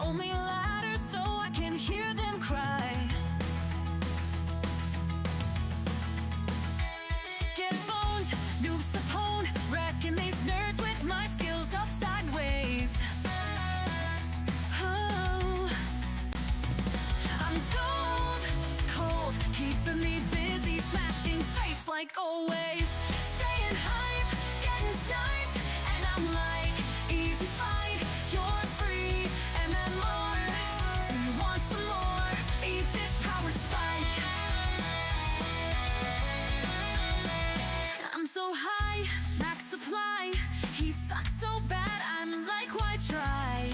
only a ladder so I can hear them cry. Get boned, noobs to pwn, wrecking these nerds with my skills up sideways. Oh, I'm told, cold, keeping me busy, smashing face like always. Staying hype, getting sniped, and I'm like, easy fight, you're free, MMR. Do you want some more? Eat this power spike. I'm so high, max supply. He sucks so bad, I'm like, why try?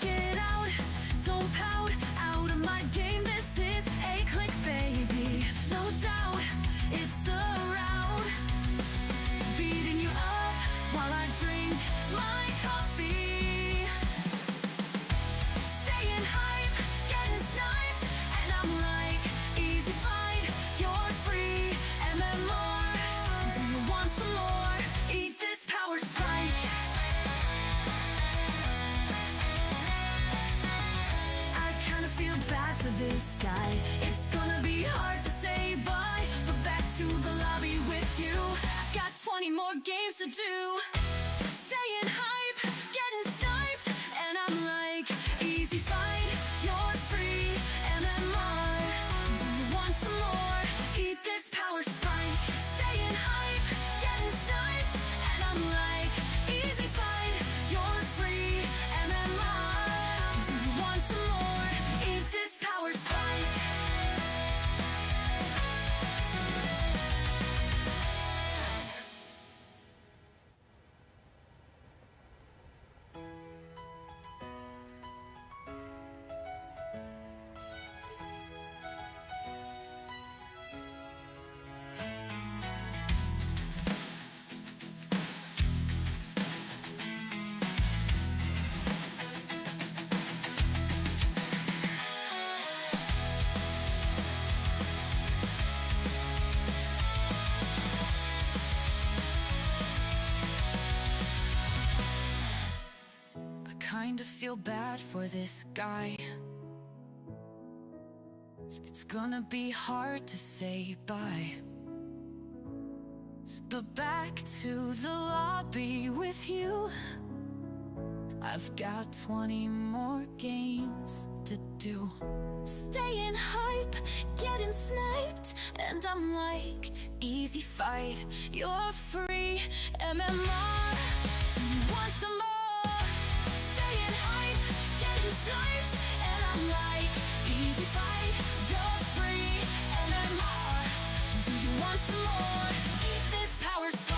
Get out, don't pout, out of my game. This is a click, baby. No doubt, it's a rout. Beating you up while I drink my coffee. Staying hype, getting sniped, and I'm like, easy fight, you're free, MMR. Do you want some more? Eat this power spike. I kinda feel bad for this guy. It's gonna be hard to say bye, but back to the lobby with you. I've got 20 more games to do. Staying hype, getting sniped, and I'm like, easy fight, you're free, MMR. Do you want some more? Eat this power spike. Staying hype, getting sniped, and I'm like, easy fight, you're free, MMR. Do you want some more? Eat this power spike. I kinda feel bad for this guy. It's gonna be hard to say bye. But back to the lobby with you. I've got 20 more games to do. Staying hype, getting sniped, and I'm like, easy fight, you're free, MMR. Do you want some more? Staying hype, getting sniped, and I'm like, easy fight, you're free, MMR. Do you want some more? Eat this power spike.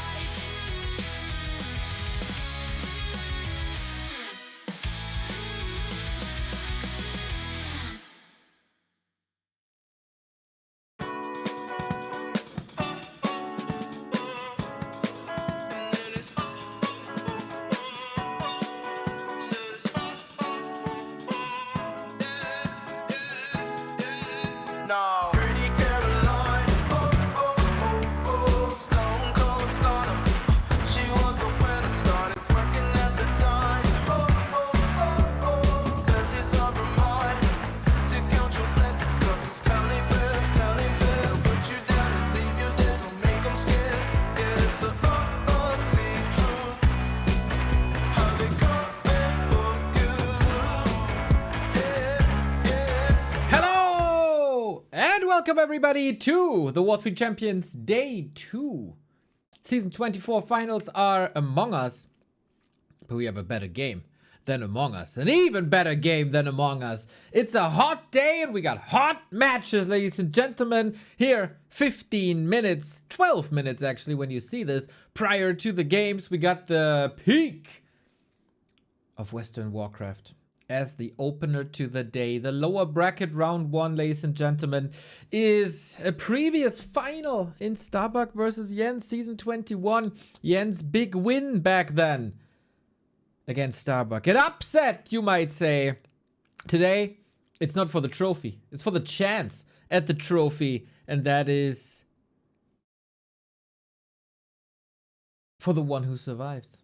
No. Pretty Caroline, oh, oh, oh, oh, stone cold stunner. She was a winner, started working at the diner. Oh, oh, oh, oh, serves this up her mind to count your blessings, cause it's telling fair. Put you down and leave you dead, don't make them scared. Yeah, it's the ugly truth. How they coming for you. Yeah, yeah. Hello and welcome everybody to the Warcraft Champions Day 2. Season 24 finals are among us, but we have a better game than Among Us. An even better game than Among Us. It's a hot day and we got hot matches, ladies and gentlemen. Here, 15 minutes, 12 minutes actually when you see this, prior to the games, we got the peak of Western Warcraft as the opener to the day. The lower bracket round 1, ladies and gentlemen, is a previous final in Starbuck versus Jens season 21. Jens' big win back then against Starbuck. An upset, you might say. Today, it's not for the trophy. It's for the chance at the trophy. And that is for the one who survived.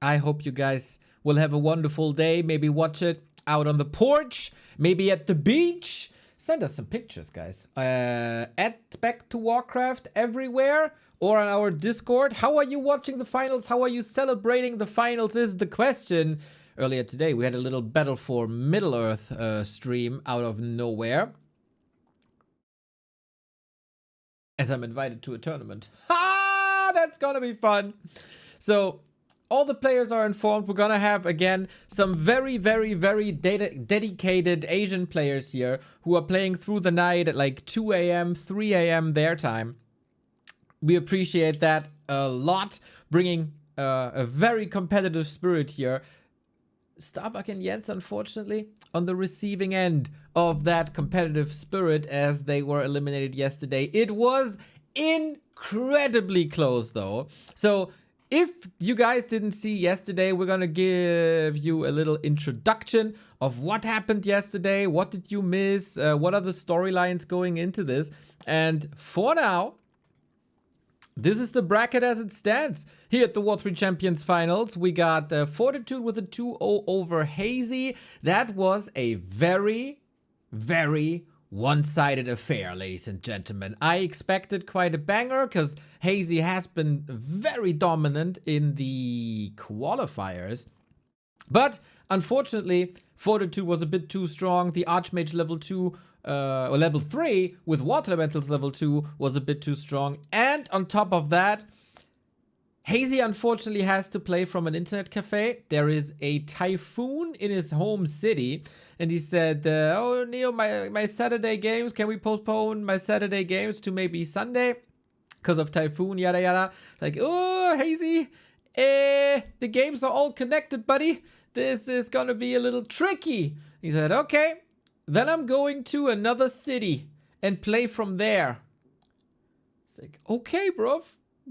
I hope you guys will have a wonderful day. Maybe watch it out on the porch, maybe at the beach. Send us some pictures, guys. At Back to Warcraft everywhere or on our Discord. How are you watching the finals? How are you celebrating the finals is the question. Earlier today, we had a little Battle for Middle-earth stream out of nowhere. As I'm invited to a tournament. Ha! That's gonna be fun. So, all the players are informed. We're gonna have, again, some very, very, very dedicated Asian players here who are playing through the night at like 2 a.m., 3 a.m. their time. We appreciate that a lot, bringing a very competitive spirit here. Starbuck and Jens, unfortunately, on the receiving end of that competitive spirit as they were eliminated yesterday. It was incredibly close, though. So, if you guys didn't see yesterday, we're gonna give you a little introduction of what happened yesterday. What did you miss? What are the storylines going into this? And for now, this is the bracket as it stands. Here at the War 3 Champions Finals, we got Fortitude with a 2-0 over Hazy. That was a very, very one-sided affair, ladies and gentlemen. I expected quite a banger because Hazy has been very dominant in the qualifiers. But unfortunately, Fortitude was a bit too strong. The Archmage level 2 or level 3 with Water Elementals level 2 was a bit too strong. And on top of that, Hazy unfortunately has to play from an internet cafe. There is a typhoon in his home city. And he said, oh, Neo, my Saturday games, can we postpone my Saturday games to maybe Sunday? Because of typhoon, yada, yada. Like, oh, Hazy, the games are all connected, buddy. This is going to be a little tricky. He said, okay, then I'm going to another city and play from there. It's like, okay, bro.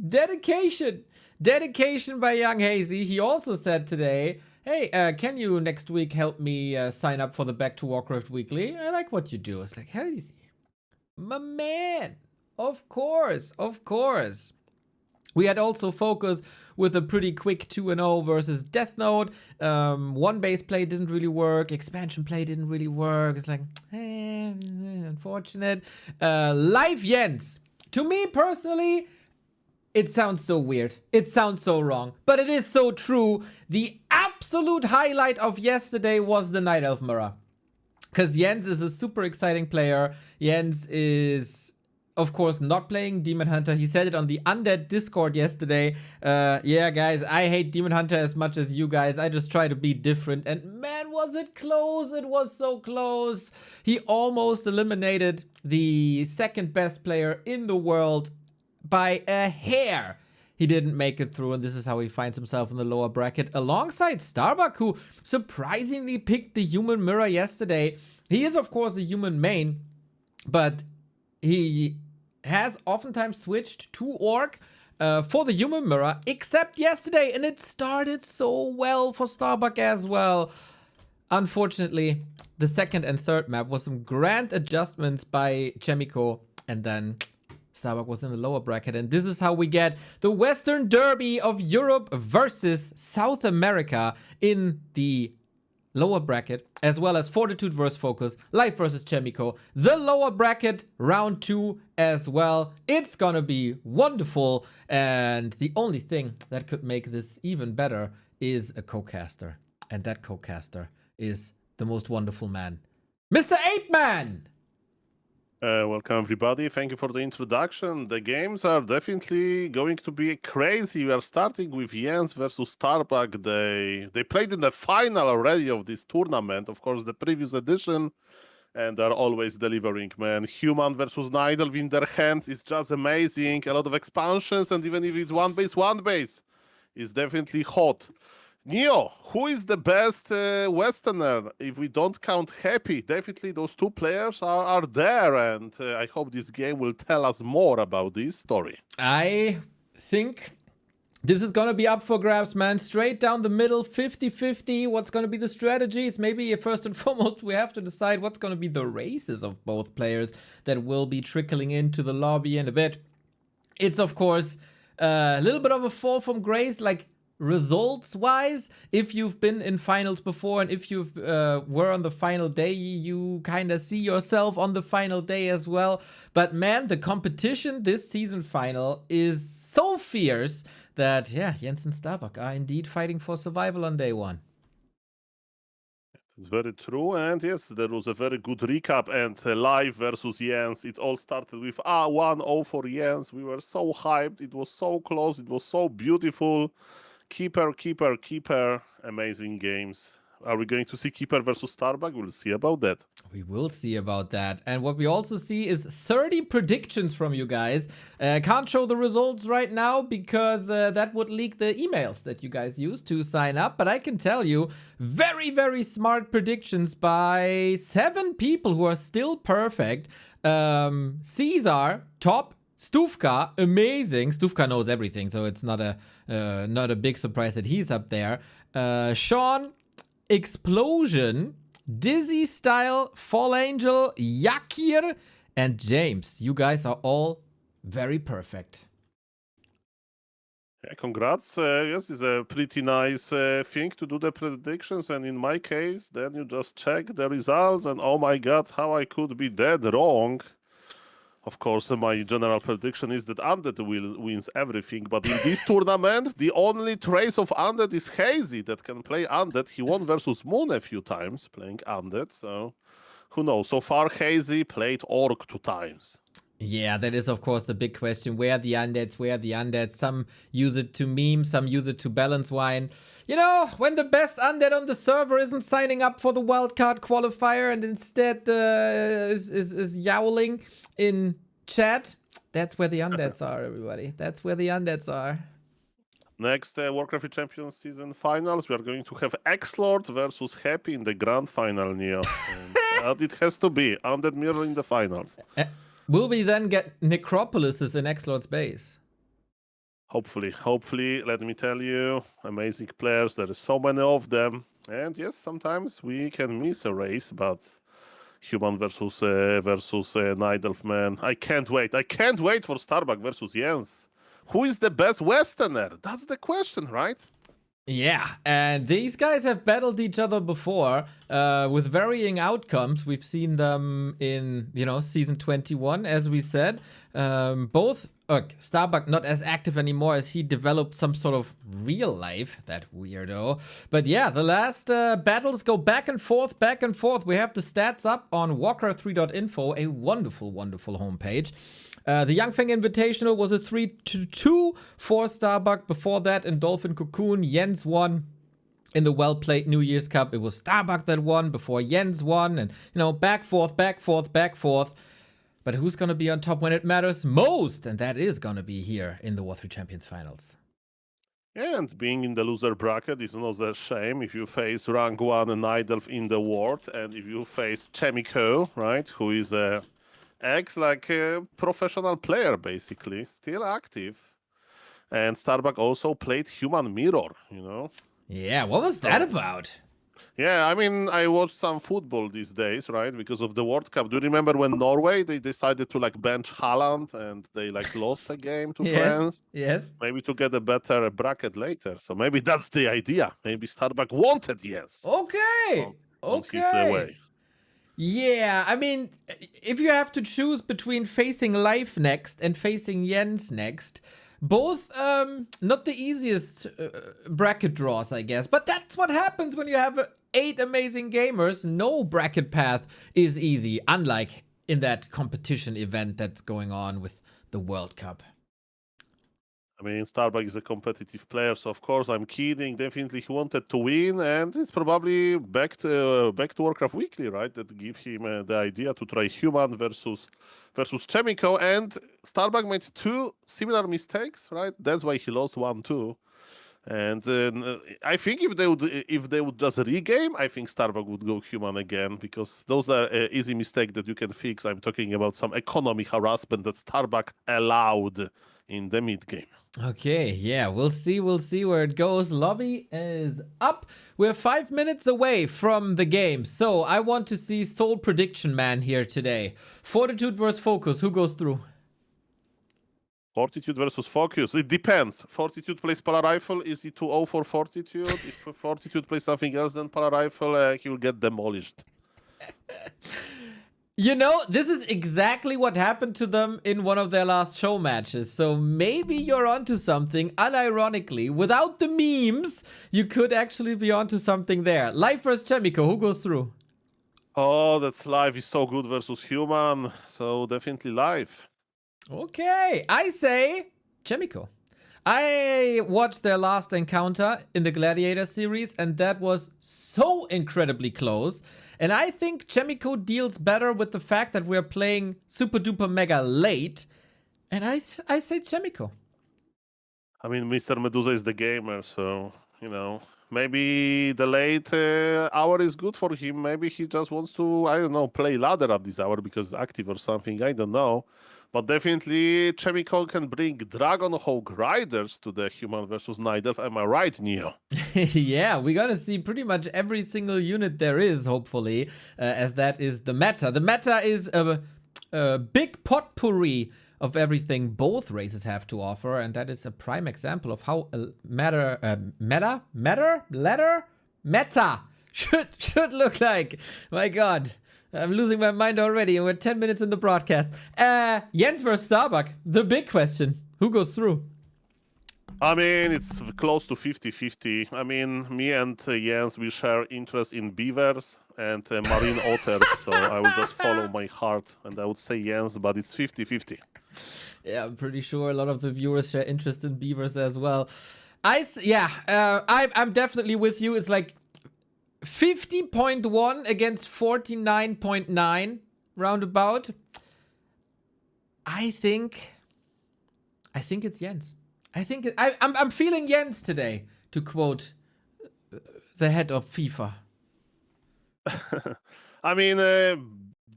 Dedication. Dedication by young Hazy. He also said today, hey, can you next week help me sign up for the Back to Warcraft Weekly? I like what you do. It's like, Hazy, my man. Of course, of course. We had also FoCuS with a pretty quick 2-0 versus Death Note. One base play didn't really work. Expansion play didn't really work. It's like, unfortunate. Live Jens. To me personally, it sounds so weird. It sounds so wrong. But it is so true. The absolute highlight of yesterday was the Night Elf Mirror. Because Jens is a super exciting player. Jens is, of course, not playing Demon Hunter. He said it on the Undead Discord yesterday. Yeah, guys, I hate Demon Hunter as much as you guys. I just try to be different. And man, was it close. It was so close. He almost eliminated the second best player in the world by a hair. He didn't make it through, and this is how he finds himself in the lower bracket alongside Starbuck, who surprisingly picked the human mirror yesterday. He is, of course, a human main, but he has oftentimes switched to Orc for the human mirror, except yesterday, and it started so well for Starbuck as well. Unfortunately, the second and third map was some grand adjustments by Chaemiko, and then Starbuck was in the lower bracket, and this is how we get the Western Derby of Europe versus South America in the lower bracket, as well as Fortitude versus FoCuS, Life versus Chaemiko, the lower bracket round 2 as well. It's gonna be wonderful, and the only thing that could make this even better is a co-caster, and that co-caster is the most wonderful man, Mr. Ape Man! Welcome everybody. Thank you for the introduction. The games are definitely going to be crazy. We are starting with Jens versus Starbuck. They played in the final already of this tournament, of course, the previous edition, and they're always delivering, man. Human versus Night Elf in their hands is just amazing. A lot of expansions, and even if it's one base, it's definitely hot. Neo, who is the best Westerner? If we don't count Happy, definitely those two players are there, and I hope this game will tell us more about this story. I think this is going to be up for grabs, man. Straight down the middle, 50-50. What's going to be the strategies? Maybe first and foremost, we have to decide what's going to be the races of both players that will be trickling into the lobby in a bit. It's, of course, a little bit of a fall from grace. Like, results wise, if you've been in finals before and if you've were on the final day, you kind of see yourself on the final day as well. But man, the competition this season final is so fierce that yeah, Jens and Starbuck are indeed fighting for survival on day one. It's very true, and yes, there was a very good recap. And live versus Jens, it all started with 1-0 for Jens. We were so hyped. It was so close. It was so beautiful. Keeper, keeper, keeper. Amazing games. Are we going to see Keeper versus Starbuck? We'll see about that. We will see about that. And what we also see is 30 predictions from you guys. Can't show the results right now because that would leak the emails that you guys use to sign up. But I can tell you, very, very smart predictions by 7 people who are still perfect. Caesar, top. Stufka, amazing. Stufka knows everything, so it's not a big surprise that he's up there. Sean, Explosion, Dizzy Style, Fall Angel, Yakir, and James. You guys are all very perfect. Yeah, congrats. Yes, it's a pretty nice thing to do the predictions. And in my case, then you just check the results and oh my god, how I could be dead wrong. Of course, my general prediction is that Undead wins everything, but in this tournament, the only trace of Undead is Hazy that can play Undead. He won versus Moon a few times playing Undead, so who knows? So far, Hazy played Orc 2 times. Yeah, that is, of course, the big question. Where are the undeads? Where are the undeads? Some use it to meme, some use it to balance wine. You know, when the best undead on the server isn't signing up for the wildcard qualifier and instead is yowling in chat, that's where the undeads are, everybody. That's where the undeads are. Next Warcraft Champions season finals, we are going to have X-Lord versus Happy in the grand final, Neo. And it has to be Undead Mirror in the finals. Will we then get Necropolises in X-Lord's base? Hopefully, let me tell you, amazing players, there is so many of them. And yes, sometimes we can miss a race, but Human versus Night Elf, man. I can't wait for Starbuck versus Jens. Who is the best Westerner? That's the question, right? Yeah, and these guys have battled each other before with varying outcomes. We've seen them in, season 21, as we said. Both, Starbuck not as active anymore as he developed some sort of real life, that weirdo. But yeah, the last battles go back and forth, back and forth. We have the stats up on Warcraft3.info, a wonderful, wonderful homepage. The Youngfang Invitational was a 3-2 for Starbuck. Before that, in Dolphin Cocoon, Jens won. In the well-played New Year's Cup, it was Starbuck that won before Jens won. And, back, forth, back, forth, back, forth. But who's going to be on top when it matters most? And that is going to be here in the Warcraft Champions Finals. Yeah, and being in the loser bracket is not a shame if you face rank 1 and Night Elf in the world. And if you face Chaemiko, right, who is a professional player, basically, still active. And Starbuck also played Human Mirror, Yeah, what was that about? Yeah, I mean, I watched some football these days, right, because of the World Cup. Do you remember when Norway, they decided to, bench Haaland and they, lost a game to France? Yes. Maybe to get a better bracket later. So maybe that's the idea. Maybe Starbuck wanted Jens. Okay. On his way. Yeah, I mean, if you have to choose between facing Life next and facing Jens next, both not the easiest bracket draws, I guess. But that's what happens when you have 8 amazing gamers. No bracket path is easy, unlike in that competition event that's going on with the World Cup. I mean, Starbuck is a competitive player, so of course I'm kidding. Definitely he wanted to win, and it's probably back to Warcraft Weekly, right? That give him the idea to try Human versus Chaemiko, and Starbuck made 2 similar mistakes, right? That's why he lost 1-2. And I think if they would just regame, I think Starbuck would go Human again, because those are easy mistakes that you can fix. I'm talking about some economy harassment that Starbuck allowed in the mid game. Okay, yeah, we'll see where it goes. Lobby is up. We're 5 minutes away from the game, so I want to see Soul Prediction Man here today. Fortitude versus FoCuS, who goes through? Fortitude versus FoCuS. It depends. Fortitude plays Polar Rifle. Is it 2-0 for Fortitude? If Fortitude plays something else than Polar Rifle, he will get demolished. You know, this is exactly what happened to them in one of their last show matches. So maybe you're onto something. Unironically, without the memes, you could actually be onto something there. Life versus Chaemiko, who goes through? Oh, that's live is so good versus human. So definitely live. Okay, I say Chaemiko. I watched their last encounter in the Gladiator series, and that was so incredibly close. And I think Chaemiko deals better with the fact that we're playing super duper mega late. And I say Chaemiko. I mean, Mr. Medusa is the gamer, so, you know, maybe the late hour is good for him. Maybe he just wants to, I don't know, play ladder at this hour because active or something. I don't know. But definitely, Chaemiko can bring Dragon Hawk Riders to the human versus Night Elf. Am I right, Neo? Yeah, we're gonna see pretty much every single unit there is, hopefully, as that is the meta. The meta is a big potpourri of everything both races have to offer, and that is a prime example of how meta should look like. My God. I'm losing my mind already, and we're 10 minutes in the broadcast. Jens versus Starbuck, the big question. Who goes through? I mean, it's close to 50-50. I mean, me and Jens, we share interest in beavers and marine otters, so I will just follow my heart, and I would say Jens, but it's 50-50. Yeah, I'm pretty sure a lot of the viewers share interest in beavers as well. I'm definitely with you. It's like 50.1 against 49.9 roundabout. I think it's Jens. I'm feeling Jens today, to quote the head of FIFA. I mean,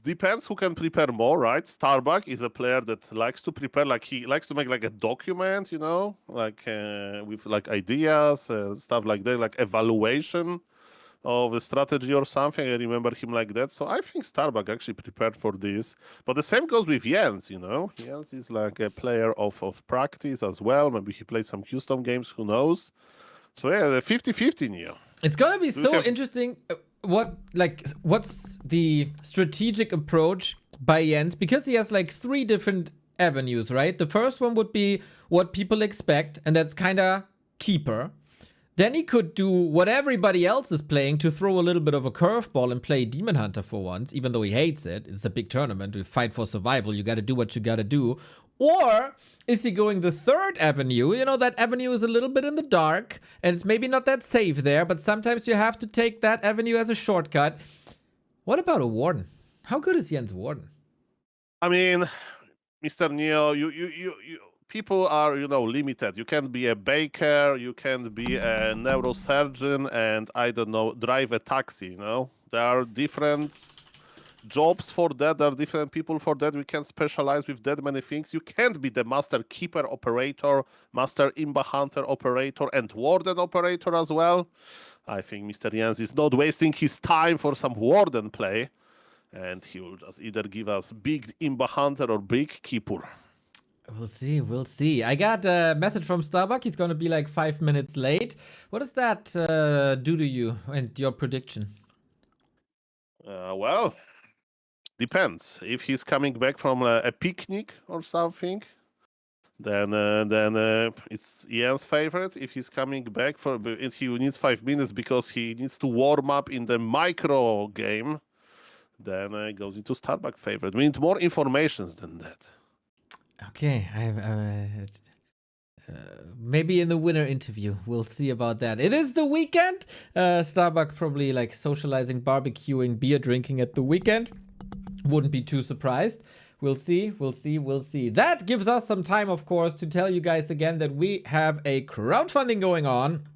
depends who can prepare more, right? Starbuck is a player that likes to prepare, like he likes to make like a document, you know, like with like ideas, stuff like that, like evaluation of a strategy or something. I remember him like that. So I think Starbuck actually prepared for this. But the same goes with Jens, you know. Jens is like a player of practice as well. Maybe he played some custom games, who knows. So yeah, the 50-50, Neo. It's gonna be so interesting. What's the strategic approach by Jens? Because he has like 3 different avenues, right? The first one would be what people expect, and that's kind of keeper. Then he could do what everybody else is playing to throw a little bit of a curveball and play Demon Hunter for once, even though he hates it. It's a big tournament. We fight for survival. You got to do what you got to do. Or is he going the third avenue? You know, that avenue is a little bit in the dark, and it's maybe not that safe there, but sometimes you have to take that avenue as a shortcut. What about a Warden? How good is Jens Warden? I mean, Mr. Neo, you people are, you know, limited. You can be a baker, you can be a neurosurgeon, and I don't know, drive a taxi, you know? There are different jobs for that, there are different people for that. We can specialize with that many things. You can't be the master keeper operator, master imba hunter operator, and warden operator as well. I think Mr. Jens is not wasting his time for some warden play, and he will just either give us big imba hunter or big keeper. We'll see. I got a message from Starbuck. He's gonna be like 5 minutes late. What does that do to you and your prediction? Well, depends. If he's coming back from a picnic or something, then it's Ian's favorite. If he's coming back he needs 5 minutes because he needs to warm up in the micro game, then it goes into Starbuck favorite. We need more information than that. Okay, maybe in the winner interview we'll see about that. It is the weekend. Starbuck probably like socializing, barbecuing, beer drinking at the weekend. Wouldn't be too surprised. We'll see. That gives us some time, of course, to tell you guys again that we have a crowdfunding going on.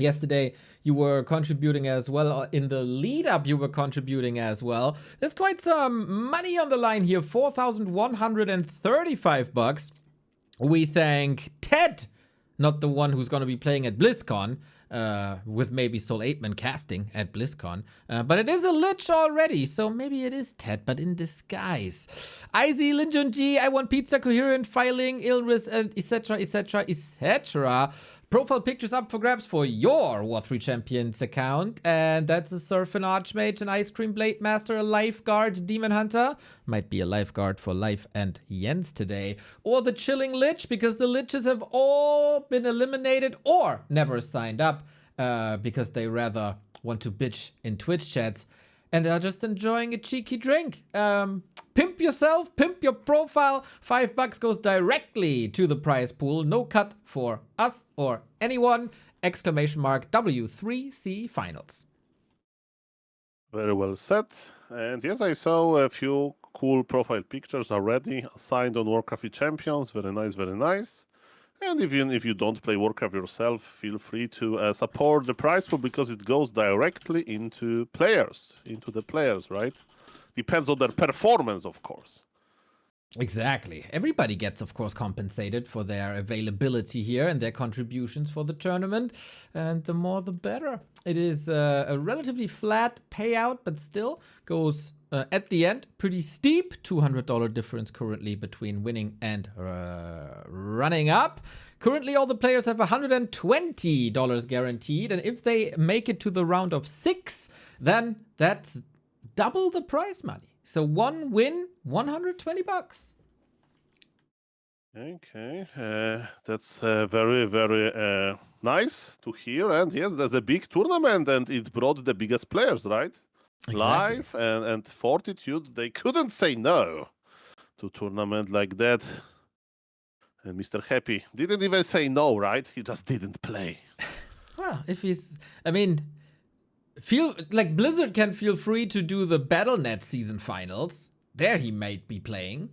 Yesterday, you were contributing as well. In the lead up, you were contributing as well. There's quite some money on the line here. 4,135 bucks. We thank Ted, not the one who's going to be playing at BlizzCon, with maybe Soul 8-Man casting at BlizzCon. But it is a Lich already, so maybe it is Ted, but in disguise. Hazy, Linjunji, I Want Pizza, Coherent, Filing, Ilris, and etc, etc, etc. Profile pictures up for grabs for your War 3 Champions account. And that's a Surfing Archmage, an Ice Cream Blade Master, a Lifeguard Demon Hunter. Might be a Lifeguard for Life and Jens today. Or the Chilling Lich, because the Liches have all been eliminated or never signed up because they rather want to bitch in Twitch chats and are just enjoying a cheeky drink. Pimp yourself, pimp your profile. $5 goes directly to the prize pool. No cut for us or anyone. Exclamation mark W3C Finals. Very well said. And yes, I saw a few cool profile pictures already assigned on Warcraft Champions. Very nice, very nice. And even if you don't play Warcraft yourself, feel free to support the prize pool because it goes directly into the players, right? Depends on their performance, of course. Exactly. Everybody gets, of course, compensated for their availability here and their contributions for the tournament. And the more, the better. It is a relatively flat payout, but still goes at the end pretty steep. $200 difference currently between winning and running up. Currently, all the players have $120 guaranteed. And if they make it to the round of 6, then that's double the prize money. So one win, $120. Okay, that's very, very nice to hear. And yes, there's a big tournament and it brought the biggest players, right? Exactly. Live and Fortitude, they couldn't say no to tournament like that. And Mr. Happy didn't even say no, right? He just didn't play. Well, if he's, I mean, feel like Blizzard can feel free to do the BattleNet season finals. There he might be playing.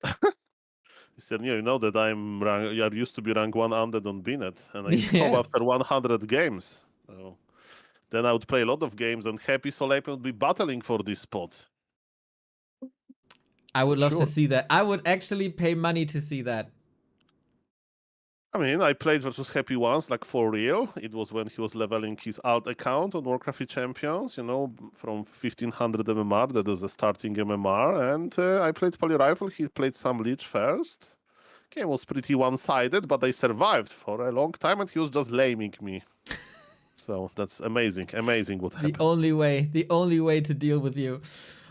Mr. Neo, you know that I used to be rank 100 on BNet, and I Yes. stop after 100 games. So then I would play a lot of games, and Happy Soleil would be battling for this spot. I would love Sure. to see that. I would actually pay money to see that. I mean, I played versus Happy once, like for real. It was when he was leveling his alt account on Warcraft Champions, you know, from 1500 MMR, that was a starting MMR. And I played Poly Rifle, he played some Lich first. Game was pretty one-sided, but I survived for a long time and he was just laming me. So that's amazing what happened. The only way to deal with you.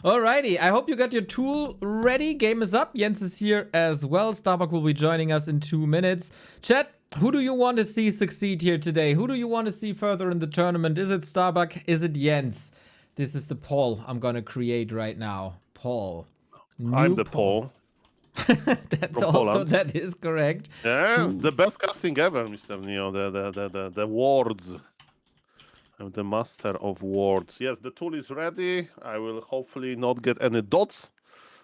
Alrighty, I hope you got your tool ready. Game is up. Jens is here as well. Starbuck will be joining us in 2 minutes. Chat, who do you want to see succeed here today? Who do you want to see further in the tournament? Is it Starbuck? Is it Jens? This is the poll I'm going to create right now. Poll. I'm the poll. That's From also, Poland. that is correct. Yeah, the best casting ever, Mr. Neo. The wards. I'm the master of wards. Yes, the tool is ready. I will hopefully not get any dots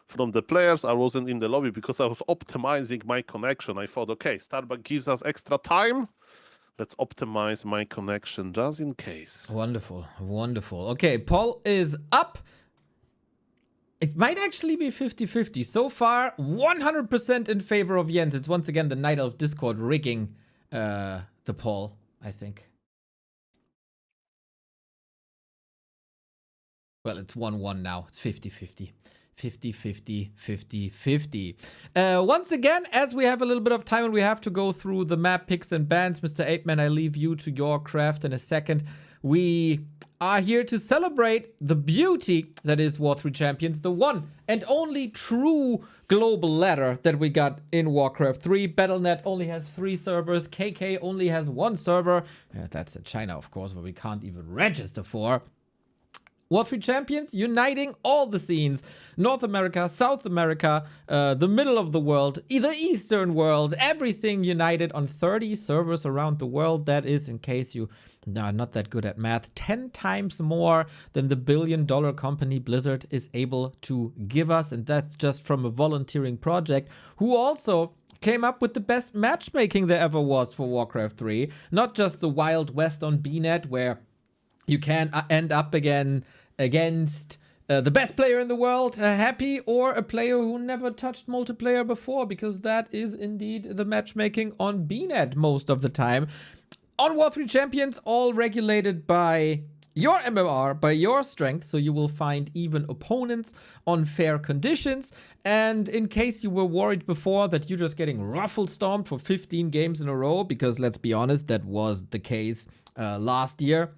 from the players. I wasn't in the lobby because I was optimizing my connection. I thought, okay, Starbuck gives us extra time. Let's optimize my connection just in case. Wonderful, wonderful. Okay, poll is up. It might actually be 50-50. So far, 100% in favor of Jens. It's once again the Night Elf Discord rigging the poll, I think. Well, it's 1-1 now. It's 50-50. 50-50, 50-50. Once again, as we have a little bit of time and we have to go through the map picks and bans, Mr. 8-Man, I leave you to your craft in a second. We are here to celebrate the beauty that is War 3 Champions, the one and only true global ladder that we got in Warcraft 3. Battle.net only has 3 servers. KK only has 1 server. That's in China, of course, where we can't even register for. War 3 Champions uniting all the scenes. North America, South America, the middle of the world, the Eastern world, everything united on 30 servers around the world. That is, in case you are not that good at math, 10 times more than the billion-dollar company Blizzard is able to give us. And that's just from a volunteering project who also came up with the best matchmaking there ever was for Warcraft 3. Not just the Wild West on BNet, where you can end up against the best player in the world, Happy, or a player who never touched multiplayer before, because that is indeed the matchmaking on BNet most of the time. On War 3 Champions, all regulated by your MMR, by your strength, so you will find even opponents on fair conditions. And in case you were worried before that you're just getting ruffle stomped for 15 games in a row, because let's be honest, that was the case last year.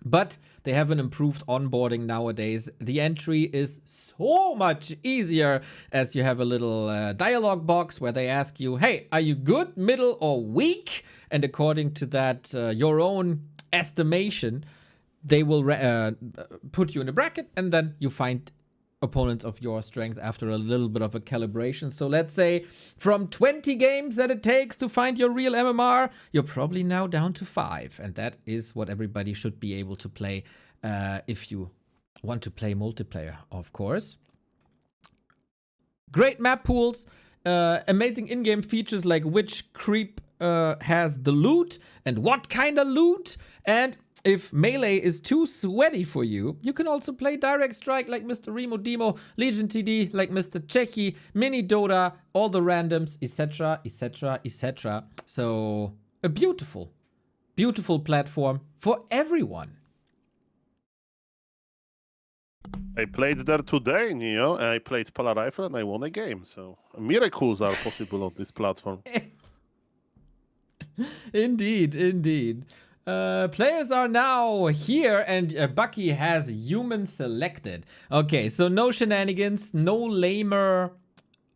But they have an improved onboarding nowadays. The entry is so much easier, as you have a little dialogue box where they ask you, hey, are you good, middle, or weak? And according to that, your own estimation, they will put you in a bracket, and then you find opponents of your strength after a little bit of a calibration. So let's say from 20 games that it takes to find your real MMR, you're probably now down to 5. And that is what everybody should be able to play if you want to play multiplayer, of course. Great map pools, amazing in-game features like which creep has the loot and what kind of loot. And if melee is too sweaty for you, you can also play direct strike like Mr. Remo Demo, Legion TD like Mr. Checky, Mini Dota, all the randoms, etc, etc, etc. So a beautiful, beautiful platform for everyone. I played there today, Neo. I played Polar Rifle and I won a game. So miracles are possible on this platform. Indeed, indeed. Players are now here, and Bucky has human selected. Okay, so no shenanigans, no lamer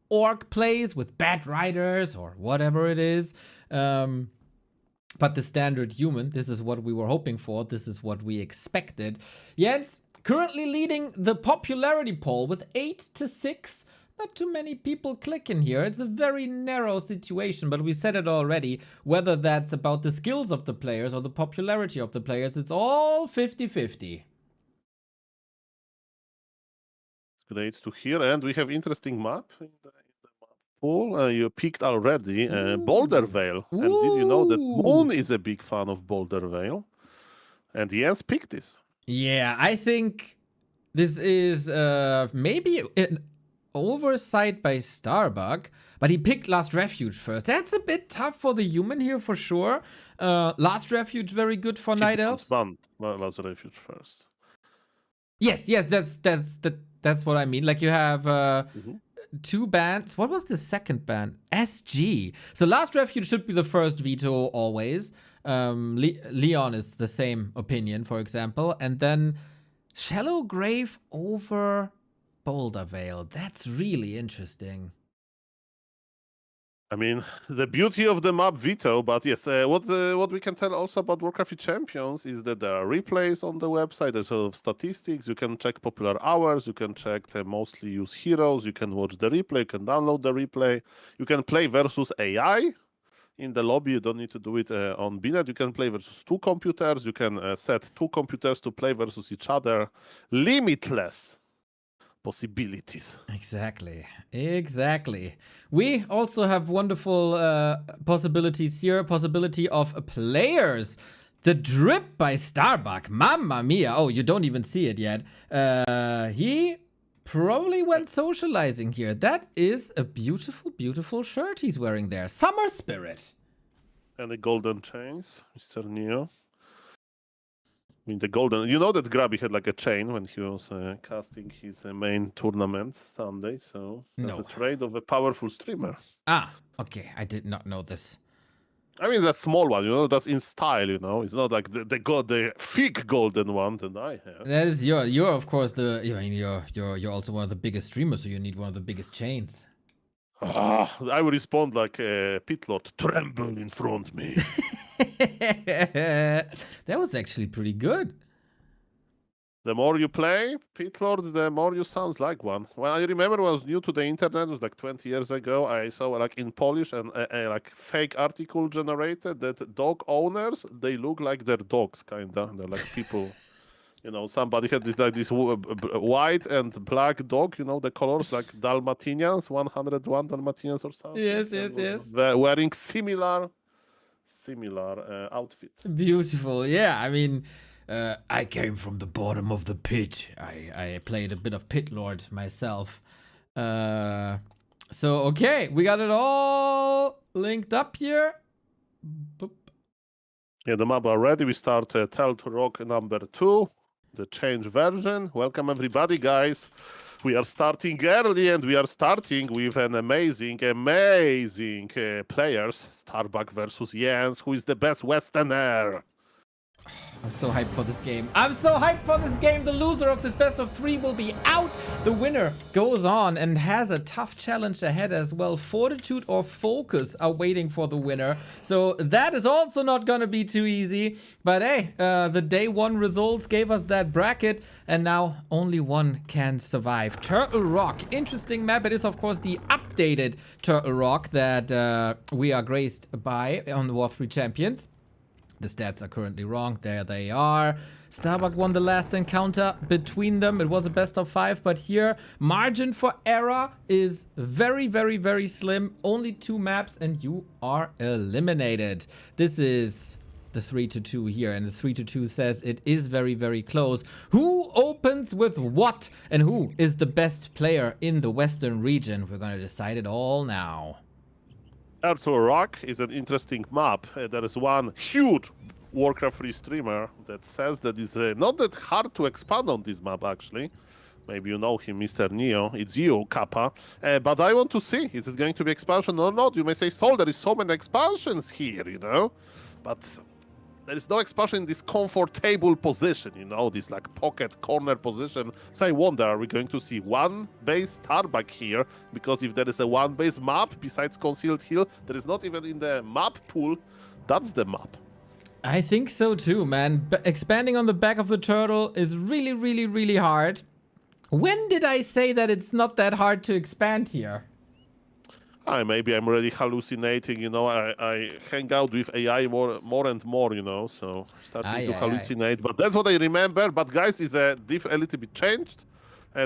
orc plays with bad riders or whatever it is. But the standard human, this is what we were hoping for. This is what we expected. Jens currently leading the popularity poll with 8-6. Not too many people clicking here. It's a very narrow situation, but we said it already. Whether that's about the skills of the players or the popularity of the players, it's all 50-50. It's great to hear. And we have interesting map in the map pool. You picked already Boulder Vale. And did you know that Moon is a big fan of Boulder Vale? And Jens picked this. Yeah, I think this is maybe an oversight by Starbuck, but he picked Last Refuge first. That's a bit tough for the human here for sure. Last Refuge very good for Night Elves. Last Refuge first. Yes, that's what I mean. Like you have two bands. What was the second band? SG. So Last Refuge should be the first veto always. Leon is the same opinion, for example. And then Shallow Grave over Boulder Vale. That's really interesting. I mean, the beauty of the map veto, but yes, what we can tell also about Warcraft Champions is that there are replays on the website, there's a lot of statistics, you can check popular hours, you can check the mostly used heroes, you can watch the replay, you can download the replay, you can play versus AI in the lobby, you don't need to do it on Binet, you can play versus two computers, you can set two computers to play versus each other, limitless possibilities. Exactly. We also have wonderful possibilities here. Possibility of players. The drip by Starbuck. Mamma mia. Oh, you don't even see it yet. He probably went socializing here. That is a beautiful, beautiful shirt he's wearing there. Summer Spirit. And the golden chains, Mr. Neo. I mean, the golden. You know that Grabby had like a chain when he was casting his main tournament Sunday. So that's a trade of a powerful streamer. Ah, okay. I did not know this. I mean, the small one, that's in style, It's not like the thick golden one that I have. That is you're of course you're also one of the biggest streamers, so you need one of the biggest chains. I will respond like Pitlord, tremble in front of me. That was actually pretty good. The more you play, Pitlord, the more you sound like one. Well, I remember when I was new to the internet, it was like 20 years ago, I saw like in Polish and a like fake article generated that dog owners, they look like their dogs, kinda. They're like people, somebody had this white and black dog, the colors like Dalmatians, 101 Dalmatians or something. Yes. Wearing similar outfits. Beautiful. Yeah, I mean, I came from the bottom of the pit. I played a bit of Pit Lord myself. So, okay, we got it all linked up here. Boop. Yeah, the map are ready. We start Turtle Rock number 2, the change version. Welcome everybody, guys. We are starting early, and we are starting with an amazing players. Starbuck versus Jens, who is the best Westerner. I'm so hyped for this game. I'm so hyped for this game. The loser of this best of 3 will be out. The winner goes on and has a tough challenge ahead as well. Fortitude or FoCuS are waiting for the winner. So that is also not going to be too easy. But hey, the day 1 results gave us that bracket. And now only one can survive. Turtle Rock. Interesting map. It is, of course, the updated Turtle Rock that we are graced by on the War 3 Champions. The stats are currently wrong. There they are. Starbuck won the last encounter between them. It was a best of 5, but here margin for error is very, very, very slim. Only 2 maps and you are eliminated. This is the 3-2 here, and the 3-2 says it is very, very close. Who opens with what, and who is the best player in the Western region? We're going to decide it all now. Turtle Rock is an interesting map. There is one huge Warcraft 3 streamer that says that it's not that hard to expand on this map, actually. Maybe you know him, Mr. Neo. It's you, Kappa. But I want to see, is it going to be expansion or not? You may say, Soul, there is so many expansions here, you know? But there is no expansion in this comfortable position, you know, this like pocket corner position. So I wonder, are we going to see one base Starbuck here? Because if there is a one base map besides Concealed Hill, there is not even in the map pool. That's the map. I think so too, man. Expanding on the back of the turtle is really, really, really hard. When did I say that it's not that hard to expand here? Maybe I'm already hallucinating, you know. I hang out with AI more and more, you know, so starting to hallucinate. But that's what I remember. But guys, is a little bit changed.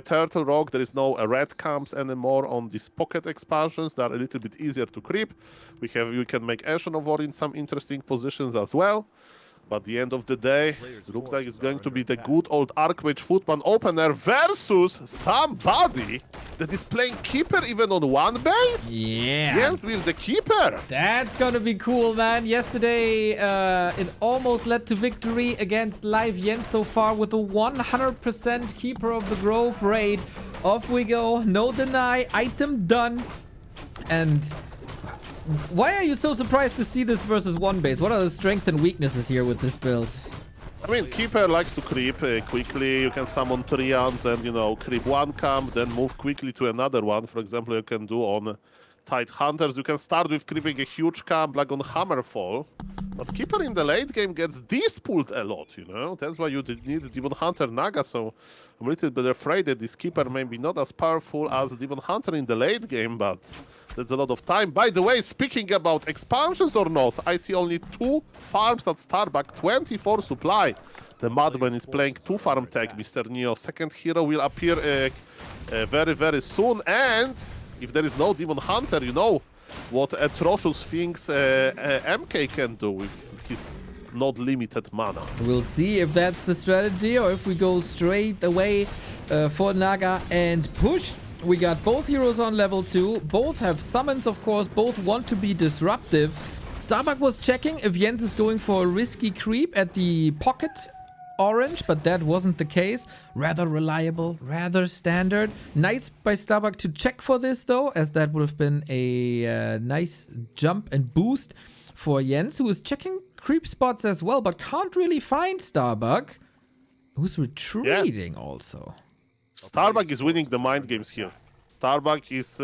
Turtle Rock, there is no red camps anymore on these pocket expansions. They are a little bit easier to creep. We can make Ashen of War in some interesting positions as well. But at the end of the day, it looks like it's going to be the good old Archmage Footman opener versus somebody that is playing Keeper even on one base? Yeah. Yes, with the Keeper. That's gonna be cool, man. Yesterday, it almost led to victory against Live Jens so far with a 100% Keeper of the Grove raid. Off we go. No deny. Item done. And why are you so surprised to see this versus one base? What are the strengths and weaknesses here with this build? I mean, Keeper likes to creep quickly. You can summon Trians and, you know, creep one camp, then move quickly to another one. For example, you can do on Tide Hunters. You can start with creeping a huge camp like on Hammerfall. But Keeper in the late game gets dispulled a lot, you know? That's why you need Demon Hunter Naga, so I'm a little bit afraid that this Keeper may be not as powerful as Demon Hunter in the late game, but that's a lot of time. By the way, speaking about expansions or not, I see only 2 farms at Starbuck, 24 supply. The Madman is playing 2 farm tech, Mr. Neo. Second hero will appear very, very soon. And if there is no Demon Hunter, you know what atrocious things MK can do with his not limited mana. We'll see if that's the strategy or if we go straight away for Naga and push. We got both heroes on level 2. Both have summons, of course. Both want to be disruptive. Starbuck was checking if Jens is going for a risky creep at the pocket orange, but that wasn't the case. Rather reliable, rather standard. Nice by Starbuck to check for this, though, as that would have been a nice jump and boost for Jens, who is checking creep spots as well, but can't really find Starbuck, who's retreating also. Starbuck is winning the mind games here. Starbuck is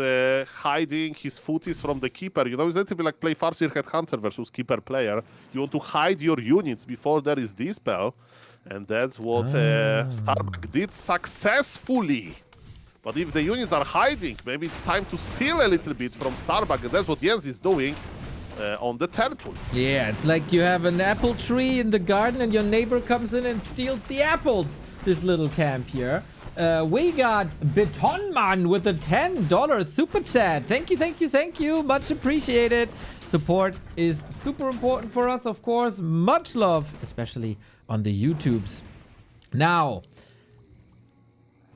hiding his footies from the Keeper. You know, it's a little bit like play Farseer Headhunter versus Keeper player. You want to hide your units before there is Dispel. And that's what Starbuck did successfully. But if the units are hiding, maybe it's time to steal a little bit from Starbuck. And that's what Jens is doing on the Turtle. Yeah, it's like you have an apple tree in the garden and your neighbor comes in and steals the apples. This little camp here. We got Betonman with a $10 super chat. Thank you, thank you, thank you. Much appreciated. Support is super important for us, of course. Much love, especially on the YouTubes. Now,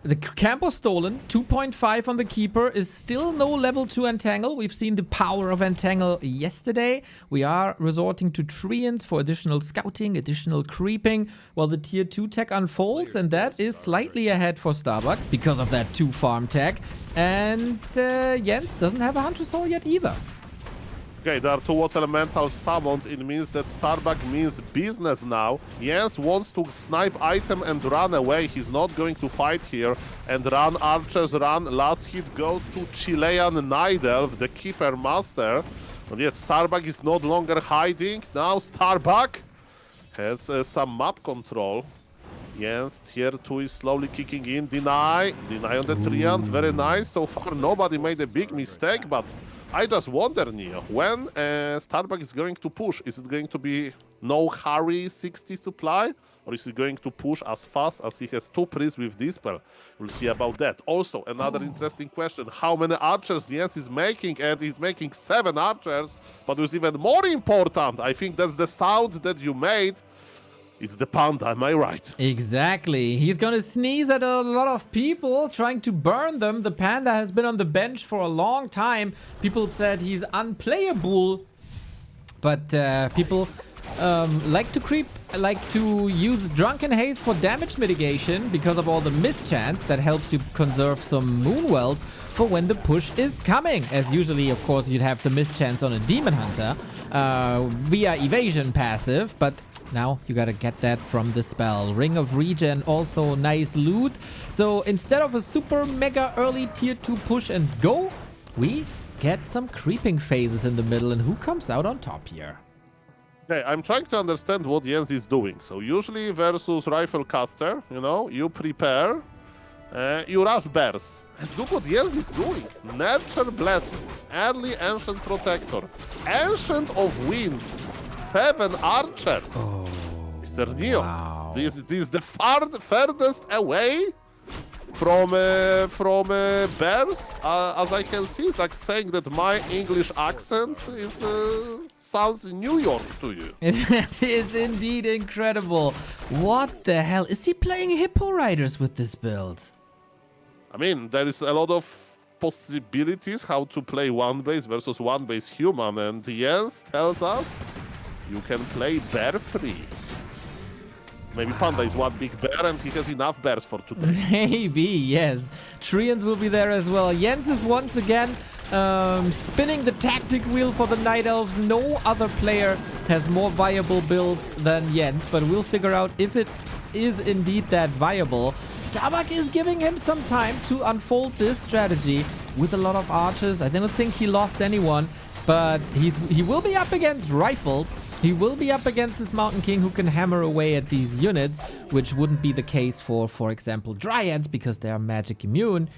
The camp was stolen. 2.5 on the keeper is still no level 2 entangle. We've seen the power of entangle yesterday. We are resorting to treants for additional scouting, additional creeping, while the tier 2 tech unfolds, and that is slightly ahead for Starbuck because of that 2 farm tech. And Jens doesn't have a Hunter Soul yet either. Okay, there are 2 water elementals summoned. It means that Starbuck means business now. Jens wants to snipe item and run away. He's not going to fight here. And run, archers run. Last hit goes to Chilean Night Elf, the keeper master. But yes, Starbuck is no longer hiding. Now Starbuck has some map control. Jens, tier 2 is slowly kicking in. Deny on the Treant. Very nice. So far, nobody made a big mistake, but I just wonder, Neo, when Starbuck is going to push, is it going to be no hurry 60 supply, or is he going to push as fast as he has 2 priests with Dispel? We'll see about that. Also, another interesting question, how many archers Jens is making, and he's making 7 archers, but what's even more important, I think that's the sound that you made. It's the panda, am I right? Exactly. He's gonna sneeze at a lot of people, trying to burn them. The panda has been on the bench for a long time. People said he's unplayable, but people like to creep, like to use Drunken Haze for damage mitigation because of all the mischance that helps you conserve some moon wells for when the push is coming. As usually, of course, you'd have the mischance on a Demon Hunter via evasion passive, but now you gotta get that from the spell. Ring of Regen, also nice loot. So instead of a super mega early tier 2 push and go, we get some creeping phases in the middle. And who comes out on top here? Okay, I'm trying to understand what Jens is doing. So usually versus Rifle Caster, you know, you prepare, you rush bears. And look what Jens is doing. Nurture Blessing, Early Ancient Protector, Ancient of Winds, 7 archers. Oh, Mr. Neo, wow. this is the furthest away from bears, as I can see. It's like saying that my English accent is sounds New York to you. It is indeed incredible. What the hell? Is he playing Hippo Riders with this build? I mean, there is a lot of possibilities how to play 1 base versus 1 base human, and Jens tells us you can play bear free. Maybe Panda is 1 big bear and he has enough bears for today. Maybe, yes. Treants will be there as well. Jens is once again spinning the tactic wheel for the Night Elves. No other player has more viable builds than Jens, but we'll figure out if it is indeed that viable. Starbuck is giving him some time to unfold this strategy with a lot of archers. I don't think he lost anyone, but he will be up against rifles. He will be up against this Mountain King who can hammer away at these units, which wouldn't be the case for example, Dryads because they are magic immune.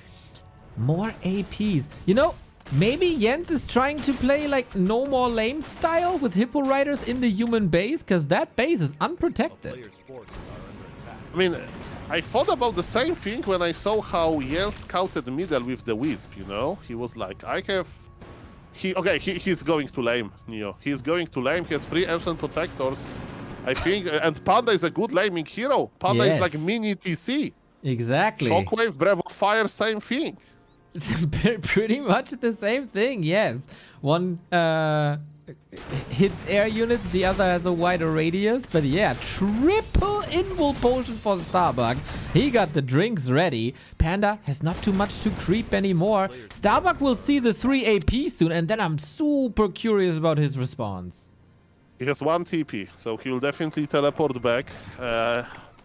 More APs. You know, maybe Jens is trying to play like No More Lame style with Hippo Riders in the human base, because that base is unprotected. I mean, I thought about the same thing when I saw how Jens scouted middle with the Wisp, you know? He was like, I have... He's going to lame, Neo. He's going to lame. He has 3 Ancient Protectors, I think. And Panda is a good laming hero. Panda is like mini TC. Exactly. Shockwave, Breath of Fire, same thing. Pretty much the same thing, yes. One hits air units, the other has a wider radius. But yeah, triple invul potion for Starbuck. He got the drinks ready. Panda has not too much to creep anymore. Starbuck will see the 3 AP soon, and then I'm super curious about his response. He has 1 TP, so he will definitely teleport back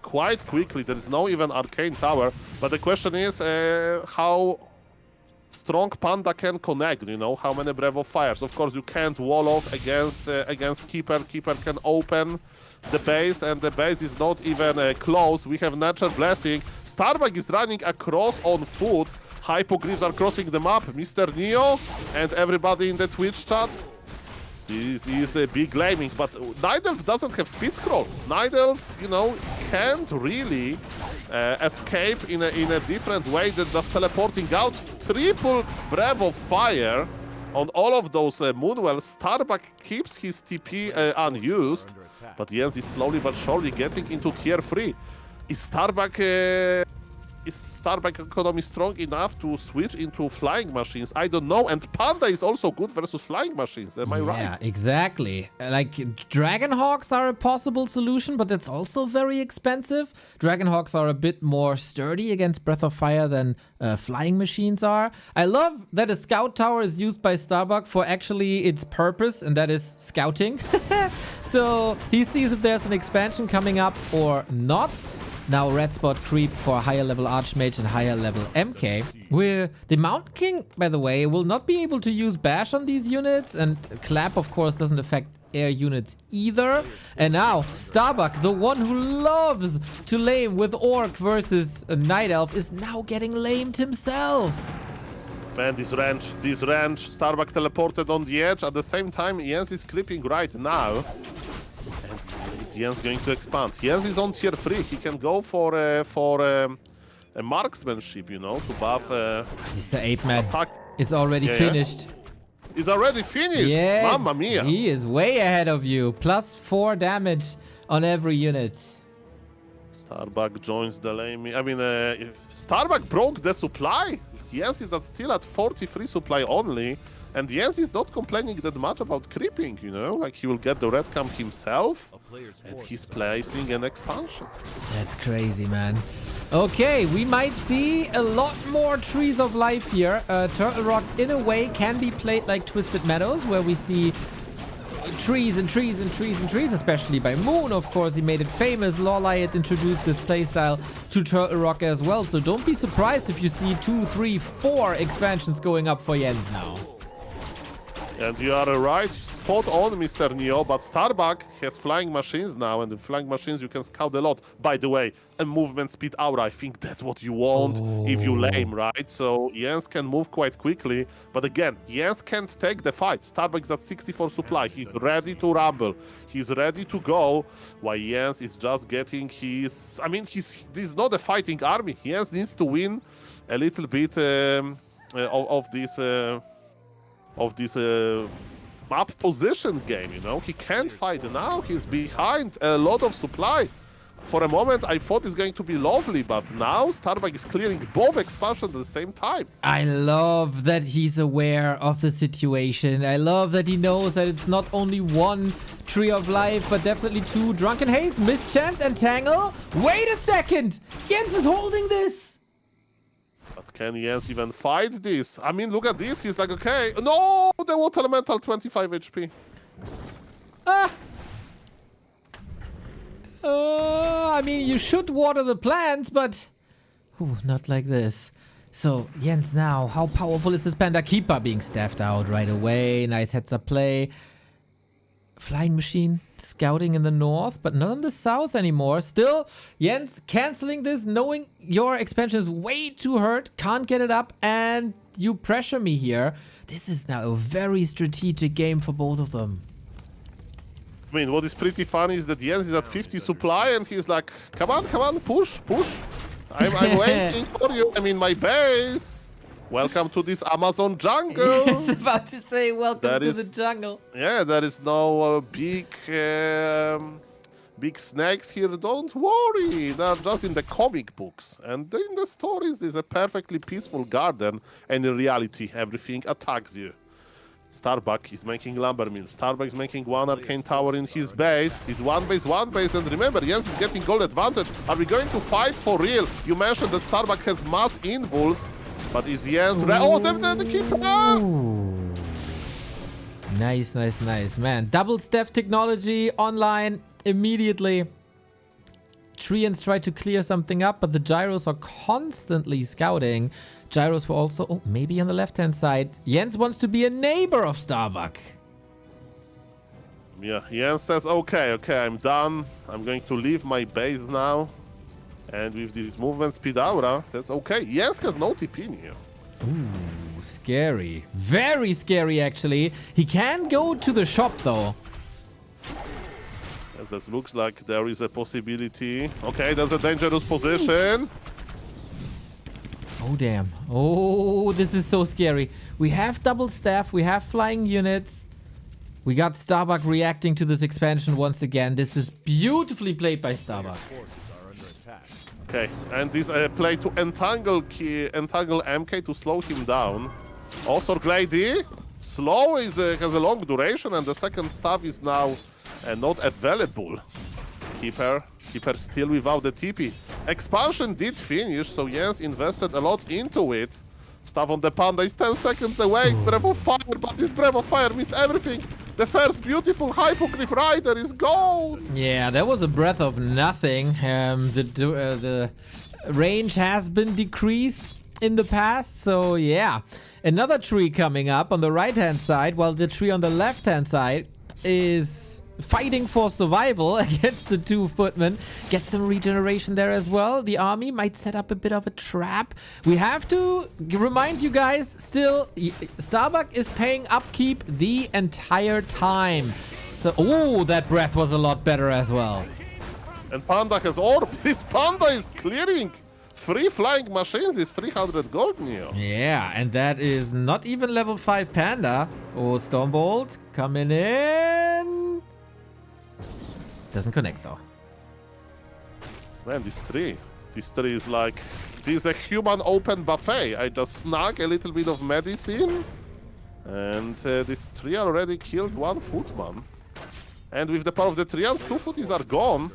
quite quickly. There is no even Arcane Tower. But the question is how strong Panda can connect, you know, how many Breath of Fires. Of course, you can't wall off against Keeper. Keeper can open the base, and the base is not even close. We have Nurture Blessing. Starbuck is running across on foot. Hypogryphs are crossing the map. Mr. Neo and everybody in the Twitch chat. This is a big laming, but Night Elf doesn't have speed scroll. Night Elf, you know, can't really escape in a different way than just teleporting out. Triple Breath of Fire on all of those Moonwells. Starbuck keeps his TP unused, but Jens is slowly but surely getting into tier 3. Is Starbuck is Starbuck economy strong enough to switch into flying machines? I don't know. And Panda is also good versus flying machines. Am I right? Yeah, exactly. Like, Dragonhawks are a possible solution, but that's also very expensive. Dragonhawks are a bit more sturdy against Breath of Fire than flying machines are. I love that a scout tower is used by Starbuck for actually its purpose, and that is scouting. So he sees if there's an expansion coming up or not. Now red spot creep for higher level Archmage and higher level MK. Where the Mountain King, by the way, will not be able to use Bash on these units, and Clap, of course, doesn't affect air units either. And now Starbuck, the one who loves to lame with Orc versus a Night Elf, is now getting lamed himself. Man, this range, Starbuck teleported on the edge. At the same time, Jens is creeping right now. And is Jens going to expand? Jens is on tier 3. He can go for a marksmanship, you know, to buff Mr. Ape Man, attack. it's already finished. It's already finished. Yes, Mamma mia. he is way ahead of you. +4 damage on every unit. Starbuck joins the lane. I mean, Starbuck broke the supply. Jens is still at 43 supply only. And Jens is not complaining that much about creeping, you know? Like, he will get the red camp himself. And he's placing an expansion. That's crazy, man. Okay, we might see a lot more Trees of Life here. Turtle Rock, in a way, can be played like Twisted Meadows, where we see trees and trees and trees and trees, especially by Moon, of course. He made it famous. Lawliot introduced this playstyle to Turtle Rock as well. So don't be surprised if you see 2, 3, 4 expansions going up for Jens now. And you are right, spot on, Mr. Neo, but Starbuck has flying machines now, and in flying machines you can scout a lot. By the way, a movement speed aura, I think that's what you want if you lame, right? So Jens can move quite quickly, but again, Jens can't take the fight. Starbuck is at 64 supply, he's ready to rumble, he's ready to go, while Jens is just getting his... I mean, this is not a fighting army. Jens needs to win a little bit of this map position game, you know? He can't fight now, he's behind a lot of supply. For a moment, I thought it's going to be lovely, but now Starbuck is clearing both expansions at the same time. I love that he's aware of the situation. I love that he knows that it's not only one Tree of Life, but definitely 2. Drunken Haze, Mischance, and Tangle. Wait a second! Jens is holding this! But can Jens even fight this? I mean, look at this. He's like, okay. No, the Water Elemental, 25 HP. I mean, you should water the plants, but... Ooh, not like this. So, Jens now, how powerful is this Panda Keeper being staffed out right away? Nice heads-up play. Flying Machine scouting in the north, but not in the south anymore. Still, Jens canceling this, knowing your expansion is way too hurt, can't get it up, and you pressure me here. This is now a very strategic game for both of them. I mean, what is pretty funny is that Jens is at 50 supply, and he's like, come on, push. I'm waiting for you. I'm in my base. Welcome to this Amazon jungle. I was about to say, welcome to the jungle. Yeah, there is no big snakes here. Don't worry. They're just in the comic books. And in the stories, there's a perfectly peaceful garden. And in reality, everything attacks you. Starbuck is making lumber mill. Starbuck is making one arcane tower in his base. It's one base. And remember, Jens is getting gold advantage. Are we going to fight for real? You mentioned that Starbuck has mass invulse. But is Jens ready? Oh, the keeper! Nice. Man, double step technology online immediately. Treants try to clear something up, but the gyros are constantly scouting. Gyros were also... Oh, maybe on the left-hand side. Jens wants to be a neighbor of Starbuck. Yeah, Jens says, okay, I'm done. I'm going to leave my base now. And with this movement speed aura, that's okay. Jens has no TP in here. Ooh, scary. Very scary, actually. He can go to the shop, though. Yes, this looks like there is a possibility. Okay, there's a dangerous position. Oh, damn. Oh, this is so scary. We have double staff. We have flying units. We got Starbuck reacting to this expansion once again. This is beautifully played by Starbuck. Okay, and this play to entangle MK to slow him down. Also, Glady, slow has a long duration, and the second staff is now not available. Keeper still without the TP. Expansion did finish, so Jens invested a lot into it. Staff on the Panda is 10 seconds away. Breath of Fire, but this Breath of Fire missed everything. The first beautiful Hypoglyph Rider is gone. Yeah, that was a breath of nothing. The range has been decreased in the past, so yeah. Another tree coming up on the right-hand side, while the tree on the left-hand side is fighting for survival against the two footmen. Get some regeneration there as well. The army might set up a bit of a trap. We have to remind you guys, still, Starbuck is paying upkeep the entire time. So, oh, that breath was a lot better as well. And Panda has orb. This Panda is clearing 3 flying machines is 300 gold, Neo. Yeah, and that is not even level 5 Panda. Oh, Stormbolt coming in. Doesn't connect though. Man, this tree is like, this is a human open buffet. I just snag a little bit of medicine, and this tree already killed 1 footman. And with the power of the Treants, 2 footies are gone.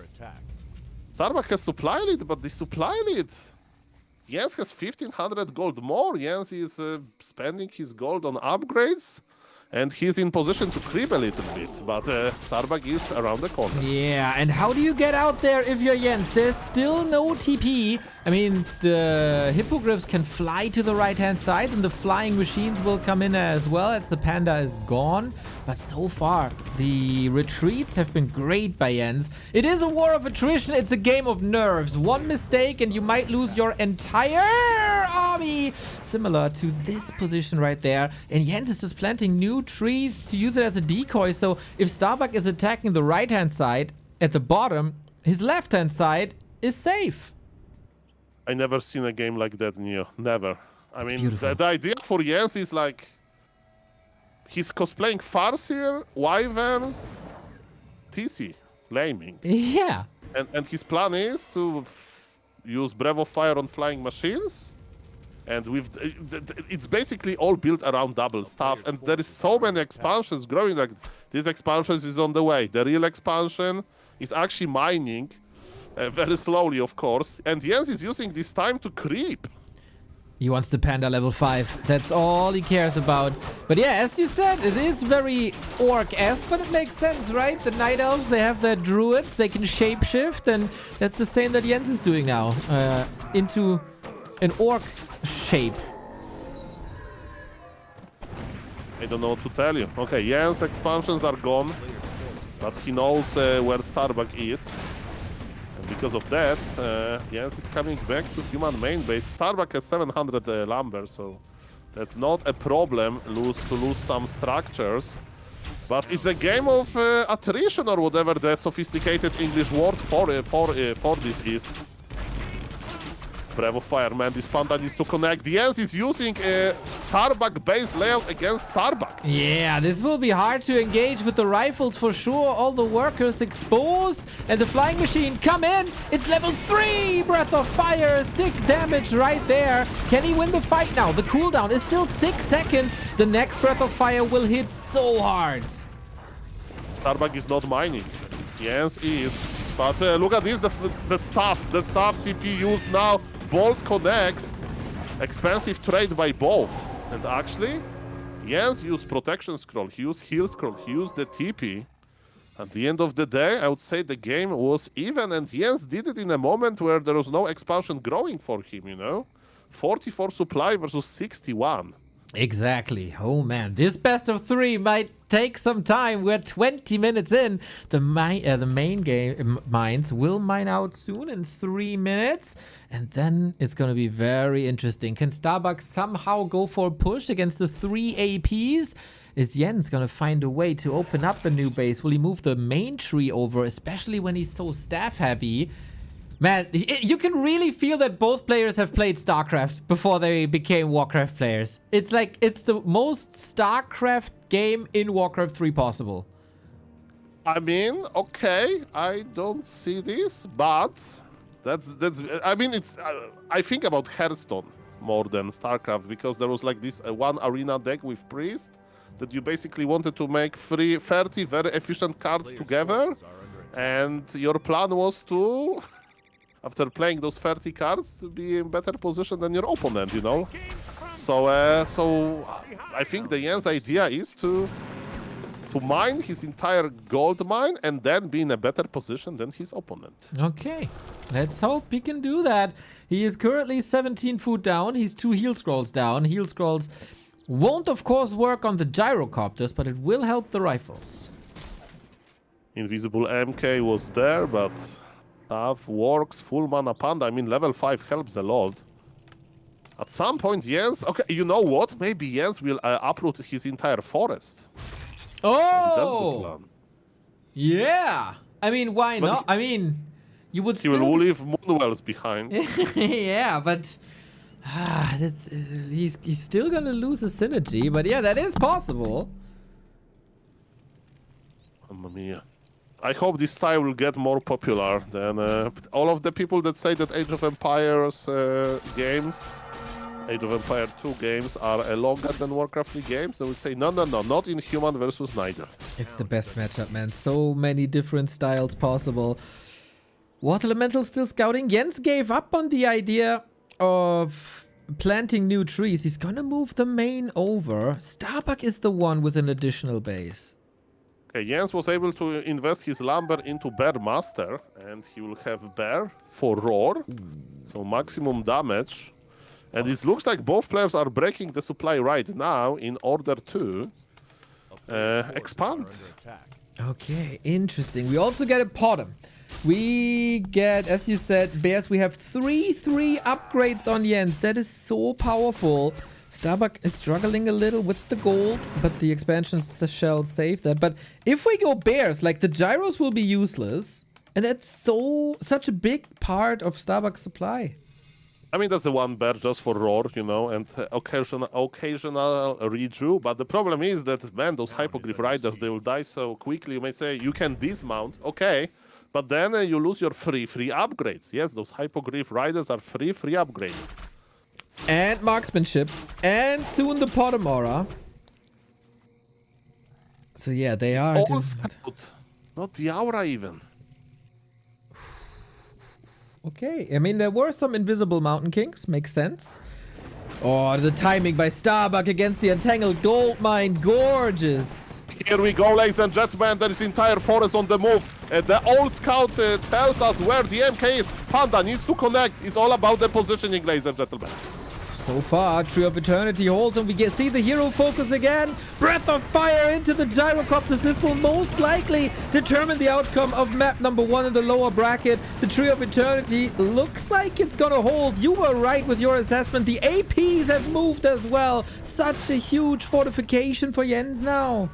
Starbuck has supply lead, but the supply lead, Jens has 1500 gold more. Jens is spending his gold on upgrades, and he's in position to creep a little bit, but Starbuck is around the corner. Yeah, and how do you get out there if you're Jens? There's still no TP. I mean, the hippogriffs can fly to the right-hand side, and the flying machines will come in as well as the Panda is gone. But so far, the retreats have been great by Jens. It is a war of attrition. It's a game of nerves. One mistake and you might lose your entire army. Similar to this position right there. And Jens is just planting new trees to use it as a decoy. So if Starbuck is attacking the right-hand side at the bottom, his left-hand side is safe. I never seen a game like that, Neo. Never. I mean, beautiful. the idea for Jens is like, he's cosplaying Farseer, Wyverns, TC, Laming. Yeah. And his plan is to use Breath of Fire on flying machines. And with it's basically all built around double staff. And there is so many expansions growing. Like, this expansion is on the way. The real expansion is actually mining. Very slowly, of course. And Jens is using this time to creep. He wants the Panda level 5. That's all he cares about. But yeah, as you said, it is very orc-esque, but it makes sense, right? The Night Elves, they have their druids, they can shapeshift, and that's the same that Jens is doing now. Into an orc shape. I don't know what to tell you. Okay, Jens' expansions are gone, but he knows where Starbuck is. Because of that, Jens is coming back to human main base. Starbuck has 700 lumber, so that's not a problem to lose some structures. But it's a game of attrition, or whatever the sophisticated English word for this is. Breath of Fire, man, this Panda needs to connect. Jens is using a Starbuck base layout against Starbuck. Yeah, this will be hard to engage with the rifles for sure. All the workers exposed, and the flying machine come in. It's level 3 Breath of Fire, 6 damage right there. Can he win the fight now? The cooldown is still 6 seconds. The next Breath of Fire will hit so hard. Starbuck is not mining. Jens is. But look at this, the staff TP used now. Bolt connects. Expensive trade by both. And actually, Jens used protection scroll, he used heal scroll, he used the TP. At the end of the day, I would say the game was even, and Jens did it in a moment where there was no expansion growing for him, you know? 44 supply versus 61. Exactly. Oh man, this best of 3 might take some time. We're 20 minutes in. The main game mines will mine out soon in 3 minutes, and then it's going to be very interesting. Can Starbuck somehow go for a push against the 3 APs? Is Jens going to find a way to open up a new base? Will he move the main tree over, especially when he's so staff heavy? Man, you can really feel that both players have played StarCraft before they became Warcraft players. It's like, it's the most StarCraft game in Warcraft 3 possible. I mean, okay, I don't see this, but that's. I mean, it's. I think about Hearthstone more than StarCraft because there was like this one arena deck with priest that you basically wanted to make 30 very efficient cards together, and your plan was to, after playing those 30 cards, to be in better position than your opponent, you know. So, I think the Jens idea is to mine his entire gold mine and then be in a better position than his opponent. Okay, let's hope he can do that. He is currently 17 food down. He's 2 heal scrolls down. Heal scrolls won't, of course, work on the gyrocopters, but it will help the rifles. Invisible MK was there, but tough works, full mana panda. I mean, level 5 helps a lot. At some point, Jens... Okay, you know what? Maybe Jens will uproot his entire forest. Oh! Yeah! I mean, why But not? I mean, you would He still... will leave Moonwells behind. Yeah, but... he's still gonna lose a synergy, but yeah, that is possible. Mamma mia. I hope this style will get more popular than all of the people that say that Age of Empires games, Age of Empire 2 games are longer than Warcraft 3 games. They will say, no, not in human versus neither. It's the best matchup, man. So many different styles possible. Water Elemental still scouting. Jens gave up on the idea of planting new trees. He's gonna move the main over. Starbuck is the one with an additional base. Okay, Jens was able to invest his lumber into Bear Master, and he will have Bear for Roar, so maximum damage. And it looks like both players are breaking the supply right now in order to expand. Okay, interesting. We also get a bottom. We get, as you said, Bears, we have 3 upgrades on Jens. That is so powerful. Starbuck is struggling a little with the gold, but the expansions shall save that. But if we go Bears, like the gyros will be useless. And that's such a big part of Starbuck's supply. I mean, that's the one bear just for Roar, you know, and occasional reju. But the problem is that, man, those Hypogryph Riders, they will die so quickly. You may say, you can dismount, okay. But then you lose your free upgrades. Yes, those Hypogryph Riders are free upgrades. And marksmanship. And soon the bottom aura. So yeah, they are All doing scout, not the aura even. Okay, I mean, there were some invisible Mountain Kings. Makes sense. Oh, the timing by Starbuck against the Entangled Gold Mine. Gorgeous. Here we go, ladies and gentlemen. There is entire forest on the move. The old scout tells us where the MK is. Panda needs to connect. It's all about the positioning, ladies and gentlemen. So far, Tree of Eternity holds, and we see the hero focus again. Breath of Fire into the gyrocopters. This will most likely determine the outcome of map number 1 in the lower bracket. The Tree of Eternity looks like it's gonna hold. You were right with your assessment. The APs have moved as well. Such a huge fortification for Jens now.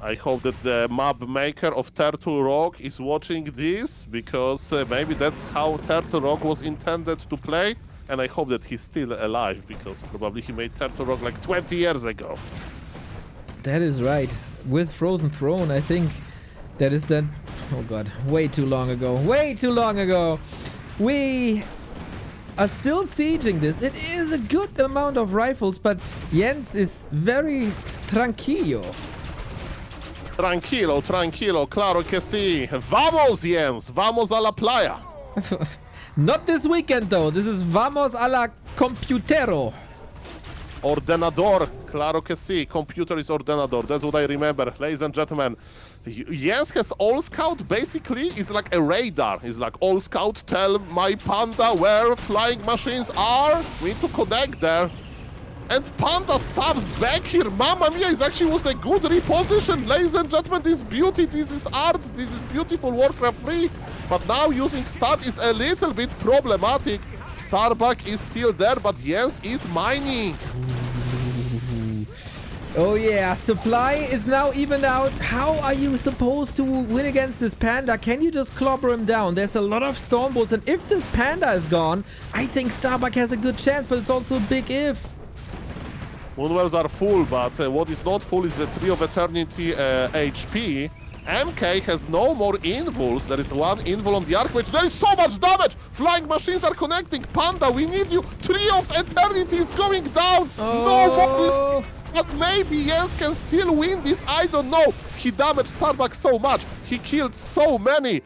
I hope that the map maker of Turtle Rock is watching this, because maybe that's how Turtle Rock was intended to play. And I hope that he's still alive, because probably he made Turtle Rock like 20 years ago. That is right. With Frozen Throne, I think that is that. Oh god, way too long ago. Way too long ago. We are still sieging this. It is a good amount of rifles, but Jens is very tranquilo. Tranquilo, claro que sí. Vamos, Jens, vamos a la playa. Not this weekend, though. This is Vamos a la Computero. Ordenador, claro que sí. Computer is ordenador. That's what I remember, ladies and gentlemen. Jens has All Scout basically is like a radar. It's like, All Scout, tell my Panda where flying machines are. We need to connect there. And Panda stabs back here. Mamma mia, it actually was a good reposition. Ladies and gentlemen, this beauty, this is art, this is beautiful Warcraft 3. But now using staff is a little bit problematic. Starbuck is still there, but Jens is mining. Oh yeah, supply is now evened out. How are you supposed to win against this Panda? Can you just clobber him down? There's a lot of Stormbolts, and if this Panda is gone, I think Starbuck has a good chance, but it's also a big if. Moonwells are full, but what is not full is the Tree of Eternity HP. MK has no more invulns. There is one invul on the Archmage. There is so much damage! Flying machines are connecting. Panda, we need you. Tree of Eternity is going down. No more. But maybe Jens can still win this. I don't know. He damaged Starbuck so much. He killed so many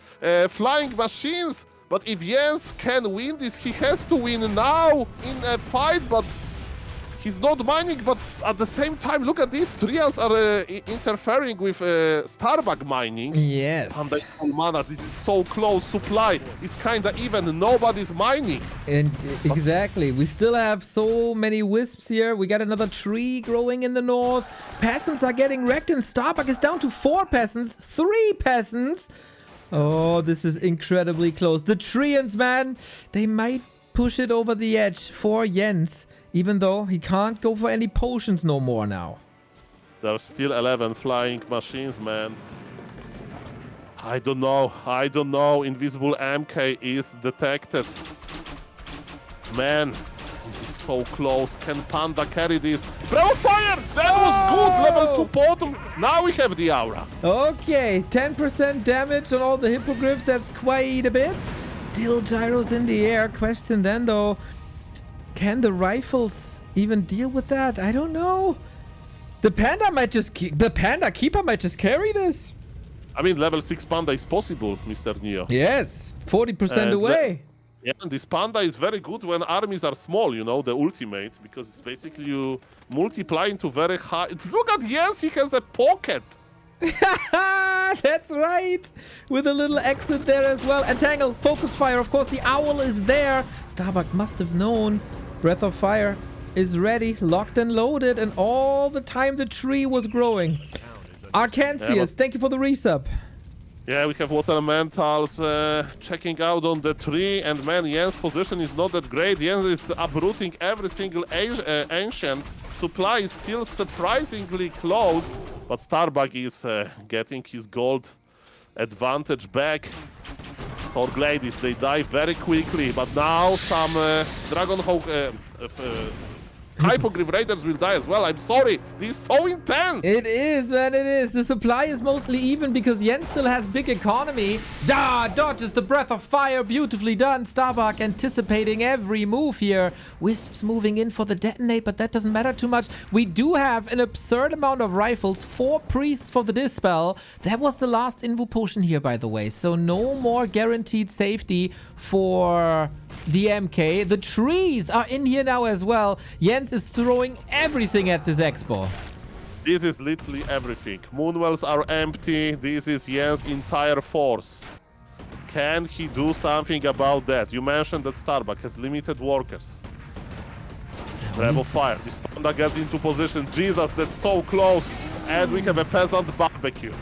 flying machines. But if Jens can win this, he has to win now in a fight. But he's not mining, but at the same time, look at these Trials are interfering with Starbuck mining. Yes. Panda is full mana. This is so close. Supply is kinda even. Nobody's mining. And exactly. We still have so many wisps here. We got another tree growing in the north. Peasants are getting wrecked, and Starbuck is down to 4 peasants. 3 peasants. Oh, this is incredibly close. The Treants, man, they might push it over the edge for Jens. Even though he can't go for any potions no more now. There are still 11 flying machines, man. I don't know. I don't know. Invisible MK is detected. Man, this is so close. Can Panda carry this? Bravo Fire! That was good! Level 2 bottom. Now we have the aura. Okay, 10% damage on all the hippogriffs. That's quite a bit. Still gyros in the air. Question then, though. Can the rifles even deal with that? I don't know. The Panda might just the Panda Keeper might just carry this. I mean, level 6 Panda is possible, Mr. Neo. Yes, 40% away. Yeah, and this Panda is very good when armies are small, you know, the ultimate, because it's basically you multiply into very high. Look at Jens, he has a pocket. That's right. With a little exit there as well. Entangle, focus fire. Of course, the owl is there. Starbuck must have known. Breath of Fire is ready, locked and loaded, and all the time the tree was growing. Arcancius, thank you for the resub. Yeah, we have Water Elementals checking out on the tree, and man, Jens' position is not that great. Jens is uprooting every single ancient. Supply is still surprisingly close, but Starbuck is getting his gold advantage back. Gladies, they die very quickly, but now some Dragonhawk Hypogryph Raiders will die as well. I'm sorry, this is so intense. It is, man, it is. The supply is mostly even because Jens still has big economy. Dodges the Breath of Fire. Beautifully done. Starbuck anticipating every move here. Wisps moving in for the detonate, but that doesn't matter too much. We do have an absurd amount of rifles. 4 priests for the dispel. That was the last invu potion here, by the way. So no more guaranteed safety for the MK. The trees are in here now as well. Jens is throwing everything at this expo. This is literally everything. Moonwells are empty. This is Jens' entire force. Can he do something about that? You mentioned that Starbuck has limited workers. Bravo Fire. This Panda gets into position. Jesus, that's so close. And we have a peasant barbecue.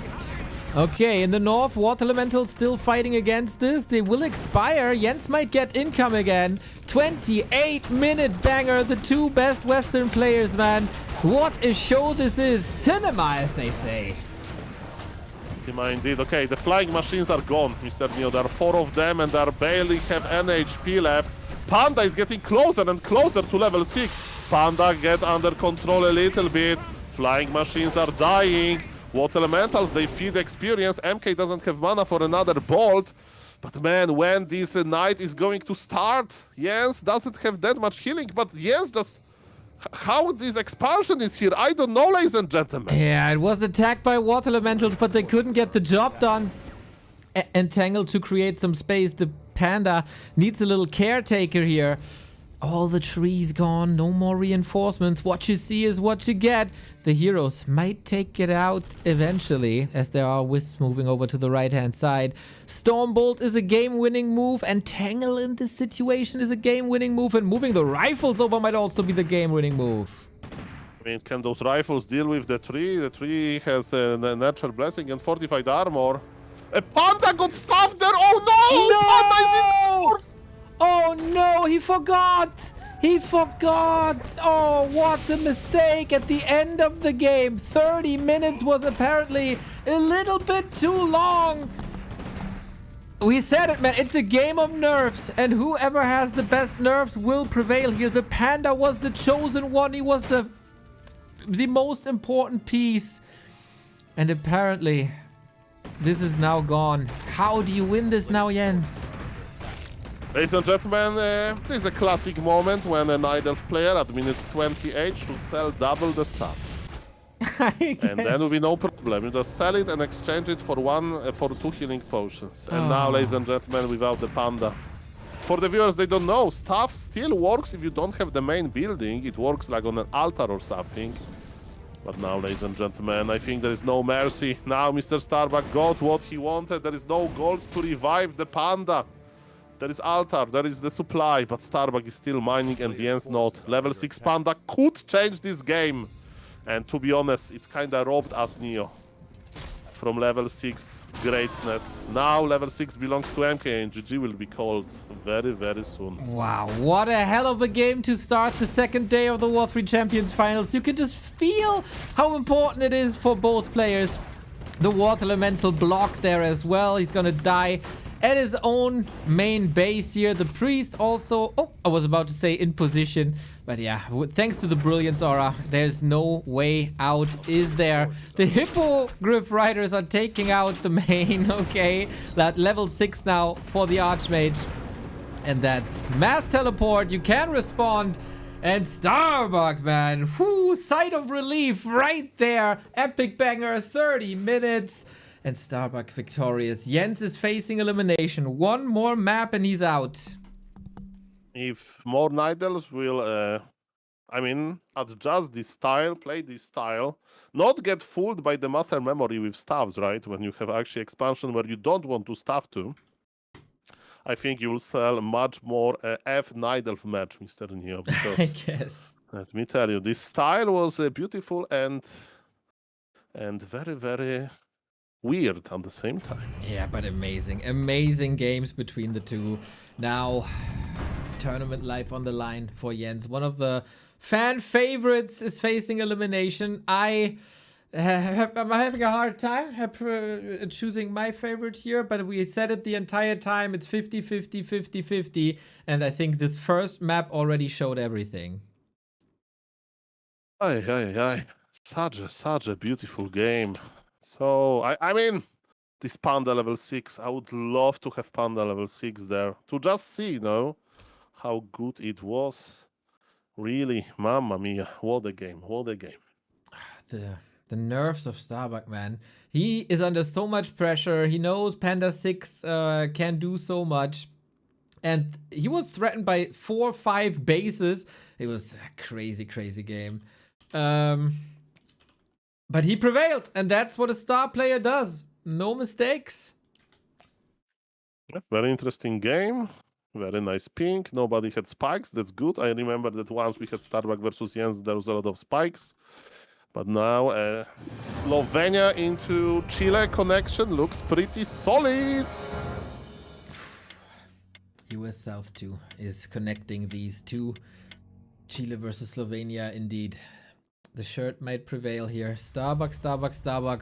Okay, in the north, Water Elementals still fighting against this. They will expire. Jens might get income again. 28-minute banger. The 2 best Western players, man. What a show this is. Cinema, as they say. Cinema indeed. Okay, the flying machines are gone, Mr. Neo. There are 4 of them and they barely have any HP left. Panda is getting closer and closer to level 6. Panda get under control a little bit. Flying machines are dying. Water Elementals, they feed experience. MK doesn't have mana for another bolt. But man, when this night is going to start, Jens doesn't have that much healing, but Jens just... How this expansion is here, I don't know, ladies and gentlemen. Yeah, it was attacked by Water Elementals, but they couldn't get the job done. Entangle to create some space. The Panda needs a little caretaker here. All the trees gone, no more reinforcements. What you see is what you get. The heroes might take it out eventually, as there are wisps moving over to the right-hand side. Stormbolt is a game-winning move, and Tangle in this situation is a game-winning move, and moving the rifles over might also be the game-winning move. I mean, can those rifles deal with the tree? The tree has a natural blessing and fortified armor. A Panda got stuffed there! Oh no! No! Panda is in the north! Oh no, he forgot! He forgot. Oh, what a mistake at the end of the game. 30 minutes was apparently a little bit too long. We said it, man. It's a game of nerfs, and whoever has the best nerfs will prevail here. The panda was the chosen one. He was the most important piece. And apparently, this is now gone. How do you win this now, Jens? Ladies and gentlemen, this is a classic moment when an idle player at minute 28 should sell double the stuff. And then will be no problem. You just sell it and exchange it for two healing potions. And now, ladies and gentlemen, without the panda. For the viewers, they don't know, stuff still works if you don't have the main building. It works like on an altar or something. But now, ladies and gentlemen, I think there is no mercy. Now Mr. Starbuck got what he wanted. There is no gold to revive the panda. There is altar, there is the supply, but Starbuck is still mining and Jens not. Level 6 panda could change this game. And to be honest, it's kinda robbed us, Neo, from level 6 greatness. Now level 6 belongs to MK and GG will be called very, very soon. Wow, what a hell of a game to start the second day of the War 3 Champions Finals. You can just feel how important it is for both players. The Water Elemental blocked there as well. He's gonna die at his own main base here. The priest also, oh, I was about to say in position, but yeah, thanks to the Brilliance Aura, there's no way out, is there? The Hippogriff Riders are taking out the main, okay? That level 6 now for the Archmage. And that's mass teleport, you can respond. And Starbuck, man, whoo, sight of relief right there. Epic banger, 30 minutes. And Starbuck victorious. Jens is facing elimination. One more map and he's out. If more Nidals will, adjust this style, play this style, not get fooled by the muscle memory with staffs, right? When you have actually expansion where you don't want to staff to, I think you will sell much more F Nidal match, Mr. Neo. Because I guess. let me tell you, this style was beautiful and very, very weird at the same time. Yeah, but amazing. Amazing games between the two. Now, tournament life on the line for Jens. One of the fan favorites is facing elimination. I'm having a hard time choosing my favorite here, but we said it the entire time. It's 50-50, 50-50. And I think this first map already showed everything. Such a beautiful game. So, I mean, this Panda level 6, I would love to have Panda level 6 there. To just see, how good it was. Really, mamma mia, what a game, what a game. The nerves of Starbuck, man. He is under so much pressure. He knows Panda 6 can do so much. And he was threatened by 4 or 5 bases. It was a crazy, crazy game. But he prevailed, and that's what a star player does. No mistakes. Very interesting game. Very nice ping. Nobody had spikes. That's good. I remember that once we had Starbuck versus Jens, there was a lot of spikes. But now Slovenia into Chile connection looks pretty solid. US South 2 is connecting these two. Chile versus Slovenia, indeed. The shirt might prevail here. Starbuck.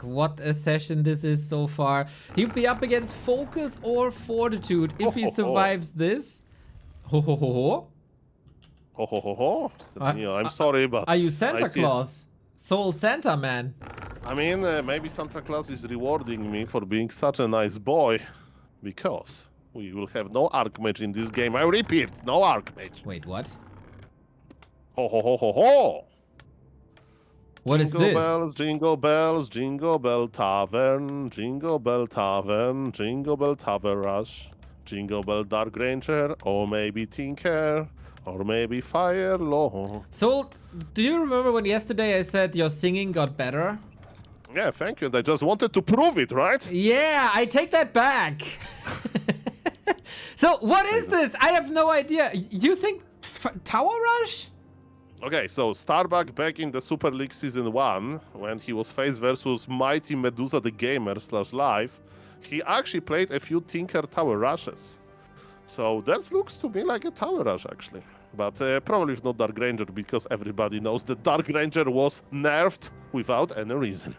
What a session this is so far. He'll be up against FoCuS or Fortitude if he survives this. Ho ho ho ho. Ho ho ho ho. I'm sorry, but... Are you Santa Claus? Soul Santa, man. I mean, maybe Santa Claus is rewarding me for being such a nice boy. Because we will have no Archmage in this game. I repeat, no Archmage. Wait, what? Ho ho ho ho ho. What is this? Jingle bells, jingle bell tavern, jingle bell tavern, jingle bell tavern rush, jingle bell dark ranger, or maybe tinker, or maybe fire law. So, do you remember when yesterday I said your singing got better? Yeah, thank you. I just wanted to prove it, right? Yeah, I take that back. So, what is this? I have no idea. You think Tower Rush? Okay, so Starbuck back in the Super League Season 1, when he was faced versus Mighty Medusa the Gamer /Live, he actually played a few Tinker Tower Rushes. So that looks to me like a tower rush, actually. But probably not Dark Ranger, because everybody knows that Dark Ranger was nerfed without any reason.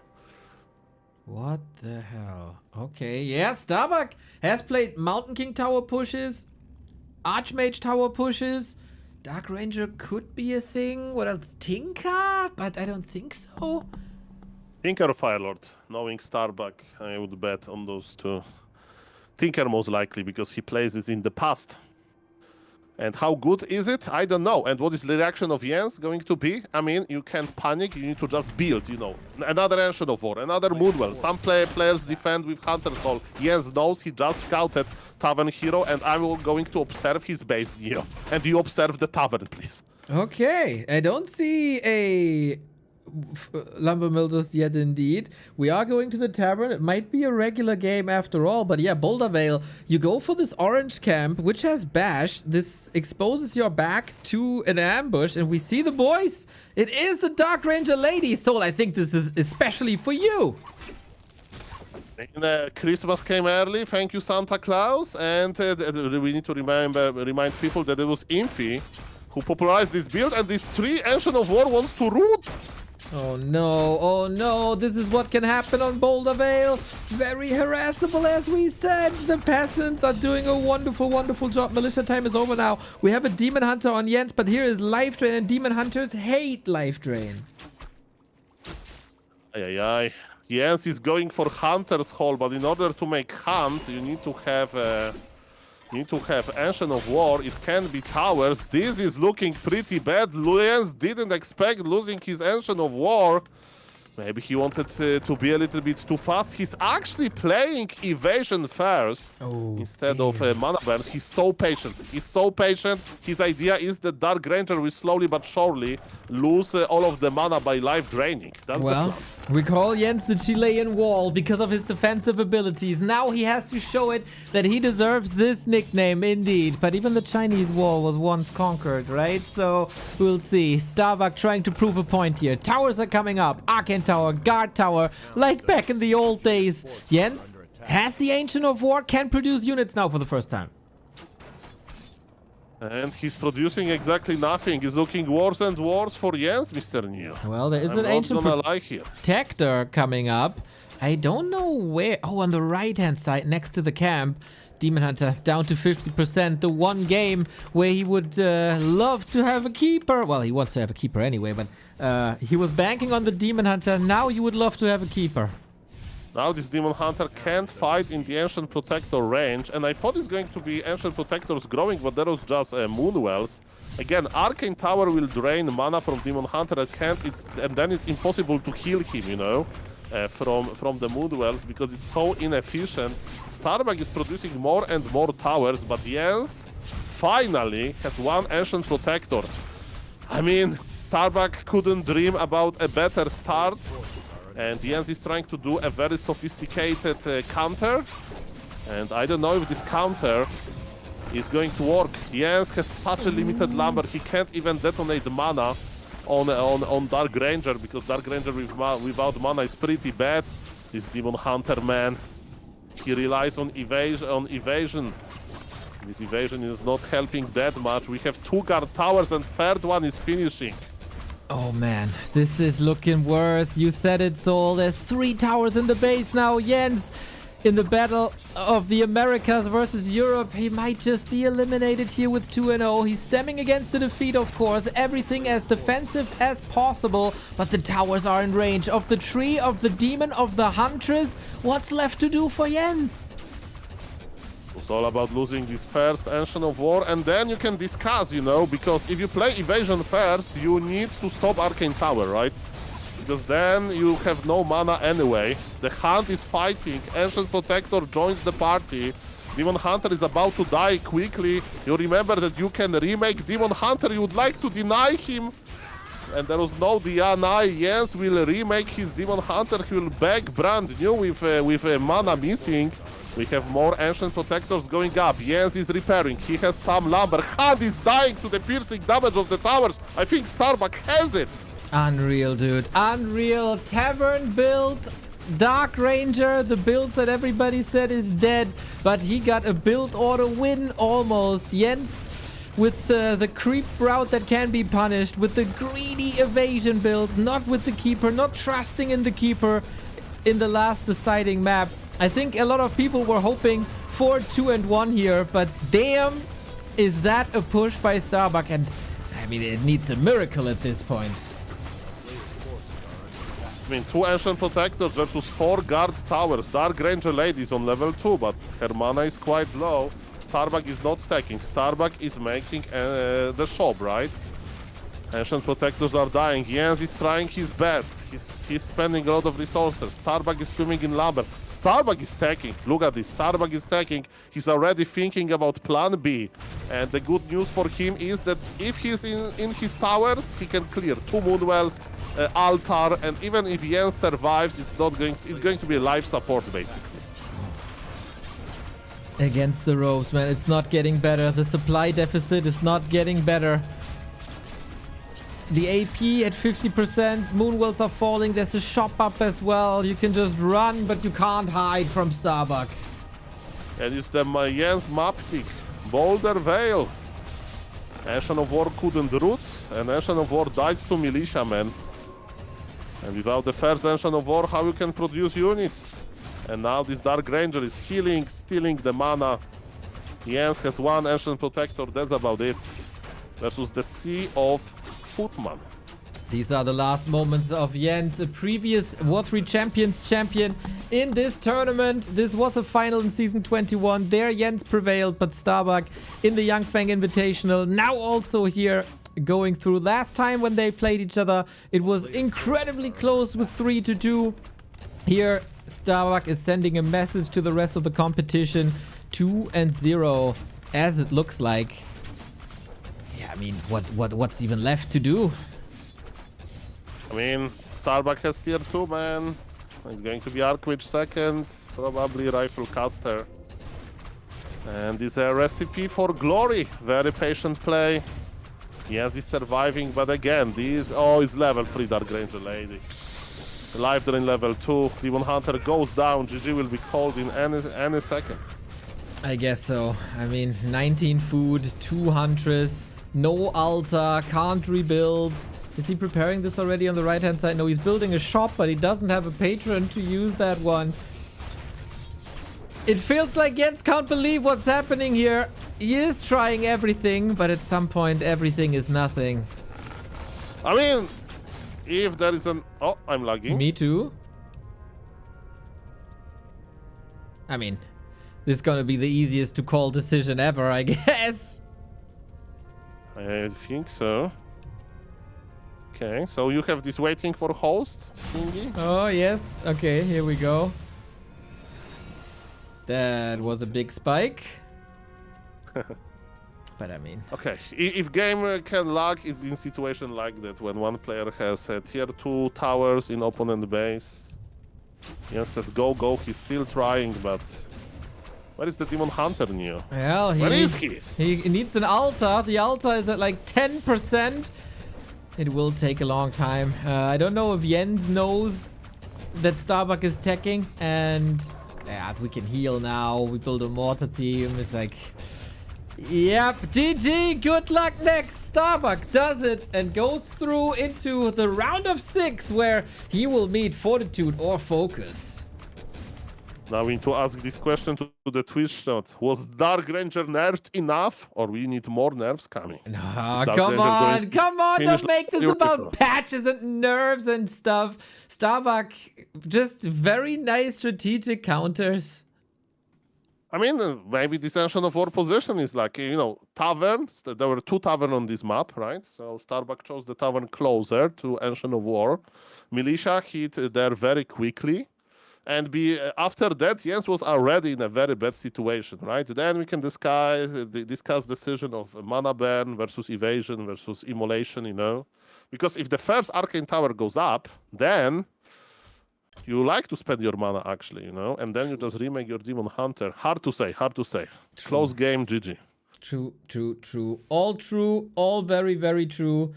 What the hell? Okay, yeah, Starbuck has played Mountain King tower pushes, Archmage tower pushes. Dark Ranger could be a thing. What else? Tinker? But I don't think so. Tinker or Firelord? Knowing Starbuck, I would bet on those two. Tinker most likely, because he plays it in the past. And how good is it? I don't know. And what is the reaction of Jens going to be? I mean, you can't panic, you need to just build, you know. Another Ancient of War, another Moonwell. Some players defend with Hunter Soul. Jens knows he just scouted Tavern Hero, and I'm going to observe his base, Neo. And you observe the Tavern, please. Okay, I don't see a lumber mill just yet, indeed. We are going to the tavern. It might be a regular game after all, but yeah, Boulder Vale, you go for this orange camp, which has bash. This exposes your back to an ambush, and we see the boys. It is the Dark Ranger Lady. Soul, I think this is especially for you. Christmas came early, thank you Santa Claus, and we need to remind people that it was Infi who popularized this build, and this 3 Ancient of War wants to root. Oh no, this is what can happen on Boulder Vale. Very harassable, as we said. The peasants are doing a wonderful, wonderful job. Militia time is over now. We have a Demon Hunter on Jens, but here is Life Drain, and Demon Hunters hate Life Drain. Ay. Jens is going for Hunter's Hall, but in order to make Hunt, you need to have Ancient of War. It can be towers. This is looking pretty bad. Jens didn't expect losing his Ancient of War. Maybe he wanted to be a little bit too fast. He's actually playing Evasion first instead of Mana Burns. He's so patient. His idea is that Dark Ranger will slowly but surely lose all of the mana by life draining. That's the plan. We call Jens the Chilean Wall because of his defensive abilities. Now he has to show it that he deserves this nickname, indeed. But even the Chinese Wall was once conquered, right? So we'll see. Starbuck trying to prove a point here. Towers are coming up. Arcane Tower, Guard Tower, like back in the old days. Jens has the Ancient of War, can produce units now for the first time. And he's producing exactly nothing. He's looking worse and worse for Jens, Mr. Neo. Well, there is an Ancient Protector coming up. I don't know where. Oh, on the right-hand side, next to the camp. Demon Hunter down to 50%. The one game where he would love to have a keeper. Well, he wants to have a keeper anyway, but he was banking on the Demon Hunter. Now you would love to have a keeper. Now this Demon Hunter can't fight in the Ancient Protector range, and I thought it's going to be Ancient Protectors growing, but that was just Moonwells. Again, Arcane Tower will drain mana from Demon Hunter, and then it's impossible to heal him, you know, from the Moonwells, because it's so inefficient. Starbuck is producing more and more towers, but Jens finally has one Ancient Protector. I mean, Starbuck couldn't dream about a better start. And Jens is trying to do a very sophisticated counter. And I don't know if this counter is going to work. Jens has such a limited lumber, he can't even detonate mana on Dark Ranger, because Dark Ranger without mana is pretty bad. This Demon Hunter, man, he relies on evasion. This evasion is not helping that much. We have 2 guard towers and third one is finishing. Oh man, this is looking worse. You said it, Soul. There's 3 towers in the base now. Jens, in the battle of the Americas versus Europe, he might just be eliminated here with 2-0. He's stemming against the defeat, of course. Everything as defensive as possible, but the towers are in range of the tree, of the demon, of the huntress. What's left to do for Jens? It's all about losing this first Ancient of War, and then you can discuss, you know, because if you play Evasion first, you need to stop Arcane Tower, right? Because then you have no mana anyway. The Hunt is fighting, Ancient Protector joins the party, Demon Hunter is about to die quickly. You remember that you can remake Demon Hunter, you would like to deny him, and there was no deny. Jens will remake his Demon Hunter, he will back brand new with mana missing. We have more Ancient Protectors going up. Jens is repairing. He has some lumber. Hunt is dying to the piercing damage of the towers. I think Starbuck has it. Unreal, dude. Unreal. Tavern build Dark Ranger, the build that everybody said is dead, but he got a build order win almost. Jens with the creep route that can be punished, with the greedy evasion build, not with the keeper, not trusting in the keeper in the last deciding map. I think a lot of people were hoping for 2-1 here, but damn, is that a push by Starbuck, and I mean, it needs a miracle at this point. I mean, 2 Ancient Protectors versus 4 Guard Towers. Dark Ranger Lady is on level 2, but her mana is quite low. Starbuck is not attacking. Starbuck is making the shop, right? Ancient Protectors are dying. Jens is trying his best. He's spending a lot of resources. Starbuck is swimming in lava. Starbuck is taking. Look at this. Starbuck is taking. He's already thinking about plan B. And the good news for him is that if he's in his towers, he can clear 2 Moonwells, altar, and even if Jens survives, it's going to be a life support basically. Against the ropes, man, it's not getting better. The supply deficit is not getting better. The AP at 50%, Moonwells are falling, there's a shop up as well. You can just run, but you can't hide from Starbuck. And it's the Jens map pick. Boulder Vale. Ancient of War couldn't root, and Ancient of War died to Militiamen. And without the first Ancient of War, how you can produce units? And now this Dark Ranger is healing, stealing the mana. Jens has 1 Ancient Protector, that's about it. Versus the Sea of Footman. These are the last moments of Jens, a previous War 3 Champions champion in this tournament. This was a final in Season 21. There Jens prevailed, but Starbuck in the Young Fang Invitational. Now also here going through. Last time when they played each other, it was incredibly close with 3-2. Here, Starbuck is sending a message to the rest of the competition. 2-0, as it looks like. Yeah, I mean, what's even left to do? I mean, Starbuck has tier 2, man. It's going to be Archwitch second, probably Rifle Caster. And it's a recipe for glory. Very patient play. Yes, he's surviving, but again, it's level 3 Dark Ranger Lady. Life Drain level 2. Demon Hunter goes down. GG will be called in any second. I guess so. I mean, 19 food, 2 Huntress, no altar, can't rebuild. Is he preparing this already on the right-hand side? No, he's building a shop, but he doesn't have a patron to use that one. It feels like Jens can't believe what's happening here. He is trying everything, but at some point, everything is nothing. I mean, if there is an... Oh, I'm lagging. Me too. I mean, this is gonna be the easiest to call decision ever, I guess. I think so. Okay, so you have this waiting for host thingy? Oh, yes. Okay, here we go. That was a big spike. But I mean... Okay, if game can lag, is in situation like that, when one player has tier 2 towers in opponent base. Yes, says go, go, he's still trying, but... Where is the Demon Hunter, Neo? Well, Where is he? He needs an altar. The altar is at like 10%. It will take a long time. I don't know if Jens knows that Starbuck is teching, and yeah, we can heal now. We build a mortar team. It's like, yep, GG, good luck next. Starbuck does it and goes through into the round of 6, where he will meet Fortitude or FoCuS. Now we need to ask this question to the Twitch chat. Was Dark Ranger nerfed enough, or we need more nerfs coming? No, come on, don't make this about patches and nerves and stuff. Starbuck, just very nice strategic counters. I mean, maybe this Ancient of War position is like, you know, taverns. There were 2 taverns on this map, right? So Starbuck chose the tavern closer to Ancient of War. Militia hit there very quickly. And after that, Jens was already in a very bad situation, right? Then we can discuss decision of mana burn versus evasion versus immolation, you know? Because if the first Arcane Tower goes up, then you like to spend your mana, actually, you know? And then you just remake your Demon Hunter. Hard to say, hard to say. Close game, GG. True. All true, all very, very true.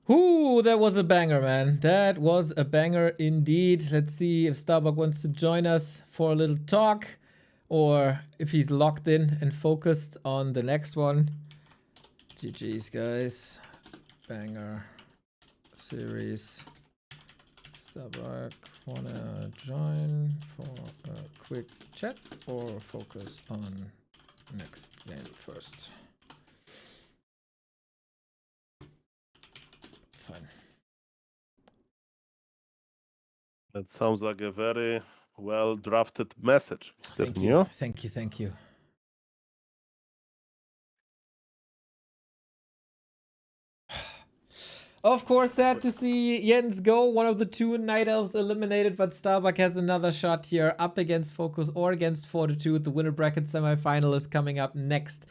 Ooh, that was a banger, man. That was a banger indeed. Let's see if Starbuck wants to join us for a little talk or if he's locked in and focused on the next one. GG's, guys. Banger series. Starbuck, wanna join for a quick chat or focus on next game first? Fine. That sounds like a very well drafted message, Thank Mr. you. Neo. Thank you. Thank you. Of course, sad to see Jens go. One of the two Night Elves eliminated, but Starbuck has another shot here up against FoCuS or against Fortitude. The winner bracket semifinal is coming up next.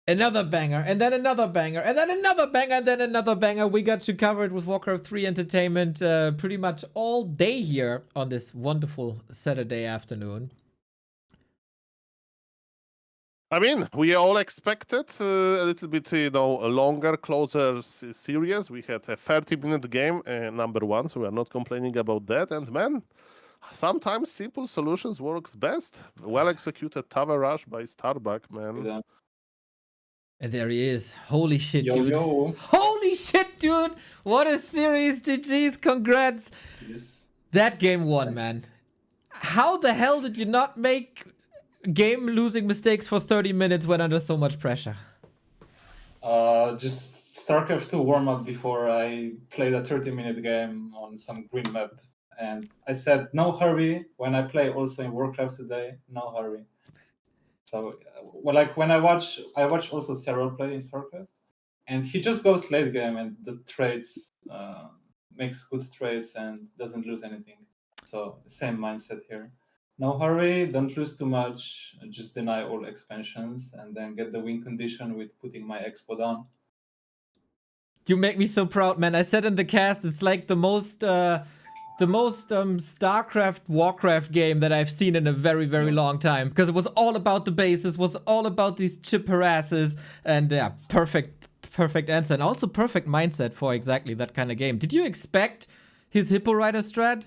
Another banger, and then another banger, and then another banger, and then another banger. We got you covered with Warcraft 3 entertainment pretty much all day here on this wonderful Saturday afternoon. I mean, we all expected a little bit, a longer, closer series. We had a 30-minute game, number one, so we are not complaining about that. And man, sometimes simple solutions works best. Well-executed tower rush by Starbuck, man. Yeah. And there he is. Holy shit, Yo, dude. yo. Holy shit, dude. What a series. GG's. Congrats. Yes. That game won, Thanks. man. How the hell did you not make game-losing mistakes for 30 minutes when under so much pressure? Just StarCraft 2 warm-up before I played a 30-minute game on some green map. And I said, no hurry. When I play also in Warcraft today, no hurry. So, when I watch also Cyril play in StarCraft, and he just goes late game and the trades makes good trades and doesn't lose anything. So same mindset here. No hurry, don't lose too much. Just deny all expansions and then get the win condition with putting my expo down. You make me so proud, man. I said in the cast, it's like the most StarCraft Warcraft game that I've seen in a very, very long time. Because it was all about the bases, was all about these chip harasses, and yeah, perfect answer. And also perfect mindset for exactly that kind of game. Did you expect his Hippo Rider strat?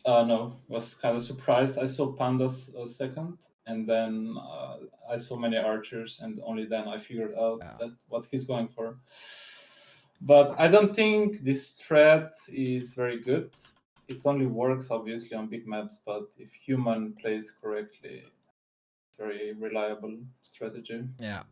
No, was kind of surprised. I saw pandas second, and then I saw many archers, and only then I figured out that what he's going for. But I don't think this threat is very good. It only works obviously on big maps, but if human plays correctly, it's very reliable strategy. Yeah.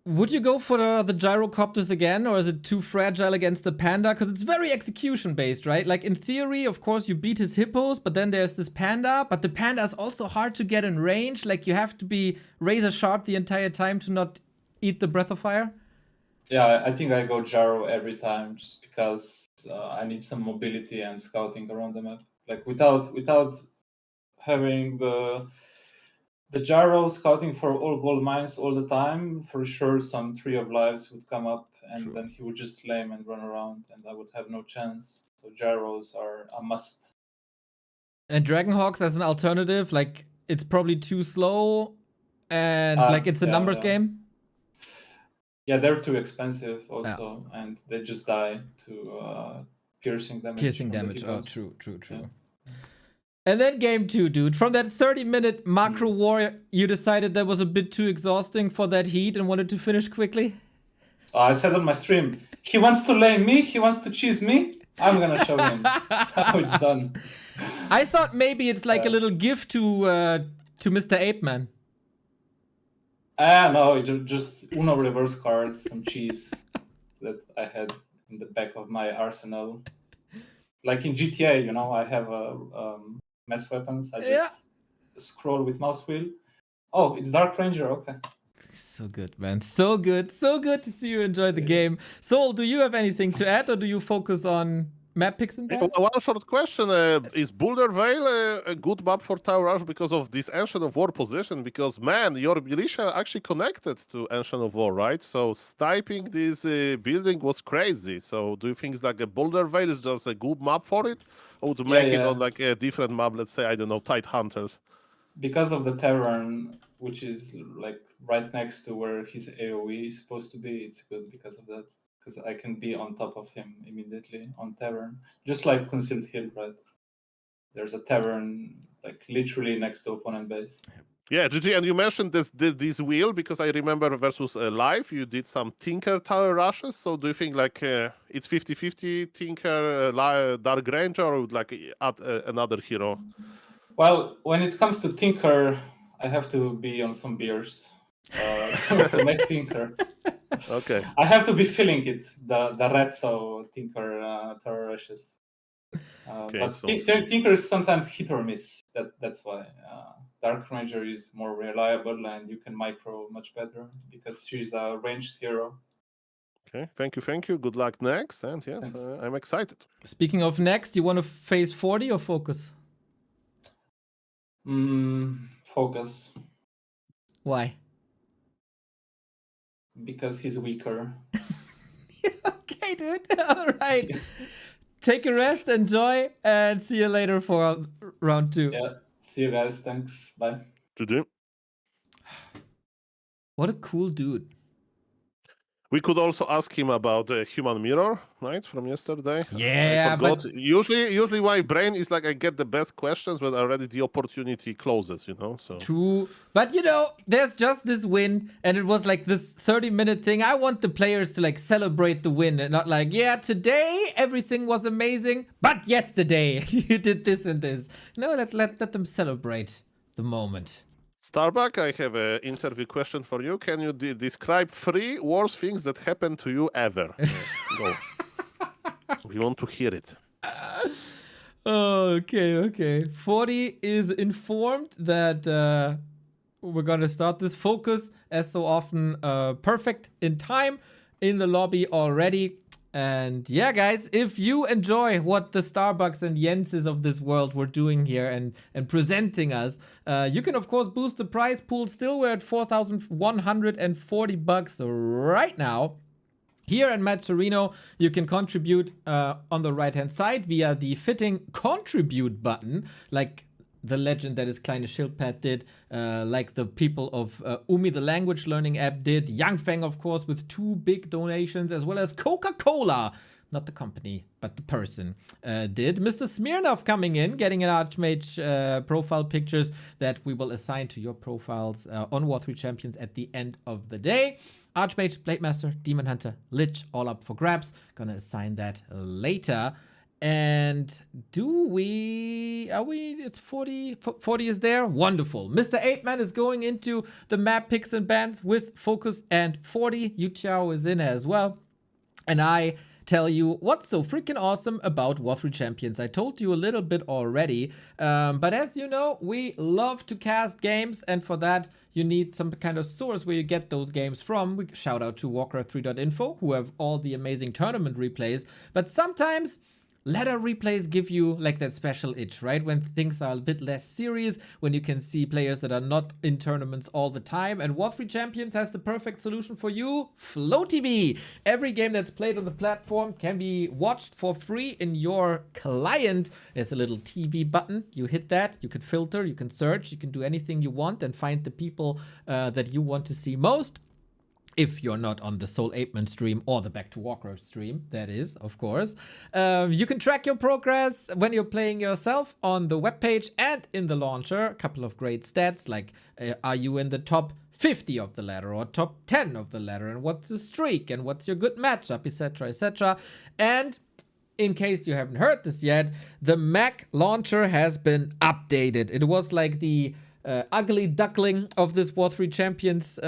Would you go for the gyrocopters again, or is it too fragile against the panda? Because it's very execution based, right? Like in theory, of course, you beat his hippos, but then there's this panda. But the panda is also hard to get in range. Like you have to be razor sharp the entire time to not eat the breath of fire. Yeah, I think I go gyro every time just because I need some mobility and scouting around the map. Like without having the gyro scouting for all gold mines all the time, for sure some Tree of Lives would come up and then he would just flame and run around and I would have no chance. So gyros are a must. And Dragonhawks as an alternative, like it's probably too slow and like it's a numbers game. Yeah, they're too expensive also, and they just die to piercing damage. Piercing damage. Oh, true. Yeah. And then game 2, dude. From that 30-minute macro war, you decided that was a bit too exhausting for that heat and wanted to finish quickly? I said on my stream, he wants to lane me, he wants to cheese me, I'm gonna show him how it's done. I thought maybe it's like a little gift to Mr. Ape Man. No, it's just Uno reverse cards, some cheese that I had in the back of my arsenal. Like in GTA, I have mass weapons. I just scroll with mouse wheel. Oh, it's Dark Ranger, okay. So good, man. So good. So good to see you enjoy the game. Soul, do you have anything to add or do you focus on map picks and ban? One short question. Is Boulder Vale a good map for Tower Rush because of this Ancient of War position? Because, man, your militia actually connected to Ancient of War, right? So sniping this building was crazy. So do you think it's like a Boulder Vale is just a good map for it? Or to make it on like a different map, let's say, I don't know, Tide Hunters? because of the Tavern, which is like right next to where his AoE is supposed to be, it's good because of that. Because I can be on top of him immediately on Tavern, just like Concealed Hill, right? There's a Tavern like literally next to opponent base. Yeah, GG, and you mentioned this wheel because I remember versus live you did some Tinker tower rushes. So do you think like it's 50-50 Tinker Dark Ranger, or would like add another hero? Well, when it comes to Tinker, I have to be on some beers to make Tinker. Okay. I have to be feeling it, the red so Tinker tower rushes. Okay, But so Tinker is sometimes hit or miss. That's why Dark Ranger is more reliable and you can micro much better because she's a ranged hero. okay, thank you. Good luck next, and yes, Thanks. I'm excited. Speaking of next, you want to face 40 or FoCuS? FoCuS, Why? because he's weaker. Okay, dude. All right. Take a rest, enjoy, and see you later for round 2. Yeah. See you guys. Thanks. Bye. GG. What a cool dude. We could also ask him about the human mirror, right, from yesterday. Yeah, I forgot. but Usually my brain is like I get the best questions when already the opportunity closes, you know. So true. But you know, there's just this win, and it was like this 30-minute thing. I want the players to like celebrate the win and not like, yeah, today everything was amazing, but yesterday you did this and this. No, let them celebrate the moment. Starbuck, I have an interview question for you. Can you describe 3 worst things that happened to you ever? Go. We want to hear it. Okay. 40 is informed that we're gonna start this FoCuS as so often perfect in time in the lobby already. And yeah, guys, if you enjoy what the Starbucks and Jenses of this world were doing here and presenting us, you can of course boost the prize pool. Still, we're at $4,140 right now. Here in Matcherino, you can contribute on the right-hand side via the fitting contribute button, like the legend that is Kleine Schildpad did, like the people of Umi, the language learning app, did. Yang Feng, of course, with 2 big donations, as well as Coca-Cola, not the company, but the person, did. Mr. Smirnov coming in, getting an Archmage profile pictures that we will assign to your profiles on War 3 Champions at the end of the day. Archmage, Blade Master, Demon Hunter, Lich, all up for grabs. Gonna assign that later. And it's 40 is there? Wonderful. Mr. 8-Man is going into the map picks and bans with FoCuS and 40. Yu Chao is in as well. And I tell you what's so freaking awesome about War 3 Champions. I told you a little bit already, but as you know, we love to cast games, and for that, you need some kind of source where you get those games from. We shout out to Warcraft3.info, who have all the amazing tournament replays, but sometimes ladder replays give you like that special itch, right? When things are a bit less serious, when you can see players that are not in tournaments all the time. And War 3 Champions has the perfect solution for you, Flow TV. Every game that's played on the platform can be watched for free in your client. There's a little TV button. You hit that, you can filter, you can search, you can do anything you want and find the people that you want to see most. If you're not on the Soul 8-Man stream or the Back to Warcraft stream, that is, of course. You can track your progress when you're playing yourself on the webpage and in the launcher. A couple of great stats, like are you in the top 50 of the ladder or top 10 of the ladder, and what's the streak, and what's your good matchup, etc., etc. And in case you haven't heard this yet, the Mac launcher has been updated. It was like the ugly duckling of this War 3 Champions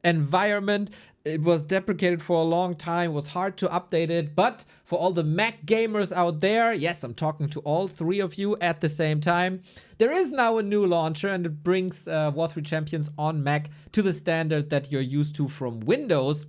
environment. It was deprecated for a long time, it was hard to update it, but for all the Mac gamers out there, yes, I'm talking to all 3 of you at the same time, there is now a new launcher, and it brings War 3 Champions on Mac to the standard that you're used to from Windows.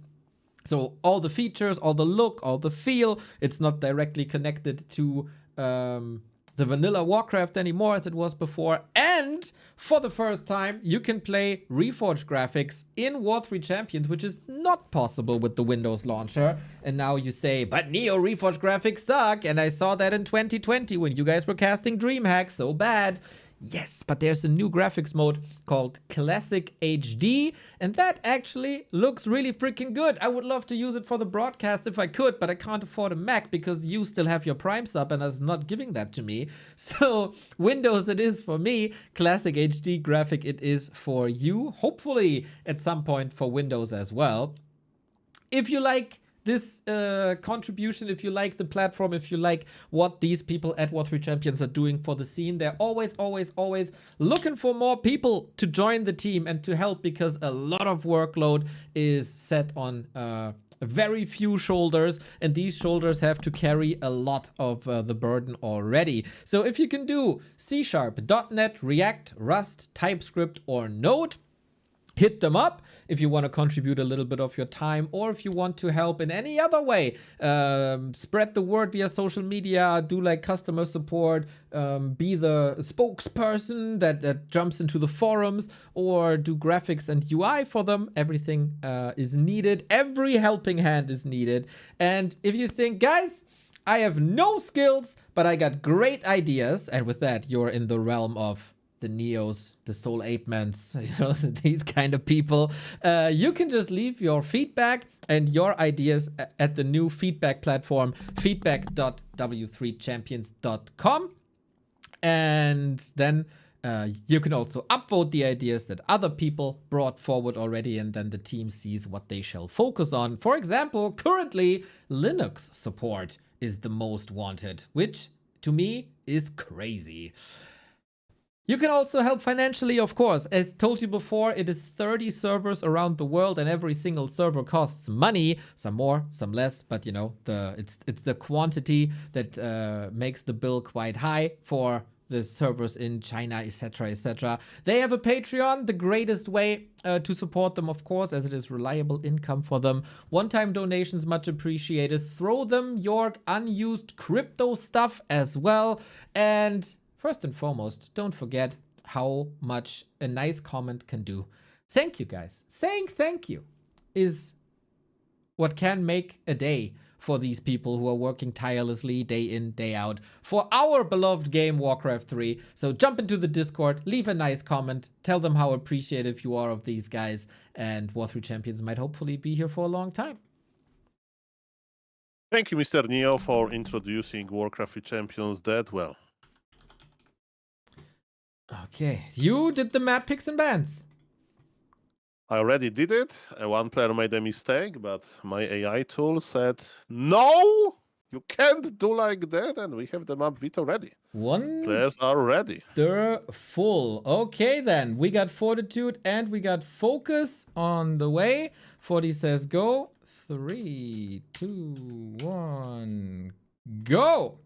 So all the features, all the look, all the feel, it's not directly connected to the vanilla Warcraft anymore as it was before. And for the first time, you can play Reforged graphics in War 3 Champions, which is not possible with the Windows launcher. And now you say, but Neo Reforged graphics suck. And I saw that in 2020 when you guys were casting DreamHack so bad. Yes, but there's a new graphics mode called Classic HD, and that actually looks really freaking good. I would love to use it for the broadcast if I could, but I can't afford a Mac because you still have your Prime sub and it's not giving that to me. So Windows it is for me, Classic HD graphic it is for you, hopefully at some point for Windows as well. If you like this contribution, if you like the platform, if you like what these people at War3 Champions are doing for the scene, they're always looking for more people to join the team and to help, because a lot of workload is set on very few shoulders, and these shoulders have to carry a lot of the burden already. So if you can do C#, .NET, React, Rust, TypeScript, or Node, hit them up if you want to contribute a little bit of your time, or if you want to help in any other way. Spread the word via social media, do like customer support, be the spokesperson that jumps into the forums, or do graphics and UI for them. Everything is needed. Every helping hand is needed. And if you think, guys, I have no skills, but I got great ideas, and with that, you're in the realm of the Neos, the Soul Ape Mans, these kind of people. You can just leave your feedback and your ideas at the new feedback platform, feedback.w3champions.com. And then you can also upvote the ideas that other people brought forward already, and then the team sees what they shall focus on. For example, currently, Linux support is the most wanted, which to me is crazy. You can also help financially, of course. As told you before, it is 30 servers around the world, and every single server costs money. Some more, some less, but you know, it's the quantity that makes the bill quite high for the servers in China, etc., etc. They have a Patreon, the greatest way to support them, of course, as it is reliable income for them. One-time donations much appreciated. Throw them your unused crypto stuff as well. And first and foremost, don't forget how much a nice comment can do. Thank you, guys. Saying thank you is what can make a day for these people who are working tirelessly day in, day out for our beloved game Warcraft 3. So jump into the Discord, leave a nice comment, tell them how appreciative you are of these guys, and War3 Champions might hopefully be here for a long time. Thank you, Mr. Neo, for introducing Warcraft 3 Champions that well. Okay, you did the map picks and bans. I already did it. One player made a mistake, but my AI tool said, no, you can't do like that, and we have the map veto ready. Players are ready. They're full. Okay, then. We got Fortitude and we got FoCuS on the way. 40 says go. 3, 2, 1, go!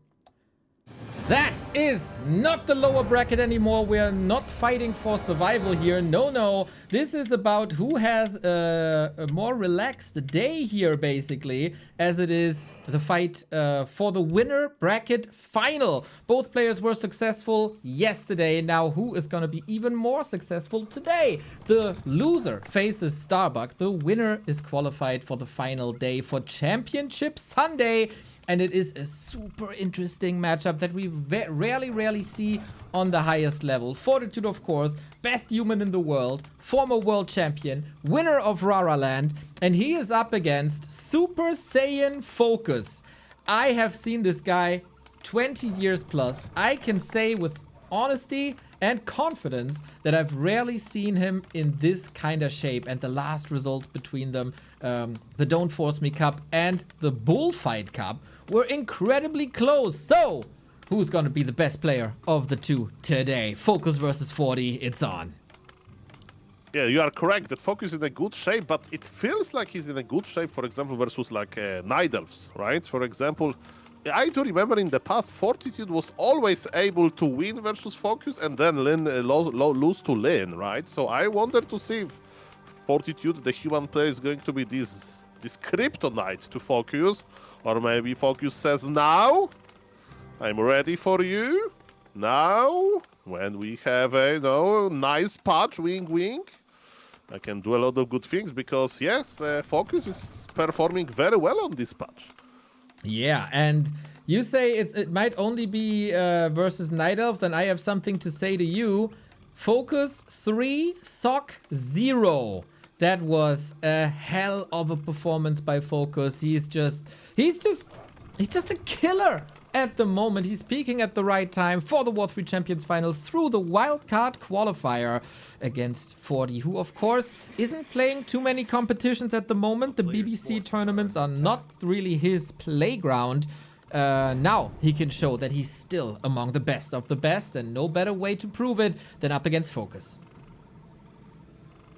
That is not the lower bracket anymore. We are not fighting for survival here. No. This is about who has a more relaxed day here, basically, as it is the fight for the winner bracket final. Both players were successful yesterday. Now, who is going to be even more successful today? The loser faces Starbuck. The winner is qualified for the final day for Championship Sunday. And it is a super interesting matchup that we rarely see on the highest level. Fortitude, of course, best human in the world, former world champion, winner of Rara Land, and he is up against Super Saiyan FoCuS. I have seen this guy 20 years plus. I can say with honesty and confidence that I've rarely seen him in this kind of shape. And the last result between them, the Don't Force Me Cup and the Bullfight Cup, were incredibly close. So, who's gonna be the best player of the two today? FoCuS versus 40, it's on. Yeah, you are correct that FoCuS is in a good shape, but it feels like he's in a good shape, for example, versus like Night Elves, right? For example, I do remember in the past, Fortitude was always able to win versus FoCuS and then lose to Lin, right? So I wonder to see if Fortitude, the human player, is going to be this kryptonite to FoCuS, or maybe FoCuS says, now, I'm ready for you. Now, when we have a nice patch, wing, I can do a lot of good things, because yes, FoCuS is performing very well on this patch. Yeah, and You say it might only be versus Night Elves, and I have something to say to you. FoCuS 3, SOC 0. That was a hell of a performance by FoCuS. He's just a killer at the moment. He's peaking at the right time for the War 3 Champions Finals through the wildcard qualifier against 40, who of course isn't playing too many competitions at the moment. The BBC tournaments are not really his playground. Now he can show that he's still among the best of the best, and no better way to prove it than up against FoCuS.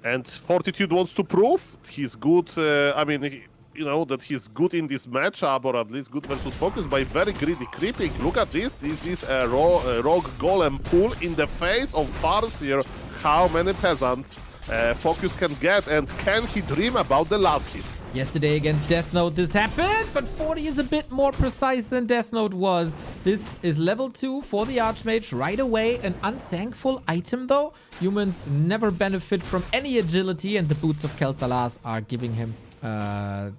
And Fortitude wants to prove he's good. You know, that he's good in this matchup, or at least good versus FoCuS by very greedy creeping. Look at this. This is a rogue golem pull in the face of Farseer. How many peasants FoCuS can get, and can he dream about the last hit? Yesterday against Death Note this happened, but 40 is a bit more precise than Death Note was. This is level 2 for the Archmage right away. An unthankful item though. Humans never benefit from any agility, and the Boots of Kel'Thalas are giving him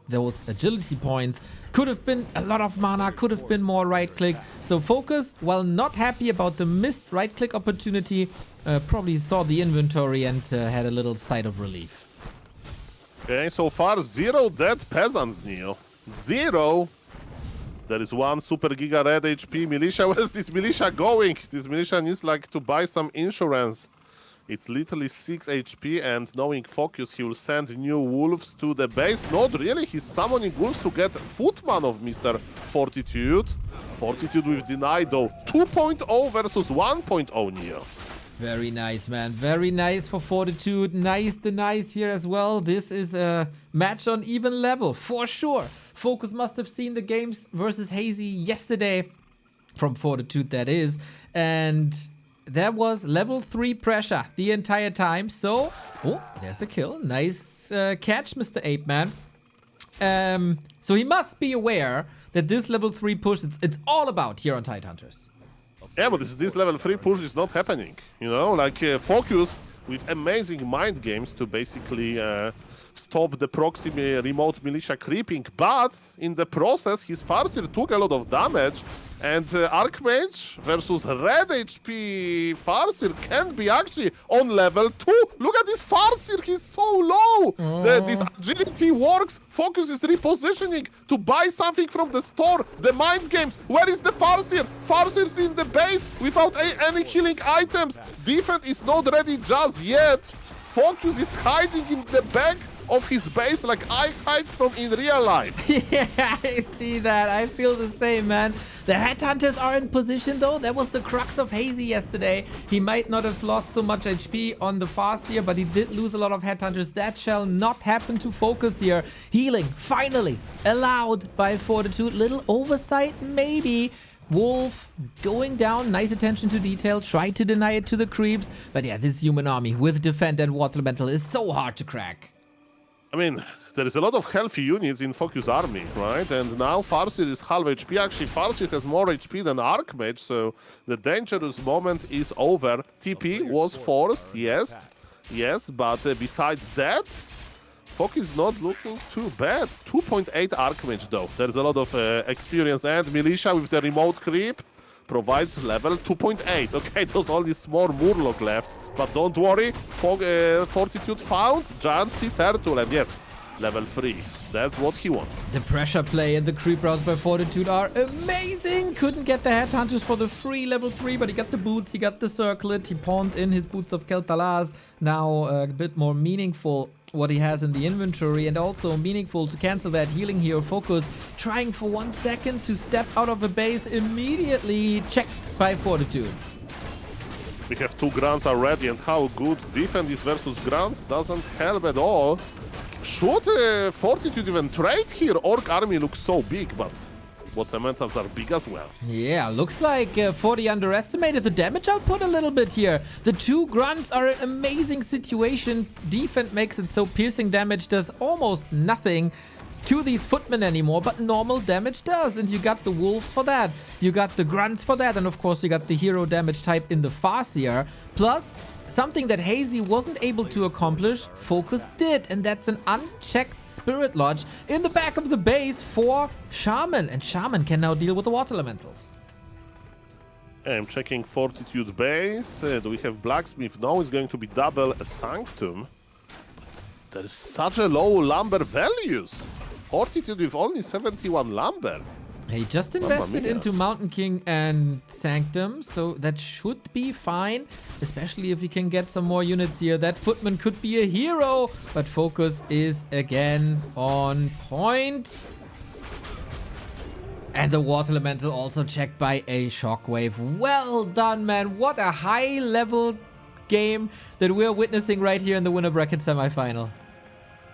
those agility points. Could have been a lot of mana, could have been more right click. So FoCuS, while not happy about the missed right click opportunity, probably saw the inventory and had a little sigh of relief. Okay, so far 0 dead peasants, Neo. 0. There is one super giga red HP militia. Where's this militia going? This militia needs like to buy some insurance. It's literally 6 HP, and knowing FoCuS, he will send new wolves to the base. Not really, he's summoning wolves to get footman of Mr. Fortitude. Fortitude with deny though. 2.0 versus 1.0, Neo. Very nice, man. Very nice for Fortitude. Nice denies here as well. This is a match on even level, for sure. FoCuS must have seen the games versus Hazy yesterday, from Fortitude that is, and there was level 3 pressure the entire time. So, oh, there's a kill. Nice catch, Mr. Ape Man. So he must be aware that this level 3 push, it's all about here on Tidehunters. Yeah, but this level 3 push is not happening. You know, like FoCuS with amazing mind games to basically stop the proxy remote militia creeping, but in the process his Farseer took a lot of damage, and Archmage versus red HP Farseer can be actually on level 2. Look at this Farseer, he's so low. This agility works. FoCuS is repositioning to buy something from the store. The mind games, where is the Farseer? Farseer's in the base without any healing items. Defense is not ready just yet. FoCuS is hiding in the back of his base like I hide from in real life. Yeah, I see that. I feel the same, man. The Headhunters are in position though. That was the crux of Hazy yesterday. He might not have lost so much HP on the Farseer, but he did lose a lot of Headhunters. That shall not happen to FoCuS here. Healing, finally, allowed by Fortitude. Little oversight, maybe. Wolf going down, nice attention to detail, tried to deny it to the creeps. But yeah, this human army with Defend and Water Elemental is so hard to crack. I mean, there is a lot of healthy units in FoCuS army, right? And now Farseer is half HP. Actually, Farseer has more HP than Archmage, so the dangerous moment is over. TP was forced, yes, but besides that, FoCuS is not looking too bad. 2.8 Archmage though. There's a lot of experience, and Militia with the remote creep provides level 2.8. Okay, there's only small Murloc left. But don't worry, Fortitude found Giant Sea Turtle, and yes, level 3. That's what he wants. The pressure play and the creep routes by Fortitude are amazing. Couldn't get the Headhunters for the free level 3, but he got the boots, he got the circlet, he pawned in his Boots of Kel'Thalas. Now a bit more meaningful what he has in the inventory, and also meaningful to cancel that healing here. FoCuS trying for 1 second to step out of a base, immediately checked by Fortitude. We have 2 grunts already, and how good defense is versus grunts doesn't help at all. Should Fortitude even trade here? Orc army looks so big, but Watermentals are big as well. Yeah, looks like 40 underestimated the damage output a little bit here. The 2 grunts are an amazing situation. Defense makes it so piercing damage does almost nothing to these footmen anymore, but normal damage does, and you got the wolves for that, you got the grunts for that, and of course you got the hero damage type in the Farseer. Plus, Something that Hazy wasn't able to accomplish, FoCuS did, and that's an unchecked Spirit Lodge in the back of the base for Shaman, and Shaman can now deal with the Water Elementals. I'm checking Fortitude base. Do we have Blacksmith? No, it's going to be double a Sanctum. There is such a low lumber values. Fortitude with only 71 lumber. He just invested into Mountain King and Sanctum, so that should be fine, especially if he can get some more units here. That Footman could be a hero, but FoCuS is again on point. And the Water Elemental also checked by a Shockwave. Well done, man. What a high-level game that we're witnessing right here in the winner bracket semifinal.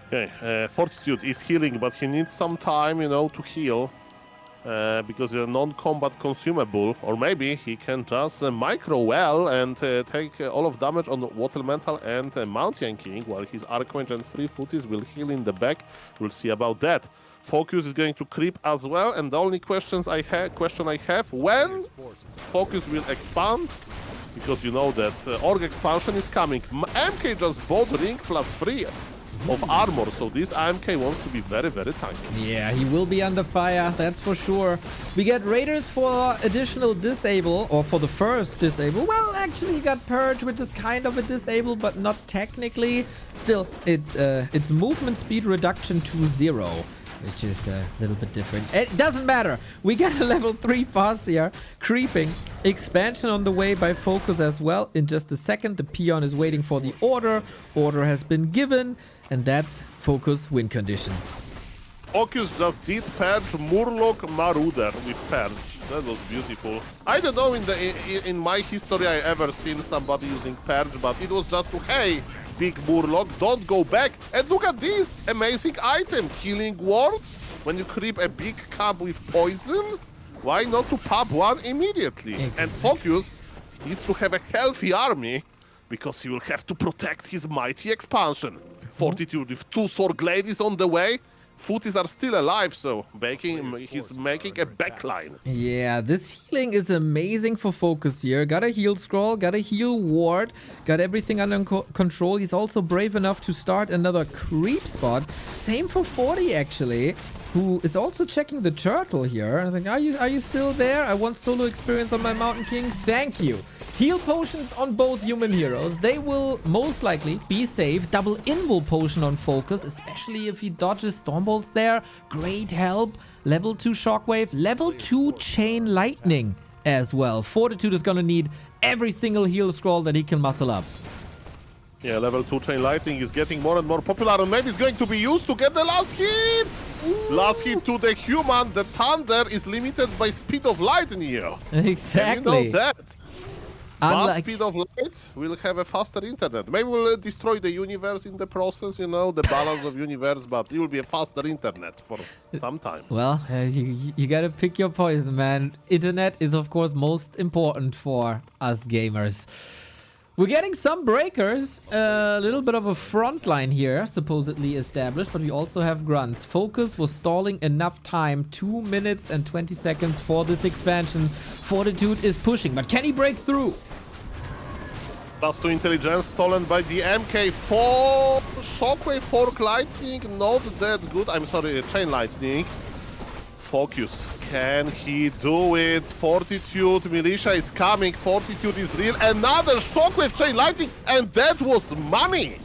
Okay, Fortitude is healing, but he needs some time, you know, to heal. Because it's a non-combat consumable, or maybe he can just micro well and take all of damage on Water Elemental and Mountain King, while his Archmage and Free Footies will heal in the back. We'll see about that. FoCuS is going to creep as well, and the only question I have, when FoCuS will expand, because you know that Org expansion is coming. MK just bought Ring +3 of armor, so this AMK wants to be very, very tanky. Yeah, he will be under fire, that's for sure. We get Raiders for additional disable, or for the first disable. Well, actually, he got Purge, which is kind of a disable, but not technically. Still, it's movement speed reduction to 0, which is a little bit different. It doesn't matter. We get a level 3 fast here, creeping. Expansion on the way by FoCuS as well. In just a second, the peon is waiting for the order. Order has been given. And that's FoCuS win condition. FoCuS just did Purge Murloc Marauder with Purge. That was beautiful. I don't know in my history I ever seen somebody using Purge, but it was just to, hey, big Murloc, don't go back. And look at this amazing item, Healing Wards. When you creep a big camp with poison, why not to pop one immediately? Exactly. And FoCuS needs to have a healthy army, because he will have to protect his mighty expansion. Fortitude with 2 Sorg Ladies on the way. Footies are still alive, so he's making a backline. Yeah, this healing is amazing for FoCuS here. Got a heal scroll, got a heal ward, got everything under control. He's also brave enough to start another creep spot. Same for 40 actually, who is also checking the turtle here. I think, are you still there? I want solo experience on my Mountain King. Thank you. Heal potions on both human heroes. They will most likely be safe. Double invul potion on FoCuS, especially if he dodges Stormbolts there. Great help. Level 2 Shockwave. Level 2 Chain Lightning as well. Fortitude is going to need every single heal scroll that he can muscle up. Yeah, level 2 Chain Lightning is getting more and more popular, and maybe it's going to be used to get the last hit! Ooh. Last hit to the human. The Thunder is limited by speed of light in here. Exactly. And you know that. But speed of light will have a faster internet. Maybe we'll destroy the universe in the process, you know, the balance of universe, but it will be a faster internet for some time. Well, you gotta pick your poison, man. Internet is, of course, most important for us gamers. We're getting some breakers. A little bit of a front line here, supposedly established, but we also have grunts. FoCuS was stalling enough time, 2 minutes and 20 seconds for this expansion. Fortitude is pushing, but can he break through? +2 intelligence stolen by the MK4. Shockwave, Fork Lightning, not that good. I'm sorry, Chain Lightning. FoCuS, can he do it? Fortitude, Militia is coming. Fortitude is real. Another Shockwave, Chain Lightning, and that was money.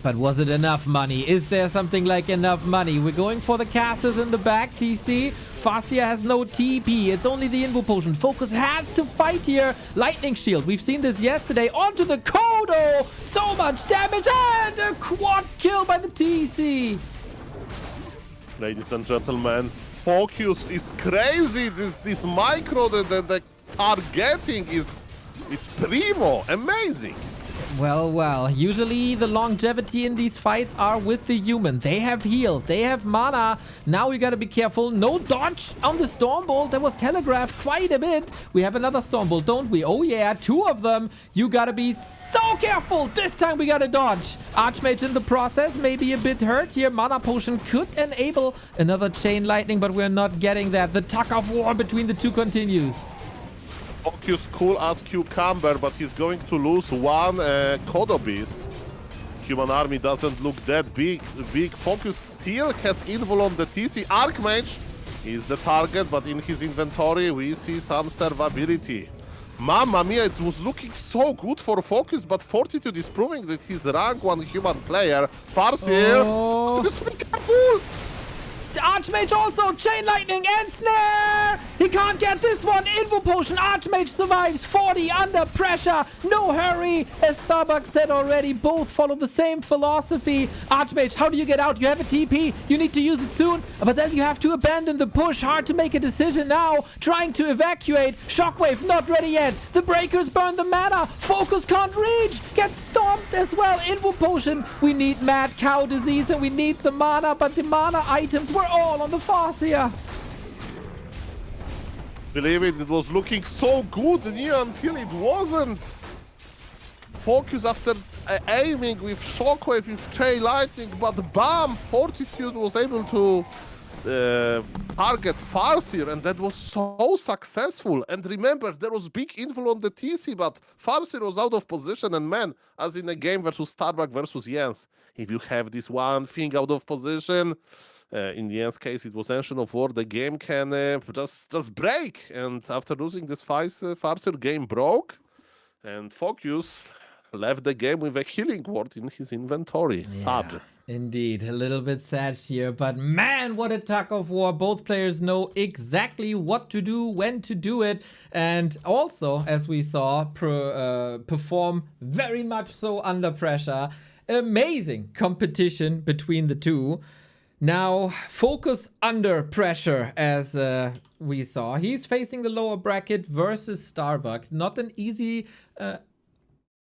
But was it enough money? Is there something like enough money? We're going for the casters in the back, TC. Fascia has no TP. It's only the Invo Potion. FoCuS has to fight here. Lightning Shield. We've seen this yesterday. Onto the Kodo. So much damage. And a quad kill by the TC. Ladies and gentlemen, FoCuS is crazy. This micro, the targeting is primo. Amazing. Well, usually the longevity in these fights are with the human. They have heal, they have mana. Now we gotta be careful. No dodge on the Stormbolt. That was telegraphed quite a bit. We have another Stormbolt, don't we? Oh yeah, 2 of them. You gotta be so careful. This time we gotta dodge. Archmage in the process, maybe a bit hurt here. Mana Potion could enable another Chain Lightning, but we're not getting that. The tug of war between the two continues. FoCuS cool as cucumber, but he's going to lose one Kodo Beast. Human army doesn't look that big. FoCuS still has invul on the TC. Archmage is the target, but in his inventory we see some survivability. Mamma mia, it was looking so good for FoCuS, but Fortitude is proving that he's rank 1 human player. Farseer, Oh. Farseer is to be careful! Archmage also, Chain Lightning and Snare! He can't get this one, Invo Potion, Archmage survives, 40 under pressure, no hurry! As Starbuck said already, both follow the same philosophy. Archmage, how do you get out? You have a TP, you need to use it soon, but then you have to abandon the push, hard to make a decision now, trying to evacuate, Shockwave not ready yet, the Breakers burn the mana, FoCuS can't reach, gets stomped as well, Invo Potion, we need Mad Cow Disease and we need some mana, but the mana items were all on the Farseer. Believe it, it was looking so good near until it wasn't. FoCuS after aiming with Shockwave, with Chain Lightning, but bam! Fortitude was able to target Farseer, and that was so successful. And remember, there was big influence on the TC, but Farseer was out of position, and man, as in a game versus Starbuck versus Jens, if you have this one thing out of position, in Jens' case, it was Ancient of War. The game can just break. And after losing this Farseer, game broke. And FoCuS left the game with a healing ward in his inventory. Sad. Indeed, a little bit sad here, but man, what a tug of war. Both players know exactly what to do, when to do it, and also, as we saw, perform very much so under pressure. Amazing competition between the two. Now, FoCuS under pressure, as we saw. He's facing the lower bracket versus Starbuck. Not an easy,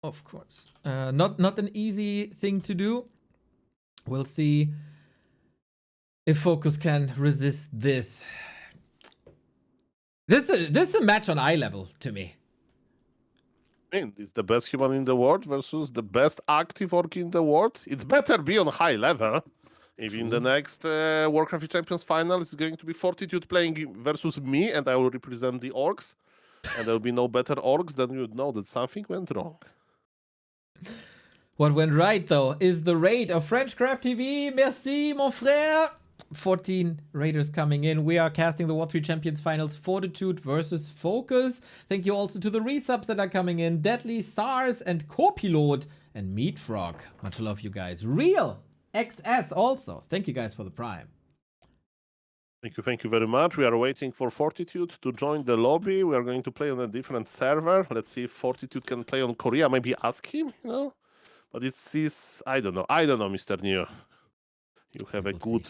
of course, not an easy thing to do. We'll see if FoCuS can resist this. This is a match on eye level to me. I mean, it's the best human in the world versus the best active orc in the world. It's better be on high level. If in the next Warcraft Champions final, it's going to be Fortitude playing versus me, and I will represent the orcs, and there will be no better orcs, then you would know that something went wrong. What went right, though, is the raid of Frenchcraft TV. Merci, mon frère. 14 raiders coming in. We are casting the War 3 Champions Finals, Fortitude versus FoCuS. Thank you also to the resubs that are coming in. Deadly, SARS, and Copilot, and Meat Frog. Much love, you guys. Real XS also. Thank you guys for the prime. Thank you very much. We are waiting for Fortitude to join the lobby. We are going to play on a different server. Let's see if Fortitude can play on Korea. Maybe ask him, you know? But it sees, I don't know, Mr. Neo. You have a good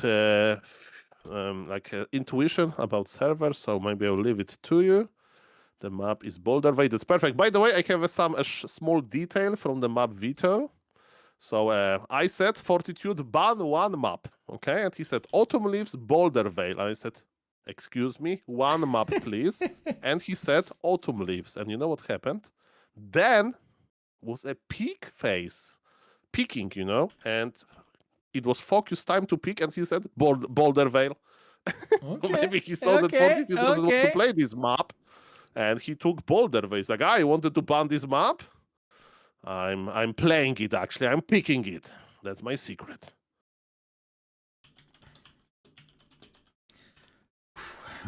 intuition about servers, so maybe I'll leave it to you. The map is Boulder Bay. That's perfect. By the way, I have a small detail from the map veto. So I said Fortitude ban one map, okay? And he said Autumn Leaves, Boulder Vale. I said, excuse me, one map, please. And he said Autumn Leaves. And you know what happened? Then was a peak phase, peaking, you know, and it was FoCuS time to pick, and he said Boulder Vale. Okay. Maybe he saw that Fortitude doesn't want to play this map, and he took Boulder Vale. He's like, I wanted to ban this map. I'm playing it, actually. I'm picking it. That's my secret.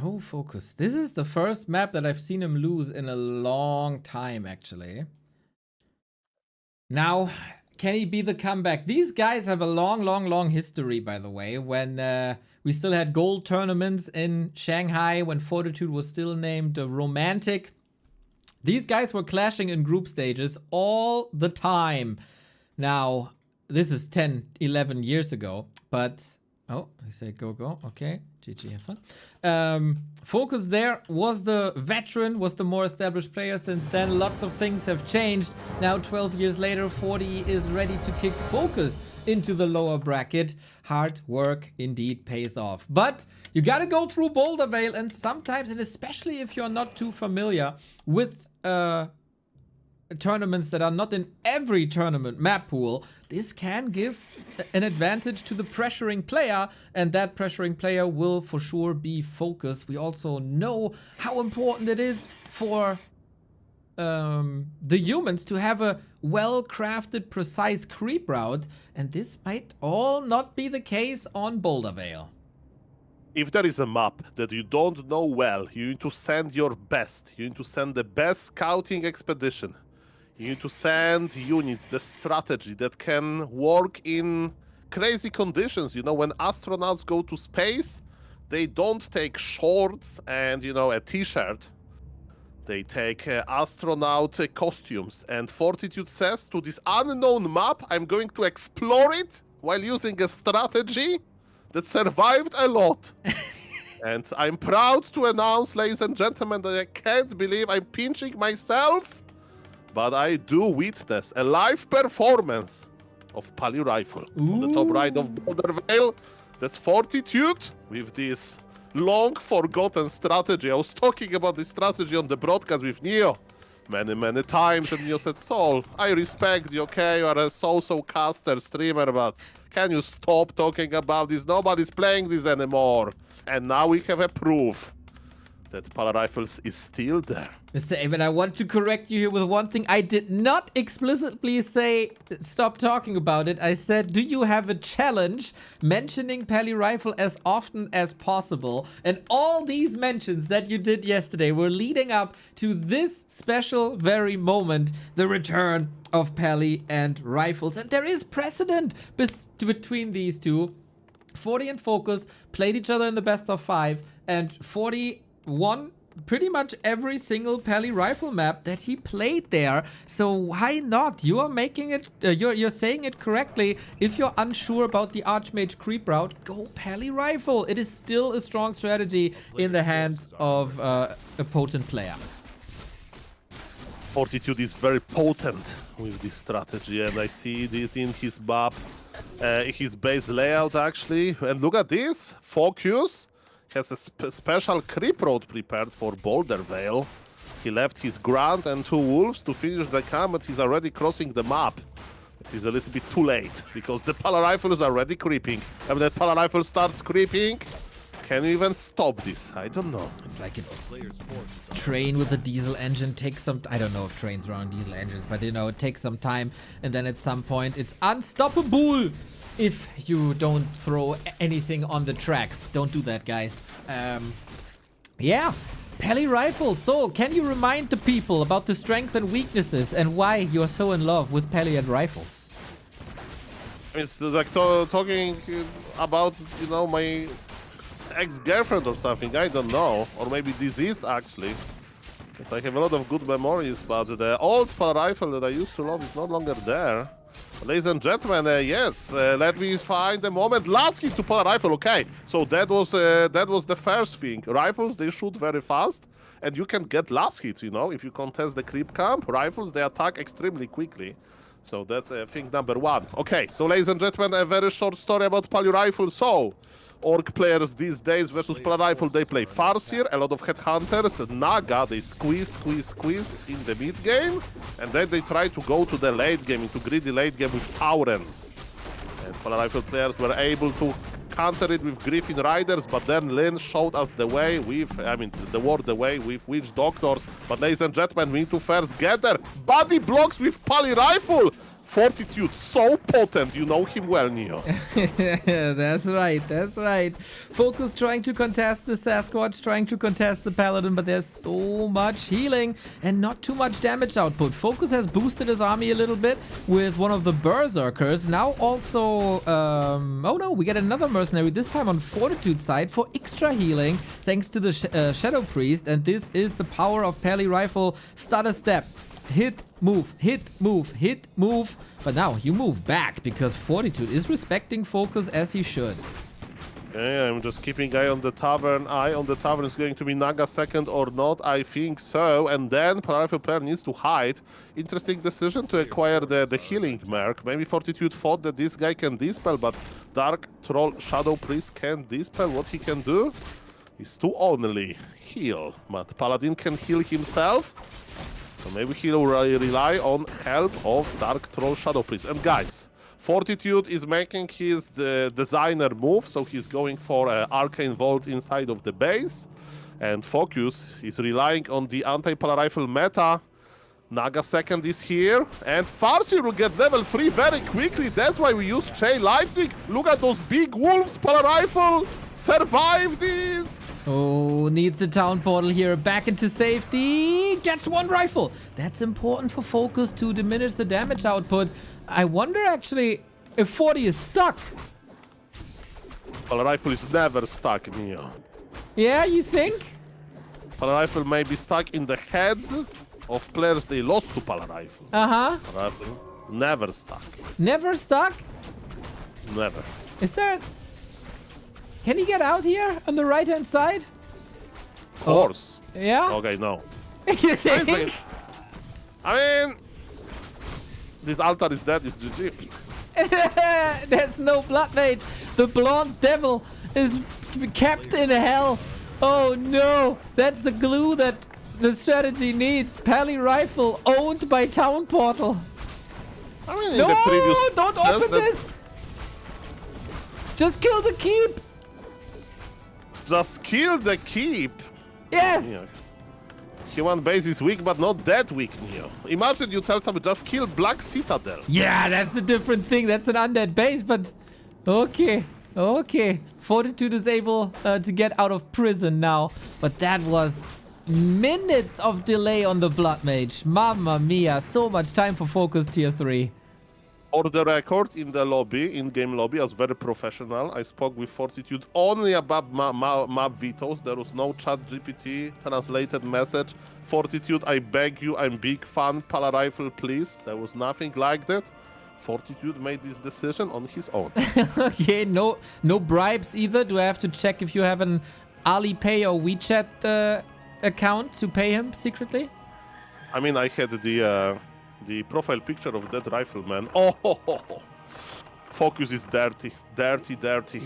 Oh, FoCuS. This is the first map that I've seen him lose in a long time, actually. Now, can he be the comeback? These guys have a long history, by the way. When we still had gold tournaments in Shanghai, when Fortitude was still named Romantic. These guys were clashing in group stages all the time. Now, this is 10, 11 years ago, but... Oh, I say go. Okay, GG, have fun. FoCuS there was the veteran, was the more established player. Since then, lots of things have changed. Now, 12 years later, 40 is ready to kick FoCuS into the lower bracket. Hard work indeed pays off. But you gotta go through Boulder Vale, and sometimes, and especially if you're not too familiar with tournaments that are not in every tournament map pool, this can give an advantage to the pressuring player, and that pressuring player will for sure be FoCuS. We also know how important it is for the humans to have a well-crafted, precise creep route, and this might all not be the case on Boulder Vale. If there is a map that you don't know well, you need to send your best. You need to send the best scouting expedition. You need to send units, the strategy that can work in crazy conditions. You know, when astronauts go to space, they don't take shorts and, you know, a t-shirt. They take astronaut costumes. And Fortitude says, to this unknown map, I'm going to explore it while using a strategy that survived a lot. And I'm proud to announce, ladies and gentlemen, that I can't believe I'm pinching myself, but I do witness a live performance of Pally Rifle. On the top right of Boulder Vale, that's Fortitude with this long forgotten strategy. I was talking about this strategy on the broadcast with Neo many times, and Neo said, Sol, I respect you, okay, you are a so-so caster, streamer, but can you stop talking about this? Nobody's playing this anymore. And now we have a proof that Pally Rifles is still there. Mr. Avon, I want to correct you here with one thing. I did not explicitly say stop talking about it. I said, do you have a challenge mentioning Pally Rifle as often as possible? And all these mentions that you did yesterday were leading up to this special very moment, the return of Pally and Rifles. And there is precedent between these two. 40 and FoCuS played each other in the best of 5, and 40 won pretty much every single Pally Rifle map that he played there. So why not? You are making it, you're saying it correctly. If you're unsure about the Archmage creep route, go Pally Rifle. It is still a strong strategy in the hands of a potent player. Fortitude is very potent with this strategy, and I see this in his map, his base layout actually. And look at this, FoCuS has a special creep road prepared for Boulder Vale. He left his Grunt and 2 Wolves to finish the camp, but he's already crossing the map. He's a little bit too late, because the Pally Rifle is already creeping. And when the Pally Rifle starts creeping, can you even stop this? I don't know. It's like a train with a diesel engine takes some... I don't know if trains run on diesel engines, but you know, it takes some time. And then at some point, it's unstoppable if you don't throw anything on the tracks. Don't do that, guys. Yeah, Pally Rifle. So, can you remind the people about the strengths and weaknesses and why you're so in love with Pally and Rifles? It's like talking about, you know, my ex-girlfriend or something, I don't know. Or maybe deceased, actually. Because I have a lot of good memories, but the old Pally Rifle that I used to love is no longer there. Ladies and gentlemen, yes, let me find a moment. Last hit to Pally Rifle, okay. So that was the first thing. Rifles, they shoot very fast, and you can get last hits, you know. If you contest the creep camp, Rifles, they attack extremely quickly. So that's thing number 1. Okay, so ladies and gentlemen, a very short story about Pally Rifle. So, Orc players these days versus Pally Rifle, they play Farseer, a lot of Headhunters, Naga, they squeeze in the mid game, and then they try to go to the late game, into greedy late game with Taurens. And Pally Rifle players were able to counter it with Griffin Riders, but then Lin showed us the way with, the way with Witch Doctors. But ladies and gentlemen, we need to first get there. Body blocks with Pally Rifle! Fortitude, so potent, you know him well, Neo. That's right, that's right. FoCuS trying to contest the Sasquatch, trying to contest the Paladin, but there's so much healing and not too much damage output. FoCuS has boosted his army a little bit with one of the Berserkers. Now also, oh no, we get another mercenary, this time on Fortitude side for extra healing, thanks to the Shadow Priest, and this is the power of Pally Rifle. Stutter step. Hit, move, hit, move, hit, move. But now you move back because Fortitude is respecting FoCuS as he should. Yeah, I'm just keeping eye on the tavern. Eye on the tavern is going to be Naga second or not. I think so. And then Pally Rifle player needs to hide. Interesting decision to acquire the healing merc. Maybe Fortitude thought that this guy can dispel, but Dark Troll Shadow Priest can dispel. What he can do is to only heal. But Paladin can heal himself. So maybe he'll rely on help of Dark Troll Shadow Priest. And guys, Fortitude is making his designer move, so he's going for Arcane Vault inside of the base. And FoCuS is relying on the anti-Pally Rifle meta Naga second is here, and Farsi will get level 3 very quickly. That's why we use Chain Lightning. Look at those big wolves. Power Rifle survive this. Oh, needs the town portal here. Back into safety. Gets one rifle. That's important for FoCuS to diminish the damage output. I wonder actually if 40 is stuck. Power Rifle is never stuck, Neo. Yeah, you think? Power Rifle may be stuck in the heads of players they lost to Power Rifle. Uh-huh. Power Rifle never stuck. Never stuck? Never. Is there... Can he get out here on the right-hand side? Of course. Yeah? Okay, no. You think? I mean, this altar is dead, it's GG. There's no blood mage. The blonde devil is kept in hell. Oh no, that's the glue that the strategy needs. Pally rifle owned by town portal. I mean, in No, the previous... don't Yes, open that- this. Just kill the keep. Just kill the keep. Yes. Yeah. Human base is weak, but not that weak, Neo. Imagine you tell someone, just kill Black Citadel. Yeah, that's a different thing. That's an undead base, but okay. Okay. Fortitude is able to get out of prison now, but that was minutes of delay on the blood mage. Mamma mia, so much time for FoCuS tier 3. For the record, in the lobby, in-game lobby, I was very professional. I spoke with Fortitude only about map vetoes. There was no chat GPT translated message. Fortitude, I beg you, I'm big fan. Pala rifle, please. There was nothing like that. Fortitude made this decision on his own. Okay, no bribes either. Do I have to check if you have an Alipay or WeChat account to pay him secretly? I mean, I had the profile picture of that rifleman. Oh, ho, ho, ho. FoCuS is dirty. Dirty.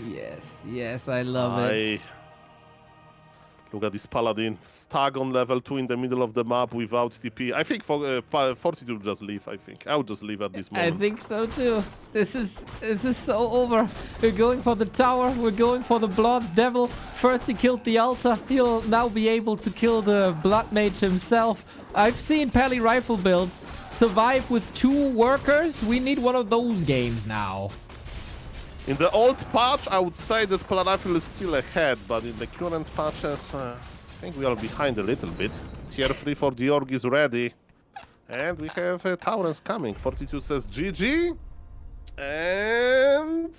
Yes, I love it. Look at this paladin stuck on level 2 in the middle of the map without TP. I think Fortitude just leave. I would just leave at this moment. I think so too. This is so over. We're going for the tower. We're going for the blood devil. First he killed the altar. He'll now be able to kill the blood mage himself. I've seen Pally rifle builds survive with 2 workers. We need one of those games now. In the old patch, I would say that Pala rifle is still ahead, but in the current patches, I think we are behind a little bit. Tier 3 for the org is ready. And we have Taurens coming. Fortitude says GG. And...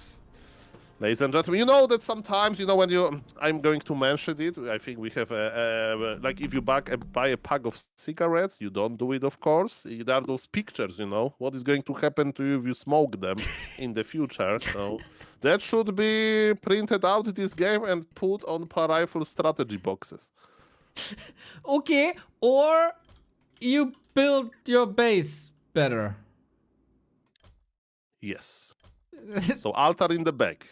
Ladies and gentlemen, you know that sometimes, when I'm going to mention it, I think we have, like if you buy a pack of cigarettes, you don't do it, of course. There are those pictures, what is going to happen to you if you smoke them in the future. So that should be printed out this game and put on rifle strategy boxes. Okay, or you build your base better. Yes. So altar in the back.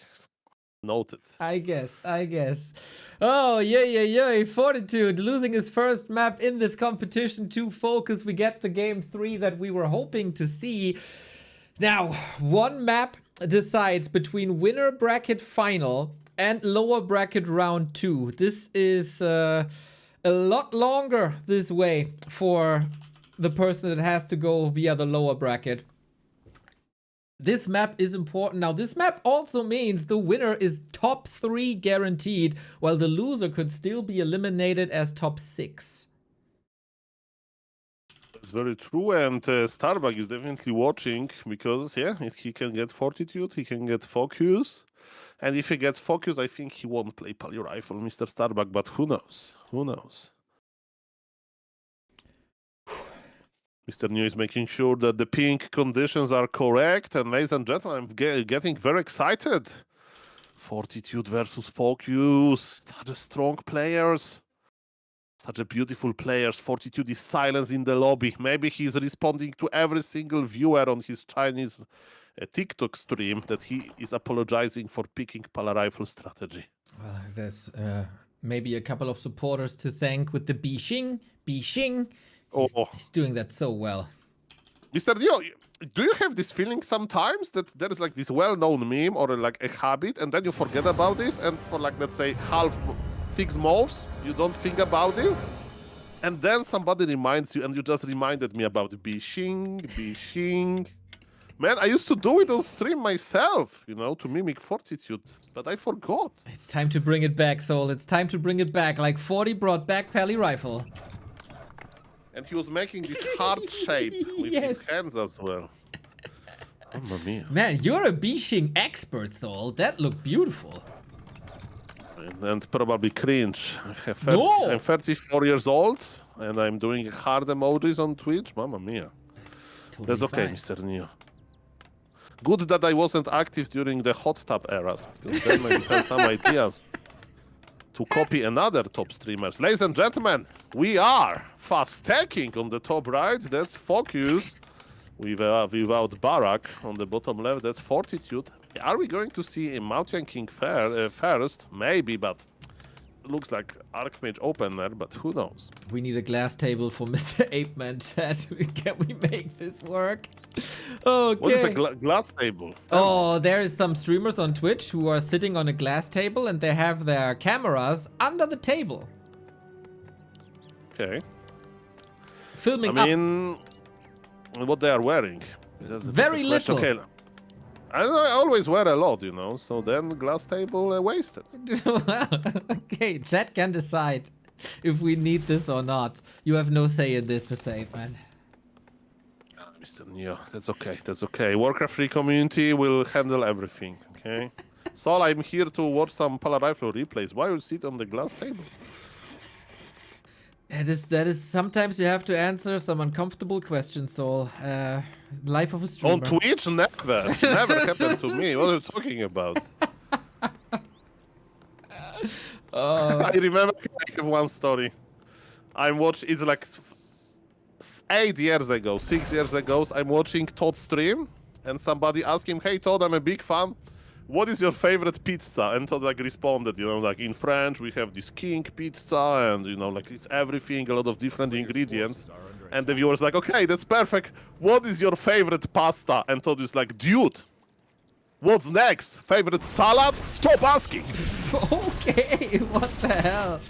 Noted. I guess. Oh, yay. Fortitude losing his first map in this competition to FoCuS. We get the game 3 that we were hoping to see. Now, one map decides between winner bracket final and lower bracket round 2. This is a lot longer this way for the person that has to go via the lower bracket. This map is important. Now, this map also means the winner is top 3 guaranteed, while the loser could still be eliminated as top 6. That's very true, and Starbuck is definitely watching, because, if he can get Fortitude, he can get FoCuS, and if he gets FoCuS, I think he won't play Pally Rifle, Mr. Starbuck, but who knows? Mr. New is making sure that the pink conditions are correct. And ladies and gentlemen, I'm getting very excited. Fortitude versus FoCuS. Such a strong players. Such a beautiful players. Fortitude is silence in the lobby. Maybe he's responding to every single viewer on his Chinese TikTok stream that he is apologizing for picking Pala rifle strategy. There's maybe a couple of supporters to thank with the Bixing. He's doing that so well. Mr. Dio, do you have this feeling sometimes that there is like this well-known meme or like a habit and then you forget about this and for like, let's say, 6 months, you don't think about this? and then somebody reminds you, and you just reminded me about Bishing. Man, I used to do it on stream myself, you know, to mimic Fortitude, but I forgot. It's time to bring it back, Soul. It's time to bring it back. Like 40 brought back Pally Rifle. And he was making this heart shape with Yes. his hands as well. Mamma mia. Man, you're a Bishing expert, Soul. That looked beautiful. And probably cringe. No. I'm 34 years old, and I'm doing hard emojis on Twitch. Mamma mia. Totally That's okay, fine. Mr. Neo. Good that I wasn't active during the hot tub eras, because then I have some ideas to copy another top streamers. Ladies and gentlemen, we are fast stacking on the top right. That's FoCuS without Barak on the bottom left. That's Fortitude. Are we going to see a Mountain King first? Maybe, but it looks like Archmage opener, but who knows? We need a glass table for Mr. Apeman, chat. Can we make this work? Okay. What is the glass table? Oh, there is some streamers on Twitch who are sitting on a glass table and they have their cameras under the table. Okay. Filming I mean, what they are wearing. That's the Very better question. little. Okay. I always wear a lot, you know, so then glass table wasted. up. Okay, chat can decide if we need this or not. You have no say in this, Mr. Apeman. Mr. Neo, that's okay, that's okay. Warcraft 3 community will handle everything, okay? Sol, I'm here to watch some Pala Rifle replays. Why you sit on the glass table? That is sometimes you have to answer some uncomfortable questions, Soul. Life of a streamer. On Twitch? Never. Never happened to me. What are you talking about? I remember I have one story. It's like 8 years ago, 6 years ago, I'm watching Todd stream, and somebody asked him, "Hey Todd, I'm a big fan. What is your favorite pizza?" And Todd like responded, you know, like in French we have this king pizza, and you know, like it's everything, a lot of different ingredients. And the viewer's like, "Okay, that's perfect. What is your favorite pasta?" And Todd is like, "Dude, what's next? Favorite salad? Stop asking." Okay, what the hell?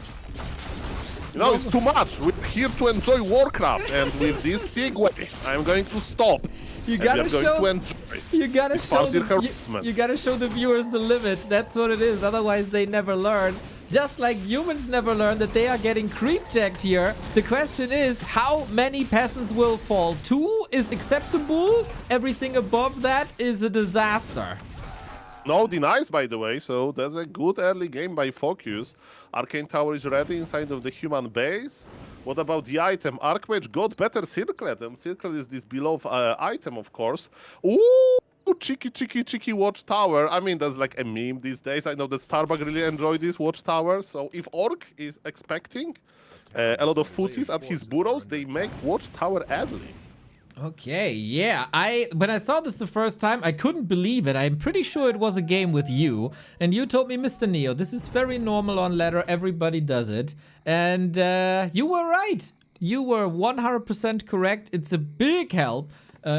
You know, it's too much. We're here to enjoy Warcraft, and with this segue, I'm going to stop. You And gotta we are going show. to enjoy. You gotta It's show. partial The, harassment. you gotta show the viewers the limit. That's what it is. Otherwise, they never learn. Just like humans never learn that they are getting creep jacked here. The question is, how many peasants will fall? 2 is acceptable. Everything above that is a disaster. No denies, by the way, so that's a good early game by FoCuS. Arcane Tower is ready inside of the human base. What about the item? Archmage got better Circlet, and Circlet is this beloved item, of course. Ooh, cheeky watchtower. I mean, that's like a meme these days. I know that Starbuck really enjoyed this watchtower, so if Orc is expecting a lot of footies at his burrows, they make watchtower early. Okay, yeah. When I saw this the first time, I couldn't believe it. I'm pretty sure it was a game with you. And you told me, Mr. Neo, this is very normal on ladder. Everybody does it. And you were right. You were 100% correct. It's a big help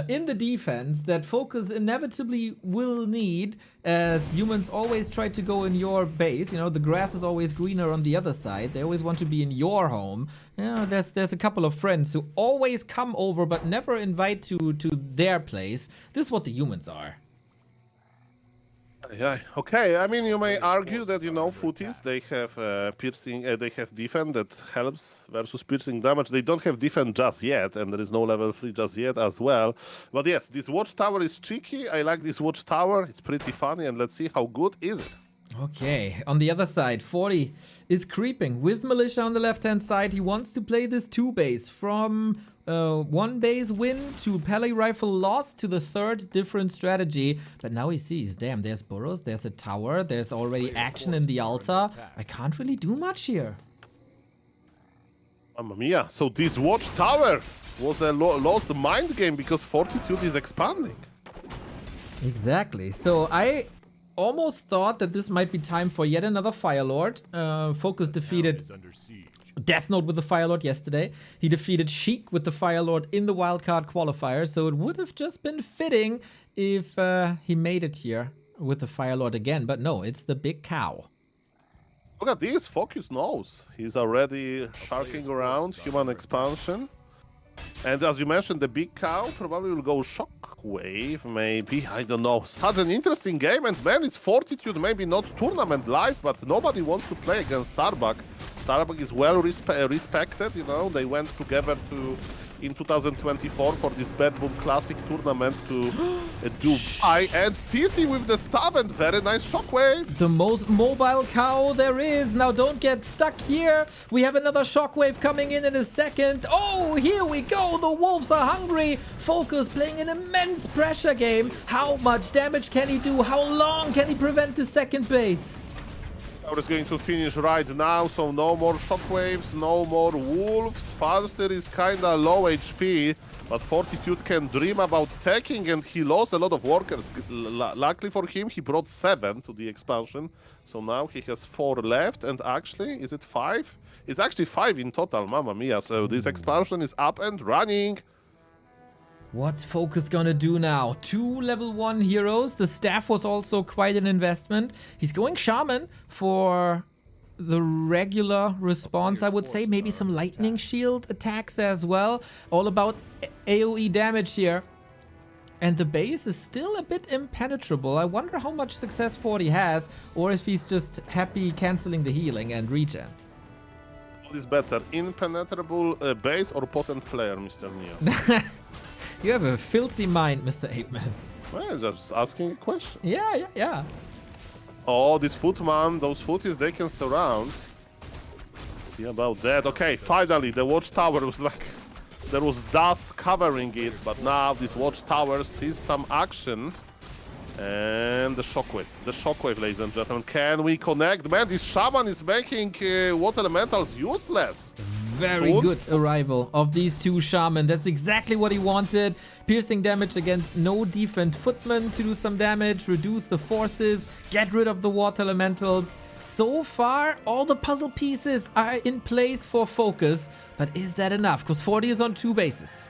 in the defense that FoCuS inevitably will need, as humans always try to go in your base. You know, the grass is always greener on the other side. They always want to be in your home. You know, there's a couple of friends who always come over but never invite to their place. This is what the humans are. Yeah, okay. I mean, you may argue that, you know, footies, they have piercing, they have defense that helps versus piercing damage. They don't have defense just yet, and there is no level 3 just yet as well. But yes, this watchtower is cheeky. I like this watchtower. It's pretty funny, and let's see how good is it. Okay, on the other side, 40 is creeping with Militia on the left-hand side. He wants to play this 2-base from 1-base win to Pally Rifle loss to the 3rd different strategy. But now he sees, damn, there's burrows, there's a tower, there's already action in the altar. I can't really do much here. Mamma mia. So this watchtower was a lost mind game because Fortitude is expanding. Exactly. So I almost thought that this might be time for yet another Firelord. FoCuS defeated Death Note with the Firelord yesterday. He defeated Sheik with the Firelord in the wildcard qualifier. So it would have just been fitting if he made it here with the Firelord again. But no, it's the big cow. Look at this, FoCuS knows. He's already sharking around, human expansion. And as you mentioned, the big cow probably will go Shockwave, maybe, I don't know. Such an interesting game, and man, it's Fortitude, maybe not tournament live, but nobody wants to play against Starbuck. Starbuck is well respected, you know, they went together in 2024 for this Bad Boom Classic tournament to Dubai, and TC with the staff and very nice Shockwave. The most mobile cow there is. Now don't get stuck here. We have another Shockwave coming in a second. Oh, here we go. The Wolves are hungry. FoCuS playing an immense pressure game. How much damage can he do? How long can he prevent the second base? Tower is going to finish right now, so no more Shockwaves, no more Wolves. Farster is kinda low HP, but Fortitude can dream about taking, and he lost a lot of workers. Luckily for him, he brought 7 to the expansion, so now he has 4 left, and actually, is it 5? It's actually 5 in total, mamma mia, so this expansion is up and running. What's FoCuS gonna do now? 2 level 1 heroes. The staff was also quite an investment. He's going Shaman for the regular response, I would say. Maybe some lightning shield attacks as well. All about AoE damage here. And the base is still a bit impenetrable. I wonder how much success 40 has, or if he's just happy canceling the healing and regen. What is better, impenetrable base or potent player, Mr. Neo? You have a filthy mind, Mr. Apeman. Well, just asking a question. Yeah. Oh, this footman, those footies, they can surround. See about that. Okay, finally, the watchtower was like... There was dust covering it, but now this watchtower sees some action. And the shockwave, ladies and gentlemen. Can we connect? Man, this shaman is making water elementals useless. Very good arrival of these 2 shaman. That's exactly what he wanted. Piercing damage against no defense footman to do some damage, reduce the forces, get rid of the water elementals. So far, all the puzzle pieces are in place for FoCuS, but is that enough? Because 40 is on 2 bases.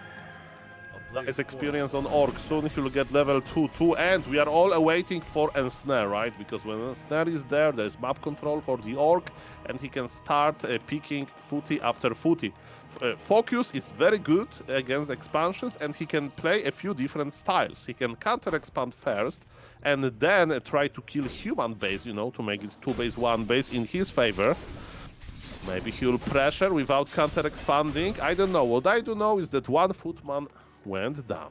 Nice experience on Orc. Soon he will get level 2, and we are all awaiting for Ensnare, right? Because when Ensnare is there, there's map control for the Orc, and he can start picking footy after footy. FoCuS is very good against expansions, and he can play a few different styles. He can counter-expand first, and then try to kill human base, you know, to make it 2 base, 1 base in his favor. Maybe he'll pressure without counter-expanding. I don't know. What I do know is that 1 footman went down.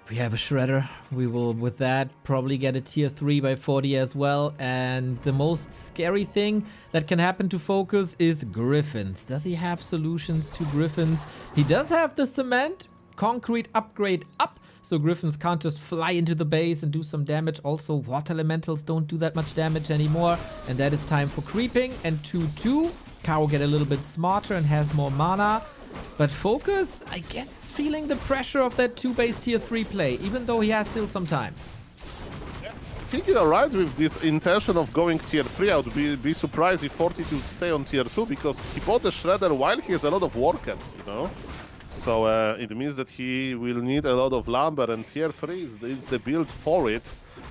We have a Shredder. We will, with that, probably get a tier 3 by 40 as well. And the most scary thing that can happen to FoCuS is Griffins. Does he have solutions to Griffins? He does have the cement concrete upgrade up, so Griffins can't just fly into the base and do some damage. Also, water elementals don't do that much damage anymore. And that is time for creeping. And 2-2. Caro get a little bit smarter and has more mana. But FoCuS, I guess, is feeling the pressure of that 2 base tier 3 play, even though he has still some time. I think he arrived with this intention of going tier 3. I would be surprised if Fortitude stay on tier 2, because he bought a Shredder while he has a lot of workers, you know? So it means that he will need a lot of lumber, and tier 3 is the build for it.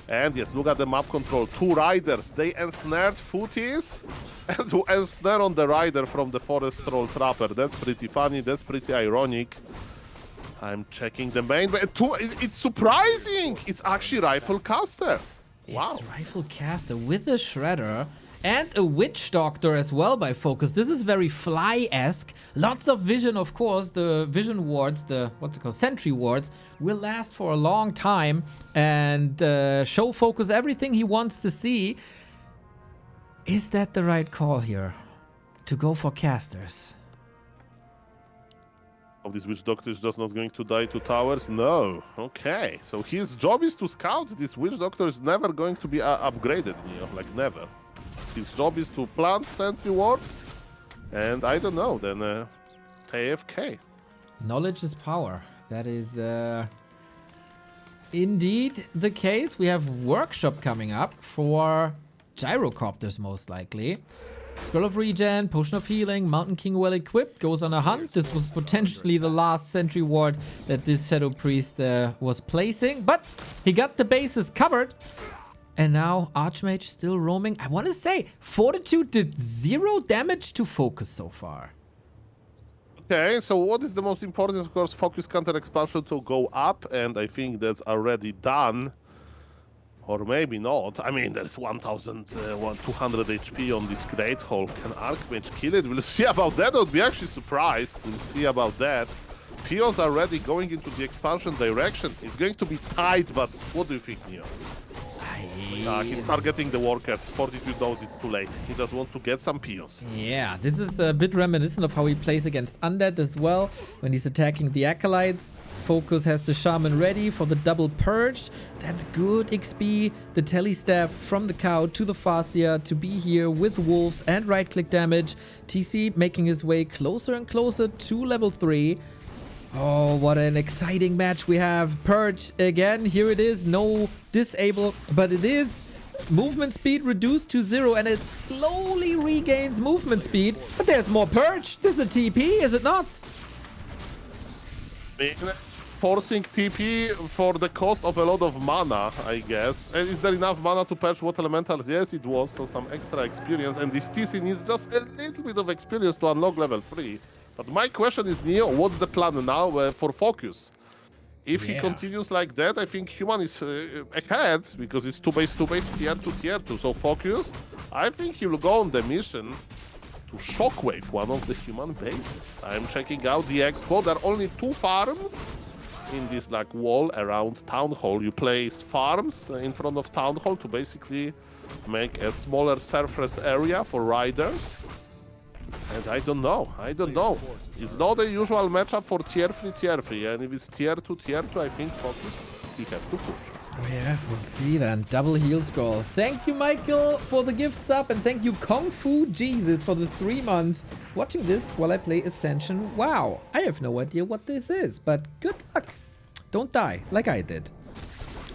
And yes, look at the map control. 2 riders, they ensnared footies and to ensnare on the rider from the forest troll trapper. That's pretty funny, that's pretty ironic. I'm checking the main, but it's surprising! It's actually Rifle Caster. Wow. It's Rifle Caster with a Shredder and a Witch Doctor as well by FoCuS. This is very Fly-esque. Lots of vision, of course. The vision wards, the, what's it called, sentry wards, will last for a long time and show FoCuS everything he wants to see. Is that the right call here? To go for casters? Oh, this Witch Doctor is just not going to die to towers? No. Okay. So his job is to scout. This Witch Doctor is never going to be upgraded, you know, like never. His job is to plant sentry wards, and I don't know, then AFK. Knowledge is power. That is indeed the case. We have Workshop coming up for Gyrocopters, most likely. Scroll of Regen, Potion of Healing, Mountain King well equipped, goes on a hunt. This was potentially the last sentry ward that this Shadow Priest was placing, but he got the bases covered. And now Archmage still roaming. I want to say Fortitude did 0 damage to FoCuS so far. Okay, so what is the most important? Of course, FoCuS counter expansion to go up, and I think that's already done. Or maybe not. I mean, there's 1,200 HP on this Great Hall. Can Archmage kill it? We'll see about that. I would be actually surprised. We'll see about that. Pios are already going into the expansion direction. It's going to be tight, but what do you think, Neo? He's targeting the workers. Fortitude knows it's too late. He just wants to get some Pios. Yeah, this is a bit reminiscent of how he plays against Undead as well. When he's attacking the Acolytes, FoCuS has the Shaman ready for the double purge. That's good XP. The Telestaff from the Cow to the Farseer to be here with Wolves and right-click damage. TC making his way closer and closer to level 3. Oh, what an exciting match we have. Purge again. Here it is. No disable, but it is movement speed reduced to 0 and it slowly regains movement speed. But there's more Purge. This is a TP, is it not? Forcing TP for the cost of a lot of mana, I guess. And is there enough mana to purge Water Elementals? Yes, it was. So some extra experience. And this TC needs just a little bit of experience to unlock level 3. But my question is, Neo, what's the plan now for FoCuS? If he continues like that, I think Human is ahead, because it's 2-base, tier 2, tier 2. So FoCuS, I think he will go on the mission to Shockwave one of the Human bases. I'm checking out the expo. There are only 2 farms in this like wall around Town Hall. You place farms in front of Town Hall to basically make a smaller surface area for riders. And I don't know. It's not a usual matchup for tier 3, and if it's tier 2, I think FoCuS, he has to push. Oh yeah, we'll see then. Double heal scroll. Thank you, Michael, for the gift sub, and thank you, Kung Fu Jesus, for the 3 months watching this while I play Ascension. Wow, I have no idea what this is, but good luck. Don't die like I did.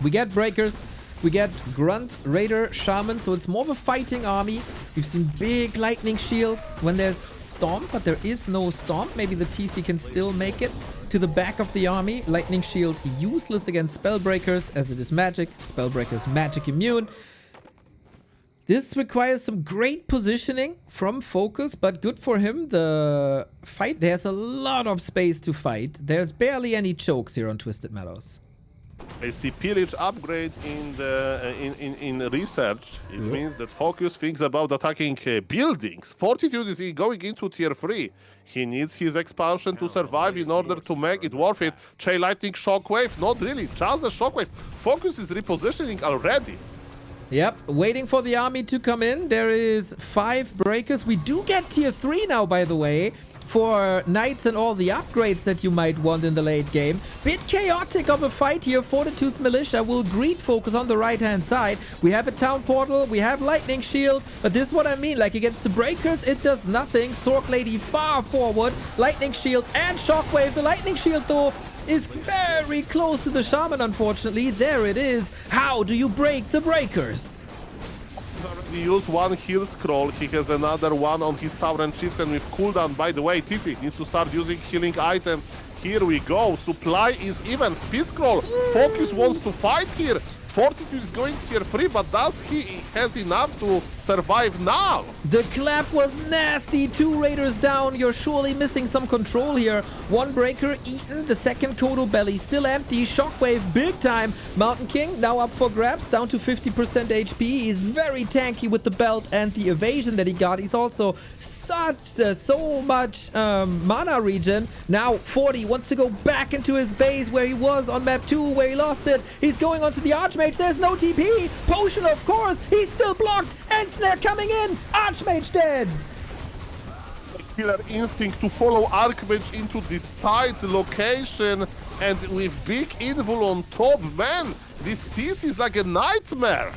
We get breakers. We get grunts, raider, shaman, so it's more of a fighting army. We've seen big lightning shields when there's stomp, but there is no stomp. Maybe the TC can still make it to the back of the army. Lightning shield useless against spellbreakers as it is magic. Spellbreakers magic immune. This requires some great positioning from FoCuS, but good for him. The fight, there's a lot of space to fight. There's barely any chokes here on Twisted Meadows. I see pillage upgrade in the in research. It means that FoCuS thinks about attacking buildings. Fortitude is going into tier 3. He needs his expansion to survive in order to make it worth it. Chain Lightning Shockwave, not really, just a Shockwave. FoCuS is repositioning already. Yep, waiting for the army to come in. There is 5 breakers. We do get tier 3 now, by the way, for knights and all the upgrades that you might want in the late game. Bit chaotic of a fight here. Fortitude's Militia will greet FoCuS on the right-hand side. We have a town portal, we have lightning shield, but this is what I mean, like against the breakers, it does nothing. Sork Lady far forward, lightning shield and shockwave. The lightning shield, though, is very close to the shaman, unfortunately. There it is. How do you break the breakers? He used 1 heal scroll, he has another one on his tower and chieftain with cooldown. By the way, TC needs to start using healing items. Here we go, supply is even, speed scroll. FoCuS wants to fight here. Fortitude is going tier 3, but does he has enough to survive now? The clap was nasty. 2 raiders down. You're surely missing some control here. 1 breaker eaten. The second Kodo belly still empty. Shockwave big time. Mountain King now up for grabs, down to 50% HP. He's very tanky with the belt and the evasion that he got. He's also so much mana regen. Now 40 wants to go back into his base where he was on map 2, where he lost it. He's going onto the Archmage. There's no TP. Potion, of course. He's still blocked. And Snare coming in. Archmage dead. Killer instinct to follow Archmage into this tight location, and with big invul on top, man, this TC is like a nightmare.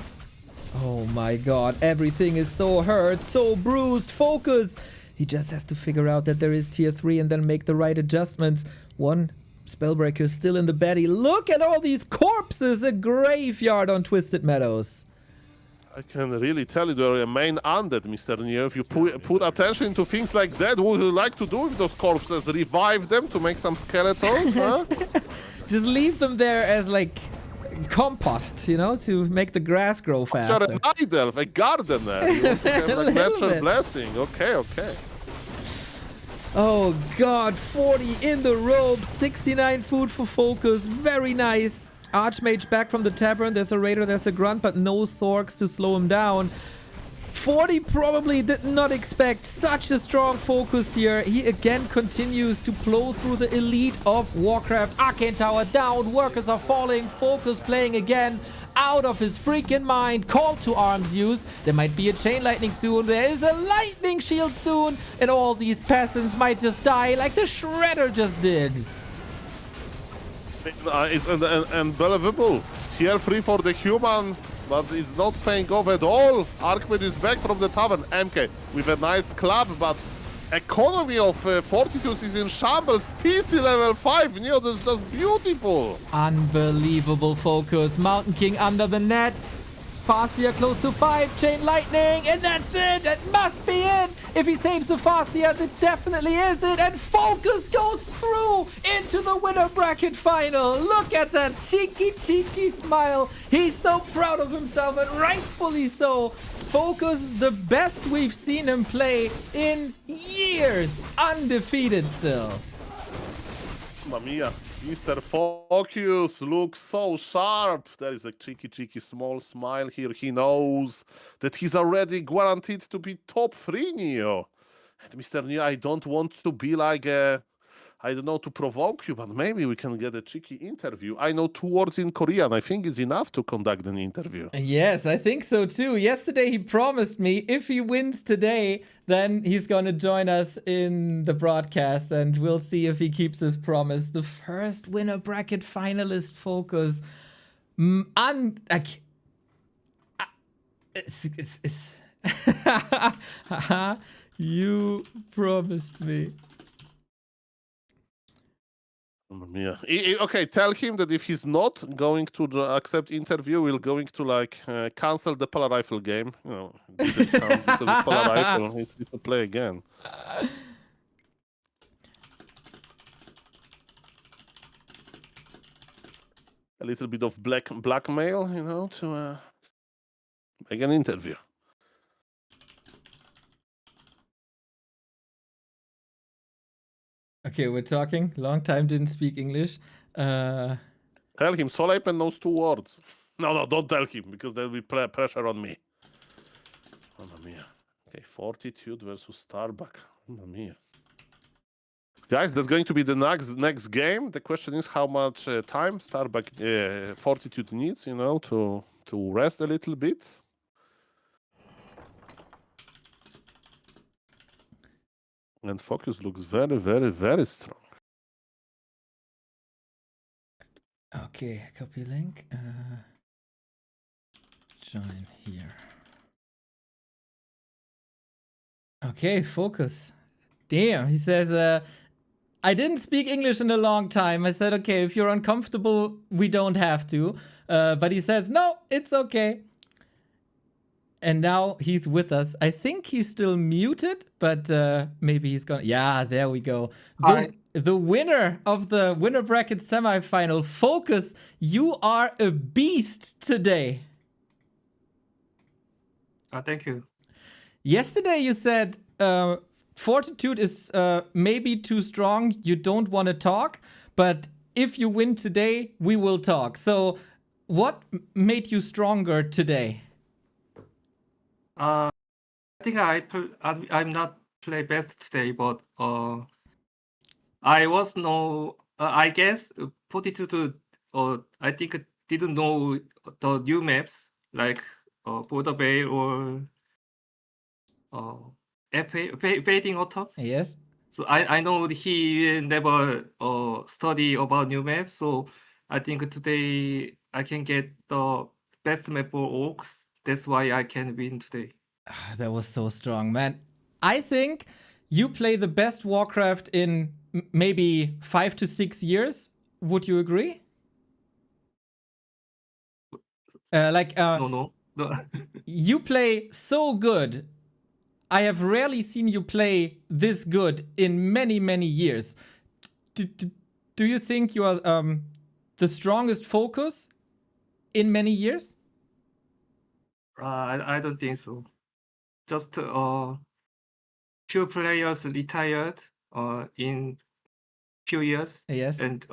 Oh my god, everything is so hurt, so bruised. FoCuS, he just has to figure out that there is tier 3 and then make the right adjustments. 1 spellbreaker still in the baddie. Look at all these corpses, a graveyard on Twisted Meadows. I can really tell you you're a main undead, Mr. Neo. If you put attention to things like that, what would you like to do with those corpses? Revive them to make some skeletons, huh? Just leave them there as like compost, you know, to make the grass grow You're faster. an night elf, a gardener. You want to have A like little natural bit. blessing. Okay, okay. Oh god, 40 in the robe, 69 food for FoCuS, very nice. Archmage back from the tavern, there's a raider, there's a grunt, but no Sorks to slow him down. 40 probably did not expect such a strong FoCuS here. He again continues to blow through the elite of Warcraft. Arcane Tower down, workers are falling, FoCuS playing again. Out of his freaking mind, call to arms used. There might be a chain lightning soon. There is a lightning shield soon. And all these peasants might just die like the Shredder just did. It's unbelievable. Tier 3 for the human, but it's not paying off at all. Archmage is back from the tavern. MK with a nice club, but economy of Fortitude is in shambles. TC level 5, Neo, that's just beautiful. Unbelievable FoCuS. Mountain King under the net. Farseer close to 5. Chain lightning. And that's it. That must be it. If he saves the Farseer, that definitely is it. And FoCuS goes through into the winner bracket final. Look at that cheeky, cheeky smile. He's so proud of himself, and rightfully so. FoCuS, the best we've seen him play in years. Undefeated still. Mamma mia. Mr. FoCuS looks so sharp. There is a cheeky, cheeky small smile here. He knows that he's already guaranteed to be top 3, Neo. And Mr. Neo, I don't want to be like I don't know, to provoke you, but maybe we can get a cheeky interview. I know 2 words in Korean. I think it's enough to conduct an interview. Yes, I think so too. Yesterday he promised me if he wins today, then he's going to join us in the broadcast, and we'll see if he keeps his promise. The first winner bracket finalist FoCuS. You promised me. Mamma mia. Okay, tell him that if he's not going to accept interview, we're going to like cancel the Polar Rifle game. You know, didn't count because it's Polar Rifle. He needs to play again. A little bit of blackmail, you know, to make an interview. Okay, we're talking. Long time didn't speak English. Tell him Soleipen knows 2 words. No, don't tell him because there'll be pressure on me. Mamma mia. Okay, Fortitude versus Starbuck. Mamma mia. Guys, that's going to be the next game. The question is how much time Starbuck Fortitude needs, you know, to rest a little bit. And FoCuS looks very, very, very strong. Okay, copy link. Join here. Okay, FoCuS. Damn, he says, I didn't speak English in a long time. I said, okay, if you're uncomfortable, we don't have to. But he says, no, it's okay. And now he's with us. I think he's still muted, but maybe he's gone. Yeah, there we go. The winner of the winner bracket semifinal, FoCuS, you are a beast today. Thank you. Yesterday you said Fortitude is maybe too strong. You don't want to talk, but if you win today, we will talk. So what made you stronger today? I think I'm not play best today, but I was no. I guess Fortitude. I think didn't know the new maps like Border Bay or Fading Autumn. Yes. So I know he never study about new maps. So I think today I can get the best map for Orcs. That's why I can win today. That was so strong, man. I think you play the best Warcraft in maybe 5 to 6 years. Would you agree? No. You play so good. I have rarely seen you play this good in many, many years. Do you think you are the strongest FoCuS in many years? I don't think so. Just few players retired in few years, Yes. and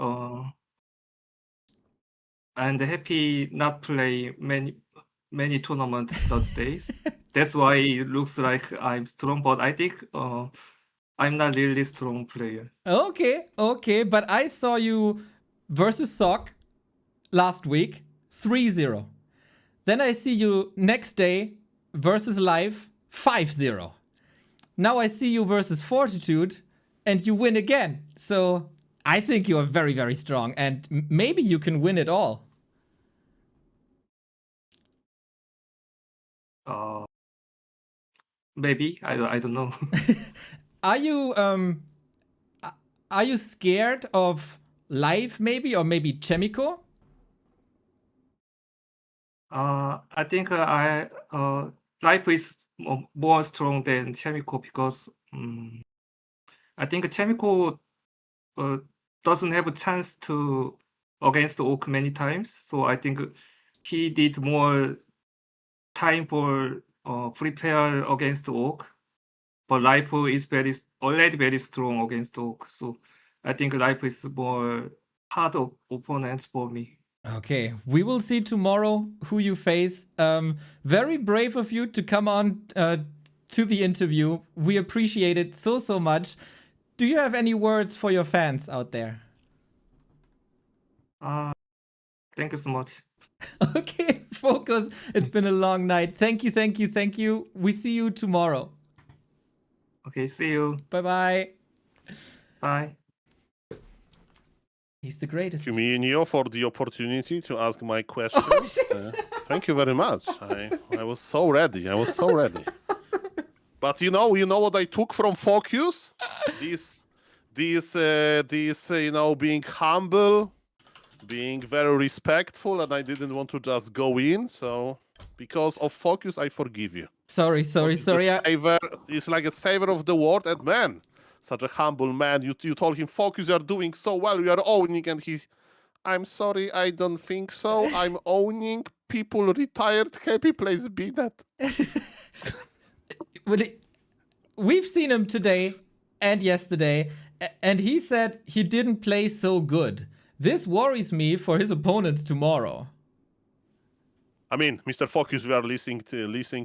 happy not play many tournaments those days. That's why it looks like I'm strong, but I think I'm not really strong player. Okay, but I saw you versus Sock last week, 3-0. Then I see you next day versus Live, 5-0. Now I see you versus Fortitude, and you win again. So I think you are very, very strong, and maybe you can win it all. Maybe I don't know. Are you scared of Live maybe, or maybe Chaemiko? I think Life is more strong than Chaemiko because I think Chaemiko doesn't have a chance to against Oak many times. So I think he did more time for prepare against Oak. But Life is already very strong against Oak. So I think Life is more hard opponent for me. Okay, we will see tomorrow who you face. Very brave of you to come on to the interview. We appreciate it so much. Do you have any words for your fans out there? Thank you so much. Okay, FoCuS. It's been a long night. Thank you. We see you tomorrow. Okay, see you. Bye. Bye. He's the greatest. Chaemiko, for the opportunity to ask my question. Thank you very much. I was so ready. But you know what I took from FoCuS? This being humble, being very respectful, and I didn't want to just go in. So because of FoCuS, I forgive you. Sorry. It's like a savior of the world, and man, such a humble man. You told him, FoCuS, you are doing so well, you are owning, and I'm sorry, I don't think so. I'm owning. People retired, happy place be that. We've seen him today and yesterday, and he said he didn't play so good. This worries me for his opponents tomorrow. I mean, Mr. FoCuS, we are listening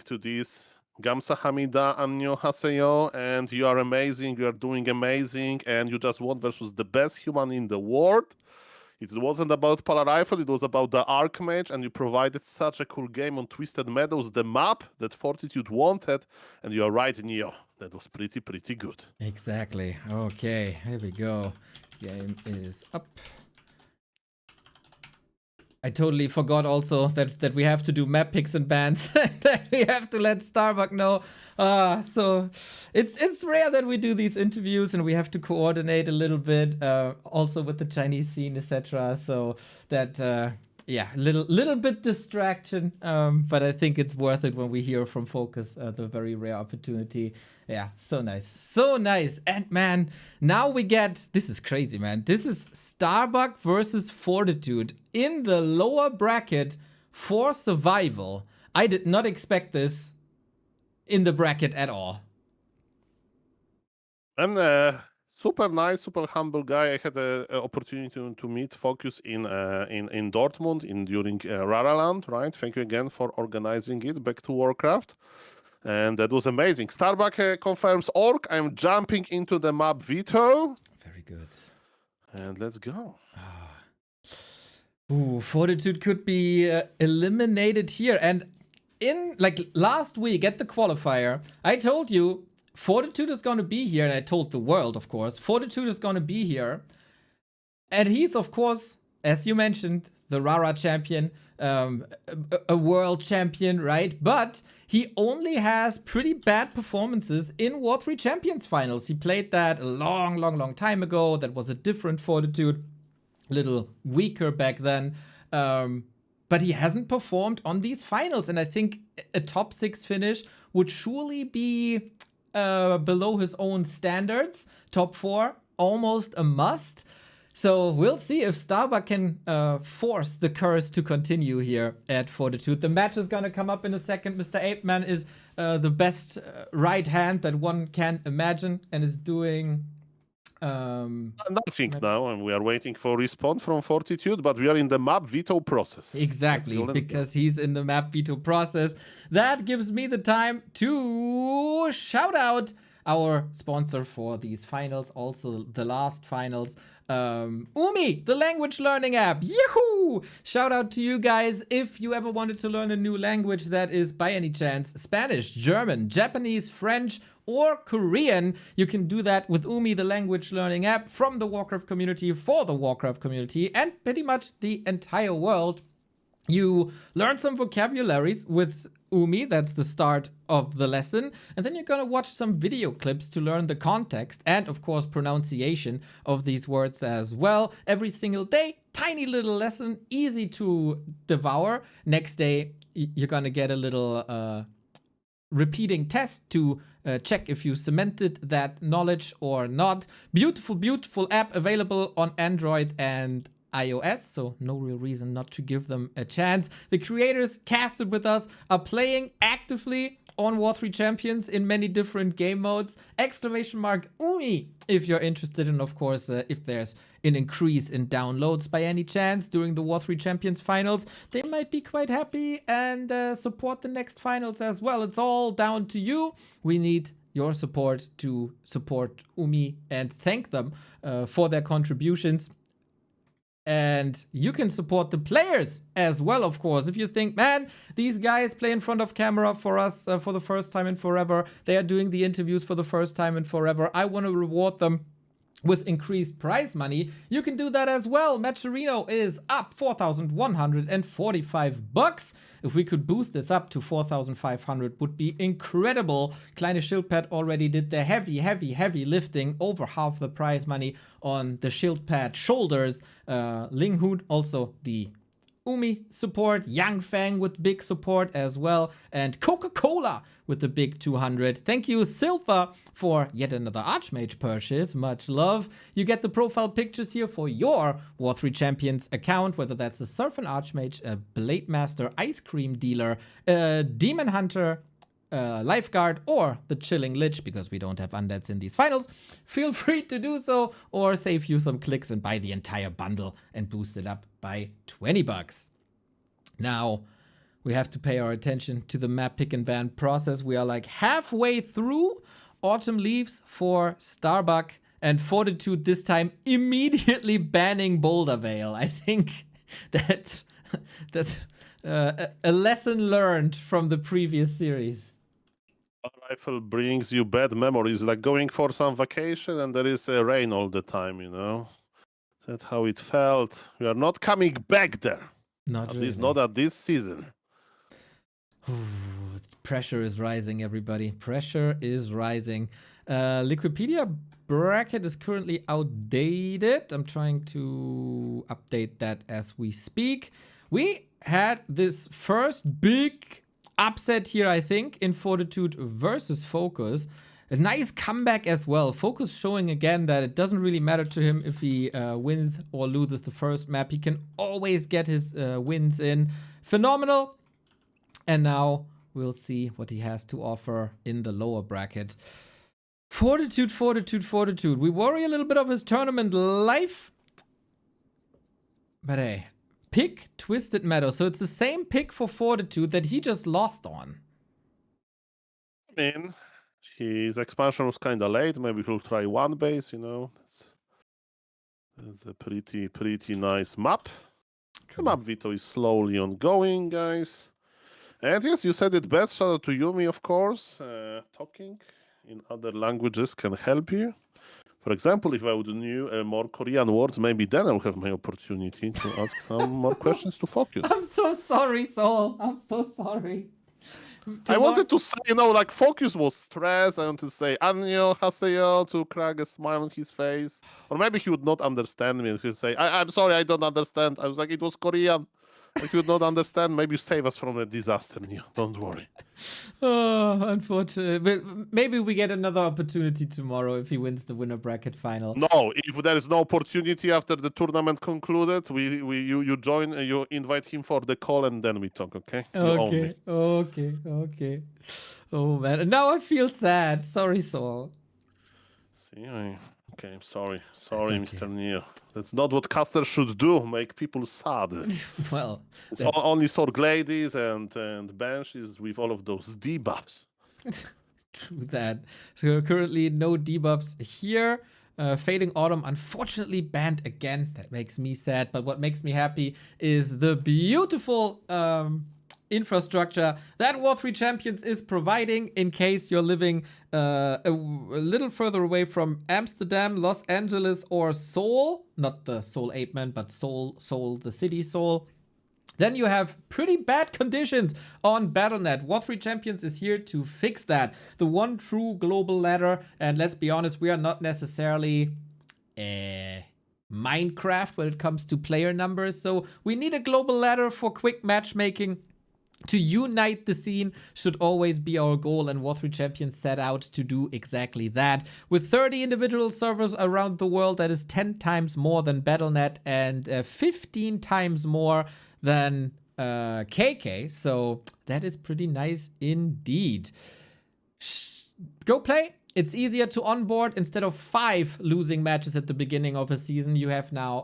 to this. Gamsa Hamida, Annyeong Haseyo, and you are amazing. You are doing amazing, and you just won versus the best human in the world. It wasn't about Polar Rifle, it was about the Archmage, and you provided such a cool game on Twisted Meadows, the map that Fortitude wanted, and you are right, Neo. That was pretty good. Exactly. Okay, here we go. Game is up. I totally forgot also that we have to do map picks and bans. That we have to let Starbuck know. So it's rare that we do these interviews and we have to coordinate a little bit, also with the Chinese scene, etc. So that little bit distraction. But I think it's worth it when we hear from FoCuS, the very rare opportunity. Yeah, so nice. And man, now we get, this is crazy, man. This is Starbuck versus Fortitude in the lower bracket for survival. I did not expect this in the bracket at all. And super nice, super humble guy. I had an opportunity to meet FoCuS in Dortmund during Raraland, right? Thank you again for organizing it. Back to Warcraft. And that was amazing. Starbuck confirms Orc. I'm jumping into the map Veto. Very good. And let's go. Ooh, Fortitude could be eliminated here. And in last week at the qualifier, I told you Fortitude is going to be here. And I told the world, of course, Fortitude is going to be here. And he's, of course, as you mentioned, the Rara champion, a world champion, right? But he only has pretty bad performances in War 3 Champions finals. He played that a long time ago. That was a different Fortitude, a little weaker back then. But he hasn't performed on these finals. And I think a top 6 finish would surely be below his own standards. Top 4, almost a must. So we'll see if Starbuck can force the curse to continue here at Fortitude. The match is gonna come up in a second. Mr. Apeman is the best right hand that one can imagine, and is doing Nothing now, and we are waiting for response from Fortitude, but we are in the map veto process. exactly Let's go. because he's in the map veto process. That gives me the time to shout out our sponsor for these finals, also the last finals. Umi, the language learning app. Yahoo! Shout out to you guys. If you ever wanted to learn a new language that is by any chance Spanish, German, Japanese, French, or Korean, you can do that with Umi, the language learning app from the Warcraft community for the Warcraft community and pretty much the entire world. You learn some vocabularies with Umi, that's the start of the lesson, and then you're gonna watch some video clips to learn the context and, of course, pronunciation of these words as well. Every single day, tiny little lesson, easy to devour. Next day, you're gonna get a little repeating test to check if you cemented that knowledge or not. Beautiful, beautiful app available on Android and iOS, so no real reason not to give them a chance. The creators casted with us are playing actively on War 3 Champions in many different game modes. Exclamation mark Umi if you're interested, and of course if there's an increase in downloads by any chance during the War 3 Champions finals, they might be quite happy and support the next finals as well. It's all down to you. We need your support to support Umi and thank them for their contributions. And you can support the players as well, of course. If you think, man, these guys play in front of camera for us for the first time in forever. They are doing the interviews for the first time in forever. I want to reward them with increased prize money. You can do that as well. Matcherino is up 4,145 bucks. If we could boost this up to 4,500 would be incredible. Kleine Schildpad already did the heavy lifting, over half the prize money on the Schildpad shoulders. Ling Hood also the Umi support, Yang Fang with big support as well, and Coca-Cola with the big 200. Thank you, Silva, for yet another Archmage purchase. Much love. You get the profile pictures here for your War 3 Champions account, whether that's a Surf and Archmage, a Blade Master, Ice Cream Dealer, a Demon Hunter, Lifeguard, or the Chilling Lich, because we don't have undeads in these finals. Feel free to do so, or save you some clicks and buy the entire bundle and boost it up by 20 bucks. Now, we have to pay our attention to the map pick and ban process. We are like halfway through. Autumn leaves for Starbuck, and Fortitude this time immediately banning Boulder Vale. I think that's a lesson learned from the previous series. A rifle brings you bad memories, like going for some vacation and there is rain all the time, you know? That's how it felt. We are not coming back there. Not At really. least not at this season. Pressure is rising, everybody. Pressure is rising. Liquipedia bracket is currently outdated. I'm trying to update that as we speak. We had this first big upset here, I think, in Fortitude versus FoCuS. A nice comeback as well. FoCuS showing again that it doesn't really matter to him if he wins or loses the first map. He can always get his wins in. Phenomenal. And now we'll see what he has to offer in the lower bracket. Fortitude. We worry a little bit of his tournament life. But hey, pick Twisted Meadow. So it's the same pick for Fortitude that he just lost on. I mean, his expansion was kind of late. Maybe he'll try one base, you know. That's a pretty nice map. The map veto is slowly ongoing, guys. And yes, you said it best. Shout out to Yumi, of course. Talking in other languages can help you. For example, if I would know more Korean words, maybe then I'll have my opportunity to ask some more questions to FoCuS. I'm so sorry, Sol. I'm so sorry. I wanted to say, you know, like FoCuS was stressed. I want to say Annyeong Haseyo to crack a smile on his face. Or maybe he would not understand me and he'd say, I'm sorry, I don't understand. I was like, it was Korean. If you don't understand, maybe you save us from a disaster, Neo. Don't worry. Oh, unfortunately. But maybe we get another opportunity tomorrow if he wins the winner bracket final. No, if there is no opportunity after the tournament concluded, you join, you invite him for the call, and then we talk. Okay? You own me. Okay. Oh man, and now I feel sad. Sorry, Saul. See, okay, I'm sorry, okay. Mr. Neo. That's not what casters should do. Make people sad. Well, It's only Sorg ladies and benches with all of those debuffs. true that. So currently no debuffs here. Fading Autumn unfortunately banned again. That makes me sad. But what makes me happy is the beautiful infrastructure that War3 Champions is providing in case you're living a little further away from Amsterdam, Los Angeles, or Seoul. Not the Seoul 8-man, but Seoul, the city Seoul. Then you have pretty bad conditions on Battle.net. War3 Champions is here to fix that. The one true global ladder, and let's be honest, we are not necessarily Minecraft when it comes to player numbers. So we need a global ladder for quick matchmaking. To unite the scene should always be our goal, and War3 Champions set out to do exactly that. With 30 individual servers around the world, that is 10 times more than Battle.net and 15 times more than KK. So that is pretty nice indeed. Go play. It's easier to onboard. Instead of 5 losing matches at the beginning of a season, you have now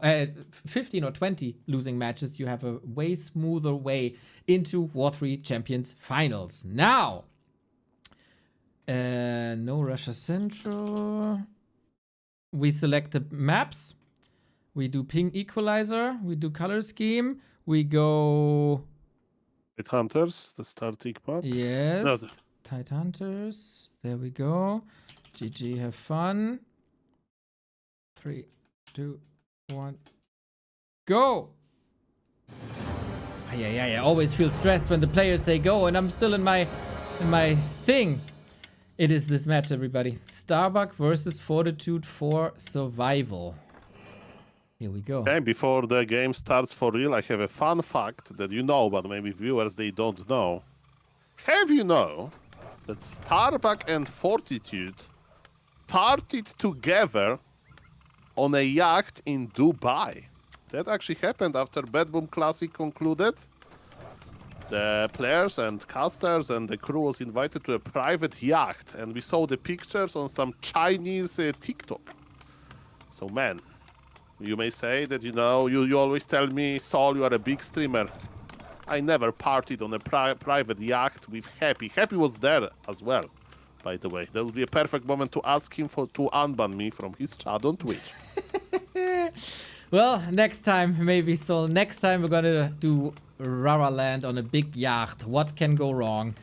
15 or 20 losing matches. You have a way smoother way into War3 Champions finals. Now, no Russia Central. We select the maps. We do ping equalizer. We do color scheme. We go... With Hunters, the starting map. Yes. No, Tight Hunters. There we go. GG, have fun. 3, 2, 1, go! I always feel stressed when the players say go, and I'm still in my thing. It is this match, everybody. Starbuck versus Fortitude for survival. Here we go. Okay, before the game starts for real, I have a fun fact that you know, but maybe viewers, they don't know. Have you know that Starbuck and Fortitude partied together on a yacht in Dubai? That actually happened after Bad Boom Classic concluded. The players and casters and the crew was invited to a private yacht, and we saw the pictures on some Chinese TikTok. So man, you may say that, you know, you always tell me, Saul, you are a big streamer. I never partied on a private yacht with Happy. Happy was there as well, by the way. That would be a perfect moment to ask him to unban me from his chat on Twitch. Well, next time, maybe, so next time we're gonna do Rara Land on a big yacht. What can go wrong?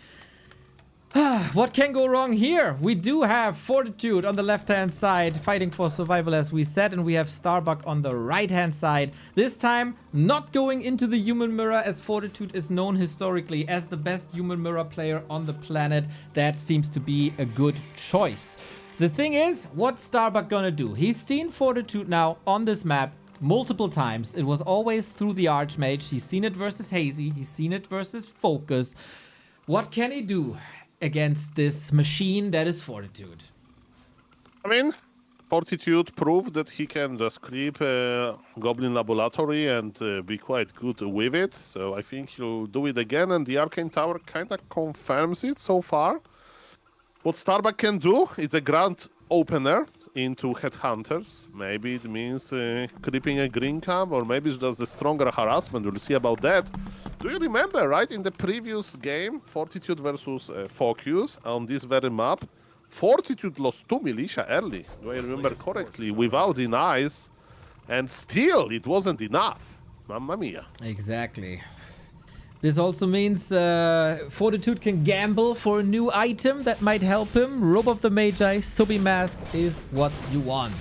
What can go wrong here? We do have Fortitude on the left-hand side, fighting for survival as we said, and we have Starbuck on the right-hand side. This time, not going into the human mirror, as Fortitude is known historically as the best human mirror player on the planet. That seems to be a good choice. The thing is, what's Starbuck gonna do? He's seen Fortitude now on this map multiple times. It was always through the Archmage. He's seen it versus Hazy. He's seen it versus FoCuS. What can he do against this machine that is Fortitude? I mean, Fortitude proved that he can just creep a Goblin Laboratory and be quite good with it. So I think he'll do it again, and the Arcane Tower kind of confirms it so far. What Starbuck can do is a grand opener into Headhunters. Maybe it means creeping a green camp, or maybe it's just a stronger harassment. We'll see about that. Do you remember, right, in the previous game, Fortitude versus FoCuS on this very map, Fortitude lost 2 militia early, do I remember correctly, without denies, and still it wasn't enough. Mamma mia. Exactly. This also means Fortitude can gamble for a new item that might help him. Robe of the Magi, Subi Mask is what you want.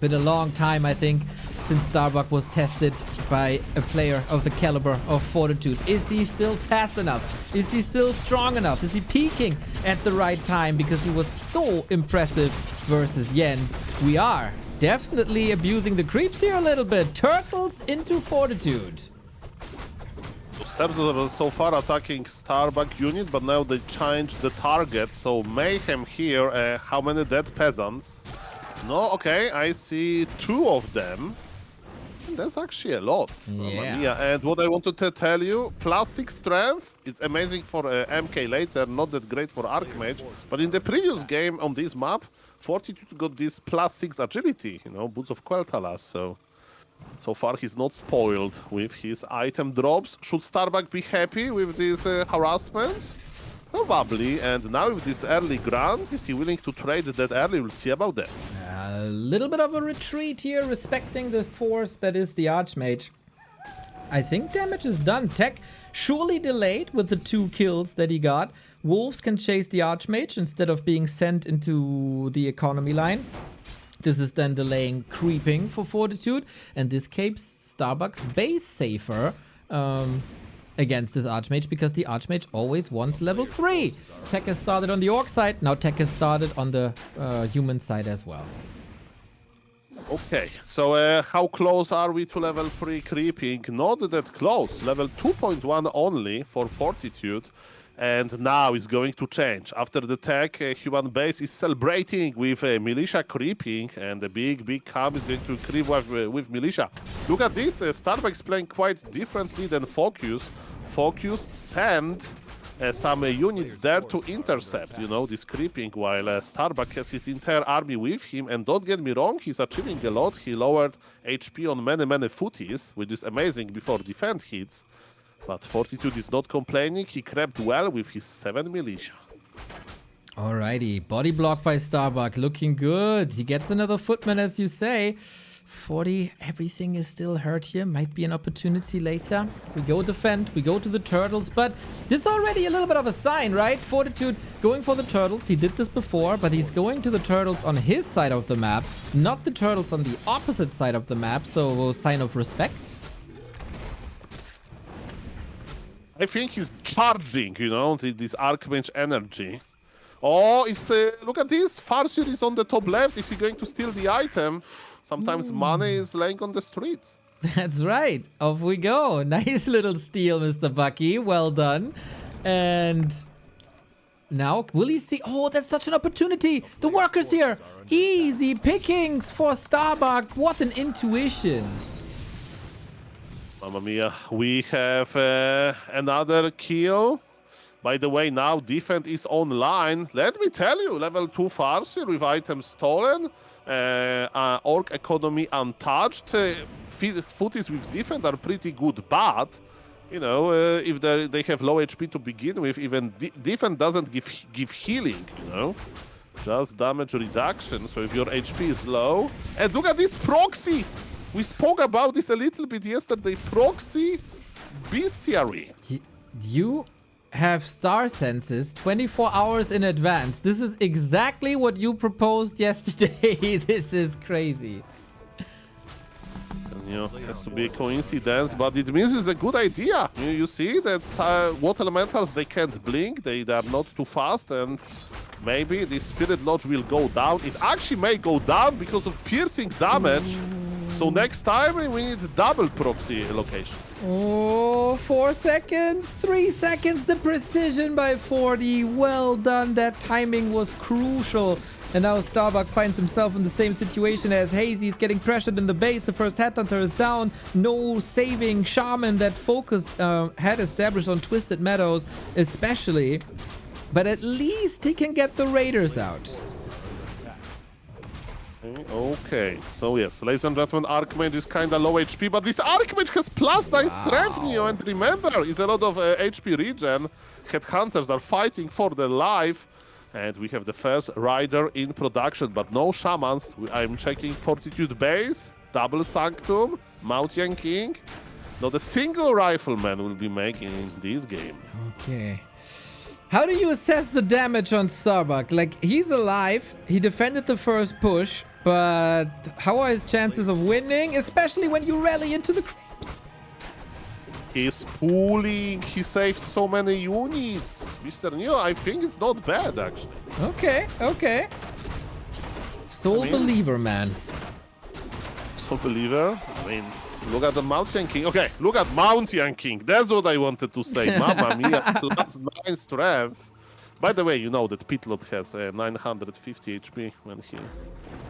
Been a long time, I think, since Starbuck was tested by a player of the caliber of Fortitude. Is he still fast enough? Is he still strong enough? Is he peaking at the right time? Because he was so impressive versus Jens. We are definitely abusing the creeps here a little bit. Turtles into Fortitude. Starbuck was so far attacking Starbuck unit, but now they changed the target. So mayhem here. How many dead peasants? No, okay, I see 2 of them. That's actually a lot. Mamma mia. And what I wanted to tell you, +6 strength, it's amazing for MK later, not that great for Archmage. But in the previous game on this map, Fortitude got this +6 agility, you know, Boots of Quel'Thalas. So far he's not spoiled with his item drops. Should Starbuck be happy with this harassment? Probably. And now with this early grant, is he willing to trade that early? We'll see about that. A little bit of a retreat here, respecting the force that is the Archmage. I think damage is done. Tech surely delayed with the 2 kills that he got. Wolves can chase the Archmage instead of being sent into the economy line. This is then delaying creeping for Fortitude, and this keeps Starbuck's base safer against this Archmage, because the Archmage always wants level 3. Tech has started on the Orc side, now Tech has started on the human side as well. Okay, so how close are we to level 3 creeping? Not that close, level 2.1 only for Fortitude. And now it's going to change. After the tech, human base is celebrating with militia creeping, and the big camp is going to creep with militia. Look at this, Starbuck is playing quite differently than FoCuS. FoCuS sent some units there to intercept, you know, this creeping, while Starbuck has his entire army with him. And don't get me wrong, he's achieving a lot. He lowered HP on many footies, which is amazing before defense hits. But Fortitude is not complaining. He crept well with his 7 militia. Alrighty, body block by Starbuck, looking good. He gets another footman, as you say. 40, everything is still hurt here. Might be an opportunity later. We go defend, we go to the turtles, but this is already a little bit of a sign, right? Fortitude going for the turtles. He did this before, but he's going to the turtles on his side of the map, not the turtles on the opposite side of the map, so a sign of respect. I think he's charging, you know, this Archmage energy. Oh, look at this. Farseer is on the top left. Is he going to steal the item? Sometimes money is laying on the street. That's right. Off we go. Nice little steal, Mr. Bucky. Well done. And now, will he see? Oh, that's such an opportunity. The workers here. Easy pickings for Starbuck. What an intuition. Mamma mia, we have another kill. By the way, now defense is online. Let me tell you, level 2 Farseer with items stolen, Orc economy untouched. Footies with defense are pretty good, but you know, if they have low HP to begin with, even defense doesn't give healing, you know, just damage reduction. So if your HP is low, and look at this proxy. We spoke about this a little bit yesterday. Proxy bestiary. You have star senses 24 hours in advance. This is exactly what you proposed yesterday. This is crazy. You know, it has to be a coincidence, but it means it's a good idea. You see that water elementals, they can't blink, they are not too fast, and maybe the Spirit Lodge will go down. It actually may go down because of piercing damage. So next time we need double proxy location. Oh, 4 seconds, 3 seconds, the precision by 40. Well done, that timing was crucial. And now Starbuck finds himself in the same situation as Hazy. He's getting pressured in the base. The first Headhunter is down. No saving Shaman that FoCuS had established on Twisted Meadows especially. But at least he can get the Raiders out. Okay, so yes, ladies and gentlemen, Archmage is kinda low HP, but this Archmage has +9 strength, Neo, and remember, it's a lot of HP regen. Headhunters are fighting for their life, and we have the first rider in production, but no shamans. I'm checking Fortitude base, double Sanctum, Mountain King. Not a single rifleman will be making this game. Okay. How do you assess the damage on Starbuck? Like, he's alive, he defended the first push, but how are his chances of winning, especially when you rally into the creeps? He's pulling, he saved so many units. Mr. Neo, I think it's not bad, actually. Okay. Soul believer, man. Soul believer? I mean, Look at the Mountain King. Okay, look at Mountain King. That's what I wanted to say. Mamma mia, plus 9 strength. By the way, you know that Pitlot has 950 HP when he...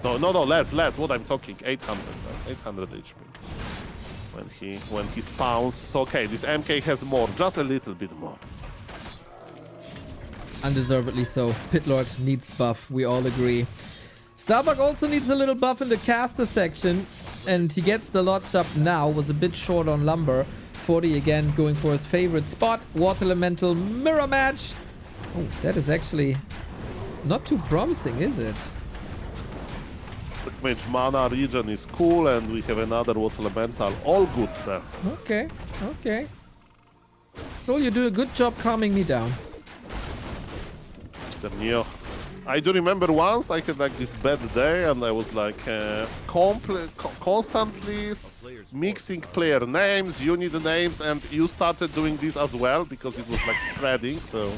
No, less. What I'm talking, 800 HP. When he spawns. So, okay, this MK has more, just a little bit more. Undeservedly so. Pitlord needs buff, we all agree. Starbuck also needs a little buff in the caster section, and he gets the Lodge up now. Was a bit short on lumber. 40 again going for his favorite spot. Water Elemental mirror match. Oh, that is actually not too promising, is it? Mage mana region is cool, and we have another Water Elemental. All good, sir. Okay. So you do a good job calming me down. Mr. Neo. I do remember once I had like this bad day, and I was like constantly mixing player names, unit names, and you started doing this as well because it was like spreading. So,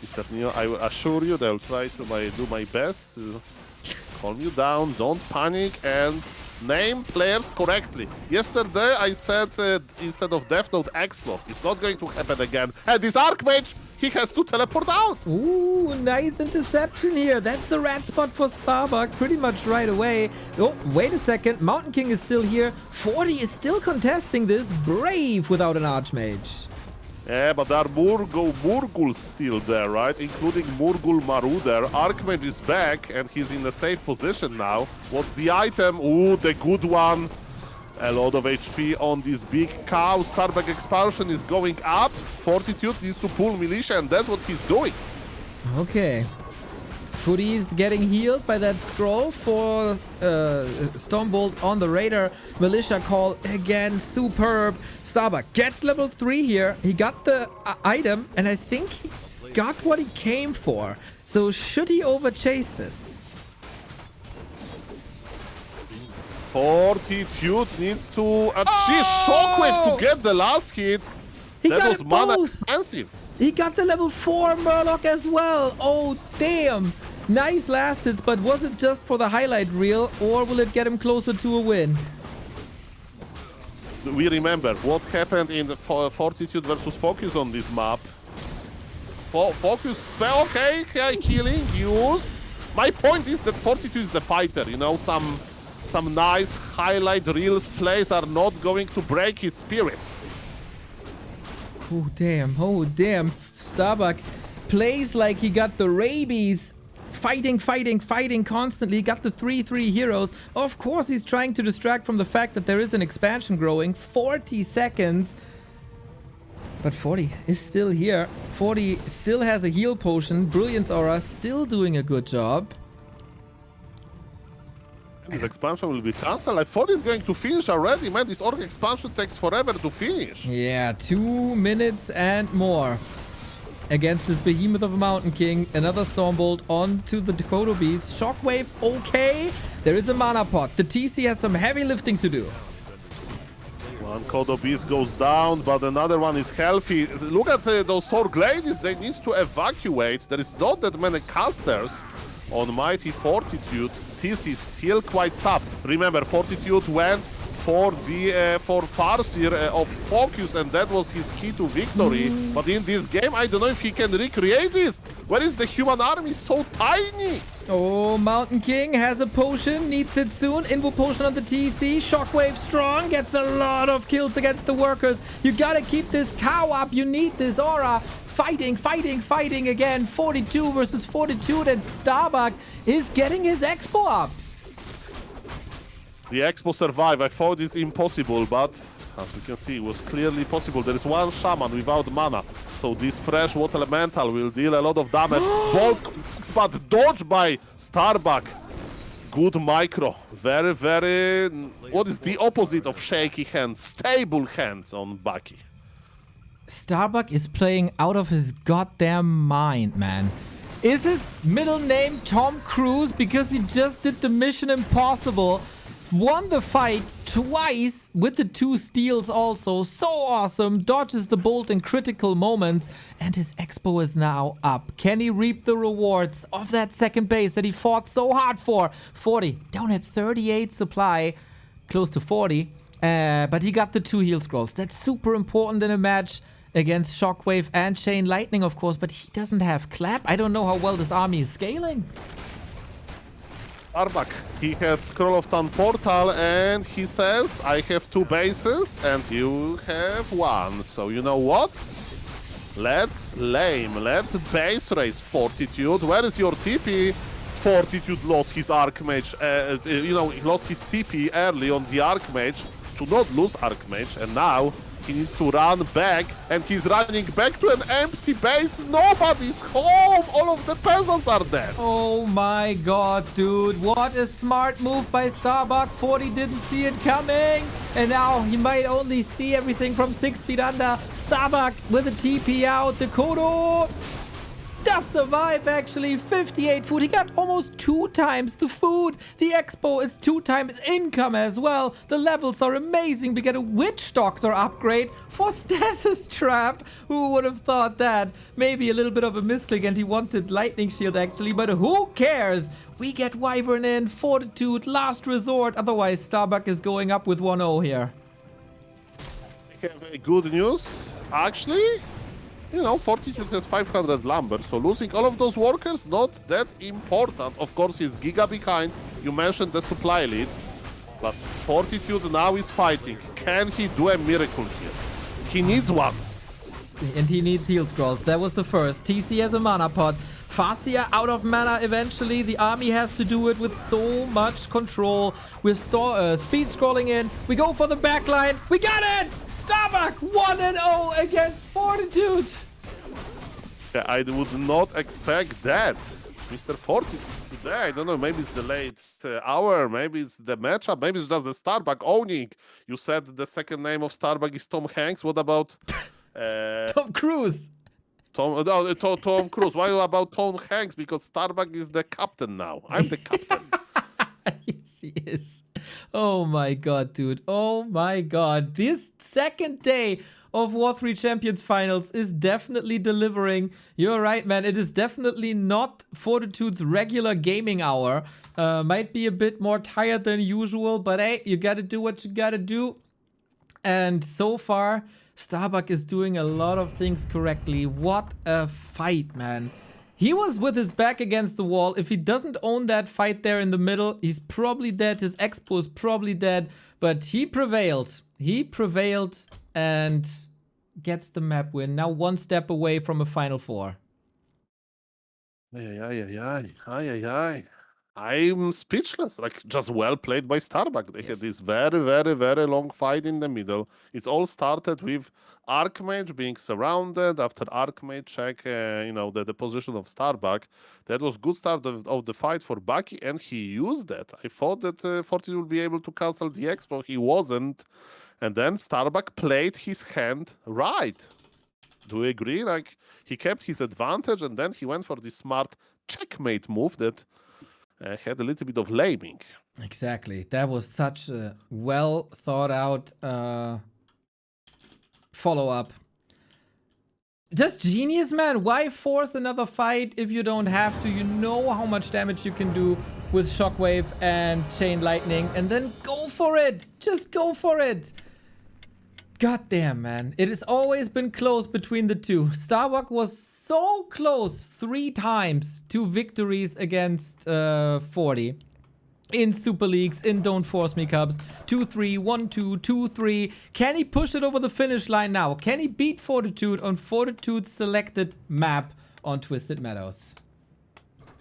Mr. Neo, I assure you that I'll try to do my best to calm you down, don't panic, and name players correctly. Yesterday I said instead of Death Note X-Lord. It's not going to happen again. And this Archmage, he has to teleport out. Ooh, nice interception here. That's the red spot for Starbuck pretty much right away. Oh, wait a second. Mountain King is still here. 40 is still contesting this. Brave without an Archmage. Yeah, but there are Murguls still there, right? Including Murgul Marauder. Archmage is back, and he's in a safe position now. What's the item? Ooh, the good one. A lot of HP on this big cow. Starbuck expansion is going up. Fortitude needs to pull Militia, and that's what he's doing. Okay. Footy is getting healed by that scroll for Stormbolt on the Raider. Militia call again. Superb. Starbuck gets level 3 here. He got the item, and I think he got what he came for. So should he overchase this? Fortitude needs to achieve Shockwave to get the last hit. He That got was it mana both. expensive. He got the level 4 Murloc as well. Oh, damn. Nice last hits, but was it just for the highlight reel, or will it get him closer to a win? We remember what happened in the Fortitude versus FoCuS on this map. FoCuS, okay, killing used. My point is that Fortitude is the fighter, you know, some nice highlight reels plays are not going to break his spirit. Oh, damn. Starbuck plays like he got the rabies. Fighting constantly. Got the 3-3 heroes. Of course, he's trying to distract from the fact that there is an expansion growing. 40 seconds. But 40 is still here. 40 still has a heal potion. Brilliance Aura still doing a good job. This expansion will be cancelled. I thought it's going to finish already, man. This orc expansion takes forever to finish. Yeah, 2 minutes and more. Against this behemoth of a Mountain King. Another Stormbolt onto the Dakota Beast. Shockwave, okay. There is a mana pot. The TC has some heavy lifting to do. One Kodo Beast goes down, but another one is healthy. Look at those Sword Ladies. They need to evacuate. There is not that many casters on Mighty Fortitude. TC is still quite tough. Remember, Fortitude went for Farseer of FoCuS, and that was his key to victory. But in this game, I don't know if he can recreate this. Where is the human army? So tiny. Oh, Mountain King has a potion, needs it soon. Invo potion on the TC. Shockwave strong, gets a lot of kills against the workers. You gotta keep this cow up. You need this aura. Fighting again. 42 versus Fortitude, and Starbuck is getting his expo up. The Expo survived. I thought it's impossible, but as we can see, it was clearly possible. There is one Shaman without mana, so this fresh Water Elemental will deal a lot of damage. Bolt, but dodged by Starbuck. Good micro. Very... What is the opposite of shaky hands? Stable hands on Bucky. Starbuck is playing out of his goddamn mind, man. Is his middle name Tom Cruise because he just did the Mission Impossible? Won the fight twice with the 2 steals also. So awesome. Dodges the bolt in critical moments. And his expo is now up. Can he reap the rewards of that second base that he fought so hard for? 40 down at 38 supply. Close to 40. But he got the 2 heal scrolls. That's super important in a match against Shockwave and Chain Lightning, of course. But he doesn't have Clap. I don't know how well this army is scaling. Starbuck, he has Scroll of Town Portal, and he says, I have 2 bases, and you have 1. So you know what? Let's base race Fortitude. Where is your TP? Fortitude lost his Archmage, he lost his TP early on the Archmage to not lose Archmage, and now he needs to run back, and he's running back to an empty base. Nobody's home. All of the peasants are dead. Oh my god, dude. What a smart move by Starbuck. 40 didn't see it coming. And now he might only see everything from 6 feet under. Starbuck with a TP out. The Kodo does survive, actually. 58 food. He got almost 2 times the food. The Expo is 2 times income as well. The levels are amazing. We get a Witch Doctor upgrade for Stasis Trap. Who would have thought that? Maybe a little bit of a misclick, and he wanted Lightning Shield, actually. But who cares? We get Wyvern in. Fortitude, last resort. Otherwise, Starbuck is going up with 1-0 here. We have good news. Actually, Fortitude has 500 lumber, so losing all of those workers, not that important. Of course, he's Giga behind. You mentioned the supply lead, but Fortitude now is fighting. Can he do a miracle here? He needs one. And he needs heal scrolls. That was the first. TC has a mana pot. Farsia out of mana eventually. The army has to do it with so much control. We're speed scrolling in. We go for the backline. We got it! Starbuck 1-0 against Fortitude. Yeah, I would not expect that. Mr. Fortitude today, I don't know, maybe it's the late hour, maybe it's the matchup, maybe it's just the Starbuck owning. You said the second name of Starbuck is Tom Hanks. What about... Tom Cruise. Tom Cruise. Why about Tom Hanks? Because Starbuck is the captain now. I'm the captain. Yes, he is. Oh my god, dude. Oh my god. This second day of War 3 Champions Finals is definitely delivering. You're right, man. It is definitely not Fortitude's regular gaming hour. Might be a bit more tired than usual, but hey, you gotta do what you gotta do. And so far, Starbuck is doing a lot of things correctly. What a fight, man. He was with his back against the wall. If he doesn't own that fight there in the middle, he's probably dead. His Expo is probably dead. But he prevailed. He prevailed and gets the map win. Now 1 step away from a Final Four. I'm speechless. Like, just well played by Starbuck. They had this very, very, very long fight in the middle. It all started with Archmage being surrounded. After Archmage check, the position of Starbuck. That was good start of the fight for Bucky, and he used that. I thought that Fortitude would be able to cancel the Expo. He wasn't. And then Starbuck played his hand right. Do you agree? Like, he kept his advantage, and then he went for this smart checkmate move that had a little bit of laming. Exactly. That was such a well thought out follow-up. Just genius, man. Why force another fight if you don't have to? You know how much damage you can do with Shockwave and Chain Lightning, and then go for it. Just go for it. God damn, man. It has always been close between the two. Starbuck was so close 3 times to victories against 40. In Super Leagues, in Don't Force Me Cups. 2-3, 1-2, 2-3. Can he push it over the finish line now? Can he beat Fortitude on Fortitude's selected map on Twisted Meadows?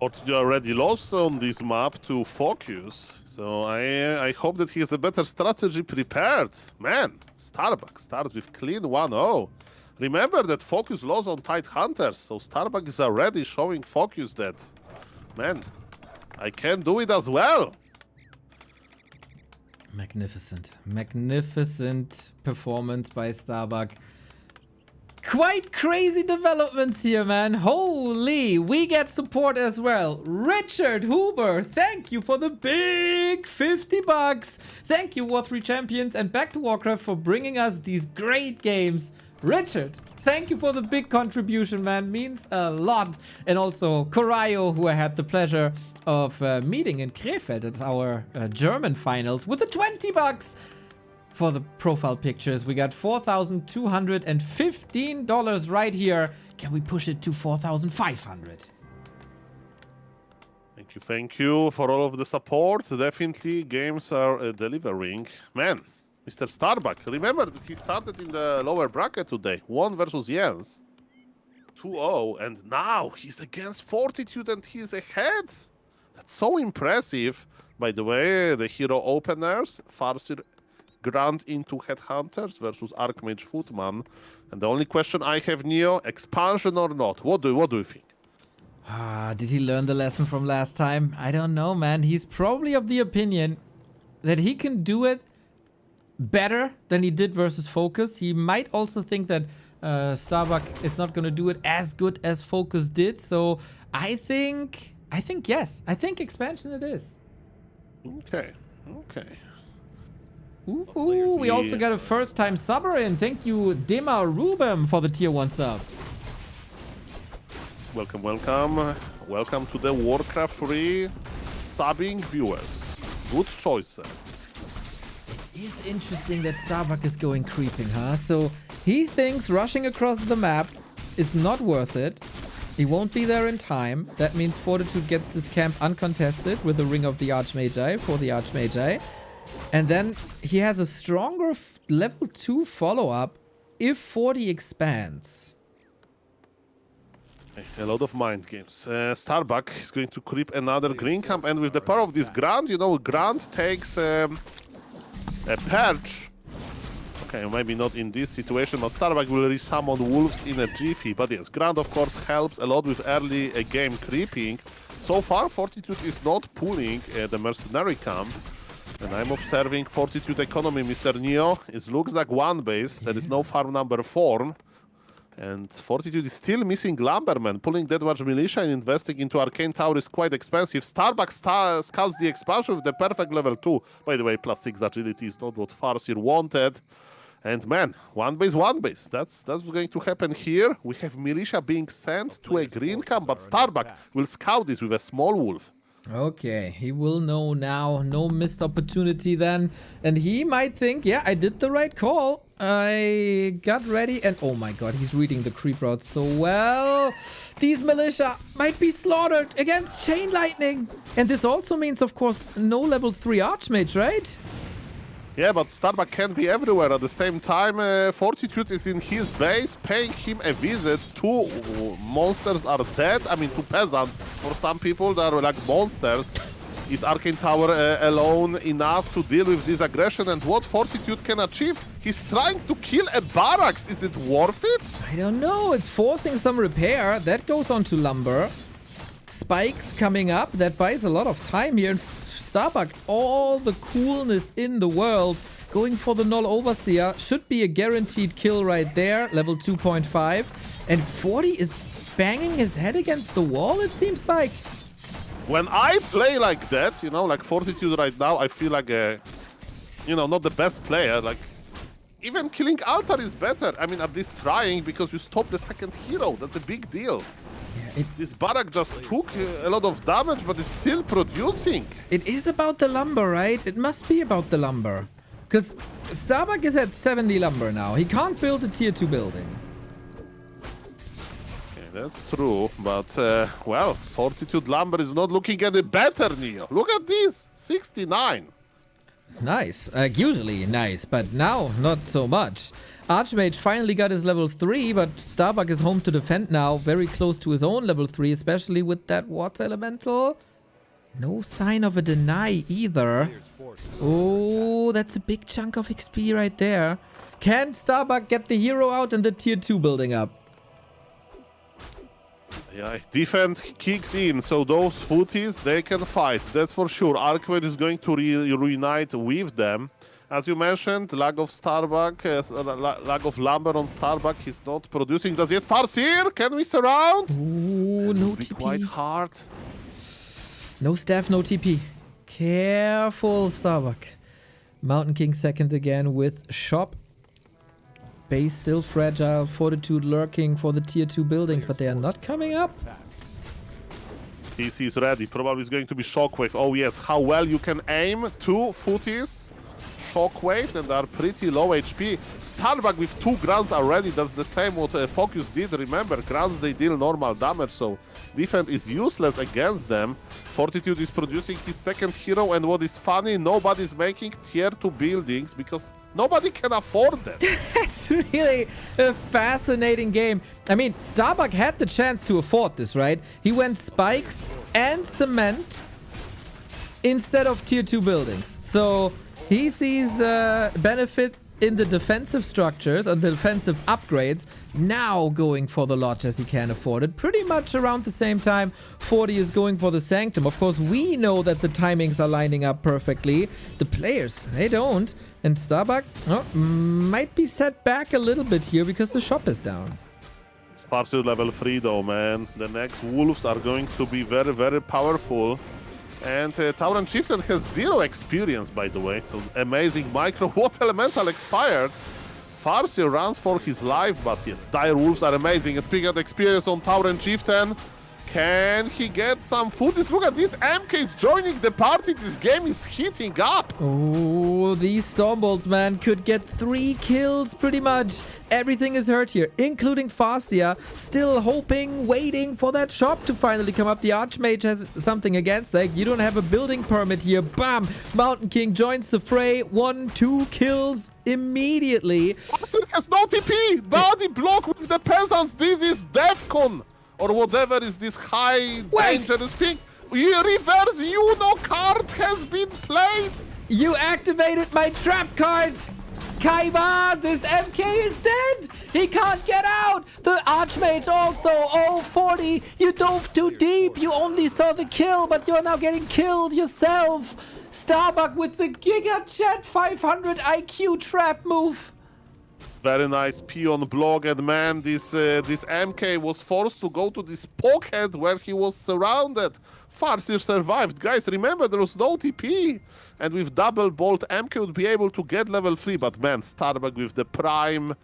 Fortitude already lost on this map to FoCuS. So I hope that he has a better strategy prepared. Man, Starbuck starts with clean 1-0. Remember that FoCuS lost on Tide Hunters, so Starbuck is already showing FoCuS that, man, I can do it as well. Magnificent. Magnificent performance by Starbuck. Quite crazy developments here, man. Holy, we get support as well. Richard Huber, thank you for the big $50. Thank you, War 3 Champions and Back to Warcraft for bringing us these great games. Richard, thank you for the big contribution, man. Means a lot. And also Corayo, who I had the pleasure of meeting in Krefeld at our German finals with the $20. for the profile pictures. We got $4,215 right here. Can we push it to 4,500? Thank you for all of the support. Definitely, games are delivering. Man, Mr. Starbuck, remember that he started in the lower bracket today. 1 versus Jens. 2-0, and now he's against Fortitude and he's ahead. That's so impressive. By the way, the hero openers, Farseer Grand into Headhunters versus Archmage Footman. And the only question I have, Neo, expansion or not? What do you think? Did he learn the lesson from last time? I don't know, man. He's probably of the opinion that he can do it better than he did versus FoCuS. He might also think that Starbuck is not going to do it as good as FoCuS did. So I think yes. I think expansion it is. Okay. Ooh, we also got a first-time subber in. Thank you, Dima Rubem, for the tier 1 sub. Welcome. Welcome to the Warcraft 3 subbing viewers. Good choice, sir. It is interesting that Starbuck is going creeping, huh? So he thinks rushing across the map is not worth it. He won't be there in time. That means Fortitude gets this camp uncontested with the Ring of the Archmagi for the Archmagi. And then he has a stronger level 2 follow-up if 40 expands. A lot of mind games. Starbuck is going to creep another green camp, and with the power of this Grant, you know, Grant takes a perch. Okay, maybe not in this situation, but Starbuck will resummon wolves in a jiffy. But yes, Grant of course helps a lot with early game creeping. So far, Fortitude is not pulling the mercenary camp. And I'm observing Fortitude economy, Mr. Neo. It looks like one base. There is no farm number 4. And Fortitude is still missing Lumberman. Pulling that much militia and investing into Arcane Tower is quite expensive. Starbuck scouts the expansion with the perfect level 2. By the way, +6 agility is not what Farseer wanted. And man, one base. That's going to happen here. We have militia being sent to a green camp, but Starbuck will scout this with a small wolf. Okay, he will know now. No missed opportunity then. And he might think, yeah, I did the right call. I got ready and oh my god, he's reading the creep route so well. These militia might be slaughtered against Chain Lightning. And this also means, of course, no level 3 Archmage, right? Yeah, but Starbuck can't be everywhere at the same time. Fortitude is in his base, paying him a visit. 2 monsters are dead. I mean, 2 peasants. For some people, they are like monsters. Is Arcane Tower alone enough to deal with this aggression? And what Fortitude can achieve? He's trying to kill a barracks. Is it worth it? I don't know. It's forcing some repair. That goes on to lumber. Spikes coming up. That buys a lot of time here. And Starbuck, all the coolness in the world, going for the Null Overseer. Should be a guaranteed kill right there. Level 2.5. And 40 is banging his head against the wall, it seems like. When I play like that, you know, like Fortitude right now, I feel like a, you know, not the best player. Like, even killing Altar is better. I mean, at least trying, because you stop the second hero. That's a big deal. Yeah, this barrack just took a lot of damage, but it's still producing. It is about the lumber, right? It must be about the lumber. Because Starbuck is at 70 lumber now. He can't build a tier 2 building. That's true, but, well, Fortitude Lumber is not looking any better, Neo. Look at this, 69. Nice, usually nice, but now not so much. Archmage finally got his level 3, but Starbuck is home to defend now, very close to his own level 3, especially with that water elemental. No sign of a deny either. Oh, that's a big chunk of XP right there. Can Starbuck get the hero out and the tier 2 building up? Yeah, defense kicks in, so those footies, they can fight, that's for sure. Archmage is going to reunite with them. As you mentioned, lag of Starbuck, lag of lumber on Starbuck, he's not producing just yet. Farseer, can we surround? Ooh, no TP. Quite hard. No staff, no TP. Careful, Starbuck. Mountain King second again with shop. Base still fragile, Fortitude lurking for the tier 2 buildings, but they are not coming up. PC is ready, probably is going to be Shockwave. Oh yes, how well you can aim. 2 footies. Shockwave and are pretty low HP. Starbuck with 2 grunts already, that's the same what FoCuS did. Remember, grunts, they deal normal damage, so defense is useless against them. Fortitude is producing his second hero, and what is funny, nobody's making tier 2 buildings because nobody can afford them. It's really a fascinating game. I mean, Starbuck had the chance to afford this, right? He went spikes and cement instead of tier 2 buildings. So he sees benefit in the defensive structures and the defensive upgrades, now going for the lodge as he can afford it. Pretty much around the same time 40 is going for the sanctum. Of course, we know that the timings are lining up perfectly. The players, they don't. And Starbuck might be set back a little bit here because the shop is down. It's Farseer level 3 though, man. The next wolves are going to be very, very powerful. And Tauren Chieftain has 0 experience, by the way, so amazing micro. What Elemental expired? Farseer runs for his life, but yes, Dire Wolves are amazing. And speaking of experience on Tauren Chieftain, can he get some footage? Look at this, MK is joining the party. This game is heating up. Oh, these Stormbolts, man, could get 3 kills pretty much. Everything is hurt here, including Fastia. Still hoping, waiting for that shop to finally come up. The Archmage has something against that. You don't have a building permit here. Bam! Mountain King joins the fray. 1-2 kills immediately. Farseer has no TP. Body block with the peasants. This is Defcon. Or whatever is this high dangerous thing. Reverse Uno card has been played. You activated my trap card. Kaiba, this MK is dead. He can't get out. The Archmage also. Oh, 40. You dove too deep. You only saw the kill, but you're now getting killed yourself. Starbuck with the Giga Chat 500 IQ trap move. Very nice peon block, and man, this MK was forced to go to this pocket where he was surrounded. Farseer survived. Guys, remember, there was no TP. And with double bolt, MK would be able to get level 3. But man, Starbuck with the prime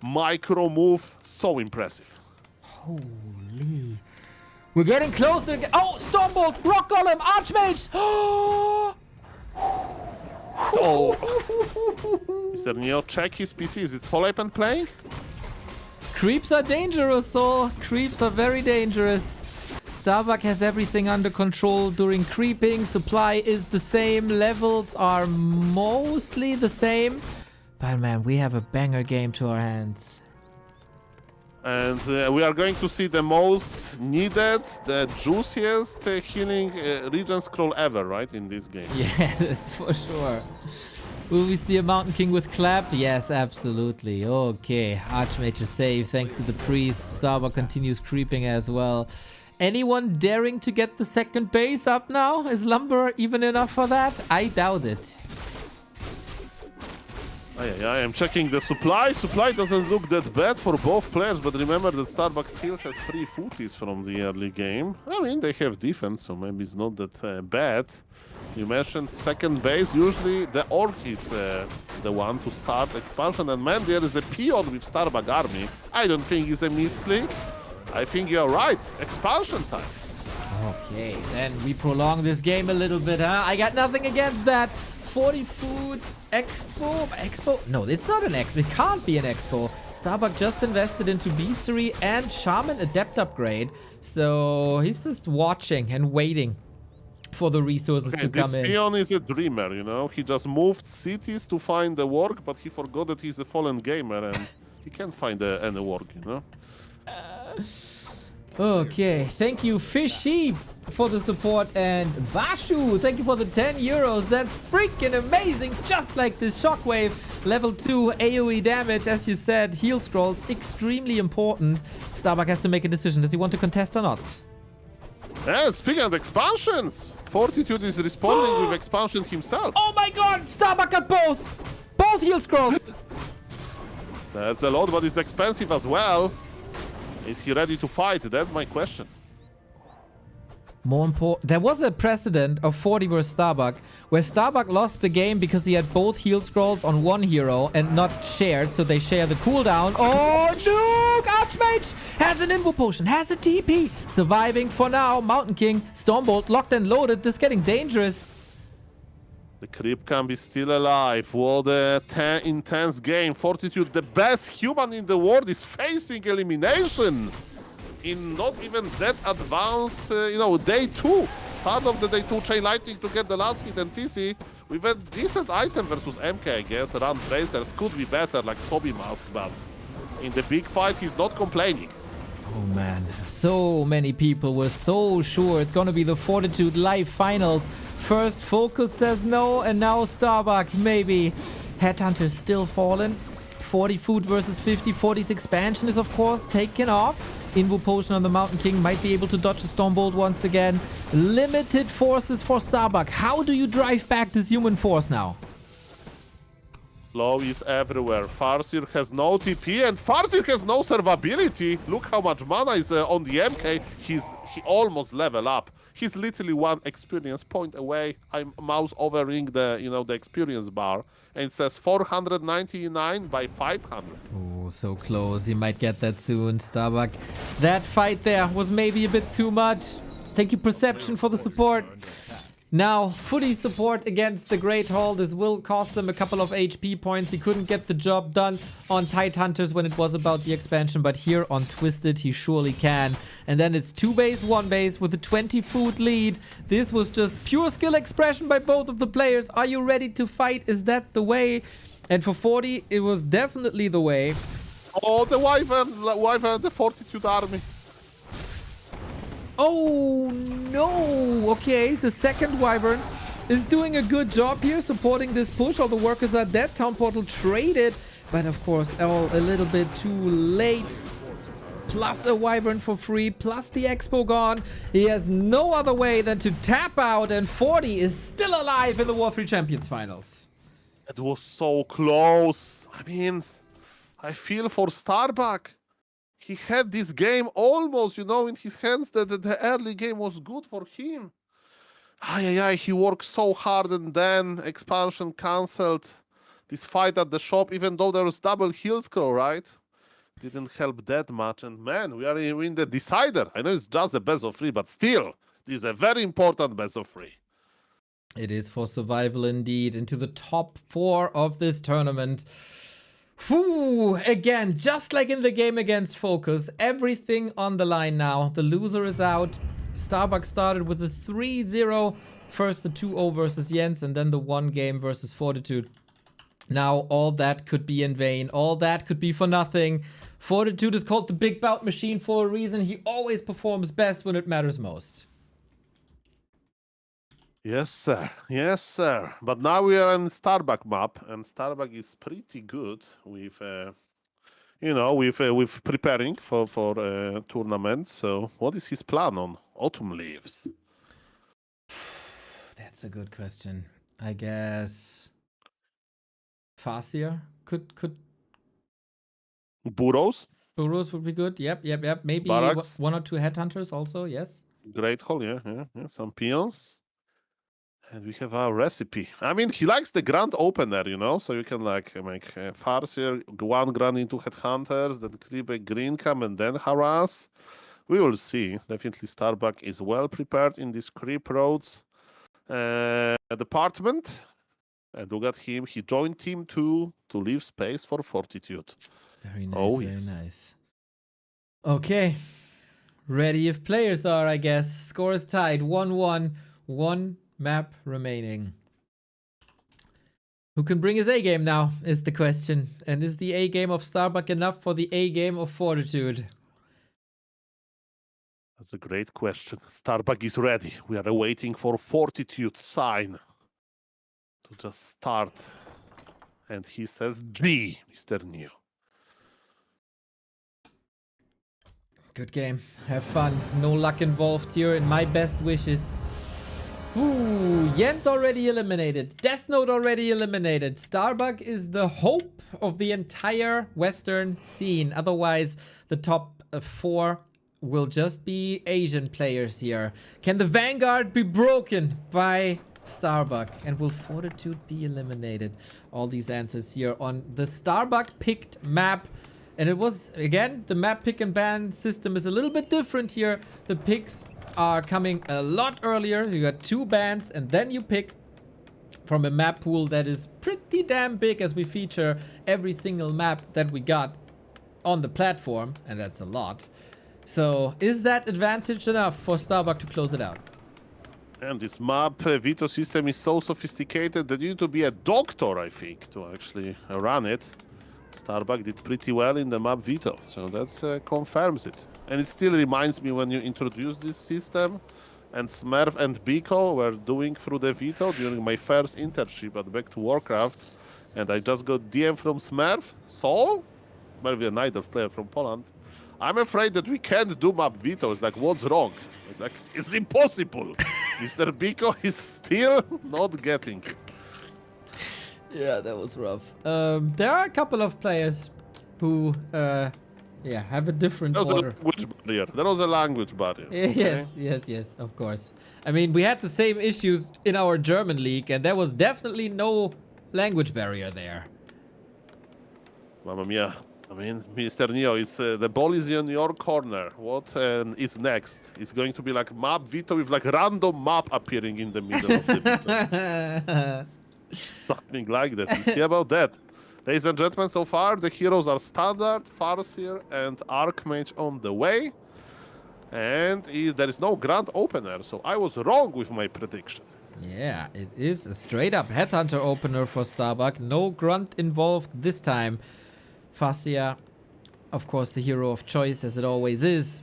micro move, so impressive. Holy. We're getting closer. Oh, Stormbolt, Rock Golem, Archmage. Oh. Mr. Neo, check his PC. Is it Soleipen playing? Creeps are dangerous, Sol. Creeps are very dangerous. Starbuck has everything under control during creeping. Supply is the same. Levels are mostly the same. But man, we have a banger game to our hands. And we are going to see the most needed, the juiciest healing regen scroll ever, right, in this game. Yes, for sure. Will we see a Mountain King with clap? Yes, absolutely. Okay, Archmage is safe thanks to the priest. Starbuck continues creeping as well. Anyone daring to get the second base up now? Is Lumber even enough for that? I doubt it. I am checking the supply. Supply doesn't look that bad for both players, but remember that Starbuck still has 3 footies from the early game. I mean, they have defense, so maybe it's not that bad. You mentioned second base. Usually the Orc is the one to start expansion, and man, there is a peon with Starbuck army. I don't think it's a misclick. I think you're right. Expansion time. Okay, then we prolong this game a little bit, huh? I got nothing against that. 40 food expo? No, it's not an expo. It can't be an expo. Starbuck just invested into Beastery and Shaman Adept upgrade. So he's just watching and waiting for the resources to come in. This peon is a dreamer, you know? He just moved cities to find the work, but he forgot that he's a fallen gamer and he can't find any work, you know? Okay, thank you Fishy for the support, and Bashu, thank you for the 10 euros. That's freaking amazing. Just like this Shockwave, level 2 AoE damage, as you said, heal scrolls, extremely important. Starbuck has to make a decision. Does he want to contest or not? And speaking of expansions, Fortitude is responding with expansion himself. Oh my god, Starbuck got both heal scrolls. That's a lot, but it's expensive as well. Is he ready to fight? That's my question. More important, there was a precedent of 40 vs Starbuck where Starbuck lost the game because he had both heal scrolls on one hero and not shared, so they share the cooldown. Oh, Nuke! Archmage has an Invo Potion, has a TP. Surviving for now. Mountain King, Stormbolt locked and loaded. This is getting dangerous. The creep can be still alive. What a intense game. Fortitude, the best human in the world, is facing elimination in not even that advanced, day 2. Start of the day 2, Chain Lightning to get the last hit, and TC with a decent item versus MK, I guess. Run Tracers could be better, like Sobi Mask, but in the big fight, he's not complaining. Oh man, so many people were so sure it's gonna be the Fortitude Live Finals. First FoCuS says no, and now Starbuck maybe. Headhunter's still fallen. 40 food versus 50. 40's expansion is of course taken off. Invo Potion on the Mountain King might be able to dodge a Stormbolt once again. Limited forces for Starbuck. How do you drive back this human force now? Low is everywhere. Farseer has no TP and Farseer has no survivability. Look how much mana is on the MK. He almost level up. He's literally 1 experience point away. I'm mouse overing the the experience bar, and it says 499 by 500. Oh, so close. He might get that soon, Starbuck. That fight there was maybe a bit too much. Thank you, Perception, for the support. Now, footy support against the Great Hall. This will cost them a couple of HP points. He couldn't get the job done on Tidehunters when it was about the expansion, but here on Twisted, he surely can. And then it's 2 base, 1 base with a 20 food lead. This was just pure skill expression by both of the players. Are you ready to fight? Is that the way? And for 40, it was definitely the way. Oh, the Wyvern, the Fortitude army. Oh no! Okay, the second Wyvern is doing a good job here supporting this push. All the workers are dead. Town Portal traded, but of course all a little bit too late. Plus a Wyvern for free, plus the Expo gone. He has no other way than to tap out, and 40 is still alive in the War 3 Champions Finals. It was so close. I mean, I feel for Starbuck. He had this game almost, in his hands. That the early game was good for him. He worked so hard, and then expansion cancelled. This fight at the shop, even though there was double heal scroll, right? Didn't help that much. And man, we are in the decider. I know it's just a best of 3, but still, this is a very important best of 3. It is for survival indeed. Into the top 4 of this tournament. Whew, again, just like in the game against FoCuS, everything on the line now. The loser is out. Starbuck started with a 3-0. First the 2-0 versus Jens, and then the 1 game versus Fortitude. Now all that could be in vain. All that could be for nothing. Fortitude is called the Big Bout Machine for a reason. He always performs best when it matters most. Yes, sir. Yes, sir. But now we are on Starbuck map, and Starbuck is pretty good with, with preparing for tournament. So, what is his plan on Autumn Leaves? That's a good question. I guess Farseer could. Burrows would be good. Yep. Maybe Barracks. 1 or 2 headhunters also. Yes. Great Hall. Yeah. Some peons. And we have our recipe. I mean, he likes the grand opener, so you can make Farseer, 1 grand into Headhunters, then creep a green cam, and then harass. We will see. Definitely Starbuck is well prepared in this creep roads department. And look at him. He joined Team 2 to leave space for Fortitude. Very nice, Oh, very yes. nice. Okay. Ready if players are, I guess. Score is tied. 1-1. 1 map remaining. Who can bring his A game now is the question. And is the A game of Starbuck enough for the A game of Fortitude? That's a great question. Starbuck is ready. We are waiting for Fortitude sign to just start. And he says G, Mr. New. Good game. Have fun. No luck involved here, and my best wishes. Ooh, Jens already eliminated. Death Note already eliminated. Starbuck is the hope of the entire Western scene. Otherwise, the top 4 will just be Asian players here. Can the Vanguard be broken by Starbuck? And will Fortitude be eliminated? All these answers here on the Starbuck picked map. And it was, again, the map pick and ban system is a little bit different here. The picks are coming a lot earlier. You got 2 bans and then you pick. from a map pool that is pretty damn big, as we feature every single map that we got on the platform, and that's a lot. So is that advantage enough for Starbuck to close it out? And this map veto system is so sophisticated that you need to be a doctor, I think, to actually run it. Starbuck did pretty well in the map veto, so that confirms it. And it still reminds me when you introduced this system, and Smurf and Biko were doing through the veto during my first internship at Back to Warcraft, and I just got DM from Smurf, so, maybe a Night player from Poland, I'm afraid that we can't do map veto. It's like, what's wrong? It's like, it's impossible. Mr. Biko is still not getting it. Yeah, that was rough. There are a couple of players who, yeah, have a different There was a order. language barrier. There was a language barrier. Yes, yes, of course. I mean, we had the same issues in our German league, and there was definitely no language barrier there. Mamma mia. I mean, Mr. Neo, it's the ball is in your corner. What is next? It's going to be like map veto with like random map appearing in the middle of the veto. Something like that. You see about that. Ladies and gentlemen, so far the heroes are Standard, Farseer, and Archmage on the way. And there is no Grand Opener, so I was wrong with my prediction. Yeah, it is a straight up Headhunter opener for Starbuck. No grunt involved this time. Farseer, of course, the hero of choice, as it always is.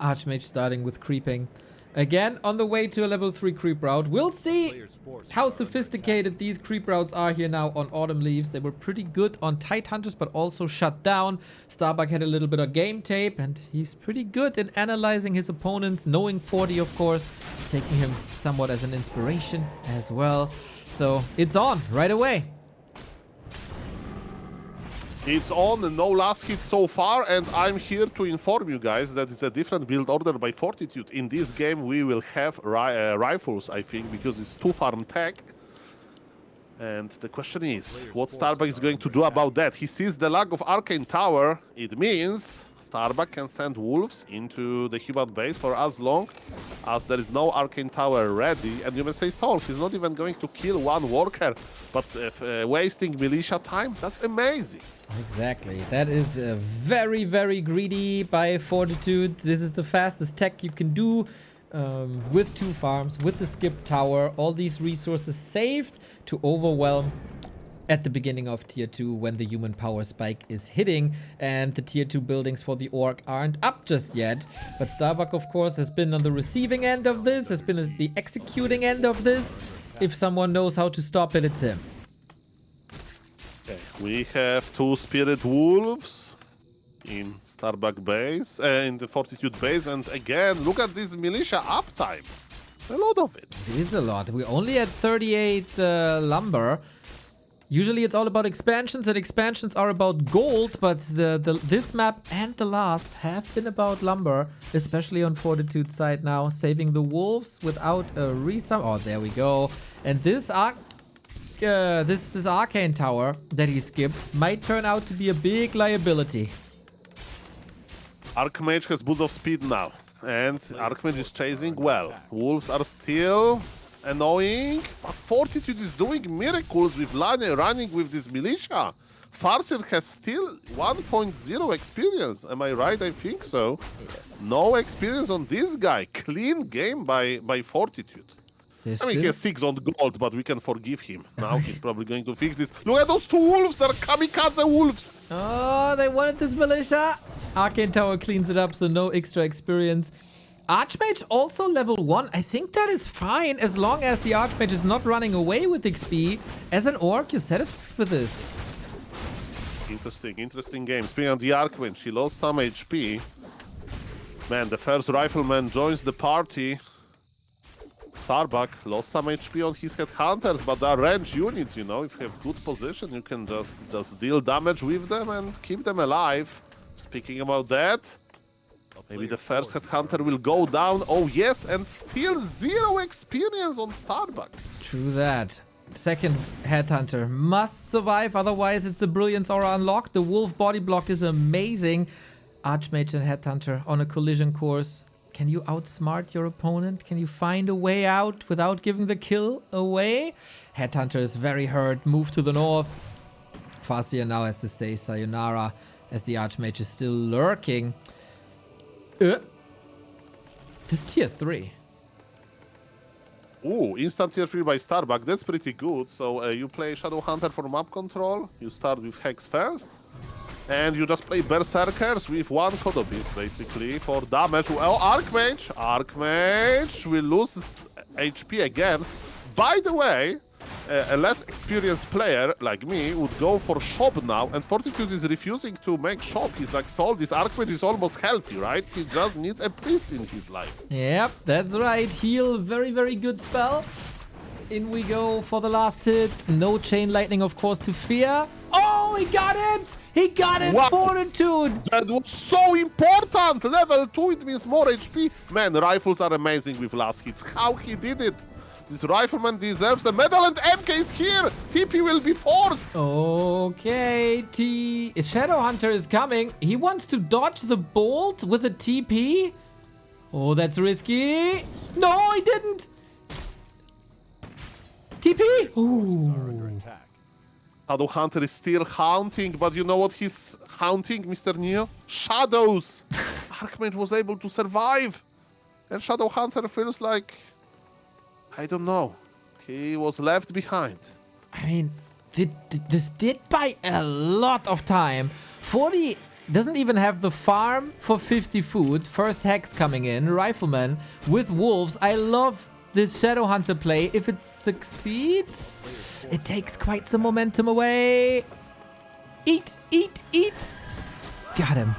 Archmage starting with creeping. Again, on the way to a level 3 creep route. We'll see how sophisticated these creep routes are here now on Autumn Leaves. They were pretty good on Tidehunters, but also shut down. Starbuck had a little bit of game tape, and he's pretty good in analyzing his opponents, knowing 40, of course, taking him somewhat as an inspiration as well. So it's on right away. It's on, no last hit so far, and I'm here to inform you guys that it's a different build order by Fortitude. In this game we will have rifles, I think, because it's 2-farm tech. And the question is, what Starbuck is going to do about that? He sees the lack of Arcane Tower. It means Starbuck can send wolves into the human base for as long as there is no Arcane Tower ready. And you may say, Soul, he's not even going to kill one worker, but wasting militia time? That's amazing. Exactly. That is very, very greedy by Fortitude. This is the fastest tech you can do with 2 farms, with the skip tower. All these resources saved to overwhelm at the beginning of Tier 2 when the human power spike is hitting, and the Tier 2 buildings for the Orc aren't up just yet. But Starbuck, of course, has been on the receiving end of this, has been at the executing end of this. If someone knows how to stop it, it's him. Okay, we have 2 Spirit Wolves in Starbuck base, in the Fortitude base, and again, look at this militia uptime. A lot of it. It is a lot. We only had 38 lumber. Usually it's all about expansions, and expansions are about gold, but this map and the last have been about lumber, especially on Fortitude's side now, saving the wolves without a resum. Oh, there we go. And this Arcane Tower that he skipped might turn out to be a big liability. Archmage has boost of speed now, and Archmage is chasing well. Wolves are still annoying, but Fortitude is doing miracles with running with this militia. Farseer has still 1.0 experience. Am I right? I think so. Yes. No experience on this guy. Clean game by Fortitude. I mean, he has 6 on gold, but we can forgive him. Now he's probably going to fix this. Look at those 2 wolves. They're kamikaze wolves. Oh, they wanted this militia. Arcane Tower cleans it up, so no extra experience. Archmage also level 1. I think that is fine as long as the Archmage is not running away with XP. As an Orc, you're satisfied with this. Interesting game. Speaking of the Archmage, he lost some HP. Man, the first rifleman joins the party. Starbuck lost some HP on his headhunters, but they're range units, you know. If you have good position, you can just deal damage with them and keep them alive. Speaking about that, maybe the first headhunter will go down. Oh yes, and still 0 experience on Starbuck. True that. Second headhunter must survive, otherwise it's the Brilliance Aura unlocked. The wolf body block is amazing. Archmage and headhunter on a collision course. Can you outsmart your opponent? Can you find a way out without giving the kill away? Headhunter is very hurt. Move to the north. Farseer now has to say sayonara as the Archmage is still lurking. This tier 3. Ooh, instant tier 3 by Starbuck. That's pretty good. So you play Shadow Hunter for map control. You start with Hex first. And you just play Berserkers with one Kodo Beast, basically, for damage. Oh, Archmage! Archmage will lose his HP again. By the way, a less experienced player like me would go for shop now, and Fortitude is refusing to make shop. He's like, Sol, this Archmage is almost healthy, right? He just needs a priest in his life. Yep, that's right. Heal, very, very good spell. In we go for the last hit. No Chain Lightning, of course, to fear. Oh, he got it! He got it! Wow. Fortitude! That was so important! Level 2, it means more HP. Man, rifles are amazing with last hits. How he did it! This rifleman deserves a medal, and MK is here! TP will be forced! Okay, Shadow Hunter is coming. He wants to dodge the bolt with a TP. Oh, that's risky. No, he didn't! TP! Ooh. Shadow Hunter is still haunting, but you know what he's haunting, Mr. Neo? Shadows! Archmage was able to survive! And Shadow Hunter feels like... I don't know. He was left behind. I mean, this did buy a lot of time. 40 doesn't even have the farm for 50 food. First Hex coming in. Rifleman with Wolves. I love this Shadow Hunter play. If it succeeds, it takes quite some momentum away. Eat, eat, eat. Got him.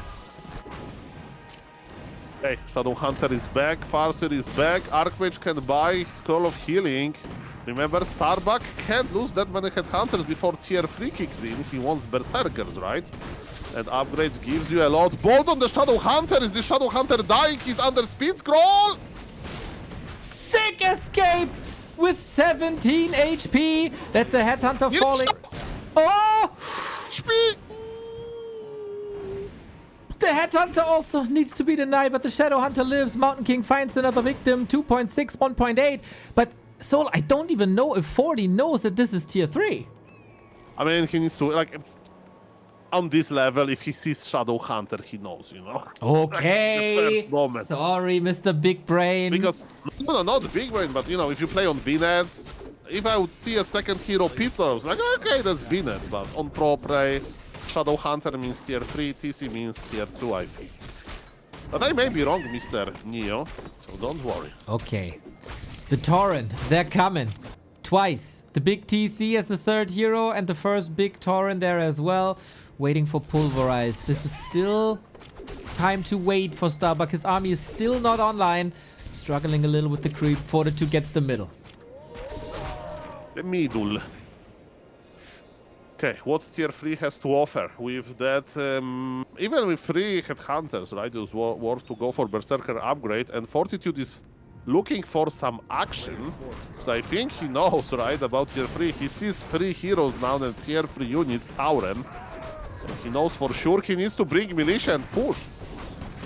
Okay, Shadow Hunter is back, Farseer is back, Archmage can buy Scroll of Healing. Remember, Starbuck can't lose that many Headhunters before tier 3 kicks in. He wants Berserkers, right? And upgrades gives you a lot. Bolt on the Shadow Hunter! Is the Shadow Hunter dying? He's under speed scroll! Sick escape with 17 HP. That's a Headhunter falling. Oh! HP! The Headhunter also needs to be denied, but the Shadow Hunter lives. Mountain King finds another victim. 2.6, 1.8. But Sol, I don't even know if 40 knows that this is tier 3. I mean, he needs to, like, on this level, if he sees Shadow Hunter, he knows, you know? Okay. The first moment. Sorry, Mr. Big Brain. Because, no, not Big Brain, but, you know, if you play on B-Nets, if I would see a second hero Peter, I was like, okay, that's B-Net, but on Pro Play, Shadow Hunter means tier 3, TC means tier 2, I think. But I may be wrong, Mr. Neo, so don't worry. Okay. The Tauren, they're coming. Twice. The big TC as the third hero and the first big Tauren there as well. Waiting for Pulverize. This is still time to wait for Starbuck. His army is still not online. Struggling a little with the creep. Fortitude gets the middle. The middle. Okay, what tier 3 has to offer? With that, even with 3 Headhunters, right, it was worth to go for Berserker upgrade, and Fortitude is looking for some action. So I think he knows, right, about tier 3. He sees 3 heroes now and tier 3 unit, Tauren. So he knows for sure he needs to bring militia and push.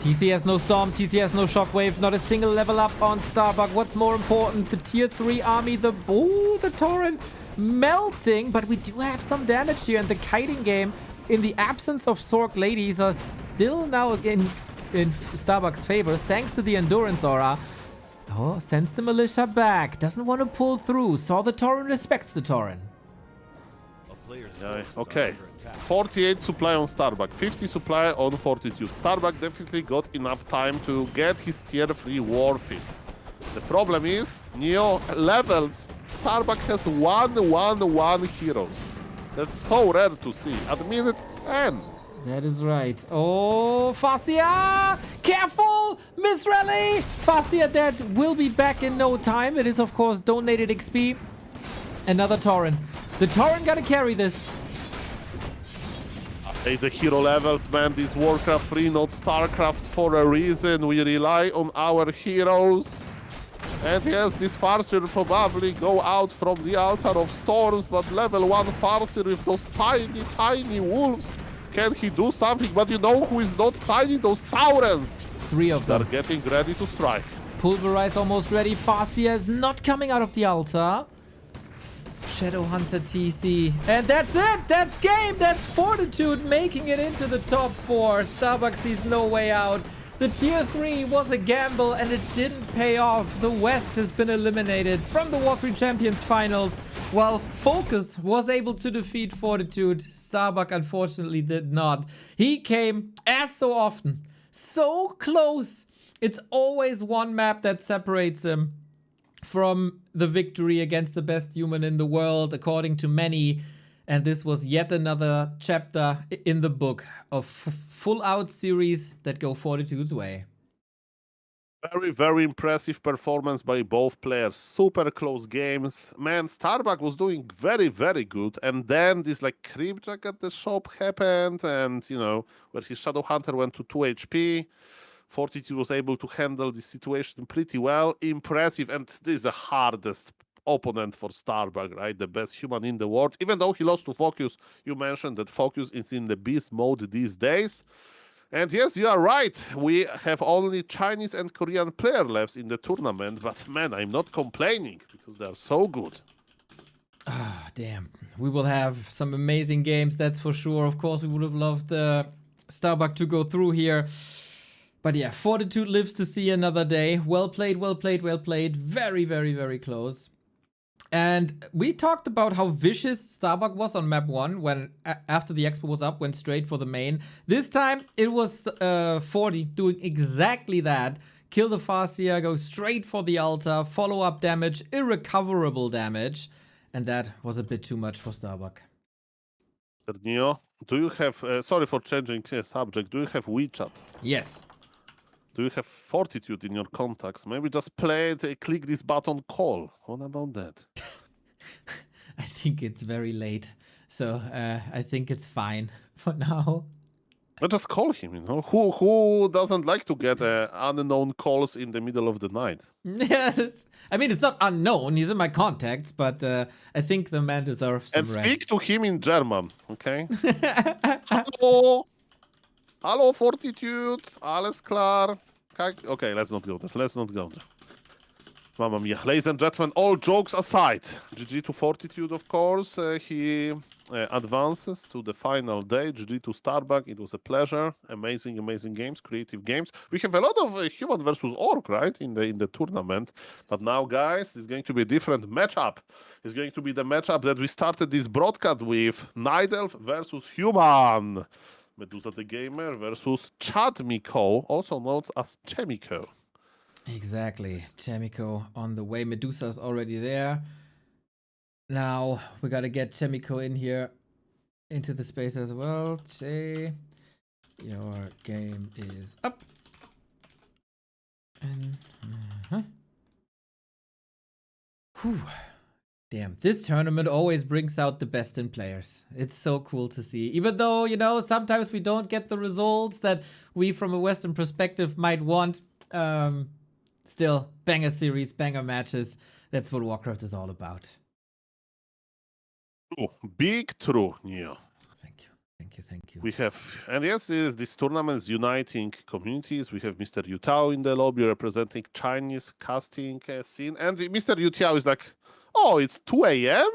TC has no Storm, TC has no Shockwave, not a single level up on Starbuck. What's more important, the tier 3 army, the Tauren melting, but we do have some damage here, and the kiting game, in the absence of Sork ladies, are still now in Starbuck's favor, thanks to the Endurance Aura. Oh, sends the militia back, doesn't want to pull through, saw the Tauren, respects the Tauren. Yeah, okay, 48 supply on Starbuck, 50 supply on Fortitude. Starbuck definitely got enough time to get his tier 3 war fit. The problem is, Neo levels. Starbuck has 1 heroes. That's so rare to see. At minute 10. That is right. Oh, Farseer! Careful! Miss Rally! Farseer dead. Will be back in no time. It is, of course, donated XP. Another Tauren. The Tauren gotta carry this. Hey, the hero levels, man. This Warcraft 3, not Starcraft for a reason. We rely on our heroes. And yes, this Farseer will probably go out from the Altar of Storms, but level 1 Farseer with those tiny, tiny wolves. Can he do something? But you know who is not tiny? Those Taurens. 3 of They're them. getting ready to strike. Pulverize almost ready. Fastia is not coming out of the altar. Shadow Hunter TC. And that's it. That's game. That's Fortitude making it into the top 4. Starbuck sees no way out. The tier 3 was a gamble and it didn't pay off. The West has been eliminated from the Warcraft Champions finals, while FoCuS was able to defeat Fortitude. Starbuck unfortunately did not. He came, as so often, so close. It's always one map that separates him from the victory against the best human in the world, according to many. And this was yet another chapter in the book of full-out series that go Fortitude's way. Very, very impressive performance by both players. Super close games. Man, Starbuck was doing very, very good. And then this like creepjack at the shop happened. And, you know, where his Shadow Hunter went to 2 HP. Fortitude was able to handle the situation pretty well. Impressive. And this is the hardest opponent for Starbuck, right? The best human in the world. Even though he lost to FoCuS, you mentioned that FoCuS is in the beast mode these days. And yes, you are right. We have only Chinese and Korean player left in the tournament. But man, I'm not complaining because they are so good. Ah, damn. We will have some amazing games, that's for sure. Of course, we would have loved Starbuck to go through here. But yeah, Fortitude lives to see another day. Well played, well played, well played. Very, very, very close. And we talked about how vicious Starbuck was on map 1 when after the expo was up, went straight for the main. This time it was 40 doing exactly that. Kill the Farseer, go straight for the altar, follow-up damage, irrecoverable damage. And that was a bit too much for Starbuck. Neo, do you have, sorry for changing subject, do you have WeChat? Yes. Do you have Fortitude in your contacts? Maybe just play it, click this button, call. What about that? I think it's very late. So I think it's fine for now. But just call him, you know? Who doesn't like to get unknown calls in the middle of the night? Yes. I mean, it's not unknown. He's in my contacts, but I think the man deserves some And rest. speak to him in German, okay? Hallo! Hallo, Fortitude! Alles klar? Okay, let's not go there. Let's not go there. Mamma mia. Ladies and gentlemen, all jokes aside, GG to Fortitude, of course. He advances to the final day. GG to Starbuck. It was a pleasure. Amazing, amazing games, creative games. We have a lot of human versus orc, right, in the tournament. But now, guys, it's going to be a different matchup. It's going to be the matchup that we started this broadcast with. Night Elf versus human. Medusa the Gamer versus Chaemiko, also known as Chaemiko. Exactly. Chaemiko on the way. Medusa's already there. Now we gotta get Chaemiko in here into the space as well. Che, your game is up. And Whew. Damn, this tournament always brings out the best in players. It's so cool to see. Even though, you know, sometimes we don't get the results that we from a Western perspective might want. Still, banger series, banger matches. That's what Warcraft is all about. True. Big true, Neo. Thank you. Thank you. Thank you. We have, and yes, this tournament is uniting communities. We have Mr. Yutao in the lobby representing Chinese casting scene. And Mr. Yutao is like, oh, it's 2 a.m.,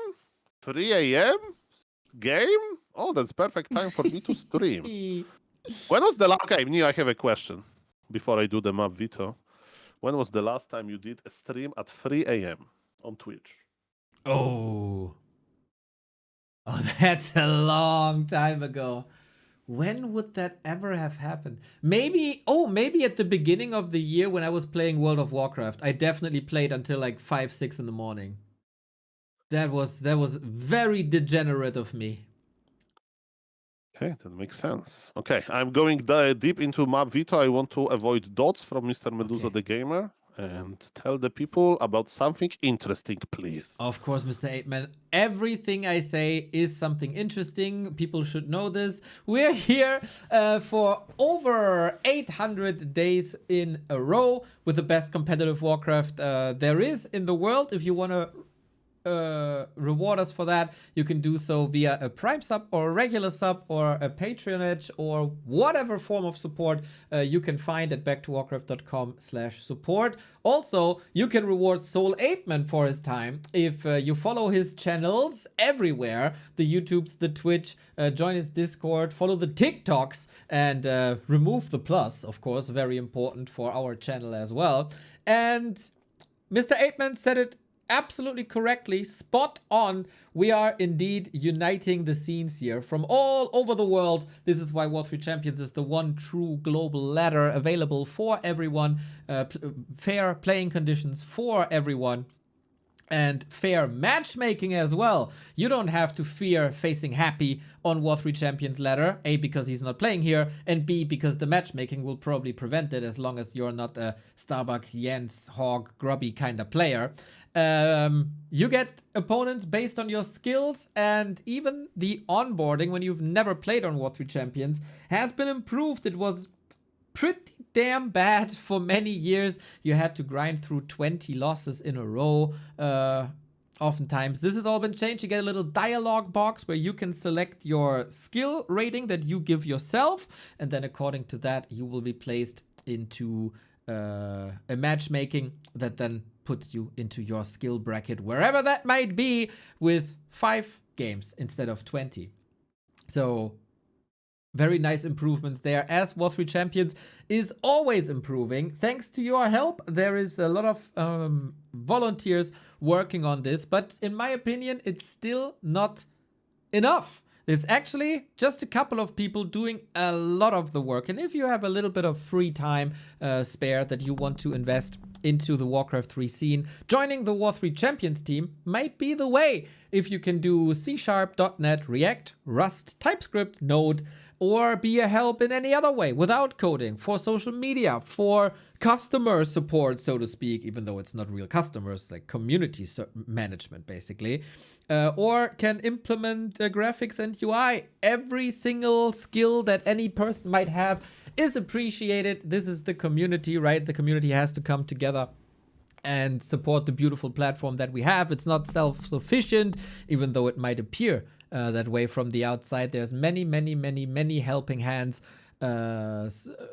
3 a.m. game? Oh, that's perfect time for me to stream. When was the last... Okay, Neo, I have a question before I do the map veto. When was the last time you did a stream at 3 a.m. on Twitch? Oh, that's a long time ago. When would that ever have happened? Maybe at the beginning of the year when I was playing World of Warcraft. I definitely played until like 5, 6 in the morning. That was very degenerate of me. Okay, that makes sense. Okay, I'm going deep into map veto. I want to avoid dots from Mr. Medusa the Gamer and tell the people about something interesting, please. Of course, Mr. 8-Man. Everything I say is something interesting. People should know this. We're here for over 800 days in a row with the best competitive Warcraft there is in the world. If you want to reward us for that, you can do so via a Prime sub or a regular sub or a patronage or whatever form of support you can find at backtowarcraft.com/support. Also, you can reward Soul Apeman for his time if you follow his channels everywhere, the YouTubes, the Twitch, join his Discord, follow the TikToks, and remove the plus, of course, very important for our channel as well. And Mr. Apeman said it absolutely correctly, spot on. We are indeed uniting the scenes here from all over the world. This is why War 3 Champions is the one true global ladder available for everyone, fair playing conditions for everyone, and fair matchmaking as well. You don't have to fear facing Happy on War 3 Champions ladder, A, because he's not playing here, and B, because the matchmaking will probably prevent it as long as you're not a Starbuck, Jens, Hog, Grubby kind of player. You get opponents based on your skills, and even the onboarding when you've never played on War 3 Champions has been improved. It was pretty damn bad for many years. You had to grind through 20 losses in a row. Oftentimes, this has all been changed. You get a little dialogue box where you can select your skill rating that you give yourself, and then according to that, you will be placed into a matchmaking that then puts you into your skill bracket, wherever that might be, with 5 games instead of 20. So very nice improvements there, as War 3 Champions is always improving. Thanks to your help, there is a lot of volunteers working on this, but in my opinion, it's still not enough. There's actually just a couple of people doing a lot of the work, and if you have a little bit of free time spare that you want to invest into the Warcraft 3 scene, joining the War 3 Champions team might be the way. If you can do C#, .NET, React, Rust, TypeScript, Node, or be a help in any other way without coding, for social media, for customer support, so to speak, even though it's not real customers, like community management, basically, or can implement graphics and UI. Every single skill that any person might have is appreciated. This is the community, right? The community has to come together and support the beautiful platform that we have. It's not self-sufficient, even though it might appear that way from the outside. There's many helping hands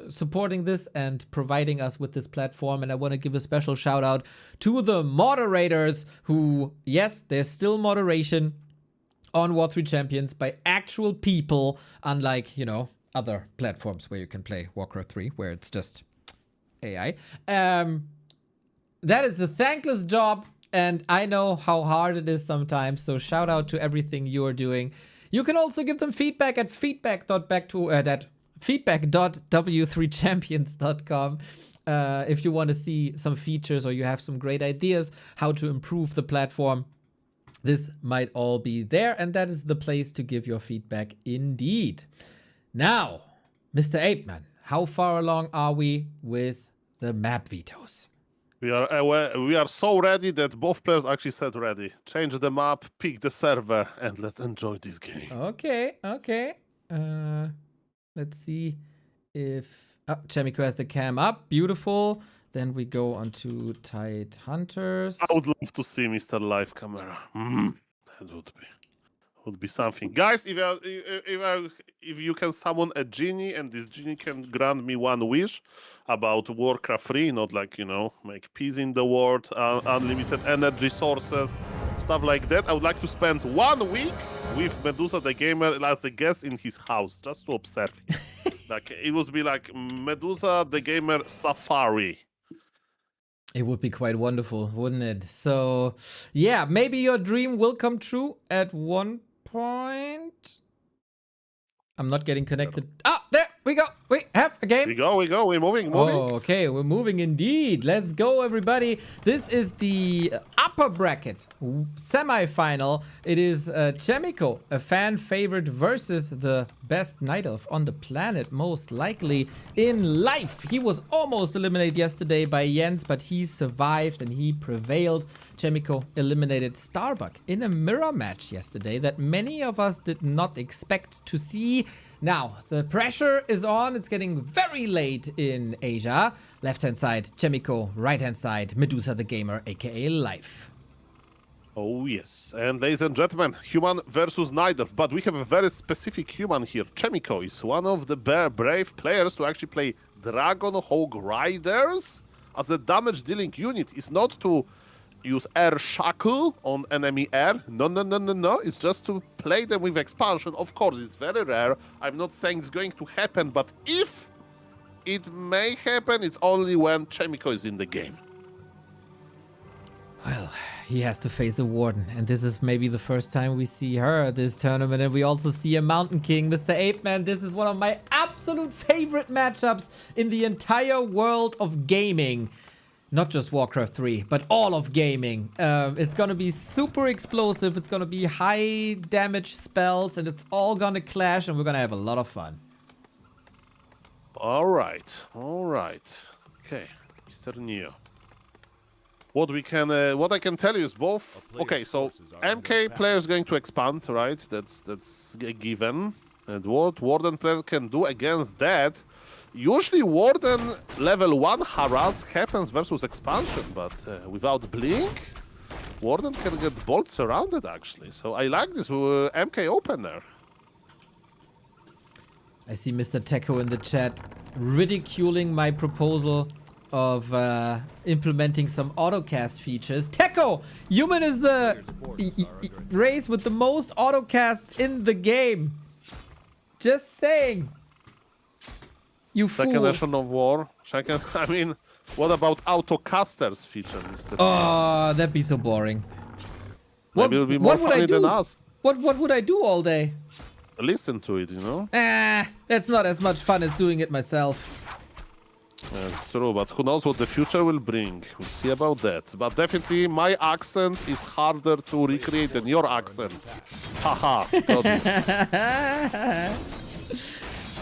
supporting this and providing us with this platform. And I want to give a special shout out to the moderators who, yes, there's still moderation on War 3 Champions by actual people, unlike, you know, other platforms where you can play Warcraft 3, where it's just AI. That is a thankless job, and I know how hard it is sometimes, so shout out to everything you're doing. You can also give them feedback at feedback.w3champions.com if you want to see some features or you have some great ideas how to improve the platform. This might all be there, and that is the place to give your feedback indeed. Now, Mr. Apeman, how far along are we with the map vetoes? We are so ready that both players actually said ready. Change the map, pick the server, and let's enjoy this game. Okay. Let's see if Chaemiko has the cam up. Beautiful. Then we go on to Tide Hunters. I would love to see Mr. Live Camera. That would be something. Guys, if you can summon a genie and this genie can grant me one wish about Warcraft 3, not like, you know, make peace in the world, unlimited energy sources, stuff like that, I would like to spend 1 week with Medusa the Gamer as a guest in his house, just to observe him. Like, it would be like Medusa the Gamer Safari. It would be quite wonderful, wouldn't it? So, yeah, maybe your dream will come true at one point. I'm not getting connected. Ah, there we go. We have a game. We go. We're moving. Oh, okay. We're moving indeed. Let's go, everybody. This is the upper bracket semi-final. It is Chaemiko, a fan favorite, versus the best night elf on the planet, most likely in life. He was almost eliminated yesterday by Jens, but he survived and he prevailed. Chaemiko eliminated Starbuck in a mirror match yesterday that many of us did not expect to see. Now, the pressure is on. It's getting very late in Asia. Left-hand side, Chaemiko. Right-hand side, Medusa the Gamer, aka Life. Oh yes, and ladies and gentlemen, human versus Night Elf, but we have a very specific human here. Chaemiko is one of the brave players to actually play Dragon Hog Riders as a damage dealing unit. It's not to use air shackle on enemy air. No. It's just to play them with expansion. Of course, it's very rare. I'm not saying it's going to happen, but if it may happen, it's only when Chaemiko is in the game. Well, he has to face a Warden, and this is maybe the first time we see her this tournament, and we also see a Mountain King, Mr. Apeman. This is one of my absolute favorite matchups in the entire world of gaming. Not just Warcraft 3, but all of gaming. It's gonna be super explosive, it's gonna be high damage spells, and it's all gonna clash, and we're gonna have a lot of fun. All right. Okay, Mr. Neo. What I can tell you is both. Okay, so MK player is going to expand, right? That's a given. And what Warden player can do against that? Usually Warden level 1 harass happens versus expansion, but without blink, Warden can get bolt surrounded actually. So I like this MK opener. I see Mr. Techo in the chat ridiculing my proposal of implementing some autocast features. Techo! Human is the race with the most autocasts in the game. Just saying. You Second fool. Nation of War. Second, I mean, what about autocasters feature, Mr. Oh, that'd be so boring. Maybe it'll be more funny than us. What would I do all day? Listen to it, you know? That's not as much fun as doing it myself. It's true, but who knows what the future will bring. We'll see about that. But definitely my accent is harder to recreate than your accent. Haha. Got you.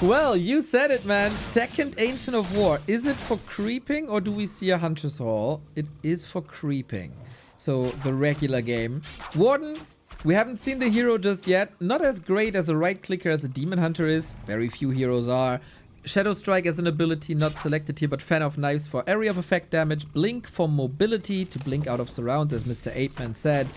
Well, you said it, man. Second Ancient of War. Is it for creeping or do we see a Hunter's Hall? It is for creeping. So the regular game. Warden, we haven't seen the hero just yet. Not as great as a right clicker as a Demon Hunter is. Very few heroes are. Shadow Strike as an ability not selected here, but Fan of Knives for area of effect damage. Blink for mobility to blink out of surrounds, as Mr. Apeman said.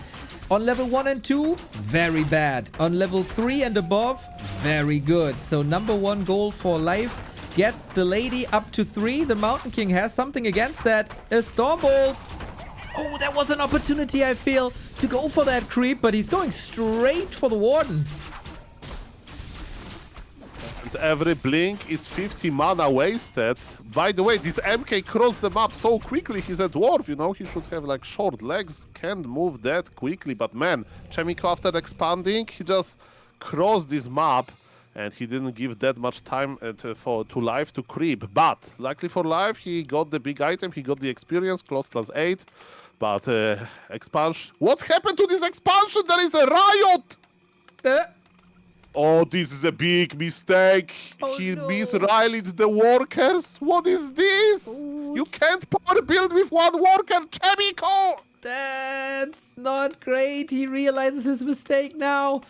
On level 1 and 2, very bad. On level 3 and above, very good. So number 1 goal for life. Get the lady up to 3. The Mountain King has something against that. A Stormbolt. Oh, that was an opportunity, I feel, to go for that creep, but he's going straight for the Warden. And every blink is 50 mana wasted. By the way, this MK crossed the map so quickly. He's a dwarf, you know. He should have like short legs, can't move that quickly. But man, Chaemiko after expanding, he just crossed this map and he didn't give that much time to life to creep. But luckily for life, he got the big item, he got the experience, close +8. But expansion. What happened to this expansion? There is a riot! Oh, this is a big mistake. Oh, He no. misrallied the workers. What is this? You can't power build with one worker, Chaemiko! That's not great. He realizes his mistake now.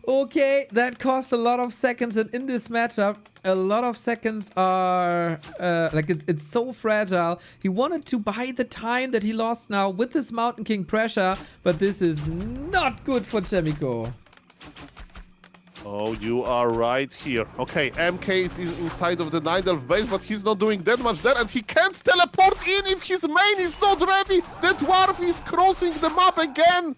Okay, that cost a lot of seconds, and in this matchup, a lot of seconds are it's so fragile. He wanted to buy the time that he lost now with this Mountain King pressure, but this is not good for Chaemiko. Oh, you are right here. Okay, MK is inside of the Night Elf base, but he's not doing that much there, and he can't teleport in if his main is not ready. The dwarf is crossing the map again.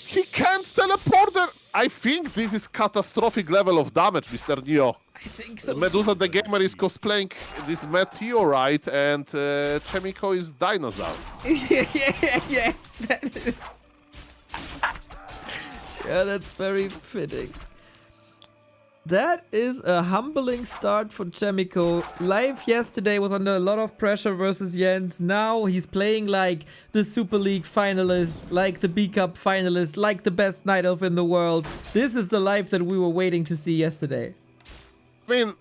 He can't teleport there. I think this is catastrophic level of damage, Mr. Neo. I think so. Medusa the Gamer is cosplaying this meteorite, and Chaemiko is dinosaur. Yes, that is. Yeah, that's very fitting. That is a humbling start for Chaemiko. Life yesterday was under a lot of pressure versus Jens. Now he's playing like the Super League finalist, like the B-Cup finalist, like the best Night Elf in the world. This is the life that we were waiting to see yesterday. I mean,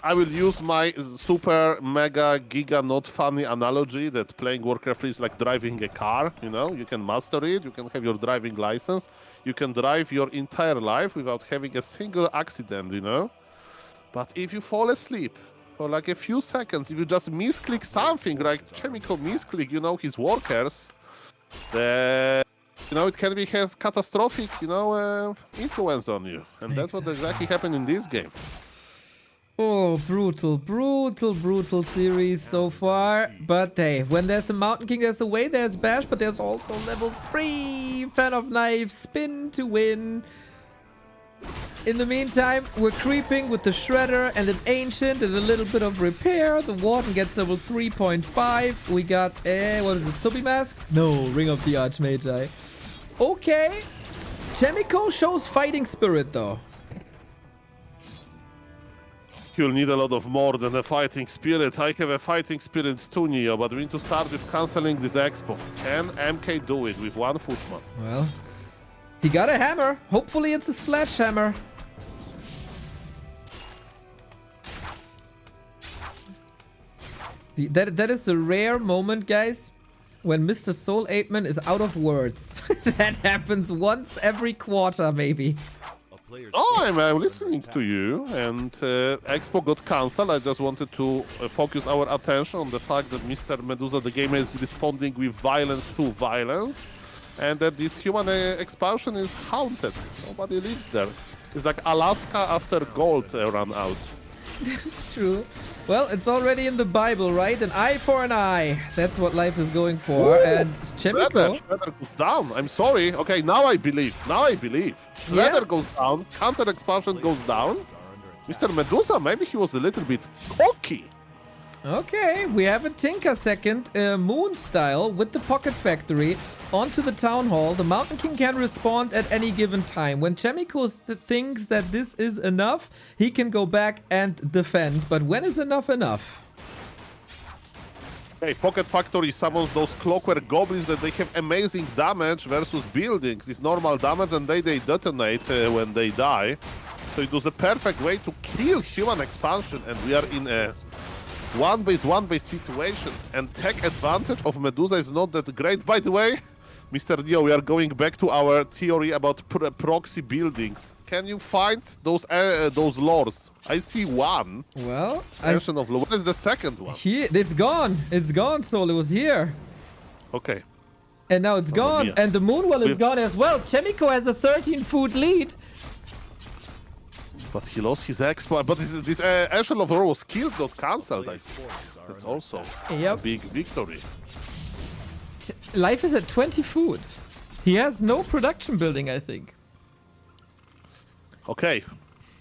I will use my super mega giga not funny analogy that playing Warcraft 3 is like driving a car, you know? You can master it, you can have your driving license, you can drive your entire life without having a single accident, you know? But if you fall asleep for like a few seconds, if you just misclick something, like Chaemiko misclick, you know, his workers, then, you it can be has catastrophic, influence on you, and that's what exactly happened in this game. Oh, brutal series so far. But hey, when there's a Mountain King, there's a way, there's Bash, but there's also level 3 Fan of Knife, spin to win. In the meantime, we're creeping with the Shredder and an Ancient and a little bit of repair. The Warden gets level 3.5. We got, what is it, Subi Mask? No, Ring of the Archmagi. Okay. Chaemiko shows fighting spirit though. You'll need a lot of more than a fighting spirit. I have a fighting spirit too, Neo, but we need to start with cancelling this expo. Can MK do it with one footman? Well, he got a hammer. Hopefully it's a sledgehammer. That is the rare moment, guys, when Mr. Soul Apeman is out of words. That happens once every quarter, maybe. Oh, I'm listening to you, and Expo got cancelled. I just wanted to focus our attention on the fact that Mr. Medusa, the gamer, is responding with violence to violence, and that this human expansion is haunted. Nobody lives there. It's like Alaska after gold ran out. True. Well, it's already in the Bible, right? An eye for an eye. That's what life is going for. Ooh, and Chaemiko... Shredder goes down. I'm sorry. Okay, now I believe. Shredder goes down. Counter expansion goes down. Mr. Medusa, maybe he was a little bit cocky. Okay, we have a Tinker second, Moon style, with the Pocket Factory onto the Town Hall. The Mountain King can respond at any given time. When Chaemiko thinks that this is enough, he can go back and defend. But when is enough enough? Hey, Pocket Factory summons those clockwork goblins that they have amazing damage versus buildings. It's normal damage and they detonate when they die. So it was a perfect way to kill human expansion, and we are in a one base situation, and tech advantage of Medusa is not that great. By the way, Mr. Neo, we are going back to our theory about proxy buildings. Can you find those lores? I see one. Well, extension of lore. What is the second one? Here, it's gone. It's gone, Soul. It was here. Okay. And now it's gone. And the Moonwell is gone as well. Chaemiko has a 13-foot lead. But he lost his expo. But this Echelon of Lore was killed, not cancelled. I think. That's also a big victory. Life is at 20 food. He has no production building, I think. Okay.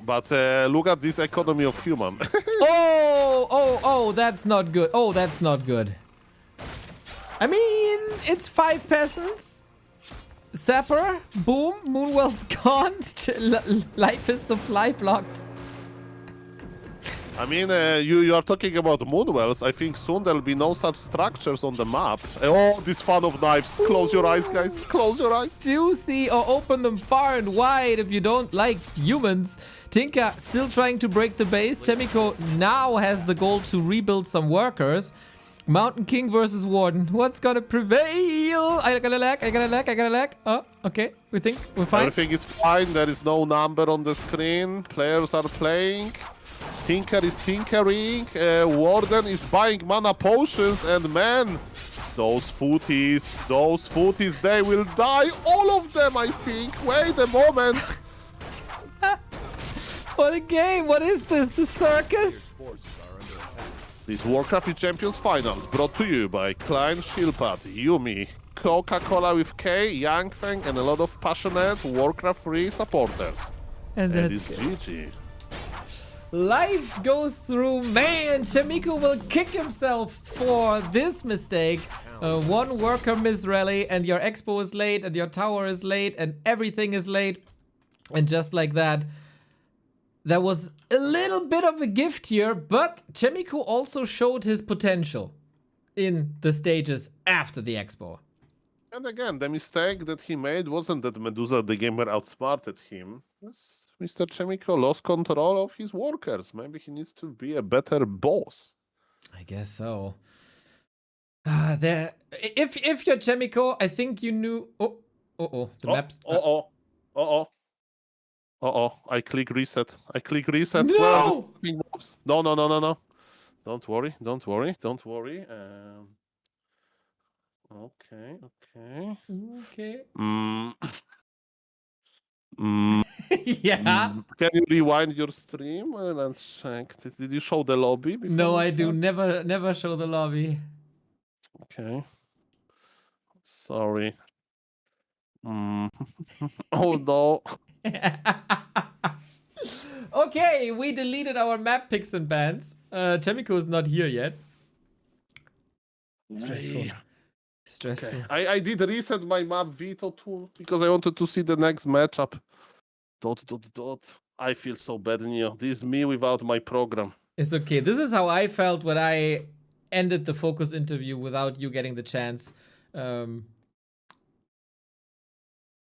But look at this economy of human. Oh, that's not good. Oh, that's not good. I mean, it's 5 peasants. Sapper, boom, Moonwell's gone. Life is supply blocked. I mean, you are talking about Moonwells. I think soon there'll be no such structures on the map. Oh, this Fan of Knives. Close your eyes, guys. Close your eyes. Juicy, or open them far and wide if you don't like humans. Tinker still trying to break the base. Chaemiko now has the goal to rebuild some workers. Mountain King versus Warden. What's gonna prevail? I got a lag. Oh, okay. We think we're fine. Everything is fine. There is no number on the screen. Players are playing. Tinker is tinkering. Warden is buying mana potions. And man, those footies, they will die. All of them, I think. Wait a moment. What a game. What is this? The circus? These Warcraft Champions Finals brought to you by Klein Shilpad, Yumi, Coca-Cola with K, Yangfeng, and a lot of passionate Warcraft free supporters. And it's GG. Life goes through, man. Chaemiko will kick himself for this mistake. One worker missed rally, and your expo is late, and your tower is late, and everything is late. And just like that, there was a little bit of a gift here, but Chaemiko also showed his potential in the stages after the expo. And again, the mistake that he made wasn't that Medusa the gamer outsmarted him. Mr. Chaemiko lost control of his workers. Maybe he needs to be a better boss. I guess so. If you're Chaemiko, I think you knew. The maps. I click reset. No! No. Don't worry. Okay, okay. Okay. Mm. Mm, Yeah. Can you rewind your stream and check? Did you show the lobby before? No, we I do start? never show the lobby. Okay. Sorry. Mm. Oh no. Okay, we deleted our map picks and bans. Chaemiko is not here yet. Stressful. Stressful. Okay. I did reset my map veto tool because I wanted to see the next matchup. ... I feel so bad, Neo. This is me without my program. It's okay. This is how I felt when I ended the FoCuS interview without you getting the chance of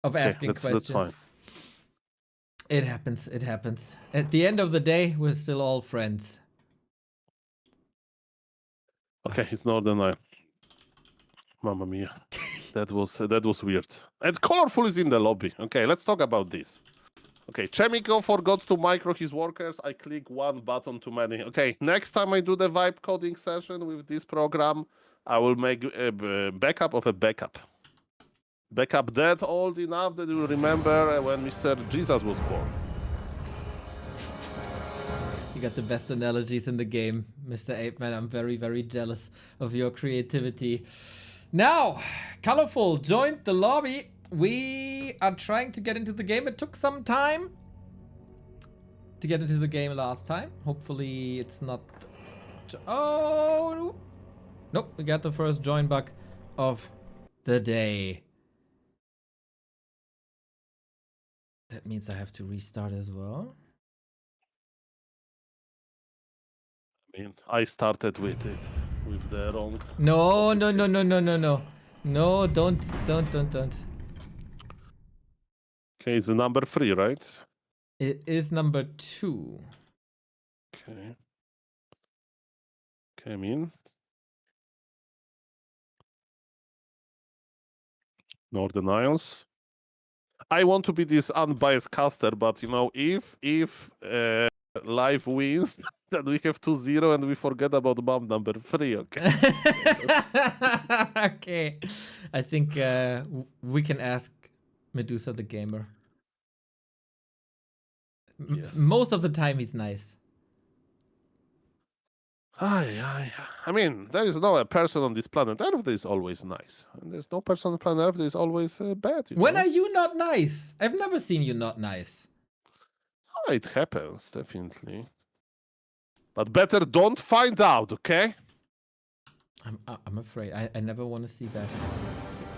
asking That's questions. fine. It happens. It happens. At the end of the day, we're still all friends. Okay, it's Northern Line. Mamma mia. That was weird. And Colorful is in the lobby. Okay, let's talk about this. Okay, Chaemiko forgot to micro his workers. I click one button too many. Okay, next time I do the vibe coding session with this program, I will make a backup of a backup. Backup that old enough that you remember when Mr. Jesus was born. You got the best analogies in the game, Mr. Apeman. I'm very, very jealous of your creativity. Now, Colorful joined the lobby. We are trying to get into the game. It took some time to get into the game last time. Hopefully it's not... Oh! Nope, we got the first join bug of the day. That means I have to restart as well. I mean, I started with it, with the wrong... No, no, no, no, no, no, no. No, don't. Okay, it's the number 3, right? It is number 2. Okay. Okay, I'm in. Northern Isles. I want to be this unbiased caster, but you know, if live wins, then we have 2-0 and we forget about bomb number 3, okay? Okay. I think we can ask Medusa the gamer. Yes. Most of the time he's nice. I mean, there is no person on this planet Earth that is always nice. And there's no person on planet Earth that is always bad, you When know? are you not nice? I've never seen you not nice. Oh, it happens, definitely. But better don't find out, okay? I'm afraid. I never want to see that.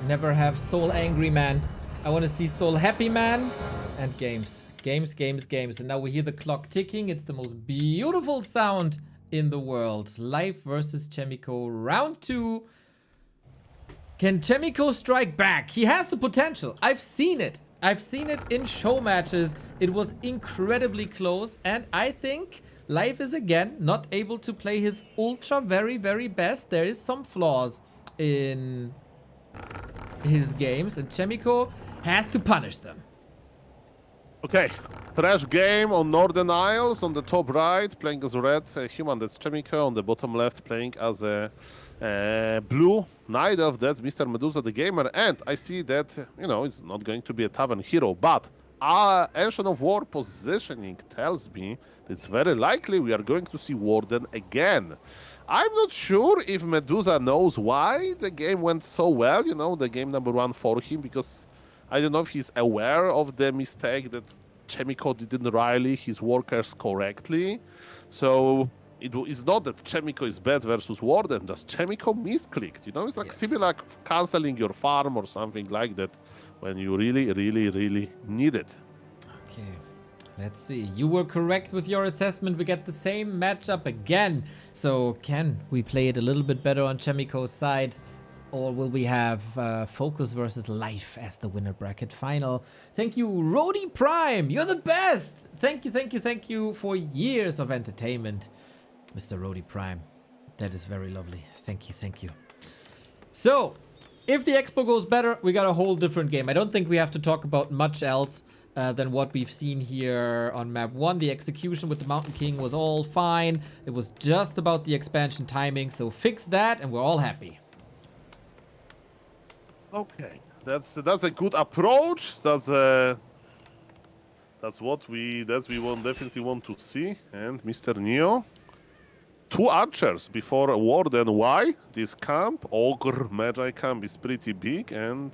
Never have soul angry man. I want to see soul happy man and games. Games. And now we hear the clock ticking. It's the most beautiful sound in the world. Life versus Chaemiko. Round 2. Can Chaemiko strike back? He has the potential. I've seen it. I've seen it in show matches. It was incredibly close. And I think Life is again not able to play his ultra very, very best. There is some flaws in his games. And Chaemiko has to punish them. Okay, fresh game on Northern Isles on the top right, playing as a red human, that's Chaemiko. On the bottom left, playing as a blue. Neither of that's Mr. Medusa the gamer. And I see that, you know, it's not going to be a tavern hero, but our Ancient of War positioning tells me that it's very likely we are going to see Warden again. I'm not sure if Medusa knows why the game went so well, you know, the game number 1 for him, because I don't know if he's aware of the mistake that Chaemiko didn't rally his workers correctly. So it's not that Chaemiko is bad versus Warden, just Chaemiko misclicked. You know, it's like similar canceling your farm or something like that when you really need it. Okay, let's see. You were correct with your assessment. We get the same matchup again. So can we play it a little bit better on Chaemiko's side? Or will we have FoCuS versus Life as the winner bracket final? Thank you, Rody Prime. You're the best. Thank you for years of entertainment, Mr. Rody Prime. That is very lovely. Thank you. So, if the Expo goes better, we got a whole different game. I don't think we have to talk about much else than what we've seen here on map 1. The execution with the Mountain King was all fine. It was just about the expansion timing. So fix that and we're all happy. Okay, that's a good approach. That's what we definitely want to see. And Mr. Neo, 2 archers before Warden. Why? This camp, Ogre Magi camp, is pretty big, and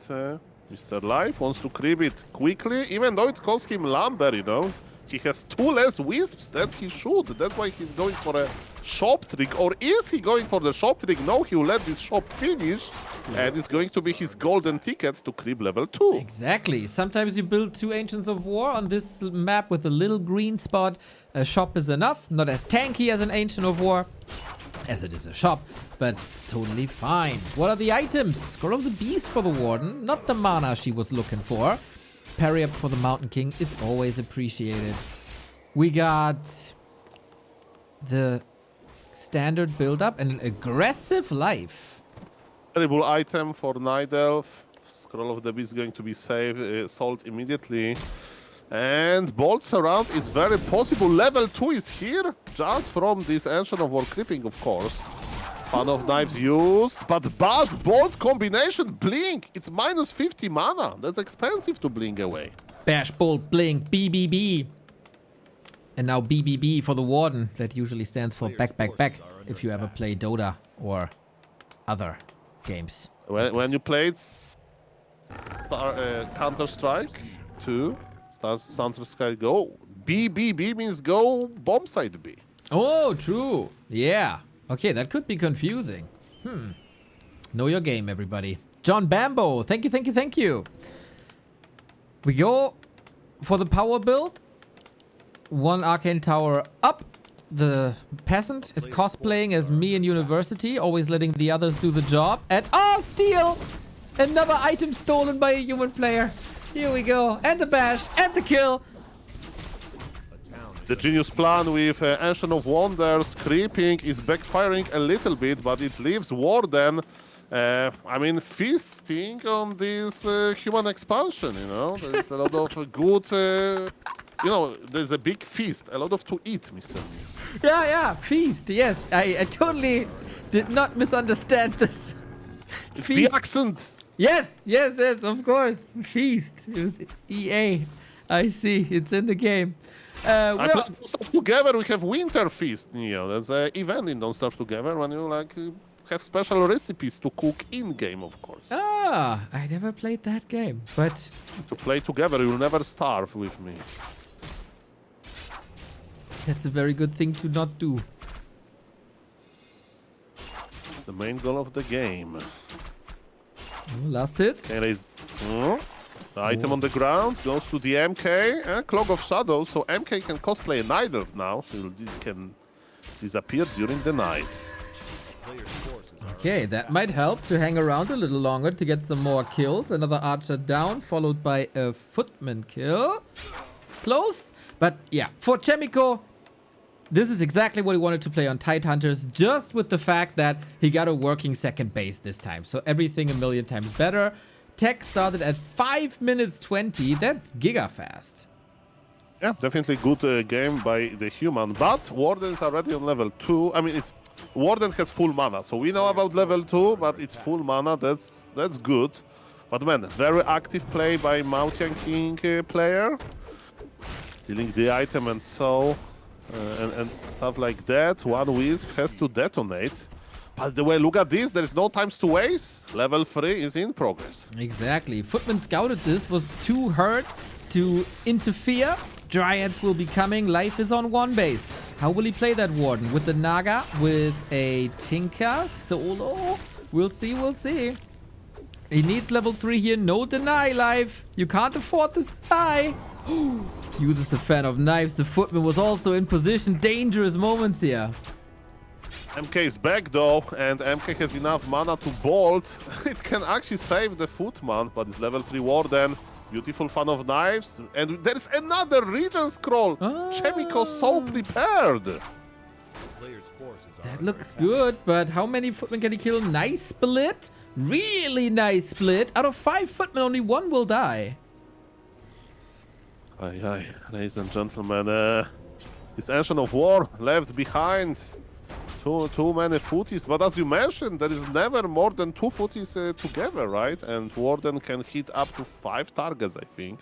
Mr. Life wants to creep it quickly, even though it costs him lumber, you know. He has 2 less wisps than he should. That's why he's going for a shop trick. Or is he going for the shop trick? No, he will let this shop finish, and it's going to be his golden ticket to creep level 2. Exactly. Sometimes you build 2 Ancients of War on this map with a little green spot. A shop is enough. Not as tanky as an Ancient of War, as it is a shop, but totally fine. What are the items? Scroll of the Beast for the Warden, not the mana she was looking for. Parry up for the Mountain King is always appreciated. We got the standard build-up and an aggressive life. Terrible item for Night Elf. Scroll of the Beast is going to be sold immediately. And Bolts around is very possible. Level 2 is here, just from this Ancient of War creeping, of course. Fan of Knives used, but Bash Bolt combination Blink. It's minus 50 mana. That's expensive to blink away. Bash, Bolt, Blink, BBB. And now BBB for the Warden. That usually stands for back, back, back. If you ever play Dota or other games. When you played Counter-Strike 2, Counter-Strike Go, BBB means go bomb site B. Oh, true. Yeah. Okay, that could be confusing. Know your game, everybody. John Bambo, thank you, thank you, thank you. We go for the power build. 1 Arcane Tower up. The peasant is cosplaying as me in university, always letting the others do the job. And steal! Another item stolen by a human player. Here we go. And the bash, and the kill. The genius plan with Ancient of Wonders creeping is backfiring a little bit, but it leaves Warden, feasting on this human expansion, you know? There's a lot of good, there's a big feast, a lot of to eat, Mr. Neo. Yeah, feast, yes. I totally did not misunderstand this. The accent! Yes, of course. Feast with EA. I see, it's in the game. I play Don't Starve Together, we have Winter Feast, Neo. There's an event in Don't Starve Together when you have special recipes to cook in-game, of course. I never played that game, but... To play together, you'll never starve with me. That's a very good thing to not do. The main goal of the game. Last hit. Okay, the item on the ground goes to the MK, Cloak of Shadows, so MK can cosplay a Night Elf now, so he can disappear during the night. Okay, that might help to hang around a little longer to get some more kills. Another archer down, followed by a footman kill. Close, but yeah, for Chaemiko, this is exactly what he wanted to play on Tidehunters, just with the fact that he got a working second base this time, so everything a million times better. Tech started at 5 minutes 20. That's giga fast. Yeah, definitely good game by the human, but Warden is already on level 2. Warden has full mana, so we know about level 2, but it's full mana, that's good. But man, very active play by Mountain King player. Stealing the item and so, and stuff like that. 1 Wisp has to detonate. By the way, look at this, there is no times to waste. Level 3 is in progress. Exactly. Footman scouted this, was too hurt to interfere. Dryads will be coming. Life is on 1 base. How will he play that Warden? With the Naga? With a Tinker? Solo? We'll see, we'll see. He needs level 3 here. No deny, Life. You can't afford this deny. Uses the Fan of Knives. The Footman was also in position. Dangerous moments here. MK is back though, and MK has enough mana to bolt. It can actually save the Footman, but it's level 3 Warden. Beautiful Fan of Knives. And there's another region scroll. Chaemiko so prepared. That looks good, but how many Footmen can he kill? Nice split. Really nice split. Out of 5 Footmen, only 1 will die. Aye, ladies and gentlemen. This Ancient of War left behind Too many footies, but as you mentioned, there is never more than 2 footies together, right? And Warden can hit up to 5 targets, I think.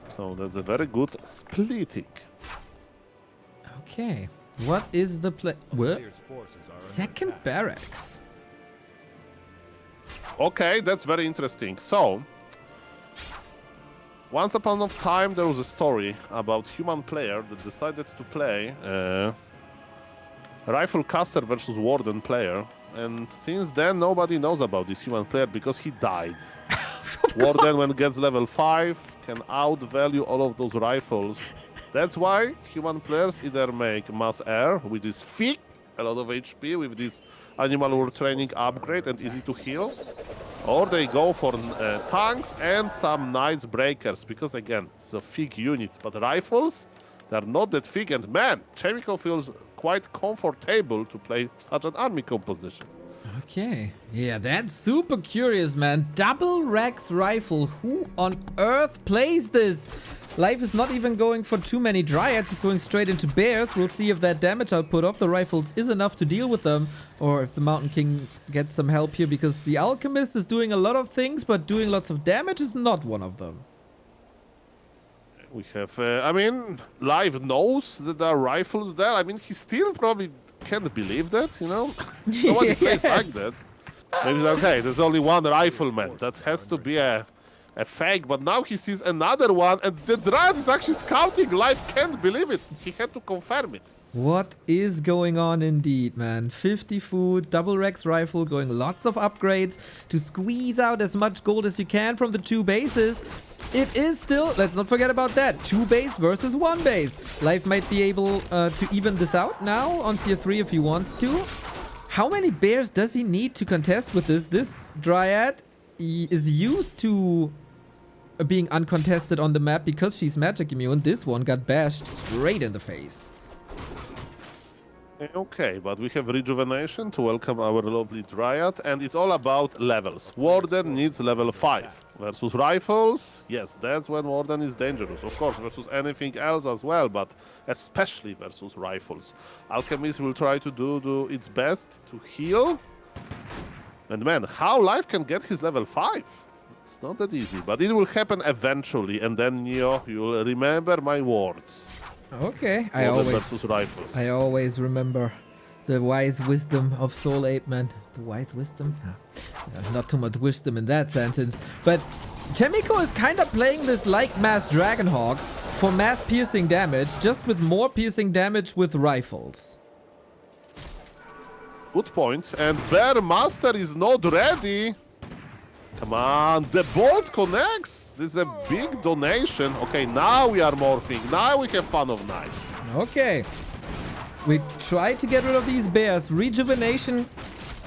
So that's a very good splitting. Okay. What is the play? What? Second barracks. Okay, that's very interesting. So, once upon a time, there was a story about human player that decided to play Rifle Caster versus Warden player. And since then, nobody knows about this human player because he died. Warden, when gets level 5, can outvalue all of those rifles. That's why human players either make mass air, which is thick, a lot of HP with this animal world training upgrade and easy to heal, or they go for tanks and some knights breakers, because again, it's a thick unit. But rifles, they're not that thick, and man, Chaemiko feels quite comfortable to play such an army composition. Okay. Yeah, that's super curious, man. Double Rex rifle. Who on earth plays this? Life is not even going for too many Dryads. He's going straight into Bears. We'll see if that damage output of the rifles is enough to deal with them, or if the Mountain King gets some help here, because the Alchemist is doing a lot of things, but doing lots of damage is not one of them. We have, I mean, Live knows that there are rifles there. I mean, he still probably can't believe that, you know? Nobody plays like that. Maybe he's like, okay, there's only one rifleman. That has to be a fake, but now he sees another one, and the Dryad is actually scouting. Live can't believe it. He had to confirm it. What is going on indeed, man? 50 food, double Rex rifle, going lots of upgrades to squeeze out as much gold as you can from the 2 bases. It is still, let's not forget about that, 2 base versus 1 base. Life might be able to even this out now on tier 3 if he wants to. How many bears does he need to contest with this? This Dryad is used to being uncontested on the map because she's magic immune. This one got bashed straight in the face. Okay, but we have Rejuvenation to welcome our lovely Dryad, and it's all about levels. Warden needs level 5. Versus rifles, yes, that's when Warden is dangerous. Of course, versus anything else as well, but especially versus rifles. Alchemist will try to do its best to heal. And man, how Life can get his level 5? It's not that easy, but it will happen eventually, and then Neo, you'll remember my words. Okay, I always remember the wise wisdom of Soul Ape Man. The wise wisdom? Not too much wisdom in that sentence. But Chaemiko is kind of playing this like Mass Dragonhawks for mass piercing damage, just with more piercing damage with rifles. Good point. And Bear Master is not ready. Come on, the bolt connects. This is a big donation. Okay, now we are morphing. Now we have fun of knives. Okay. We try to get rid of these bears. Rejuvenation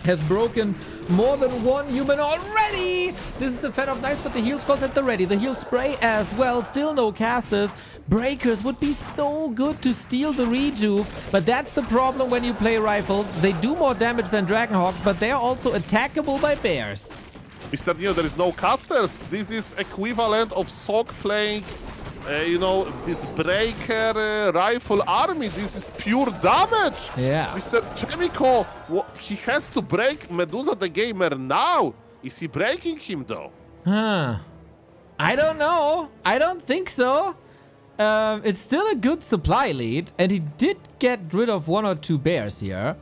has broken more than 1 human already. This is the Fan of Knives, but the heal spell's at the ready. The heal spray as well. Still no casters. Breakers would be so good to steal the reju, but that's the problem when you play rifles. They do more damage than Dragonhawks, but they're also attackable by bears. Mr. Neo, there is no casters. This is equivalent of Sok playing, you know, this breaker rifle army. This is pure damage. Yeah. Mr. Chaemiko, he has to break Medusa the Gamer now. Is he breaking him though? Huh. I don't know. I don't think so. It's still a good supply lead, and he did get rid of 1 or 2 bears here.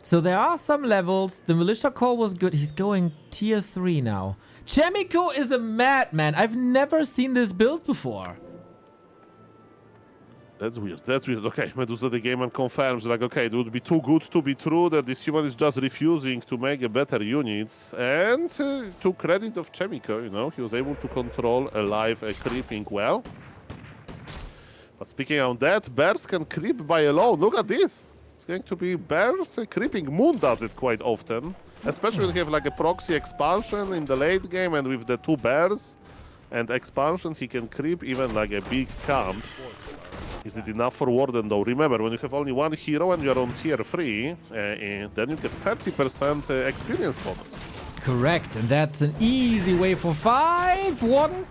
So there are some levels. The Militia Core was good. He's going tier 3 now. Chaemiko is a madman. I've never seen this build before. That's weird. That's weird. Okay, Medusa the Gamer confirms, like, okay, it would be too good to be true that this human is just refusing to make a better units. And to credit of Chaemiko, you know, he was able to control alive creeping well. But speaking on that, bears can creep by alone. Look at this. It's going to be bears creeping. Moon does it quite often, especially when you have like a proxy expansion in the late game, and with the 2 bears and expansion, he can creep even like a big camp. Is it enough for Warden though? Remember, when you have only 1 hero and you're on tier 3, then you get 30% experience bonus. Correct, and that's an easy way for 5 Warden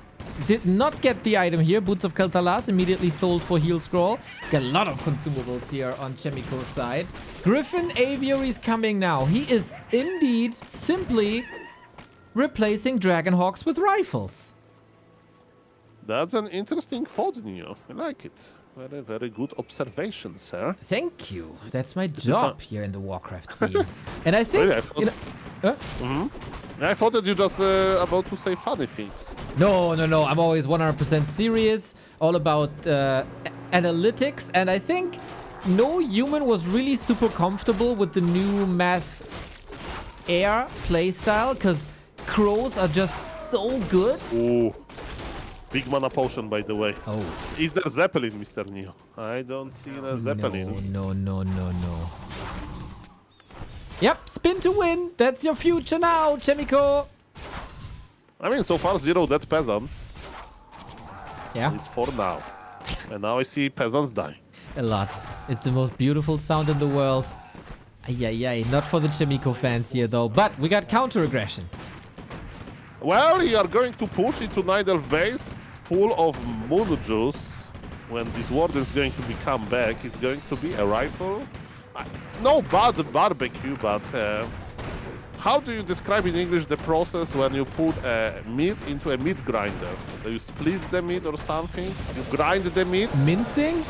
did not get the item here. Boots of Keltalas immediately sold for heal scroll. Got a lot of consumables here on Chaemiko's side. Griffin Aviary is coming now. He is indeed simply replacing Dragonhawks with rifles. That's an interesting thought, Neo. I like it. Very, very good observation, sir. Thank you. That's my job here in the Warcraft scene. And I think, Really, I thought, you know, I thought that you just about to say funny things. No. I'm always 100% serious, all about analytics. And I think no human was really super comfortable with the new mass air playstyle because crows are just so good. Ooh. Big mana potion, by the way. Oh. Is there Zeppelin, Mr. Neo? I don't see the Zeppelins. No. Yep, spin to win. That's your future now, Chaemiko. I mean, so far, 0 dead peasants. Yeah, It's for now. And now I see peasants die. a lot. It's the most beautiful sound in the world. Ay. Not for the Chaemiko fans here, though. But we got counter-aggression. Well, you are going to push into Night Elf base full of moon juice. When this warden is going to become back, it's going to be a rifle. No bad barbecue, but how do you describe in English the process when you put meat into a meat grinder? Do you split the meat or something? You grind the meat? Mincing?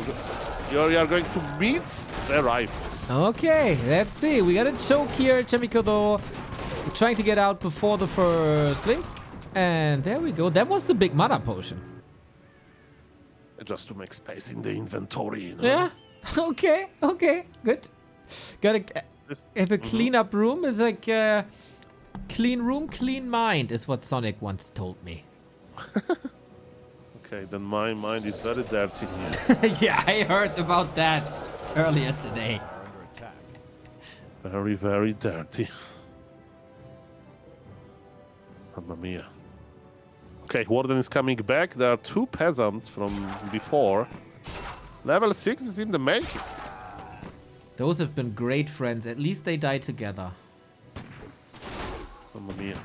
You are going to meat the rifle. Okay, let's see. We got a choke here. Chaemiko, though, trying to get out before the first blink. And there we go. That was the big mana potion. Just to make space in the inventory, you know? Yeah. Okay. Good. Gotta have a clean up room. It's like clean room, clean mind is what Sonic once told me. Okay, then my mind is very dirty here. Yeah, I heard about that earlier today. Very, very dirty. Mamma mia. Okay, Warden is coming back. There are 2 peasants from before. Level 6 is in the making. Those have been great friends. At least they died together. Mamma mia.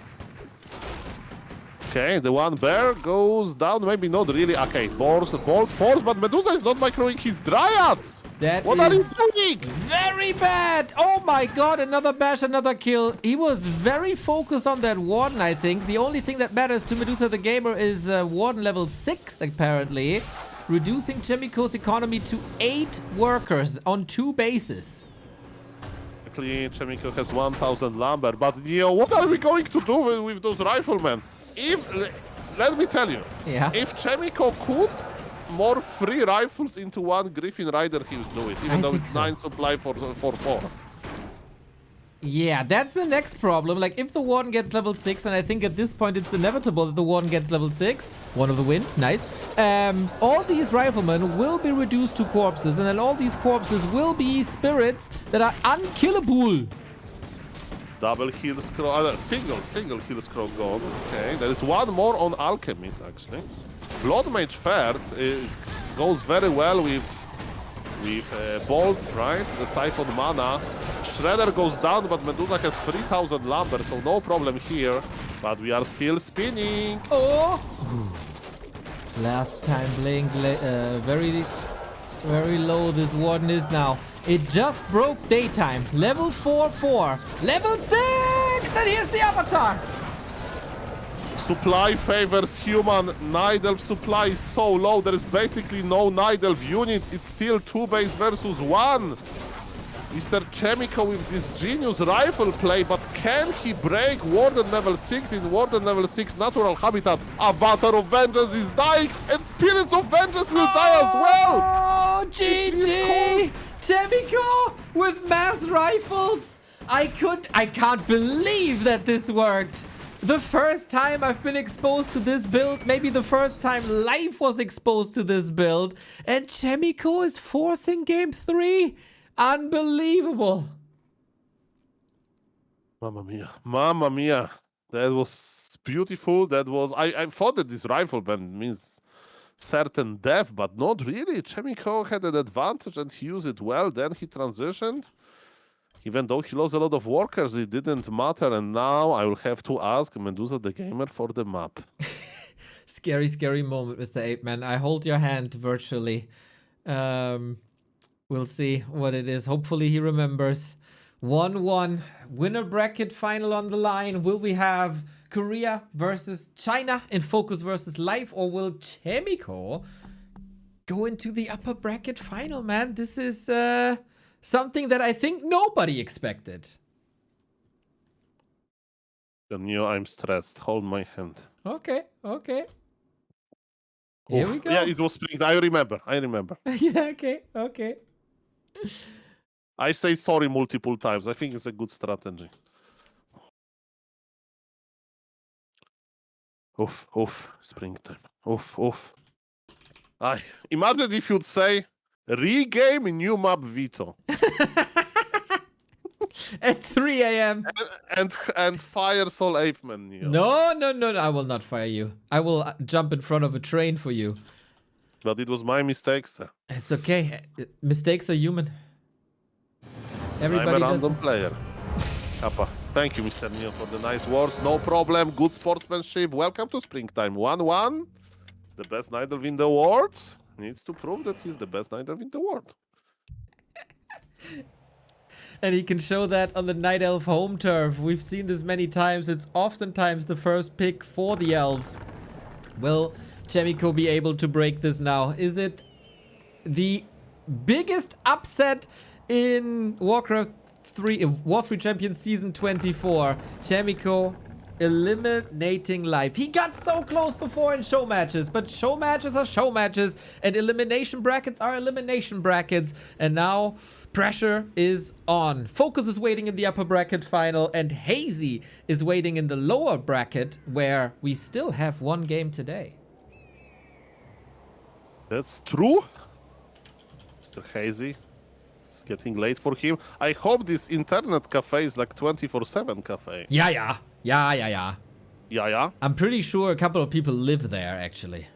Okay, the one bear goes down. Maybe not really. Okay, bolt force, but Medusa is not microing his dryads. What are you doing? Very bad. Oh my god, another bash, another kill. He was very focused on that Warden, I think. The only thing that matters to Medusa the Gamer is Warden level 6, apparently. Reducing Chaemiko's economy to 8 workers on 2 bases. Actually, Chaemiko has 1,000 lumber, but Neo, what are we going to do with those riflemen? Let me tell you, Yeah. if Chaemiko could more 3 rifles into 1 Griffin Rider, he would do it, even though think it's so. 9 supply for 4. Yeah, that's the next problem. Like, if the Warden gets level 6, and I think at this point it's inevitable that the Warden gets level 6. One of the win. Nice. All these riflemen will be reduced to corpses, and then all these corpses will be spirits that are unkillable. Double heal scroll, single heal scroll gone. Okay, there is 1 more on Alchemist, actually. Blood Mage Third, it goes very well with Bolt, right? The Siphon mana. Shredder goes down, but Medusa has 3,000 lumber, so no problem here. But we are still spinning. Oh! Last time playing very, very low this Warden is now. It just broke daytime. Level 4-4. Level 6! And here's the Avatar! Supply favors human. Night Elf supply is so low, there is basically no Night Elf units. It's still 2 base versus 1. Mr. Chaemiko with this genius rifle play, but can he break Warden level 6 in Warden level 6 natural habitat? Avatar of Vengeance is dying, and Spirits of Vengeance will die as well! Oh, GG! Chaemiko with mass rifles! I can't believe that this worked! The first time I've been exposed to this build, maybe the first time life was exposed to this build, and Chaemiko is forcing game 3. Unbelievable. Mamma mia. Mamma mia. That was beautiful. That was... I thought that this rifle band means certain death, but not really. Chaemiko had an advantage and he used it well. Then he transitioned. Even though he lost a lot of workers, it didn't matter. And now I will have to ask Medusa the Gamer for the map. Scary, scary moment, Mr. Apeman. I hold your hand virtually. We'll see what it is. Hopefully he remembers. 1-1. Winner bracket final on the line. Will we have Korea versus China in FoCuS versus Live, or will Chaemiko go into the upper bracket final, man? This is something that I think nobody expected. Neo, I'm stressed. Hold my hand. Okay. Here Oof. we go. Yeah, it was spring. I remember. Yeah, okay. I say sorry multiple times. I think it's a good strategy. Oof. Springtime. Oof. Imagine if you'd say, regame new map Vito. At 3 a.m. and fire Soul Apeman, Neo. No, I will not fire you. I will jump in front of a train for you. But it was my mistake, sir. It's okay. Mistakes are human. I'm a Everybody does. random player. Kappa. Thank you, Mr. Neo, for the nice words. No problem. Good sportsmanship. Welcome to Springtime. 1-1. The best Night Elf in the world needs to prove that he's the best Night Elf in the world. And he can show that on the Night Elf home turf. We've seen this many times. It's oftentimes the first pick for the Elves. Will Chaemiko be able to break this now? Is it the biggest upset in Warcraft 3, War 3 Champions Season 24? Chaemiko eliminating Live. He got so close before in show matches, but show matches are show matches, and elimination brackets are elimination brackets. And now pressure is on. FoCuS is waiting in the upper bracket final, and Hazy is waiting in the lower bracket, where we still have one game today. That's true. Mr. Hazy. It's getting late for him. I hope this internet cafe is like 24/7 cafe. Yeah. Yeah. I'm pretty sure a couple of people live there, actually.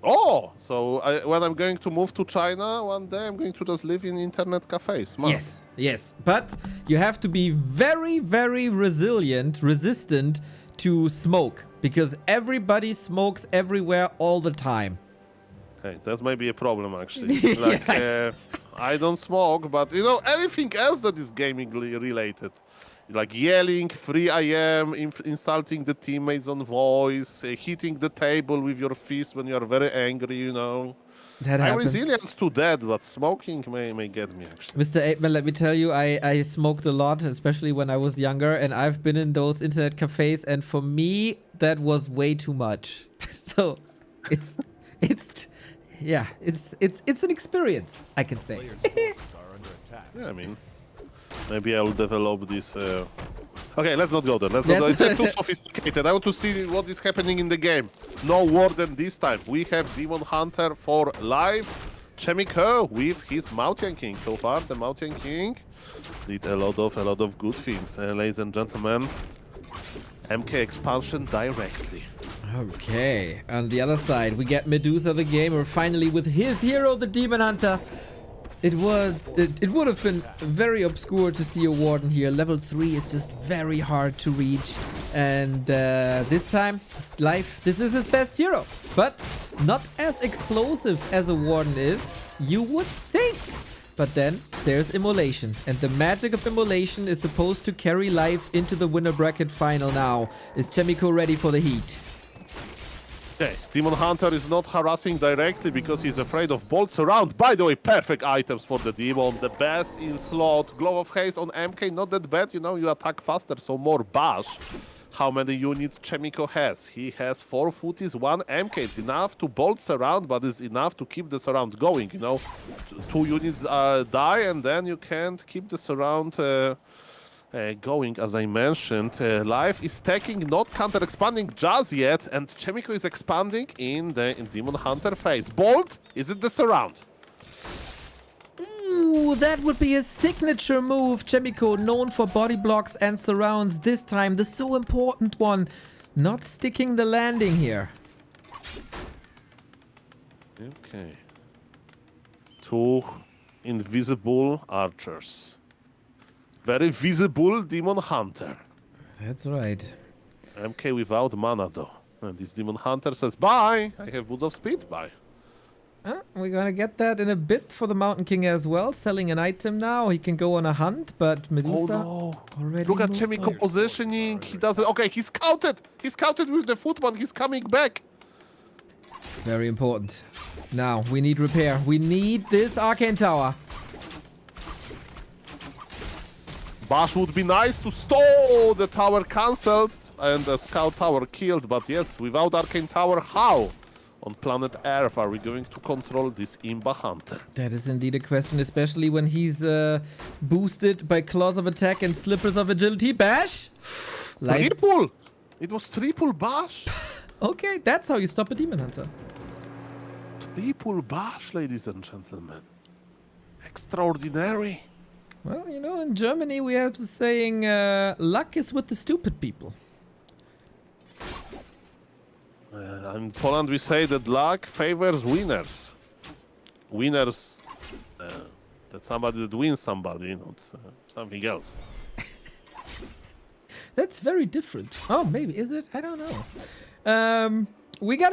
Oh, so when I'm going to move to China one day, I'm going to just live in internet cafes. Smart. Yes. But you have to be very, very resistant to smoke, because everybody smokes everywhere all the time. Hey, that's maybe a problem, actually. Like, I don't smoke, but, anything else that is gaming related. Like yelling, 3 a.m., insulting the teammates on voice, hitting the table with your fist when you are very angry, That I'm happens. resilient to that, but smoking may get me, actually. Mr. Apeman, let me tell you, I smoked a lot, especially when I was younger, and I've been in those internet cafes, and for me, that was way too much. So, it's an experience, I can say. Yeah, I mean, maybe I'll develop this. Okay, let's not go there. Let's not go. It's too sophisticated. I want to see what is happening in the game. No warden this time. We have Demon Hunter for Live. Chaemiko with his Mountain King. So far, the Mountain King did a lot of good things. Ladies and gentlemen, MK expansion directly. Okay, on the other side, we get Medusa the Gamer finally with his hero, the Demon Hunter. It would have been very obscure to see a Warden here. Level 3 is just very hard to reach. And this time, this is his best hero. But not as explosive as a Warden is, you would think. But then there's Immolation. And the magic of Immolation is supposed to carry Life into the winner bracket final now. Is Chaemiko ready for the heat? Okay, Demon Hunter is not harassing directly because he's afraid of bolts around. By the way, perfect items for the Demon. The best in slot. Glow of Haze on MK, not that bad. You attack faster, so more bash. How many units Chaemiko has? He has 4 footies, 1 MK. It's enough to bolt surround, but it's enough to keep the surround going. 2 units die, and then you can't keep the surround going, as I mentioned. Life is stacking, not counter-expanding just yet, and Chaemiko is expanding in Demon Hunter phase. Bolt, is it the surround? Ooh, that would be a signature move. Chaemiko, known for body blocks and surrounds, this time the so important one. Not sticking the landing here. Okay. 2 invisible archers. Very visible Demon Hunter. That's right. MK without mana, though. And this Demon Hunter says, bye! I have Boots of Speed, bye. We're gonna get that in a bit for the Mountain King as well. Selling an item now. He can go on a hunt, but Medusa already Look at moved Chaemiko on. positioning. He doesn't. Okay, he's scouted. He's scouted with the footman. He's coming back. Very important. Now, we need repair. We need this Arcane Tower. Bash would be nice to stall the tower cancelled and the scout tower killed. But yes, without Arcane Tower, how? On planet Earth are we going to control this Imba Hunter? That is indeed a question, especially when he's boosted by Claws of Attack and Slippers of Agility. Bash! Life. Triple! It was triple bash. Okay, that's how you stop a Demon Hunter. Triple bash, ladies and gentlemen. Extraordinary. Well, you know, in Germany we have the saying, luck is with the stupid people. In Poland we say that luck favors winners. Winners, that somebody that wins somebody, not something else. That's very different. Oh, maybe is it? I don't know. We got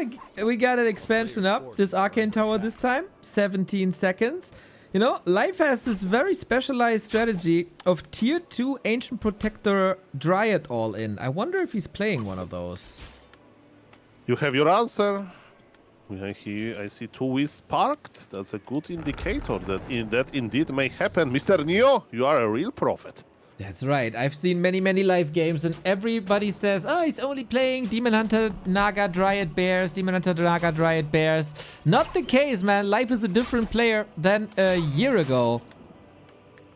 an expansion up this Arcane Tower this time. 17 seconds. You know, Life has this very specialized strategy of tier 2 Ancient Protector Dryad all in. I wonder if he's playing one of those. You have your answer. I see 2 Wisps parked. That's a good indicator that that indeed may happen. Mr. Neo, you are a real prophet. That's right. I've seen many live games and everybody says, oh, he's only playing Demon Hunter, Naga, Dryad, Bears, Demon Hunter, Naga, Dryad, Bears. Not the case, man. Life is a different player than a year ago.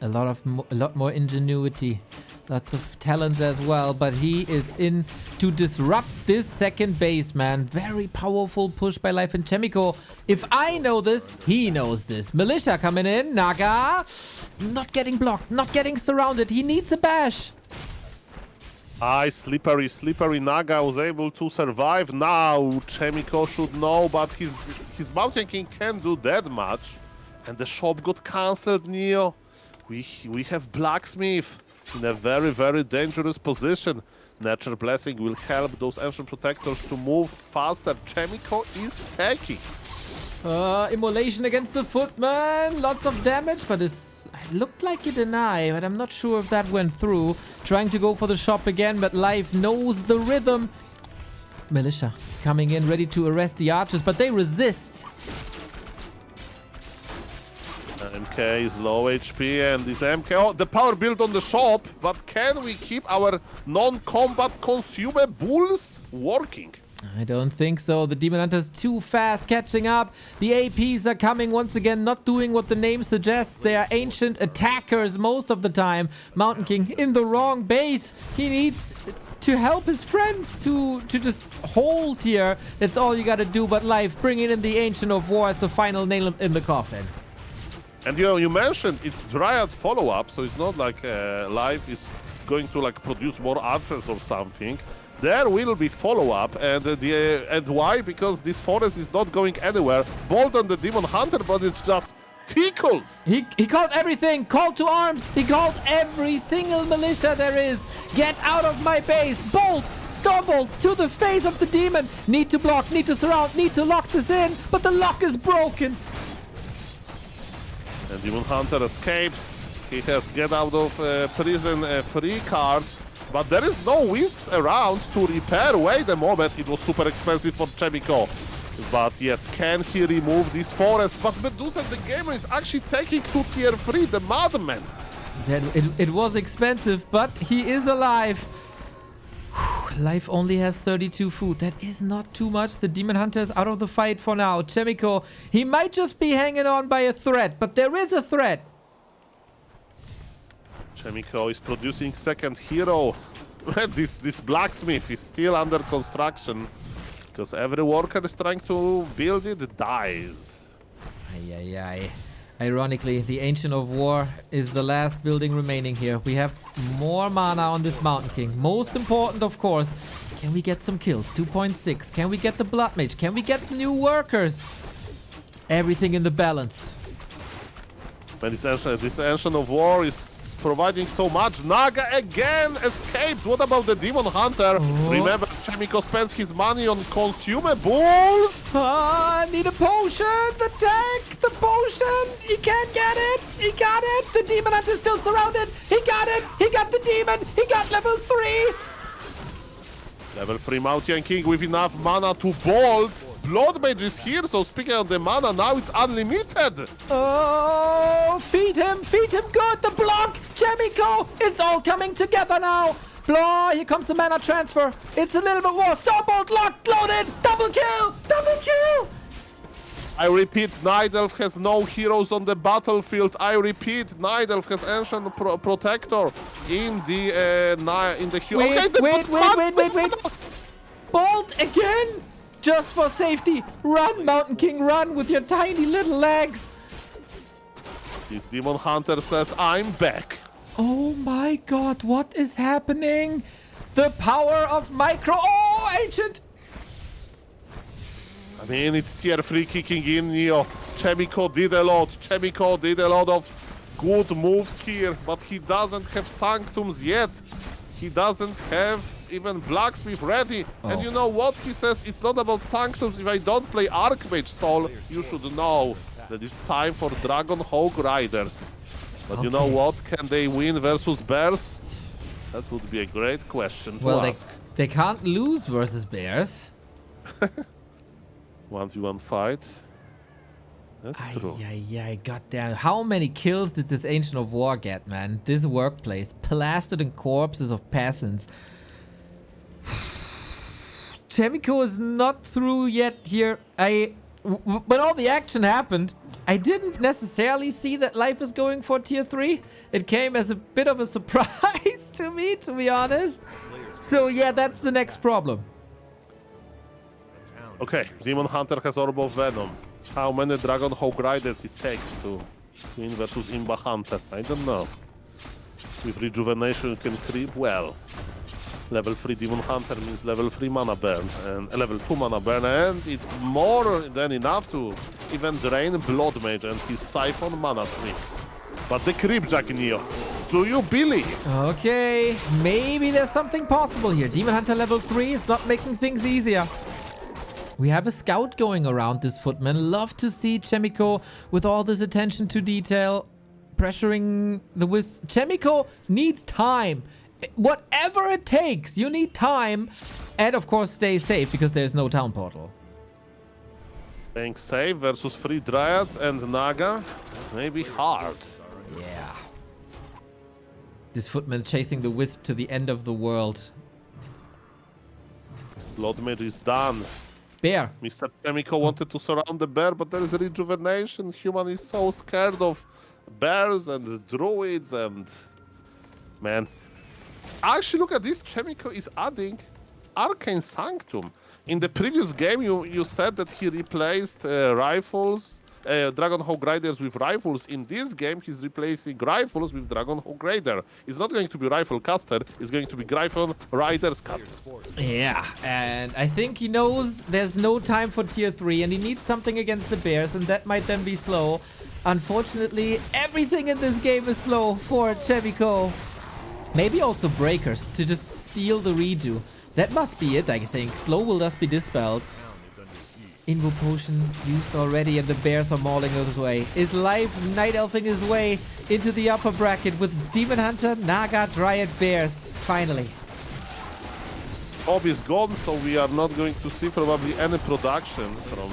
A lot more ingenuity. Lots of talents as well, but he is in to disrupt this second base, man. Very powerful push by Life and Chaemiko. If I know this, he knows this. Militia coming in. Naga. Not getting blocked, not getting surrounded. He needs a bash. Slippery Naga was able to survive. Now Chaemiko should know, but his Mountain King can't do that much. And the shop got cancelled, Neo. We have Blacksmith in a very dangerous position. Nature Blessing will help those Ancient Protectors to move faster. Chaemiko is taking. Immolation against the Footman. Lots of damage, but it looked like a deny, but I'm not sure if that went through. Trying to go for the shop again, but Life knows the rhythm. Militia coming in, ready to arrest the archers, but they resist. MK is low HP and this MK... Oh, the power build on the shop, but can we keep our non-combat consumables working? I don't think so. The Demon Hunter's too fast catching up. The APs are coming once again, not doing what the name suggests. They are ancient attackers most of the time. Mountain King in the wrong base. He needs to help his friends to just hold here. That's all you gotta do. But Life bringing in the Ancient of War as the final nail in the coffin. And you mentioned it's Dryad follow-up, so it's not like Life is going to like produce more archers or something. There will be follow-up, and why? Because this forest is not going anywhere. Bolt on the Demon Hunter, but it just tickles. He called everything. Call to arms. He called every single militia there is. Get out of my base. Bolt. Stormbolt to the face of the demon. Need to block. Need to surround. Need to lock this in. But the lock is broken. And Demon Hunter escapes. He has get out of prison free card. But there is no Wisps around to repair. Wait a moment, it was super expensive for Chaemiko. But yes, can he remove this forest? But Medusa the Gamer is actually taking to tier 3, the Madman. It was expensive, but he is alive. Life only has 32 food. That is not too much. The Demon Hunter is out of the fight for now. Chaemiko, he might just be hanging on by a thread, but there is a thread. Chaemiko is producing second hero. This blacksmith is still under construction because every worker is trying to build it dies. Ay. Ironically, the Ancient of War is the last building remaining here. We have more mana on this Mountain King. Most important, of course, can we get some kills? 2.6. Can we get the Blood Mage? Can we get the new workers? Everything in the balance. But this Ancient of War is providing so much. Naga again escapes. What about the Demon Hunter? Remember, Chaemiko spends his money on consumables. I need a potion. The tank, the potion. He can't get it. He got it. The Demon Hunter's still surrounded. He got it. He got the demon. He got level 3. Level 3 Mountain King with enough mana to bolt. Blood Mage is here, so speaking of the mana, now it's unlimited. Oh, feed him good. The block, Chaemiko. It's all coming together now. Blah, here comes the mana transfer. It's a little bit more. Starbolt locked, loaded. Double kill. I repeat, Night Elf has no heroes on the battlefield. I repeat, Night Elf has Ancient Protector in the Wait. Bolt again. Just for safety. Run, Mountain King, run with your tiny little legs. This Demon Hunter says, I'm back. Oh my god, what is happening? The power of micro. Oh, Ancient. I mean, it's tier 3 kicking in, Neo. Chaemiko did a lot. Chaemiko did a lot of good moves here, but he doesn't have Sanctums yet. He doesn't have even Blacksmith ready. And you know what? He says, it's not about Sanctums. If I don't play Archmage Soul, you should know that it's time for Dragon Hawk Riders. But you know what? Can they win versus Bears? That would be a great question to ask. They can't lose versus Bears. 1v1 fights. That's true. Yeah, goddamn. How many kills did this Ancient of War get, man? This workplace, plastered in corpses of peasants. Chaemiko is not through yet here. When all the action happened, I didn't necessarily see that life is going for tier 3. It came as a bit of a surprise to me, to be honest. So yeah, that's the next problem. Okay, Demon Hunter has Orb of Venom. How many Dragon Hawk Riders it takes to win versus Imba Hunter? I don't know. With Rejuvenation you can creep well. Level 3 Demon Hunter means level 3 mana burn and level 2 mana burn, and it's more than enough to even drain Blood Mage and his Siphon mana tricks. But the Creepjack, Neo, do you believe? Okay, maybe there's something possible here. Demon Hunter level 3 is not making things easier. We have a scout going around this footman. Love to see Chaemiko with all this attention to detail, pressuring the Wisp. Chaemiko needs time. Whatever it takes, you need time. And of course, stay safe because there's no town portal. Playing safe versus 3 Dryads and Naga may be hard. Yeah. This footman chasing the Wisp to the end of the world. Blood Mage is done. Bear. Mr. Chaemiko wanted to surround the bear, but there is rejuvenation. Human is so scared of bears and druids and... Man. Actually, look at this. Chaemiko is adding Arcane Sanctum. In the previous game, you said that he replaced rifles, Dragon Hawk Riders with rifles. In this game, he's replacing rifles with Dragon Hawk Rider. It's not going to be Rifle Caster, it's going to be Gryphon Riders Casters. Yeah, and I think he knows there's no time for tier 3 and he needs something against the bears, and that might then be slow. Unfortunately, everything in this game is slow for Chaemiko. Maybe also breakers to just steal the redo. That must be it, I think. Slow will just be dispelled. Invo potion used already and the bears are mauling his way. Is life night elfing his way into the upper bracket with Demon Hunter, Naga, Dryad, Bears. Finally. Orb is gone, so we are not going to see probably any production from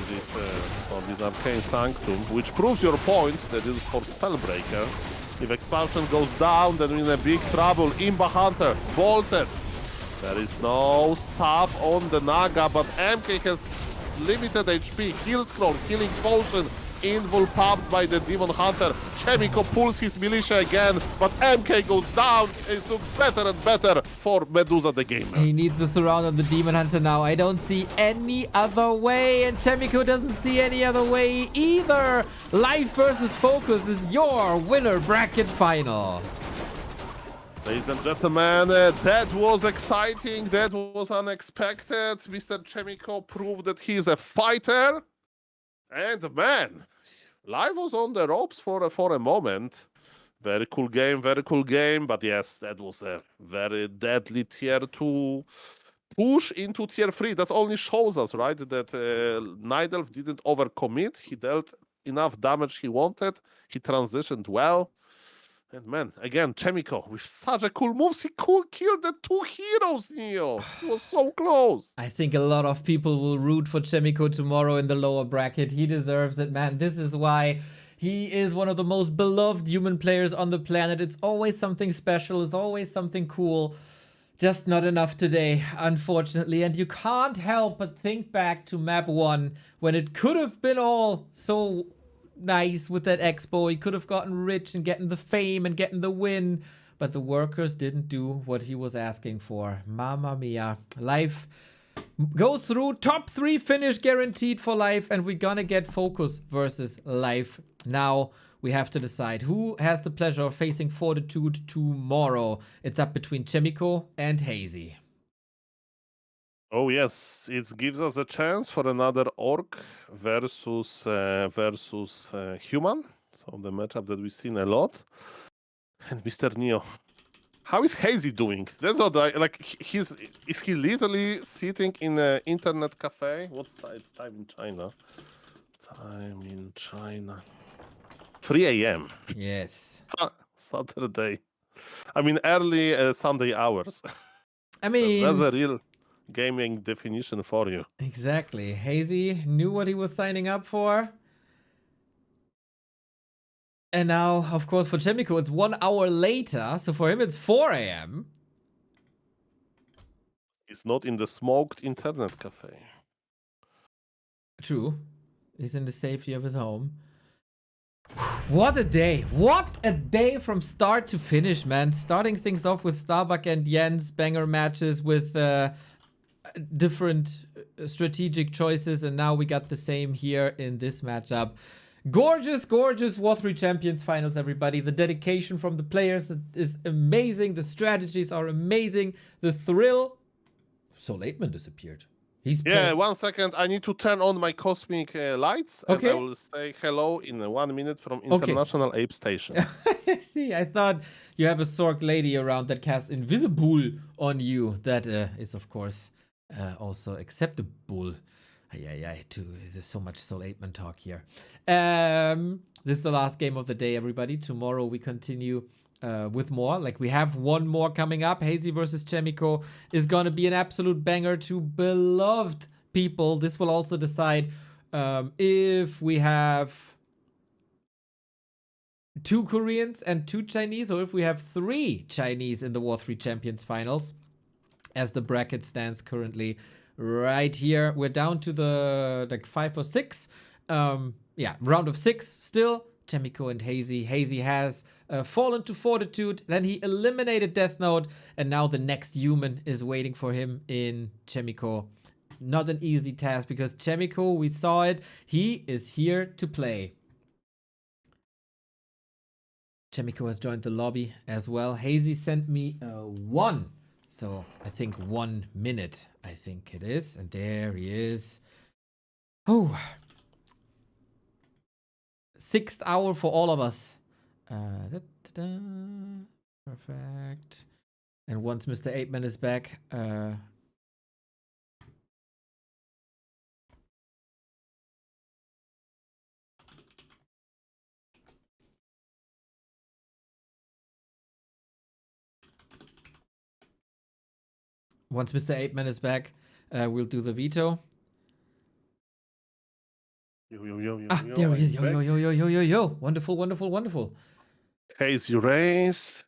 this Arcane Sanctum, which proves your point that it is for Spellbreaker. If expansion goes down, then we're in a big trouble. Imba Hunter, bolted. There is no staff on the Naga, but MK has limited HP. Heal Scroll, Healing Potion, Invul pumped by the Demon Hunter. Chaemiko pulls his militia again, but MK goes down. It looks better and better for Medusa the Gamer. He needs the surround of the Demon Hunter now. I don't see any other way, and Chaemiko doesn't see any other way either. Life versus FoCuS is your winner bracket final. Ladies and gentlemen, that was exciting. That was unexpected. Mr. Chaemiko proved that he is a fighter. And man, life was on the ropes for a moment. Very cool game, very cool game. But yes, that was a very deadly tier 2 push into tier 3. That only shows us, right, that Nidelf didn't overcommit. He dealt enough damage he wanted. He transitioned well. And man, again, Chaemiko with such a cool moves. He killed the 2 heroes, Neo. He was so close. I think a lot of people will root for Chaemiko tomorrow in the lower bracket. He deserves it, man. This is why he is one of the most beloved human players on the planet. It's always something special. It's always something cool. Just not enough today, unfortunately. And you can't help but think back to map 1 when it could have been all so nice with that expo. He could have gotten rich and getting the fame and getting the win. But the workers didn't do what he was asking for. Mamma mia. Life goes through. Top 3 finish guaranteed for Life. And we're gonna get FoCuS versus Life. Now we have to decide who has the pleasure of facing Fortitude tomorrow. It's up between Chaemiko and Hazy. Oh yes, it gives us a chance for another orc versus human. So the matchup that we've seen a lot. And Mr. Neo, how is Hazy doing? That's what I like. Is he literally sitting in an internet cafe? What's it's time in China? Time in China. 3 a.m. Yes. Saturday. I mean, early Sunday hours. I mean, that's a real gaming definition for you. Exactly. Hazy knew what he was signing up for. And now, of course, for Chaemiko, it's 1 hour later. So for him, it's 4 a.m. He's not in the smoked internet cafe. True. He's in the safety of his home. What a day. What a day from start to finish, man. Starting things off with Starbuck and Jens, banger matches with different strategic choices. And now we got the same here in this matchup. Gorgeous, gorgeous War 3 Champions finals, everybody. The dedication from the players is amazing. The strategies are amazing. The thrill. Soul Aitman disappeared. He's 1 second. I need to turn on my cosmic lights. Okay. And I will say hello in 1 minute from International Ape Station. See, I thought you have a Sork lady around that casts Invisible on you. That is, of course, also acceptable. There's so much Soul Aitman talk here. This is the last game of the day, everybody. Tomorrow we continue with more. Like, we have one more coming up. Hazy versus Chaemiko is going to be an absolute banger to beloved people. This will also decide if we have 2 Koreans and 2 Chinese, or if we have 3 Chinese in the War 3 Champions finals, as the bracket stands currently right here. We're down to the 5 or 6. Round of 6 still. Chaemiko and Hazy. Hazy has fallen to Fortitude. Then he eliminated Death Note. And now the next human is waiting for him in Chaemiko. Not an easy task, because Chaemiko, we saw it. He is here to play. Chaemiko has joined the lobby as well. Hazy sent me 1. So I think 1 minute, I think it is. And there he is. Oh. 6th hour for all of us. Perfect. And once Mr. Aitman is back, once Mr. Aitman is back, we'll do the veto. There he is. Yo. Wonderful, wonderful, wonderful. Hazy race.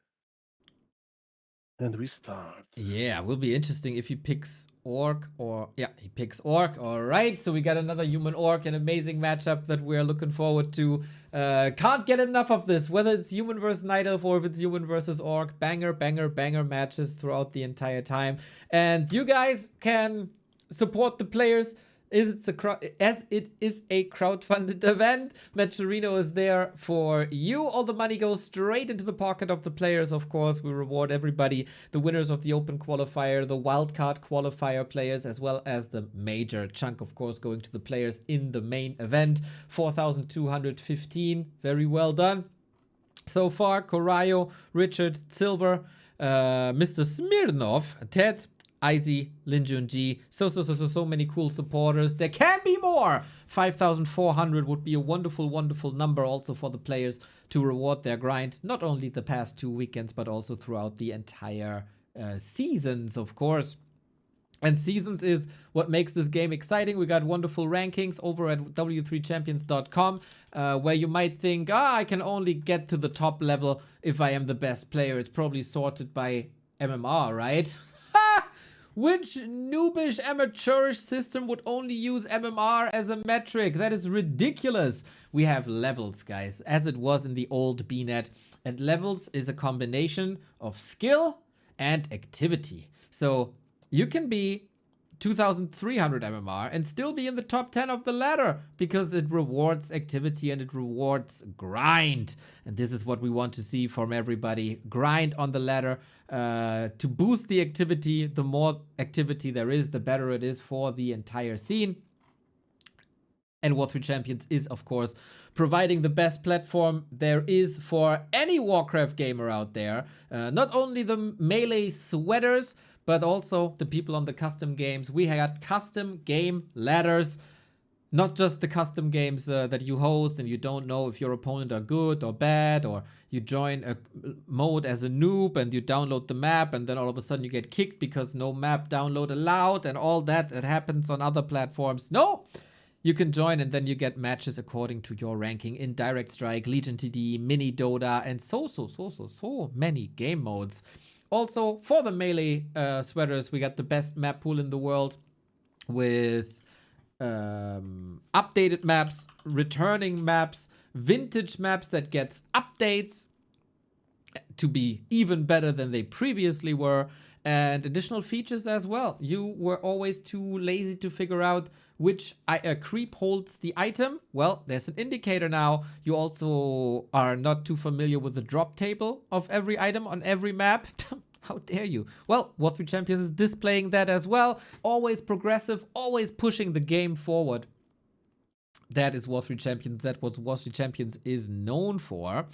And we start. Yeah, will be interesting if he picks Orc or... Yeah, he picks Orc. All right, so we got another human Orc, an amazing matchup that we're looking forward to. Can't get enough of this, whether it's human versus Night Elf or if it's human versus Orc. Banger matches throughout the entire time. And you guys can support the players as it is a crowdfunded event. Matcherino is there for you. All the money goes straight into the pocket of the players, of course. We reward everybody, the winners of the open qualifier, the wildcard qualifier players, as well as the major chunk, of course, going to the players in the main event. 4,215. Very well done. So far, Corayo, Richard, Silver, Mr. Smirnov, Ted, Hazy, Lin Junji, so many cool supporters. There can be more! 5,400 would be a wonderful, wonderful number also for the players to reward their grind. Not only the past 2 weekends, but also throughout the entire seasons, of course. And seasons is what makes this game exciting. We got wonderful rankings over at w3champions.com, where you might think, I can only get to the top level if I am the best player. It's probably sorted by MMR, right? Which noobish, amateurish system would only use MMR as a metric? That is ridiculous. We have levels, guys, as it was in the old BNet. And levels is a combination of skill and activity. So you can be 2,300 MMR and still be in the top 10 of the ladder because it rewards activity and it rewards grind. And this is what we want to see from everybody. Grind on the ladder to boost the activity. The more activity there is, the better it is for the entire scene. And War 3 Champions is, of course, providing the best platform there is for any Warcraft gamer out there. Not only the melee sweaters, but also the people on the custom games. We had custom game ladders, not just the custom games that you host and you don't know if your opponent are good or bad, or you join a mode as a noob and you download the map and then all of a sudden you get kicked because no map download allowed and all that happens on other platforms. No! You can join and then you get matches according to your ranking in Direct Strike, Legion TD, Mini Dota, and so many game modes. Also, for the melee sweaters, we got the best map pool in the world with updated maps, returning maps, vintage maps that gets updates to be even better than they previously were, and additional features as well. You were always too lazy to figure out which creep holds the item. Well, there's an indicator now. You also are not too familiar with the drop table of every item on every map. How dare you? Well, War 3 Champions is displaying that as well. Always progressive, always pushing the game forward. That is War 3 Champions. That what War 3 Champions is known for.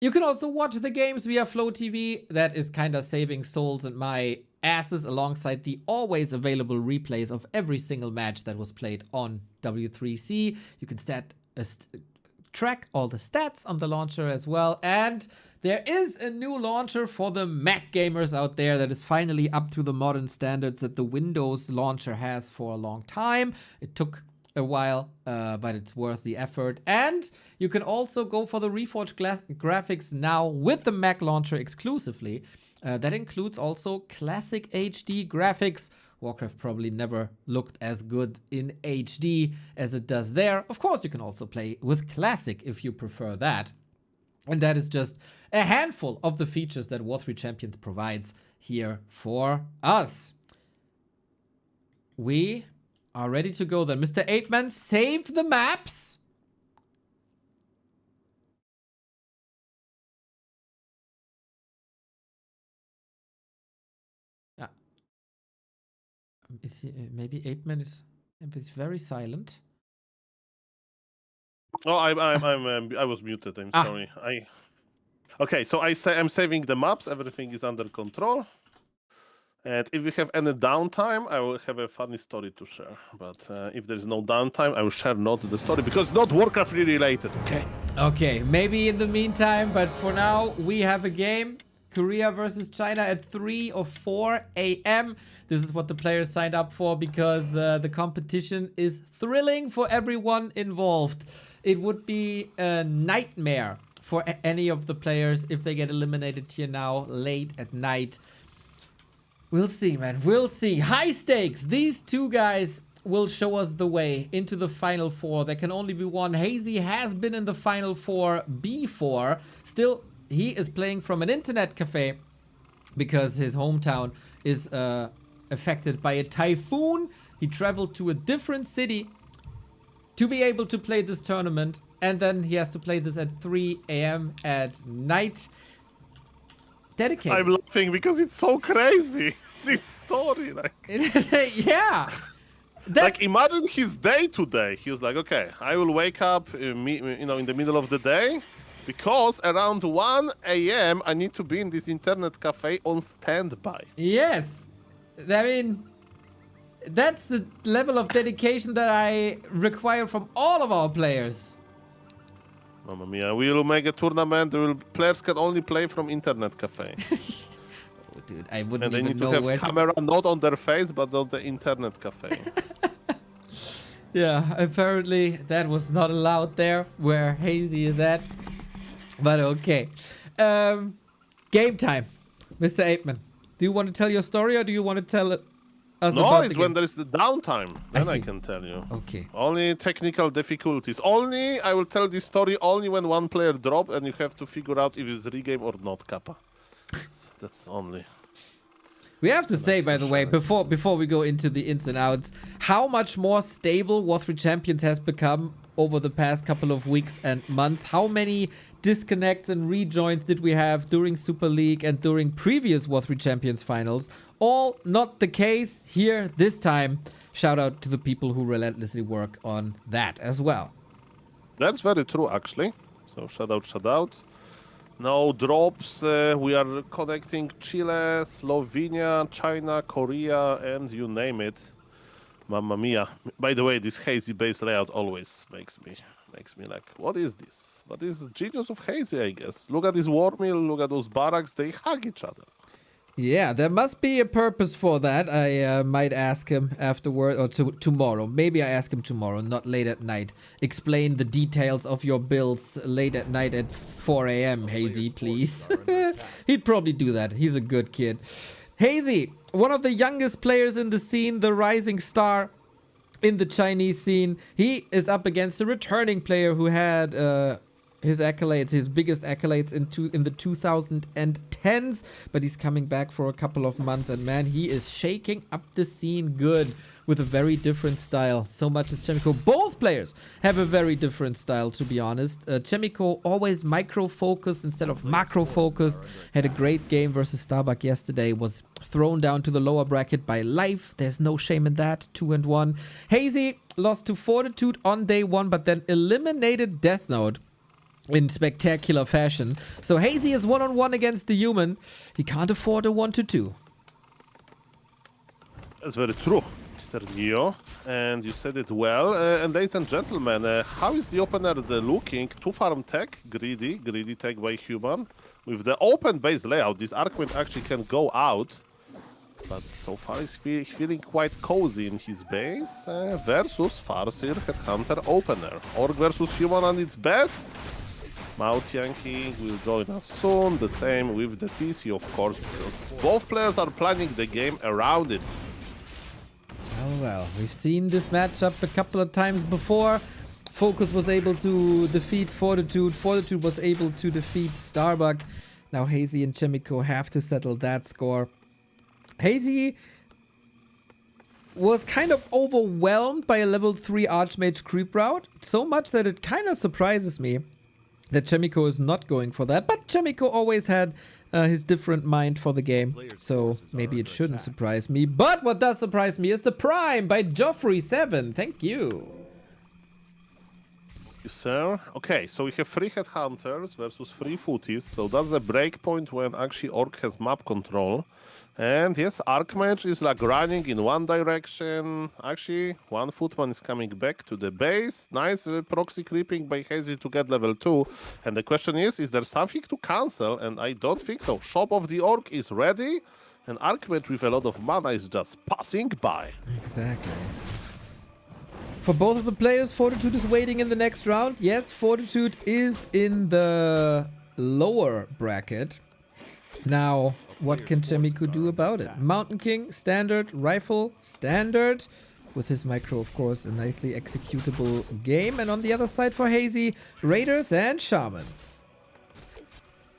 You can also watch the games via Flow TV. That is kind of saving souls and my asses alongside the always available replays of every single match that was played on W3C. You can track all the stats on the launcher as well. And there is a new launcher for the Mac gamers out there that is finally up to the modern standards that the Windows launcher has for a long time. It took a while, but it's worth the effort. And you can also go for the Reforged graphics now with the Mac launcher exclusively. That includes also classic HD graphics. Warcraft probably never looked as good in HD as it does there. Of course, you can also play with classic if you prefer that. And that is just a handful of the features that War 3 Champions provides here for us. We are ready to go then. Mr. 8-Man, save the maps. Is he, maybe 8-Man is very silent. Oh, I was muted. I'm sorry. Okay, so I'm saving the maps. Everything is under control. And if we have any downtime, I will have a funny story to share. But if there's no downtime, I will share not the story because it's not Warcraft related. Okay. Okay, maybe in the meantime, but for now we have a game. Korea versus China at 3 or 4 a.m. This is what the players signed up for because the competition is thrilling for everyone involved. It would be a nightmare for any of the players if they get eliminated here now late at night. We'll see, man. We'll see. High stakes. These two guys will show us the way into the Final Four. There can only be one. Hazy has been in the Final Four before. Still, he is playing from an internet cafe because his hometown is affected by a typhoon. He traveled to a different city to be able to play this tournament. And then he has to play this at 3 a.m. at night. Dedicated. I'm laughing because it's so crazy. This story, like. Yeah. Like, imagine his day today. He was like, okay, I will wake up, in the middle of the day, because around 1 a.m. I need to be in this internet cafe on standby. Yes. I mean, that's the level of dedication that I require from all of our players. Mamma mia, we will make a tournament. Players can only play from internet cafe. Oh, dude, I wouldn't And they even need to know have where camera not on their face, but on the internet cafe. Yeah, apparently that was not allowed there where Hazy is at. But okay. Game time. Mr. Apeman, do you want to tell your story or do you want to tell us No, about it's the when game? there is the downtime. Then I see. can tell you. Okay. Only technical difficulties. Only I will tell this story only when one player drop and you have to figure out if it's regame or not, Kappa. That's only. We have to say, by the way, before we go into the ins and outs, how much more stable Warcraft Champions has become over the past couple of weeks and months. How many disconnects and rejoins did we have during Super League and during previous Warcraft Champions finals? All not the case here this time. Shout out to the people who relentlessly work on that as well. That's very true, actually. So shout out. No drops. We are connecting Chile, Slovenia, China, Korea, and you name it. Mamma mia. By the way, this Hazy base layout always makes me like, what is this? But this is genius of Hazy, I guess. Look at this war mill, look at those barracks, they hug each other. Yeah, there must be a purpose for that. I might ask him afterward or tomorrow. Maybe I ask him tomorrow, not late at night. Explain the details of your builds late at night at 4 a.m. Hazy, please. He'd probably do that. He's a good kid. Hazy, one of the youngest players in the scene, the rising star in the Chinese scene. He is up against a returning player who had his accolades, his biggest accolades in the 2010s, but he's coming back for a couple of months, and man, he is shaking up the scene good with a very different style. So much as Chaemiko. Both players have a very different style, to be honest. Chaemiko always micro-focused instead of macro-focused. Had a great game versus Starbuck yesterday. Was thrown down to the lower bracket by Life. There's no shame in that. 2-1. Hazy lost to Fortitude on day one, but then eliminated Death Note in spectacular fashion. So Hazy is 1-on-1 against the human. He can't afford a 1-2. That's very true, Mr. Neo, and you said it well. And ladies and gentlemen, how is the opener looking? 2-farm tech, greedy tech by human. With the open base layout, this Archmage actually can go out. But so far he's feeling quite cozy in his base. Versus Farseer, Headhunter, opener. Orc versus human on its best. Mouth Yankee will join us soon. The same with the TC, of course, because both players are planning the game around it. Oh well, we've seen this matchup a couple of times before. FoCuS was able to defeat Fortitude. Fortitude was able to defeat Starbuck. Now Hazy and Chaemiko have to settle that score. Hazy was kind of overwhelmed by a level 3 Archmage creep route. So much that it kind of surprises me that Chaemiko is not going for that. But Chaemiko always had his different mind for the game. So maybe it shouldn't surprise me. But what does surprise me is the Prime by Joffrey7. Thank you. You, sir. Okay, so we have 3 Headhunters versus 3 Footies. So that's the break point when actually Orc has map control. And yes, Archmage is like running in one direction. Actually, one Footman is coming back to the base. Nice proxy creeping by Hazy to get level 2. And the question is there something to cancel? And I don't think so. Shop of the Orc is ready. And Archmage with a lot of mana is just passing by. Exactly. For both of the players, Fortitude is waiting in the next round. Yes, Fortitude is in the lower bracket. Now, what can Chaemiko do about it? Mountain King, standard, rifle, standard. With his micro, of course, a nicely executable game. And on the other side for Hazy, Raiders and Shaman.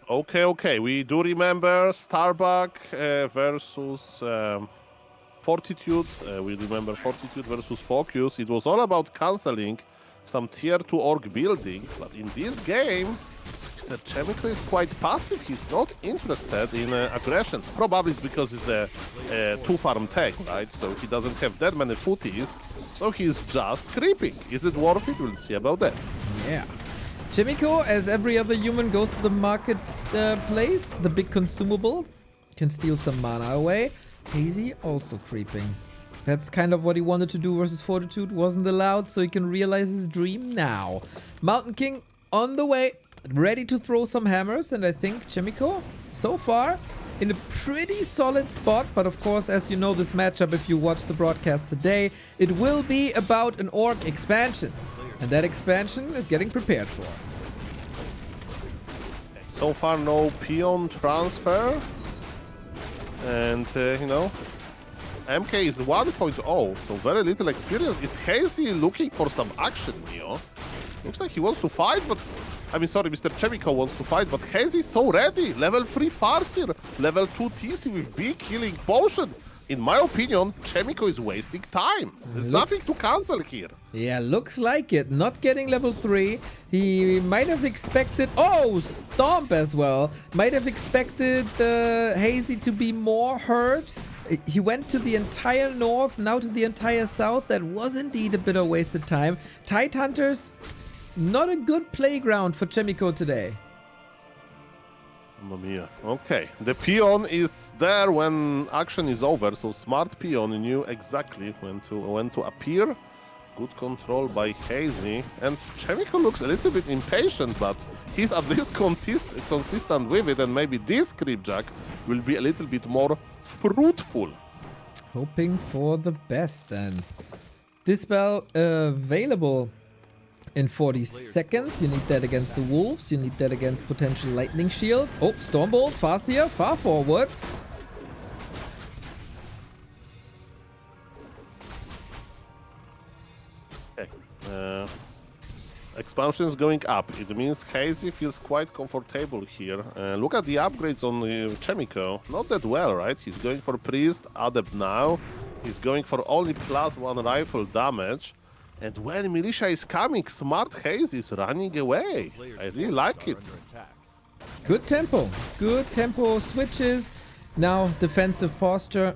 Okay. We do remember Starbuck versus Fortitude. We remember Fortitude versus FoCuS. It was all about cancelling some tier 2 orc buildings. But in this game, Mr. Chaemiko is quite passive. He's not interested in aggression. Probably it's because he's a 2-farm tech, right? So he doesn't have that many footies. So he's just creeping. Is it worth it? We'll see about that. Yeah. Chaemiko, as every other human, goes to the market place, the big consumable. Can steal some mana away. Hazy also creeping. That's kind of what he wanted to do versus Fortitude. Wasn't allowed, so he can realize his dream now. Mountain King on the way, ready to throw some hammers. And I think Chaemiko, so far, in a pretty solid spot. But of course, as you know, this matchup, if you watch the broadcast today, it will be about an orc expansion. And that expansion is getting prepared for. So far, no peon transfer. And, you know, MK is 1.0, so very little experience. Is Hazy looking for some action, Neo? Looks like he wants to fight, but... I mean, sorry, Mr. Chaemiko wants to fight, but Hazy is so ready. Level 3 Farseer, level 2 TC with big healing potion. In my opinion, Chaemiko is wasting time. There's nothing to cancel here. Yeah, looks like it. Not getting level 3. He might have expected... Oh, Stomp as well. Might have expected Hazy to be more hurt. He went to the entire north, now to the entire south. That was indeed a bit of wasted time. Tide Hunters, not a good playground for Chaemiko today. Mamma mia. Okay, the peon is there when action is over, so smart peon knew exactly when to appear. Good control by Hazy, and Chaemiko looks a little bit impatient, but he's at least consistent with it, and maybe this creepjack will be a little bit more fruitful. Hoping for the best then. Dispel available in 40 seconds. You need that against the wolves. You need that against potential lightning shields. Oh, Stormbolt, Farseer, far forward. Okay. Expansion is going up. It means Hazy feels quite comfortable here. Look at the upgrades on Chaemiko. Not that well, right? He's going for Priest, Adept now. He's going for only +1 rifle damage. And when Militia is coming, smart Haze is running away. I really like it. Good tempo. Good tempo switches. Now defensive posture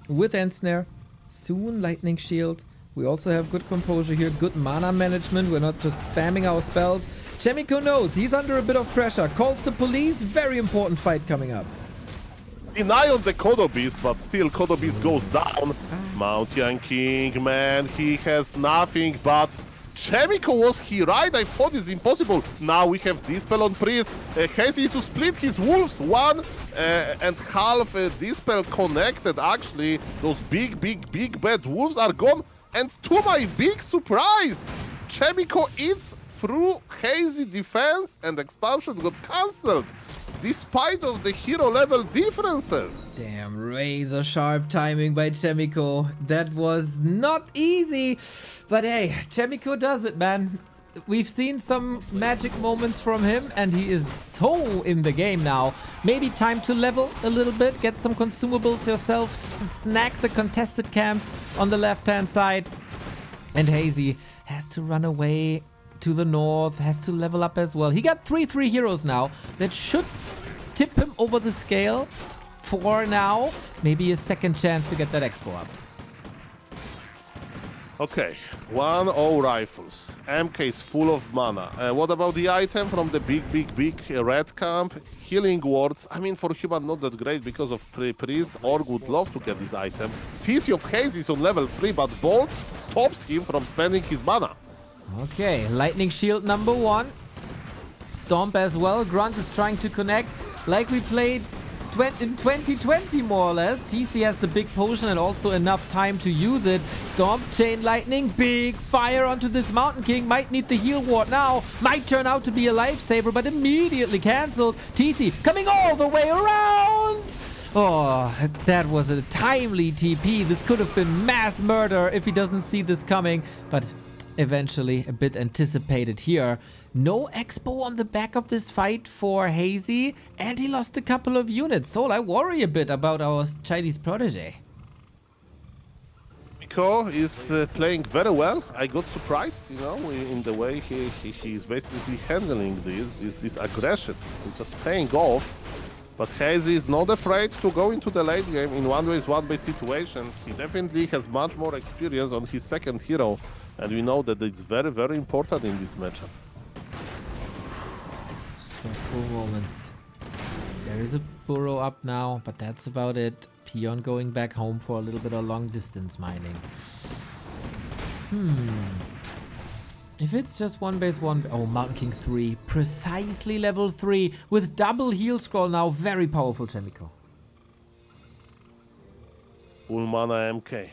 with Ensnare. Soon Lightning Shield. We also have good composure here. Good mana management. We're not just spamming our spells. Chaemiko knows he's under a bit of pressure. Calls the police. Very important fight coming up. Deny on the Kodo Beast, but still Kodo Beast goes down. Mountain King, man, he has nothing but... Chaemiko, was he right? I thought it's impossible. Now we have Dispel on Priest. Hazy to split his wolves. 1.5 Dispel connected, actually. Those big bad wolves are gone. And to my big surprise, Chaemiko eats through Hazy defense and expansion got cancelled. Despite of the hero level differences. Damn, razor sharp timing by Chaemiko. That was not easy. But hey, Chaemiko does it, man. We've seen some magic moments from him, and he is so in the game now. Maybe time to level a little bit, get some consumables yourself, snack the contested camps on the left-hand side. And Hazy has to run away to the north, has to level up as well. He got 3 heroes now. That should tip him over the scale for now. Maybe a second chance to get that expo up. Okay, 1-0 rifles. MK is full of mana. What about the item from the big red camp? Healing wards. I mean, for human, not that great because of Priest. Org would love to get this item. TC of Haze is on level 3, but Bolt stops him from spending his mana. Okay, Lightning Shield number 1. Stomp as well. Grunt is trying to connect like we played in 2020 more or less. TC has the big potion and also enough time to use it. Stomp, Chain Lightning, big fire onto this Mountain King. Might need the heal ward now. Might turn out to be a lifesaver, but immediately cancelled. TC coming all the way around. Oh, that was a timely TP. This could have been mass murder if he doesn't see this coming, but eventually a bit anticipated here. No expo on the back of this fight for Hazy, and he lost a couple of units. So I worry a bit about our Chinese protege. Chaemiko is playing very well. I got surprised, you know, in the way he's basically handling this aggression. It's just paying off. But Hazy is not afraid to go into the late game in one base situation. He definitely has much more experience on his second hero, and we know that it's very, very important in this matchup. Stressful moments. There is a burrow up now, but that's about it. Peon going back home for a little bit of long distance mining. If it's just one base, oh, Mountain King 3, precisely level 3 with double heal scroll now. Very powerful, Chaemiko. Full mana MK.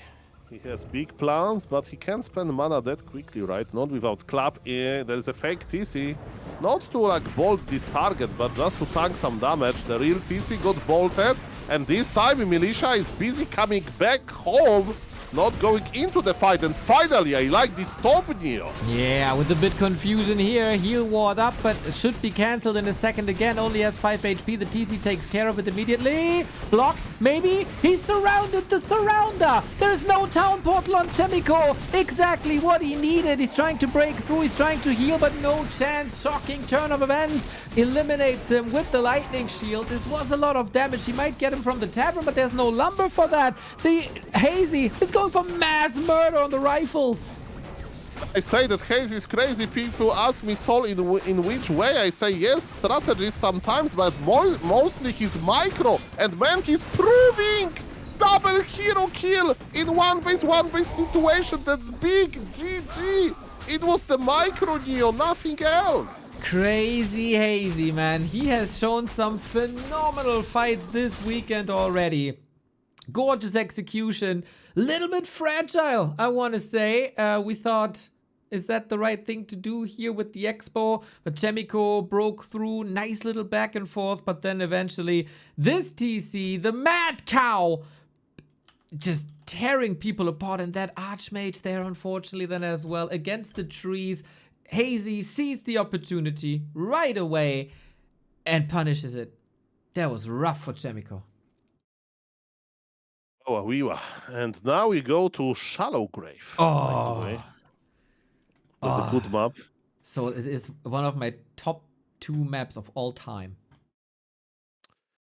He has big plans, but he can't spend mana that quickly, right? Not without clap. There is a fake TC. Not to like bolt this target, but just to tank some damage. The real TC got bolted, and this time Militia is busy coming back home, not going into the fight. And finally, I like this top Neo. Yeah, with a bit confusion here. Heal ward up, but it should be cancelled in a second again. Only has 5 HP. The TC takes care of it immediately. Block, maybe? He's surrounded. The surrounder. There's no town portal on Chaemiko. Exactly what he needed. He's trying to break through. He's trying to heal, but no chance. Shocking turn of events. Eliminates him with the lightning shield. This was a lot of damage. He might get him from the tavern, but there's no lumber for that. The Hazy is going for mass murder on the rifles. I say that Hazy is crazy. People ask me, Sol, in which way? I say yes, strategy sometimes, but mostly his micro. And man, he's proving double hero kill in one base situation. That's big. GG. It was the micro Neo, nothing else. Crazy Hazy, man. He has shown some phenomenal fights this weekend already. Gorgeous execution. Little bit fragile, I want to say. We thought, is that the right thing to do here with the Expo? But Chaemiko broke through. Nice little back and forth. But then eventually, this TC, the Mad Cow, just tearing people apart. And that Archmage there, unfortunately, then as well, against the trees. Hazy sees the opportunity right away and punishes it. That was rough for Chaemiko. Oh, we were. And now we go to Shallow Grave. Oh. By the way. That's a good map. So it is one of my top 2 maps of all time.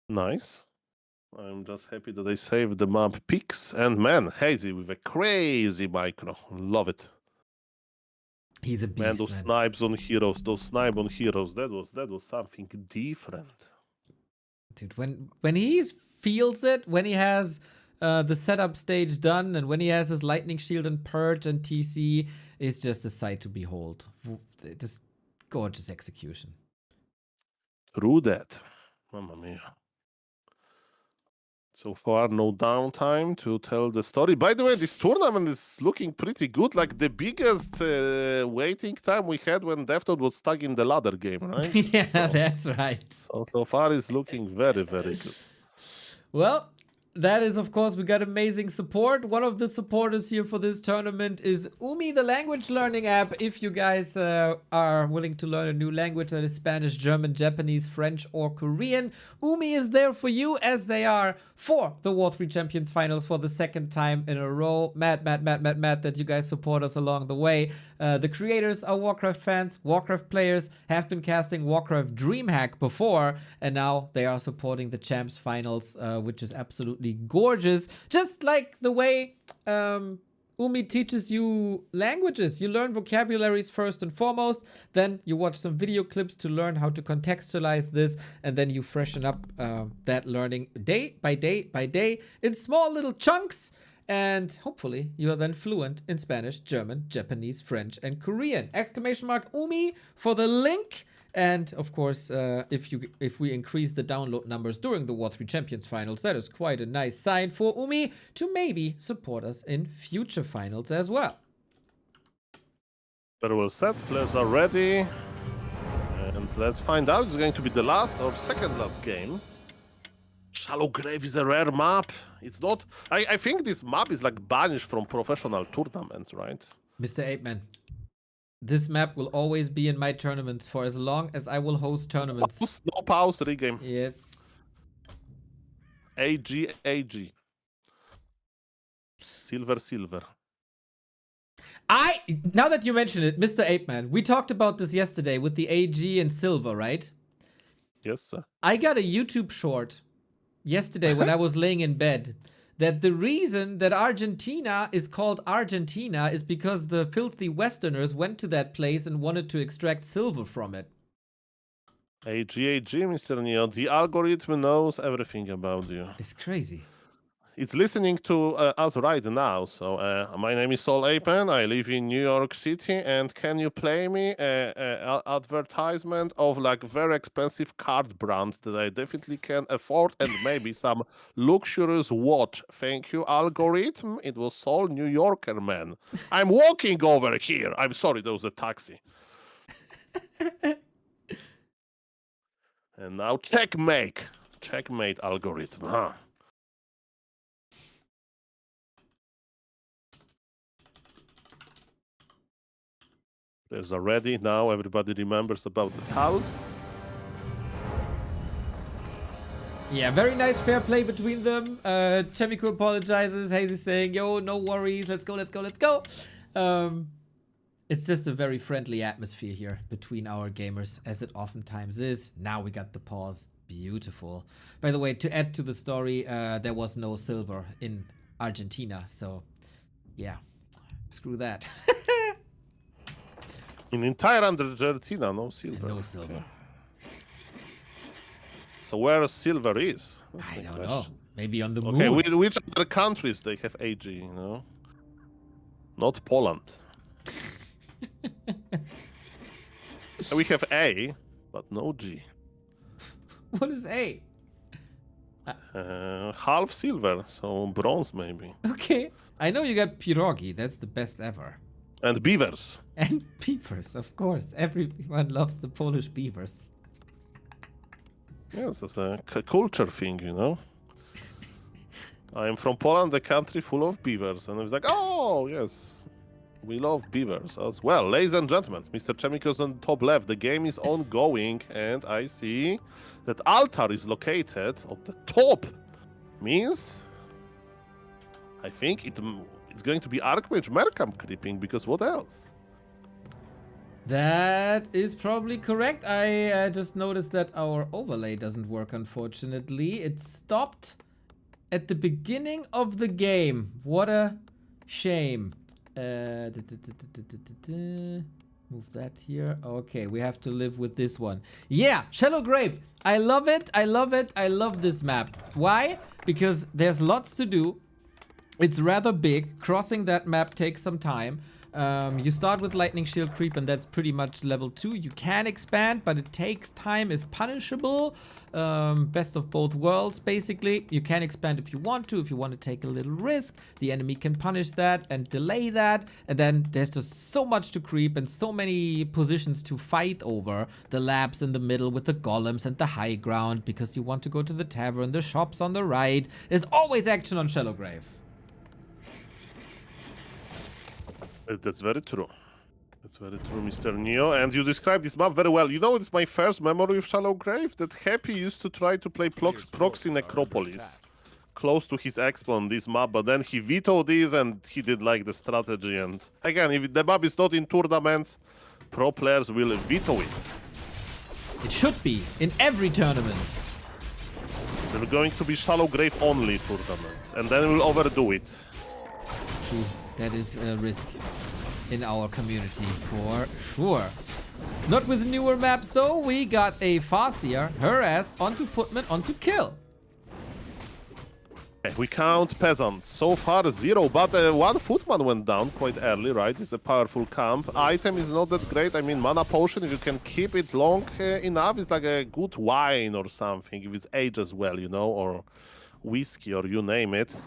Nice. I'm just happy that I saved the map picks. And man, Hazy with a crazy micro. Love it. He's a beast, Man, those snipes on heroes, that was something different. Dude, when he feels it, when he has the setup stage done, and when he has his lightning shield and purge and TC, it's just a sight to behold. Just gorgeous execution. True that. Mamma mia. So far, no downtime to tell the story. By the way, this tournament is looking pretty good. Like the biggest waiting time we had when Defton was stuck in the ladder game, right? Yeah, so, that's right. So far, it's looking very, very good. Well, that is, of course, we got amazing support. One of the supporters here for this tournament is Umi, the language learning app. If you guys are willing to learn a new language, that is Spanish, German, Japanese, French, or Korean, Umi is there for you, as they are for the War 3 Champions Finals for the 2nd time in a row. Mad that you guys support us along the way. The creators are Warcraft fans, Warcraft players, have been casting Warcraft DreamHack before, and now they are supporting the Champs Finals, which is absolutely gorgeous. Just like the way Umi teaches you languages. You learn vocabularies first and foremost, then you watch some video clips to learn how to contextualize this, and then you freshen up that learning day by day in small little chunks, and hopefully you are then fluent in Spanish, German, Japanese, French, and Korean. !Umi for the link. And of course, if we increase the download numbers during the War 3 Champions Finals, that is quite a nice sign for Umi to maybe support us in future finals as well. Very well said. Players are ready. And let's find out. It's going to be the last or second last game. Shallow Grave is a rare map. It's not... I think this map is like banished from professional tournaments, right? Mr. Apeman. This map will always be in my tournaments for as long as I will host tournaments. No pause, regame. Yes. AG. Silver. Now that you mention it, Mr. Apeman, we talked about this yesterday with the AG and silver, right? Yes, sir. I got a YouTube short yesterday when I was laying in bed that the reason that Argentina is called Argentina is because the filthy Westerners went to that place and wanted to extract silver from it. AG, Mr. Neo. The algorithm knows everything about you. It's crazy. It's listening to us right now. So my name is Sol Apen. I live in New York City. And can you play me an advertisement of like very expensive card brand that I definitely can afford and maybe some luxurious watch? Thank you, algorithm. It was Sol New Yorker, man. I'm walking over here. I'm sorry, there was a taxi. And now checkmate. Checkmate algorithm, huh? There's already now everybody remembers about the house. Yeah, very nice fair play between them. Chaemiko apologizes. Hazy saying, yo, no worries. Let's go, let's go, let's go. It's just a very friendly atmosphere here between our gamers, as it oftentimes is. Now we got the pause. Beautiful. By the way, to add to the story, there was no silver in Argentina. So, yeah, screw that. In entire Argentina, no silver. No silver. Okay. So where silver is? That's I the don't know. question. Maybe on the Okay, moon. which other countries they have AG, you know? Not Poland. We have A, but no G. What is A? Half silver, so bronze maybe. Okay. I know you got pierogi. That's the best ever. And beavers. And beavers, of course. Everyone loves the Polish beavers. Yes, it's a culture thing, you know? I am from Poland, a country full of beavers. And I was like, oh, yes, we love beavers as well. Ladies and gentlemen, Mr. Chaemiko's on top left. The game is ongoing, and I see that altar is located on the top. Means, I think it's going to be Archmage Merkham creeping, because what else? That is probably correct. I just noticed that our overlay doesn't work, unfortunately. It stopped at the beginning of the game. What a shame. Move that here. Okay, we have to live with this one. Yeah, Shallow Grave. I love it. I love it. I love this map. Why? Because there's lots to do. It's rather big. Crossing that map takes some time. You start with Lightning Shield Creep, and that's pretty much level 2. You can expand, but it takes time, is punishable. Best of both worlds, basically. You can expand if you want to take a little risk. The enemy can punish that and delay that. And then there's just so much to creep and so many positions to fight over. The labs in the middle with the golems and the high ground, because you want to go to the tavern, the shops on the right. There's always action on Shallow Grave. That's very true. That's very true, Mr. Neo. And you described this map very well. You know, it's my first memory of Shallow Grave, that Happy used to try to play Proxy Necropolis close to his expo on this map, but then he vetoed this and he did like the strategy. And again, if the map is not in tournaments, pro players will veto it. It should be in every tournament. There are going to be Shallow Grave only tournaments, and then we'll overdo it. True. That is a risk in our community for sure. Not with newer maps though. We got a Fastier, her ass, onto Footman, onto kill. Okay, we count peasants. So far 0, but one Footman went down quite early, right? It's a powerful camp. Item is not that great. I mean, mana potion, if you can keep it long enough, it's like a good wine or something. If it's aged as well, you know, or whiskey, or you name it.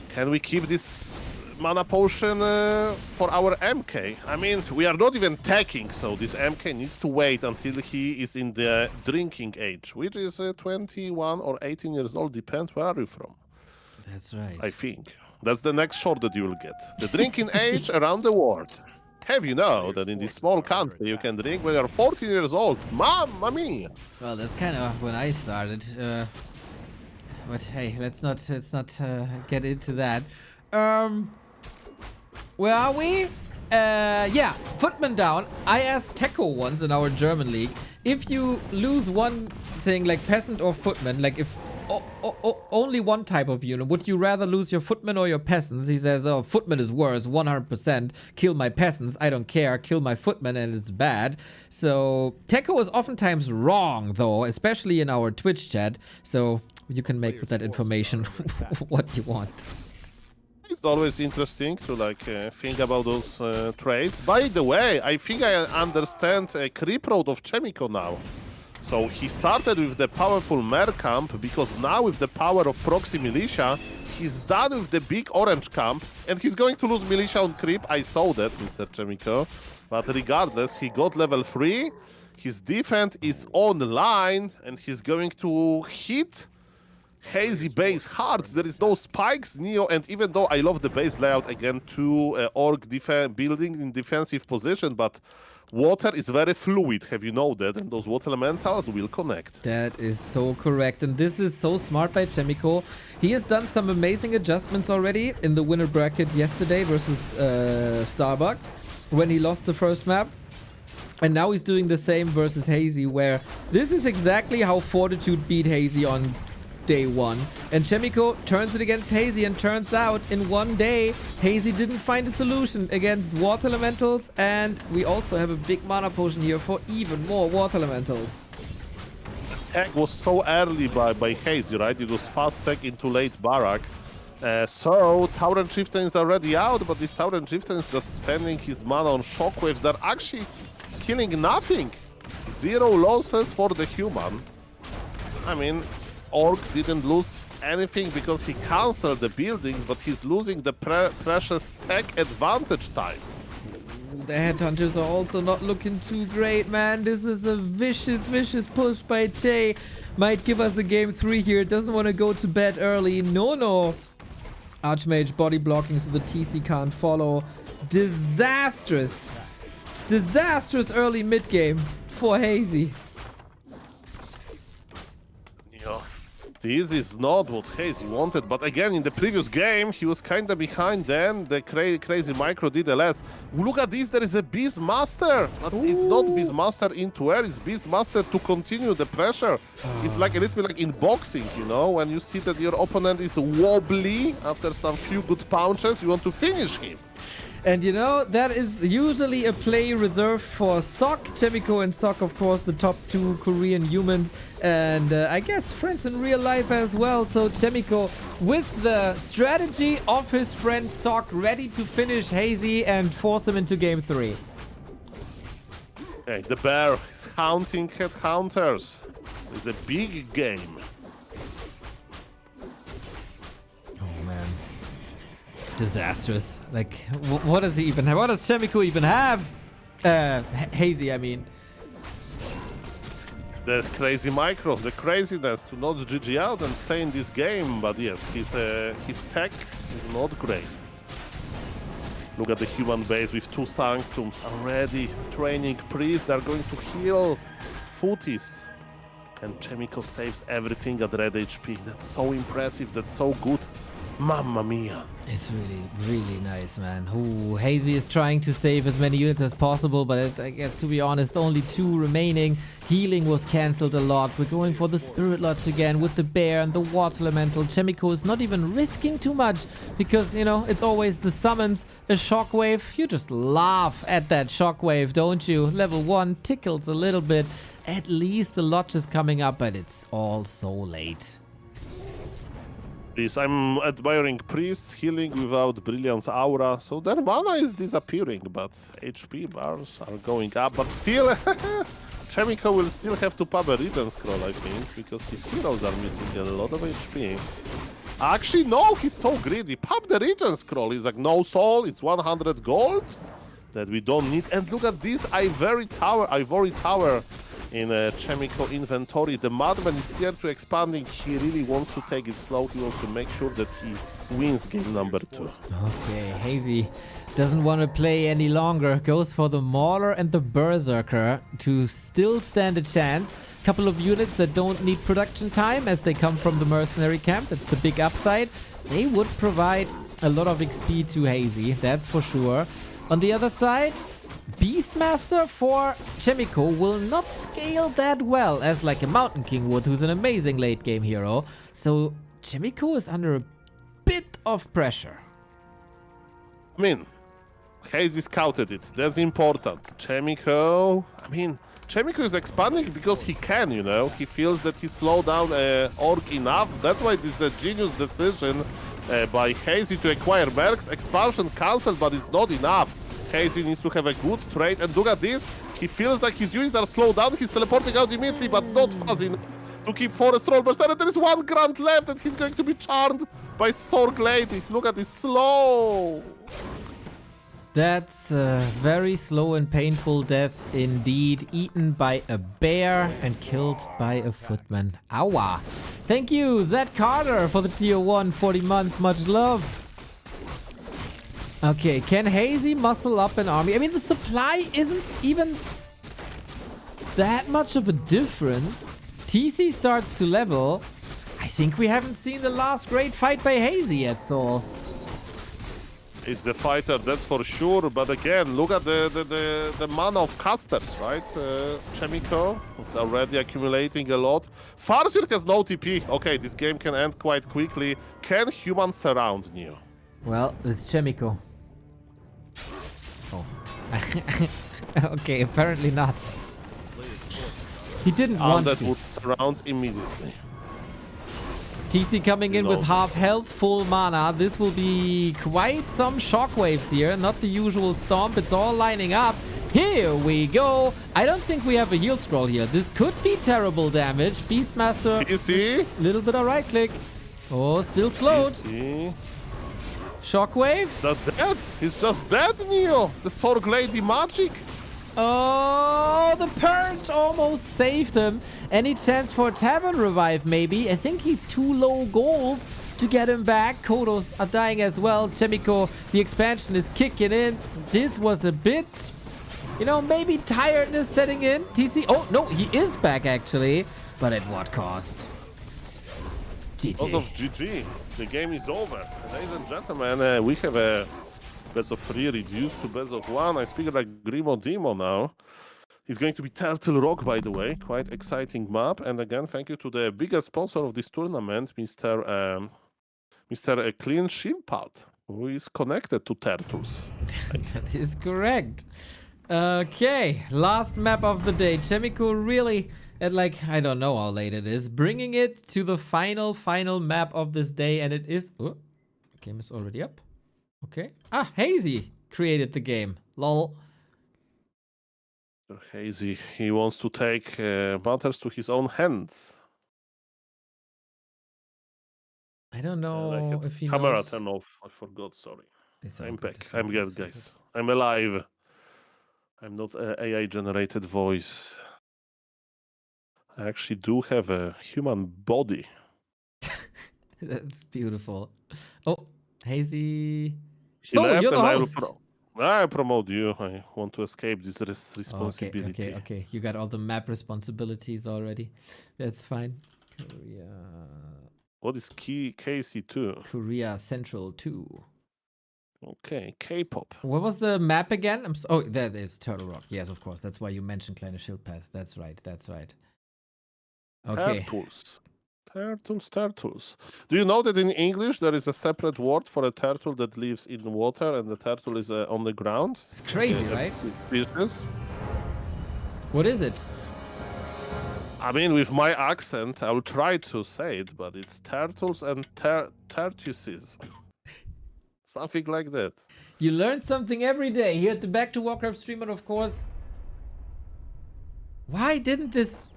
Can we keep this mana potion for our MK? I mean, we are not even attacking, so this MK needs to wait until he is in the drinking age, which is 21 or 18 years old, depends where are you from. That's right. I think. That's the next short that you will get. The drinking age around the world. Have you know that in this small country you can drink when you're 14 years old? Mamma mia! Well, that's kind of when I started. But hey, let's not get into that. Where are we? Yeah, Footman down. I asked Teko once in our German league, if you lose one thing like peasant or footman, like if only one type of unit, would you rather lose your footman or your peasants? He says, oh, footman is worse, 100%. Kill my peasants, I don't care. Kill my footman and it's bad. So Teko is oftentimes wrong, though, especially in our Twitch chat. So you can make with that information what you want. It's always interesting to think about those trades. By the way, I think I understand a creep road of Chaemiko now. So he started with the powerful Mer camp, because now with the power of proxy militia, he's done with the big orange camp, and he's going to lose militia on creep. I saw that, Mr. Chaemiko. But regardless, he got level 3, his defense is online, and he's going to hit Hazy base hard. There is no spikes, Neo, and even though I love the base layout, again, 2 orc building in defensive position, but water is very fluid, have you know that? And those water elementals will connect. That is so correct, and this is so smart by Chaemiko. He has done some amazing adjustments already in the winner bracket yesterday versus Starbuck when he lost the first map. And now he's doing the same versus Hazy, where this is exactly how Fortitude beat Hazy on day 1. And Chaemiko turns it against Hazy, and turns out in one day Hazy didn't find a solution against water elementals, and we also have a big mana potion here for even more water elementals. Tech was so early by Hazy, right? It was fast tech into late Barak. So Tauren Chieftain is already out, but this Tauren Chieftain is just spending his mana on shockwaves that are actually killing nothing. 0 losses for the human. I mean, Orc didn't lose anything because he cancelled the buildings, but he's losing the precious tech advantage time. The headhunters are also not looking too great, man. This is a vicious push by Che. Might give us a game 3 here. Doesn't want to go to bed early. No. Archmage body blocking so the TC can't follow. Disastrous early mid game for Hazy. Yeah. This is not what Hazy wanted, but again, in the previous game, he was kinda behind, then the crazy micro did the less. Look at this, there is a Beastmaster, but it's not Beastmaster into air, it's Beastmaster to continue the pressure. It's like a little bit like in boxing, you know, when you see that your opponent is wobbly after some few good punches, you want to finish him. And you know, that is usually a play reserved for Sok. Chaemiko and Sok, of course, the top 2 Korean humans. And I guess friends in real life as well. So Chaemiko, with the strategy of his friend Sok, ready to finish Hazy and force him into game 3. Okay, the bear is hunting headhunters. It's a big game. Oh, man. Disastrous. Like, what does he even have? What does Chaemiko even have? Hazy, I mean. The crazy micro, the craziness to not GG out and stay in this game, but yes, his tech is not great. Look at the human base with 2 Sanctums already training priests. They're going to heal FoCuS. And Chaemiko saves everything at red HP. That's so impressive, that's so good. Mamma mia. It's really nice, man. Ooh, Hazy is trying to save as many units as possible, but I guess, to be honest, only 2 remaining. Healing was cancelled a lot. We're going for the Spirit Lodge again with the bear and the water elemental. Chaemiko is not even risking too much because, you know, it's always the summons. A shockwave, you just laugh at that shockwave, don't you? Level 1 tickles a little bit. At least the Lodge is coming up, but it's all so late. Please, I'm admiring priests healing without Brilliance Aura, so their mana is disappearing, but HP bars are going up. But still, Chaemiko will still have to pub a Regen Scroll, I think, because his heroes are missing a lot of HP. Actually, no, he's so greedy. Pub the Regen Scroll. He's like, no soul, it's 100 gold that we don't need. And look at this Ivory Tower in Chaemiko inventory. The Madman is tier 2 expanding. He really wants to take it slow. He wants to make sure that he wins game number 2. Okay, Hazy doesn't want to play any longer. Goes for the Mauler and the Berserker to still stand a chance. Couple of units that don't need production time as they come from the mercenary camp. That's the big upside. They would provide a lot of XP to Hazy, that's for sure. On the other side, Beastmaster for Chaemiko will not scale that well as like a Mountain King would, who's an amazing late game hero. So Chaemiko is under a bit of pressure. I mean, Hazy scouted it. That's important. Chaemiko, Chaemiko is expanding because he can, you know. He feels that he slowed down Orc enough. That's why this is a genius decision by Hazy to acquire Mercs. Expansion cancelled, but it's not enough. Hazy needs to have a good trade. And look at this. He feels like his units are slowed down. He's teleporting out immediately, but not fast enough to keep Forest Rollers. And there is one Grunt left, and he's going to be charmed by Sorg Lady. Look at this slow. That's a very slow and painful death indeed. Eaten by a bear and killed by a footman. Awa. Thank you, Zed Carter, for the tier 1 40 month. Much love. Okay, can Hazy muscle up an army? I mean, the supply isn't even that much of a difference. TC starts to level. I think we haven't seen the last great fight by Hazy yet, Sol. Is the fighter, that's for sure. But again, look at the mana of casters, right? Chaemiko, it's already accumulating a lot. Farseer has no TP. Okay, this game can end quite quickly. Can humans surround Neo? Well, it's Chaemiko. Oh. Okay, apparently not. He didn't want That to. would surround immediately. TC coming in with half health, full mana. This will be quite some shockwaves here. Not the usual stomp. It's all lining up. Here we go. I don't think we have a heal scroll here. This could be terrible damage. Beastmaster. TC. Little bit of right click. Oh, still slowed. TC. Shockwave. Not dead. He's just dead, Neo. The Sorg Lady magic. Oh, the Purge almost saved him. Any chance for a Tavern Revive, maybe? I think he's too low gold to get him back. Kodos are dying as well. Chaemiko, the expansion is kicking in. This was a bit, you know, maybe tiredness setting in. TC, oh, no, he is back, actually. But at what cost? Because of GG. The game is over. Ladies and gentlemen, we have a best of 3 reduced to best of 1. I speak like Grimo Demo now. It's going to be Turtle Rock, by the way. Quite exciting map. And again, thank you to the biggest sponsor of this tournament, Mr. Clean Shieldpad, who is connected to Turtles. That is correct. Okay, last map of the day. Chaemiko really, at like, I don't know how late it is, bringing it to the final map of this day. And it is... Oh, game is already up. Okay. Ah, Hazy created the game. Lol. Hazy, he wants to take matters to his own hands. I don't know if he camera knows. turn off. I forgot. Sorry. I'm Good, back. I'm good, guys. I'm alive. I'm not an AI generated voice. I actually do have a human body. That's beautiful. Oh, Hazy. He So left you're the and host. I promote you. I want to escape this responsibility. Okay. You got all the map responsibilities already. That's fine. Korea. What is KC2? Korea Central 2. Okay, K-pop. What was the map again? Oh, that is Turtle Rock. Yes, of course. That's why you mentioned Kleine Schildpath. That's right. Okay. Turtles. Do you know that in English there is a separate word for a turtle that lives in water and the turtle is on the ground? It's crazy, right? Species. What is it? I mean, with my accent, I will try to say it, but it's turtles and tortoises. Something like that. You learn something every day here at the Back to Warcraft stream, and of course... Why didn't this...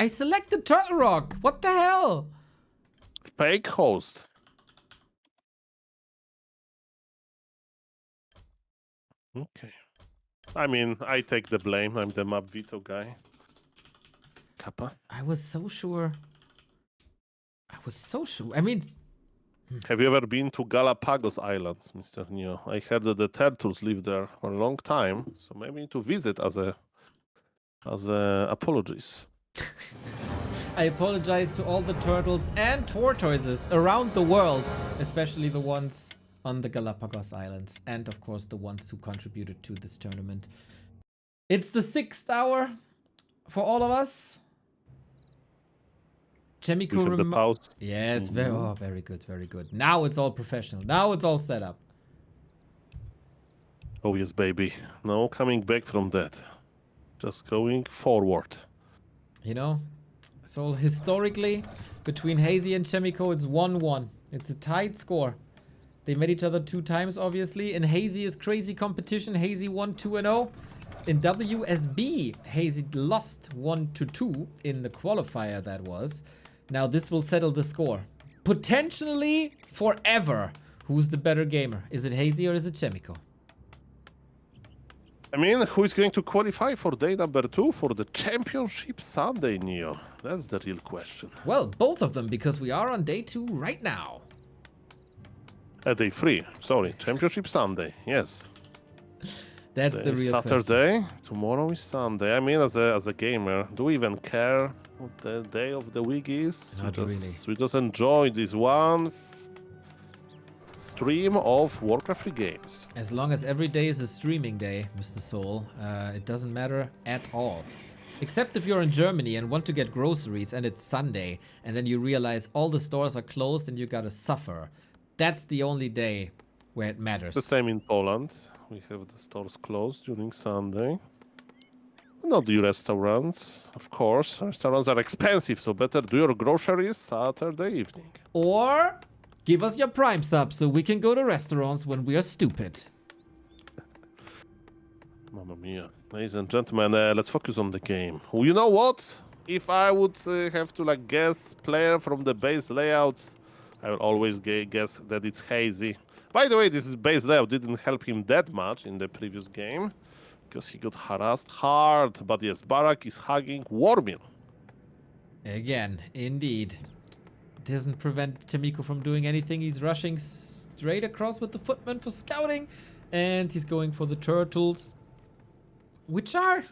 I selected Turtle Rock. What the hell? Fake host. Okay. I mean, I take the blame. I'm the map veto guy. Kappa. I was so sure. I mean... Have you ever been to Galapagos Islands, Mr. Neo? I heard that the turtles live there for a long time, so maybe you need to visit as a apologies. I apologize to all the turtles and tortoises around the world, especially the ones on the Galapagos Islands, and of course the ones who contributed to this tournament. It's the 6th hour for all of us. Chaemiko We have the pause. Yes, very good, very good. Now it's all professional. Now it's all set up. Oh yes, baby. No coming back from that. Just going forward. You know, so historically, between Hazy and Chaemiko, it's 1-1. It's a tied score. They met each other 2 times, obviously. In Hazy is crazy competition. Hazy won 2-0. In WSB, Hazy lost 1-2 in the qualifier that was. Now this will settle the score. Potentially forever. Who's the better gamer? Is it Hazy or is it Chaemiko? I mean, who is going to qualify for day number 2 for the Championship Sunday, Neo? That's the real question. Well, both of them, because we are on day 2 right now. Day 3, sorry. Championship Sunday, yes. That's Today the is real Saturday, tomorrow is Sunday. I mean, as a gamer, do we even care what the day of the week is? Not really. We just enjoy this one stream of Warcraft 3 games. As long as every day is a streaming day, Mr. Soul, it doesn't matter at all. Except if you're in Germany and want to get groceries and it's Sunday, and then you realize all the stores are closed and you gotta suffer. That's the only day where it matters. It's the same in Poland. We have the stores closed during Sunday. Not the restaurants, of course. Restaurants are expensive, so better do your groceries Saturday evening. Or give us your Prime sub so we can go to restaurants when we are stupid. Mamma mia. Ladies and gentlemen, let's focus on the game. Well, you know what? If I would have to guess player from the base layout, I will always guess that it's Hazy. By the way, this base layout didn't help him that much in the previous game, because he got harassed hard. But yes, Barak is hugging Warmill. Again, indeed. Doesn't prevent Chaemiko from doing anything. He's rushing straight across with the footman for scouting. And he's going for the turtles. Which are...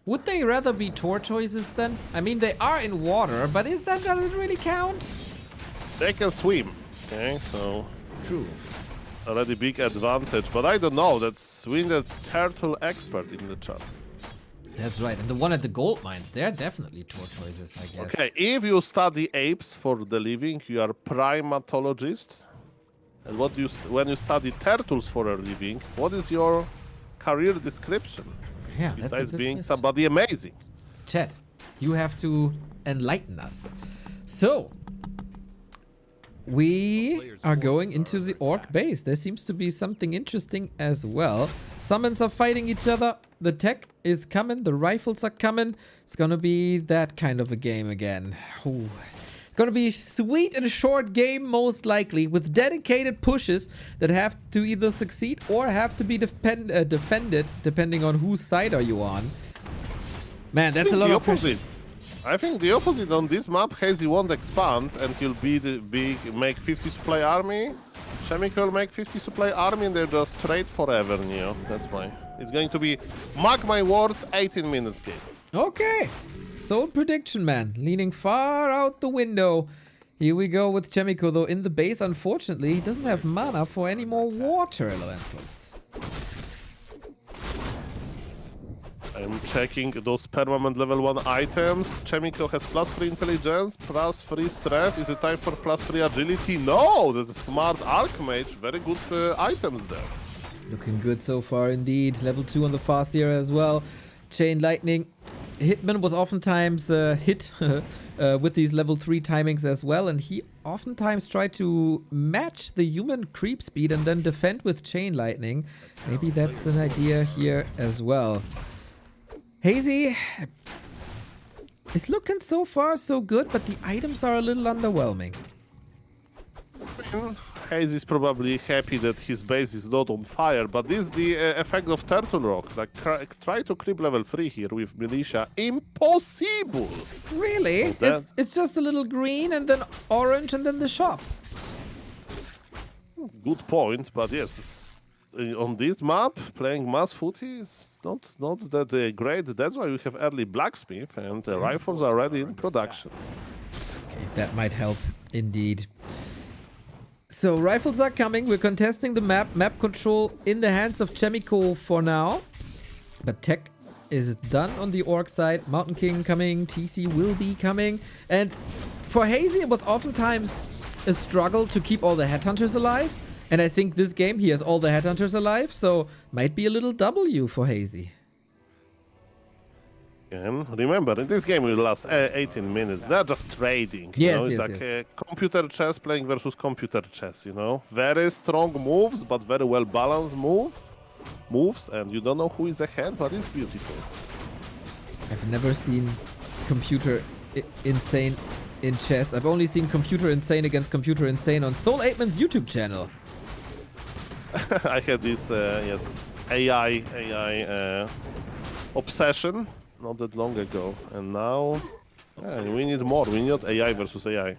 Would they rather be tortoises then? I mean, they are in water, but does it really count? They can swim. Okay, so... True. It's already big advantage. But I don't know. That's Win the Turtle expert in the chat. That's right. And the one at the gold mines, they're definitely tortoises, I guess. Okay, if you study apes for the living, you are primatologist. And when you study turtles for a living, what is your career description? Yeah, that's a Besides good being question. somebody amazing. Chat, you have to enlighten us. So, we are going into the orc base. There seems to be something interesting as well. Summons are fighting each other. The tech is coming. The rifles are coming. It's gonna be that kind of a game again. Ooh. Gonna be sweet and short game most likely, with dedicated pushes that have to either succeed or have to be defended depending on whose side are you on. Man, that's a lot of pressure. I think the opposite on this map. Hazy won't expand and he'll be the big make 50 supply army. Chaemiko will make 50 supply army and they're just trade forever, Neo. That's my... It's going to be, mark my words, 18 minutes game. Okay. Soul prediction, man. Leaning far out the window. Here we go with Chaemiko, though in the base, unfortunately, he doesn't have mana for any more water elementals. I'm checking those permanent level 1 items. Chaemiko has +3 intelligence, +3 strength. Is it time for +3 agility? No! There's a smart archmage. Very good items there. Looking good so far indeed. Level 2 on the fast here as well. Chain lightning. Hitman was oftentimes hit with these level 3 timings as well, and he oftentimes tried to match the human creep speed and then defend with chain lightning. Maybe that's an idea here as well. Hazy is looking so far so good, but the items are a little underwhelming. Hazy is probably happy that his base is not on fire, but this is the effect of Turtle Rock. Try to creep level 3 here with Militia. Impossible! Really? Oh, It's just a little green and then orange and then the shop. Good point, but yes, on this map, playing mass footy is not that great. That's why we have early blacksmith and the rifles are already in production. Okay, that might help indeed. So rifles are coming. We're contesting the map. Map control in the hands of Chaemiko for now. But tech is done on the orc side. Mountain King coming. TC will be coming. And for Hazy, it was oftentimes a struggle to keep all the headhunters alive. And I think this game, he has all the headhunters alive. So might be a little W for Hazy. And remember, in this game we last 18 minutes. They're just trading. Yes, you know? It's yes, like yes. computer chess playing versus computer chess. You know, very strong moves, but very well balanced moves, and you don't know who is ahead, but it's beautiful. I've never seen computer insane in chess. I've only seen computer insane against computer insane on Soul 8man's YouTube channel. I had this AI obsession not that long ago, and now we need more. We need AI versus AI.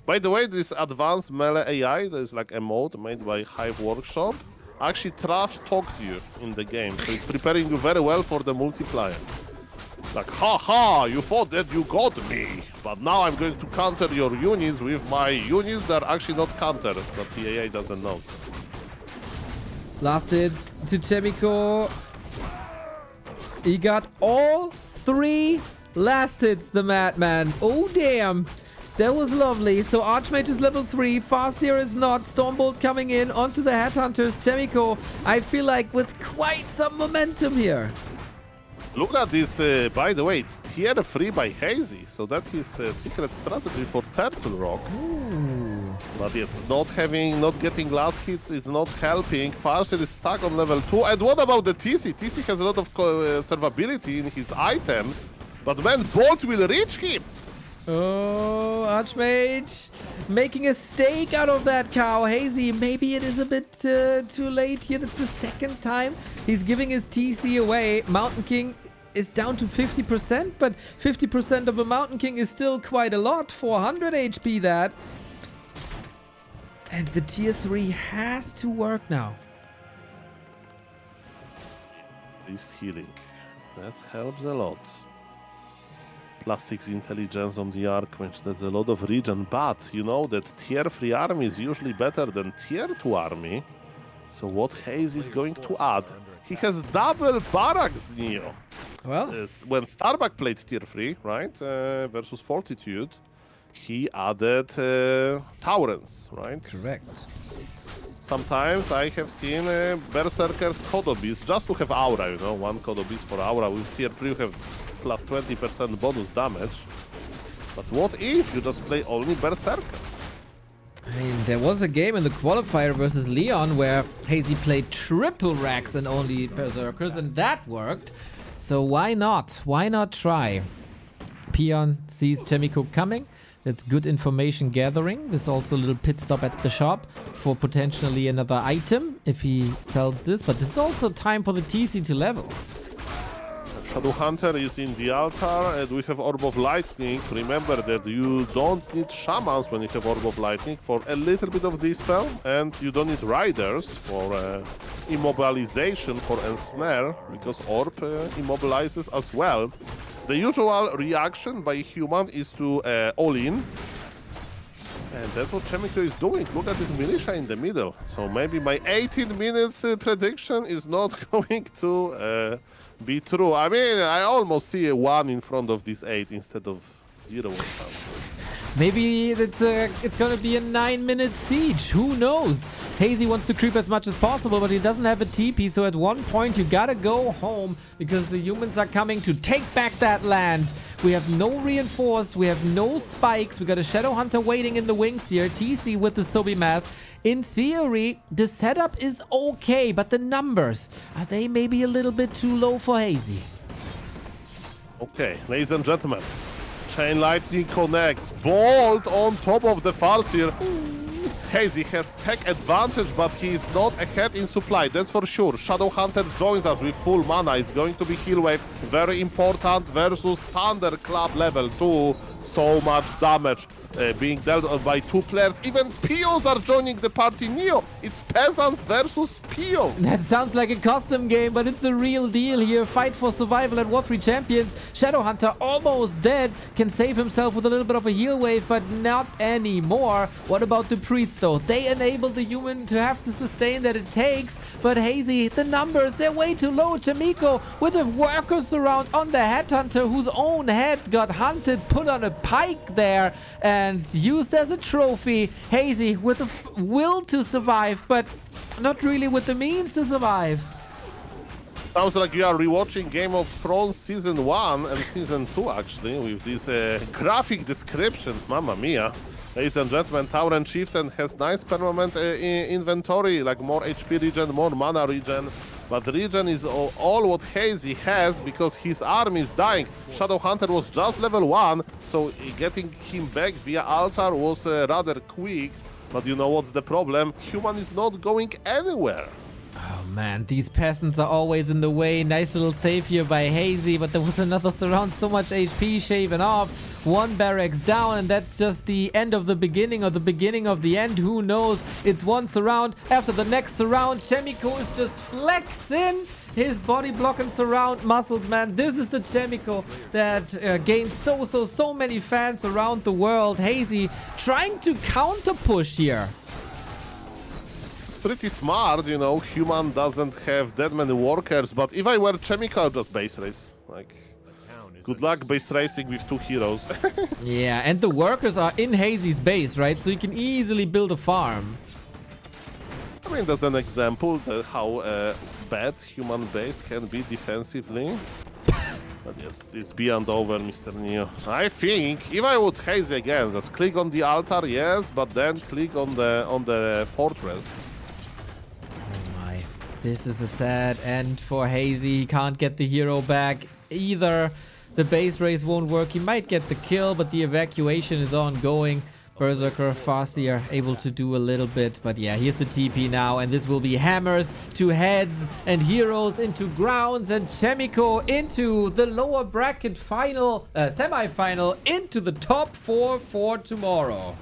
By the way, this advanced melee AI, there's like a mode made by Hive Workshop, actually trash talks you in the game, so it's preparing you very well for the multiplayer. Like, haha, you thought that you got me, but now I'm going to counter your units with my units that are actually not countered, but the AI doesn't know. Last hits to Chaemiko. He got all 3 last hits, the madman. Oh, damn. That was lovely. So Archmage is level 3. Farseer is not. Stormbolt coming in onto the Headhunters. Chaemiko, I feel like with quite some momentum here. Look at this, by the way, it's tier 3 by Hazy, so that's his secret strategy for Turtle Rock. Ooh. But yes, not getting last hits is not helping. Farseer is stuck on level 2. And what about the TC? TC has a lot of survivability in his items, but when Bolt will reach him? Oh, Archmage making a stake out of that cow. Hazy, maybe it is a bit too late here. That's the second time he's giving his TC away. Mountain King is down to 50%, but 50% of a Mountain King is still quite a lot. 400 HP that. And the tier 3 has to work now. Least healing. That helps a lot. +6 intelligence on the Archmage, that's a lot of regen, but you know that tier 3 army is usually better than tier 2 army. So what Hazy is going to add? He has double barracks, Neo. Well, When Starbuck played tier 3, right, versus Fortitude, he added Taurens, right? correct. Sometimes I have seen Berserker's Kodobeast just to have aura, you know, 1 Kodobeast for aura. With tier 3 you have plus 20% bonus damage. But what if you just play only Berserkers? I mean, there was a game in the qualifier versus Leon where Hazy played triple racks and only Berserkers, and that worked. So why not? Why not try? Peon sees Chaemiko coming. That's good information gathering. There's also a little pit stop at the shop for potentially another item if he sells this. But it's also time for the TC to level. Shadow Hunter is in the altar, and we have Orb of Lightning. Remember that you don't need Shamans when you have Orb of Lightning for a little bit of Dispel, and you don't need Riders for Immobilization, for Ensnare, because Orb immobilizes as well. The usual reaction by human is to all-in, and that's what Chaemiko is doing. Look at this militia in the middle. So maybe my 18 minutes prediction is not going to be true. I mean, I almost see a 1 in front of this 8 instead of 0. Maybe it's gonna be a 9-minute siege. Who knows? Hazy wants to creep as much as possible, but he doesn't have a TP, so at one point you gotta go home because the humans are coming to take back that land. We have no reinforced, we have no spikes, we got a Shadow Hunter waiting in the wings here, TC with the Sobi mask. In theory, the setup is okay, but the numbers, are they maybe a little bit too low for Hazy? Okay, ladies and gentlemen, Chain Lightning connects, Bolt on top of the Farseer. Hazy has tech advantage, but he is not ahead in supply, that's for sure. Shadow Hunter joins us with full mana. It's going to be heal wave, very important, versus Thunderclap level 2. So much damage being dealt by 2 players. Even Peons are joining the party. Neo, it's Peasants versus Peons. That sounds like a custom game, but it's a real deal here. Fight for survival at War 3 Champions. Shadow Hunter almost dead. Can save himself with a little bit of a heal wave, but not anymore. What about the Priest? though. They enable the human to have the sustain that it takes. But Hazy, the numbers, they're way too low. Chaemiko with a worker surround on the headhunter whose own head got hunted, put on a pike there and used as a trophy. Hazy with the will to survive, but not really with the means to survive. Sounds like you are rewatching Game of Thrones Season 1 and Season 2, actually, with this graphic description. Mamma mia. Ladies and gentlemen, Tauren Chieftain has nice permanent inventory, like more HP regen, more mana regen. But regen is all what Hazy has because his army is dying. Shadowhunter was just level 1, so getting him back via altar was rather quick. But you know what's the problem? Human is not going anywhere. Oh man, these peasants are always in the way. Nice little save here by Hazy, but there was another surround, so much HP shaven off. One barracks down, and that's just the end of the beginning or the beginning of the end. Who knows? It's one surround after the next surround. Chaemiko is just flexing his body block and surround muscles, man. This is the Chaemiko that gained so many fans around the world. Hazy trying to counter push here. Pretty smart, you know. Human doesn't have that many workers, but if I were Chaemiko, I'd just base race. Like, good luck base racing with 2 heroes. Yeah, and the workers are in Hazy's base, right? So you can easily build a farm. I mean, that's an example how bad human base can be defensively. But yes, this beyond over, Mr. Neo. I think if I would Hazy again, just click on the altar, yes, but then click on the fortress. This is a sad end for Hazy. He can't get the hero back either. The base race won't work. He might get the kill, but the evacuation is ongoing. Berserker, Farsi are able to do a little bit. But yeah, here's the TP now. And this will be hammers to heads and heroes into grounds. And Chaemiko into the lower bracket final, semi-final, into the top 4 for tomorrow.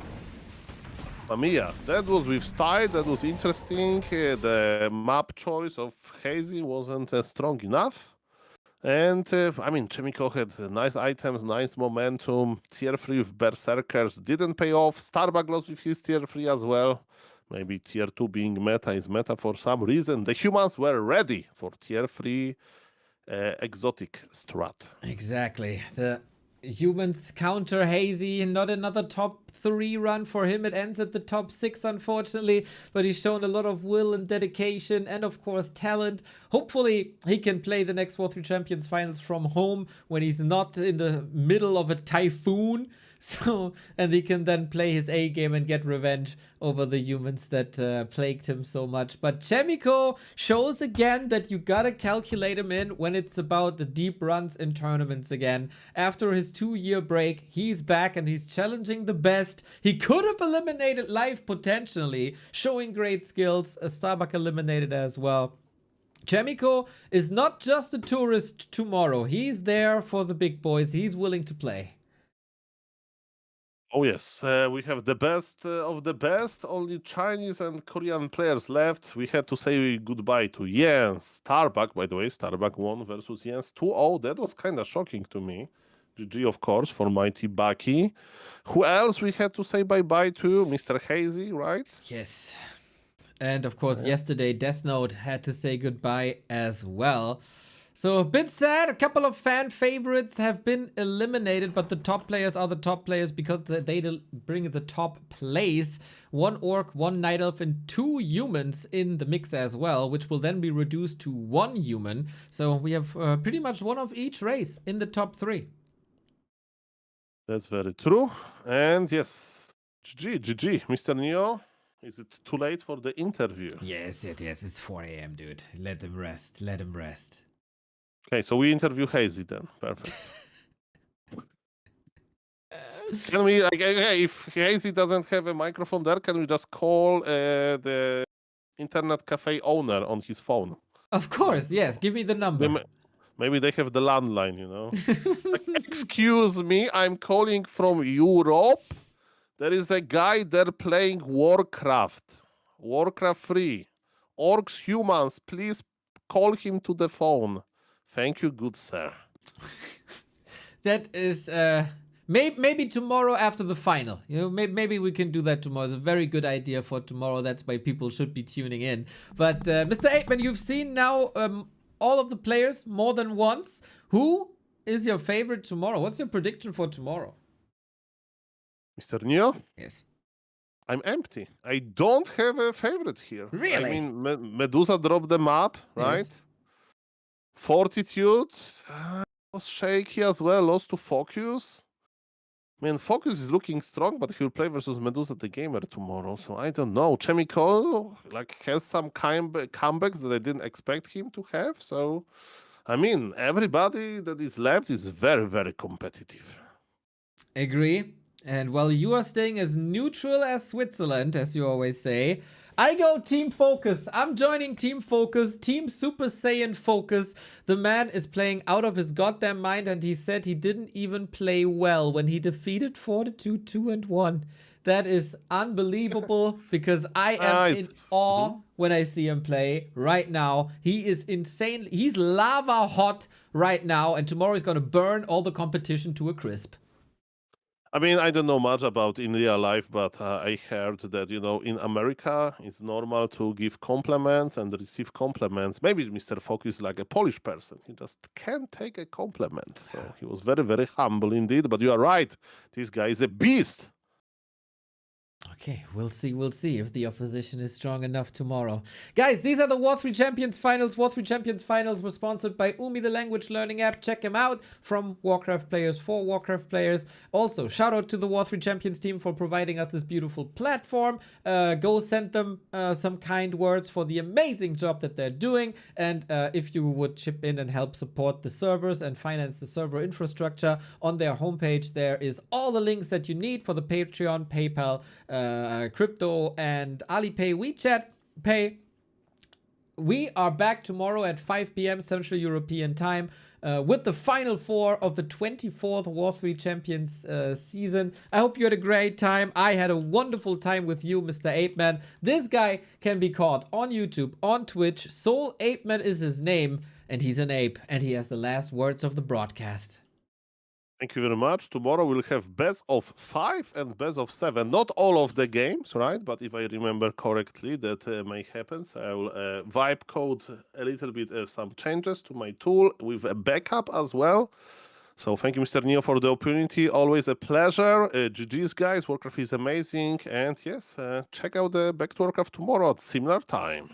Mia, that was with style, that was interesting. The map choice of Hazy wasn't strong enough. And, I mean, Chaemiko had nice items, nice momentum. Tier 3 with Berserkers didn't pay off. Starbuck lost with his Tier 3 as well. Maybe Tier 2 being meta is meta for some reason. The humans were ready for Tier 3 exotic strat. Exactly. The humans counter Hazy. Not another top 3 run for him. It ends at the top 6, unfortunately, but he's shown a lot of will and dedication and of course talent. Hopefully he can play the next World 3 Champions finals from home when he's not in the middle of a typhoon. So, and he can then play his A game and get revenge over the humans that plagued him so much. But Chaemiko shows again that you gotta calculate him in when it's about the deep runs in tournaments again. After his 2-year break, he's back and he's challenging the best. He could have eliminated Life potentially, showing great skills. Starbuck eliminated as well. Chaemiko is not just a tourist tomorrow. He's there for the big boys. He's willing to play. Oh yes, we have the best of the best. Only Chinese and Korean players left. We had to say goodbye to Jens. Starbuck, by the way, Starbuck won versus Jens 2-0. That was kind of shocking to me. GG, of course, for Mighty Bucky. Who else we had to say bye-bye to? Mr. Hazy, right? Yes. And of course, yesterday, Death Note had to say goodbye as well. So a bit sad. A couple of fan favorites have been eliminated, but the top players are the top players because they bring the top place. 1 Orc, 1 Night Elf, and 2 humans in the mix as well, which will then be reduced to 1 human. So we have pretty much one of each race in the top 3. That's very true. And yes, GG, Mr. Neo. Is it too late for the interview? Yes, it's 4 AM, dude. Let him rest. Let him rest. Okay, so we interview Hazy then. Perfect. Can we, like, okay, if Hazy doesn't have a microphone there, can we just call the internet cafe owner on his phone? Of course, yes. Give me the number. Maybe they have the landline, you know? Like, excuse me, I'm calling from Europe. There is a guy there playing Warcraft. Warcraft 3. Orcs, humans, please call him to the phone. Thank you, good sir. That is Maybe tomorrow after the final. You know, maybe we can do that tomorrow. It's a very good idea for tomorrow. That's why people should be tuning in. But Mr. Aitman, you've seen now all of the players more than once. Who is your favorite tomorrow? What's your prediction for tomorrow? Mr. Neo? Yes. I'm empty. I don't have a favorite here. Really? I mean, Medusa dropped the map, right? Yes. Fortitude was shaky as well, lost to FoCuS. I mean, FoCuS is looking strong, but he'll play versus Medusa the Gamer tomorrow, so I don't know. Chaemiko has some comebacks that I didn't expect him to have, so I mean, everybody that is left is very, very competitive. Agree. And while you are staying as neutral as Switzerland, as you always say, I go Team FoCuS. I'm joining Team FoCuS, Team Super Saiyan FoCuS. The man is playing out of his goddamn mind, and he said he didn't even play well when he defeated Fortitude 2-1. That is unbelievable because I am in awe when I see him play right now. He is insane. He's lava hot right now, and tomorrow he's going to burn all the competition to a crisp. I mean, I don't know much about in real life, but I heard that, you know, in America, it's normal to give compliments and receive compliments. Maybe Mr. FoCuS is like a Polish person. He just can't take a compliment. So he was very, very humble indeed. But you are right. This guy is a beast. Okay, we'll see if the opposition is strong enough tomorrow. Guys, these are the War 3 Champions Finals. War 3 Champions Finals were sponsored by Umi, the language learning app. Check them out, from Warcraft players for Warcraft players. Also, shout out to the War 3 Champions team for providing us this beautiful platform. Go send them some kind words for the amazing job that they're doing. And if you would chip in and help support the servers and finance the server infrastructure, on their homepage there is all the links that you need for the Patreon, PayPal, crypto, and Alipay, WeChat Pay. We are back tomorrow at 5 p.m. Central European time with the final four of the 24th War 3 Champions season. I hope you had a great time. I had a wonderful time with you, Mr. Apeman. This guy can be caught on YouTube, on Twitch. Soul Apeman is his name, and he's an ape, and he has the last words of the broadcast. Thank you very much. Tomorrow we'll have best of 5 and best of 7. Not all of the games, right? But if I remember correctly, that may happen. So I will vibe code a little bit some changes to my tool with a backup as well. So thank you, Mr. Neo, for the opportunity. Always a pleasure. GG's, guys. Warcraft is amazing. And yes, check out the Back to Warcraft tomorrow at similar time.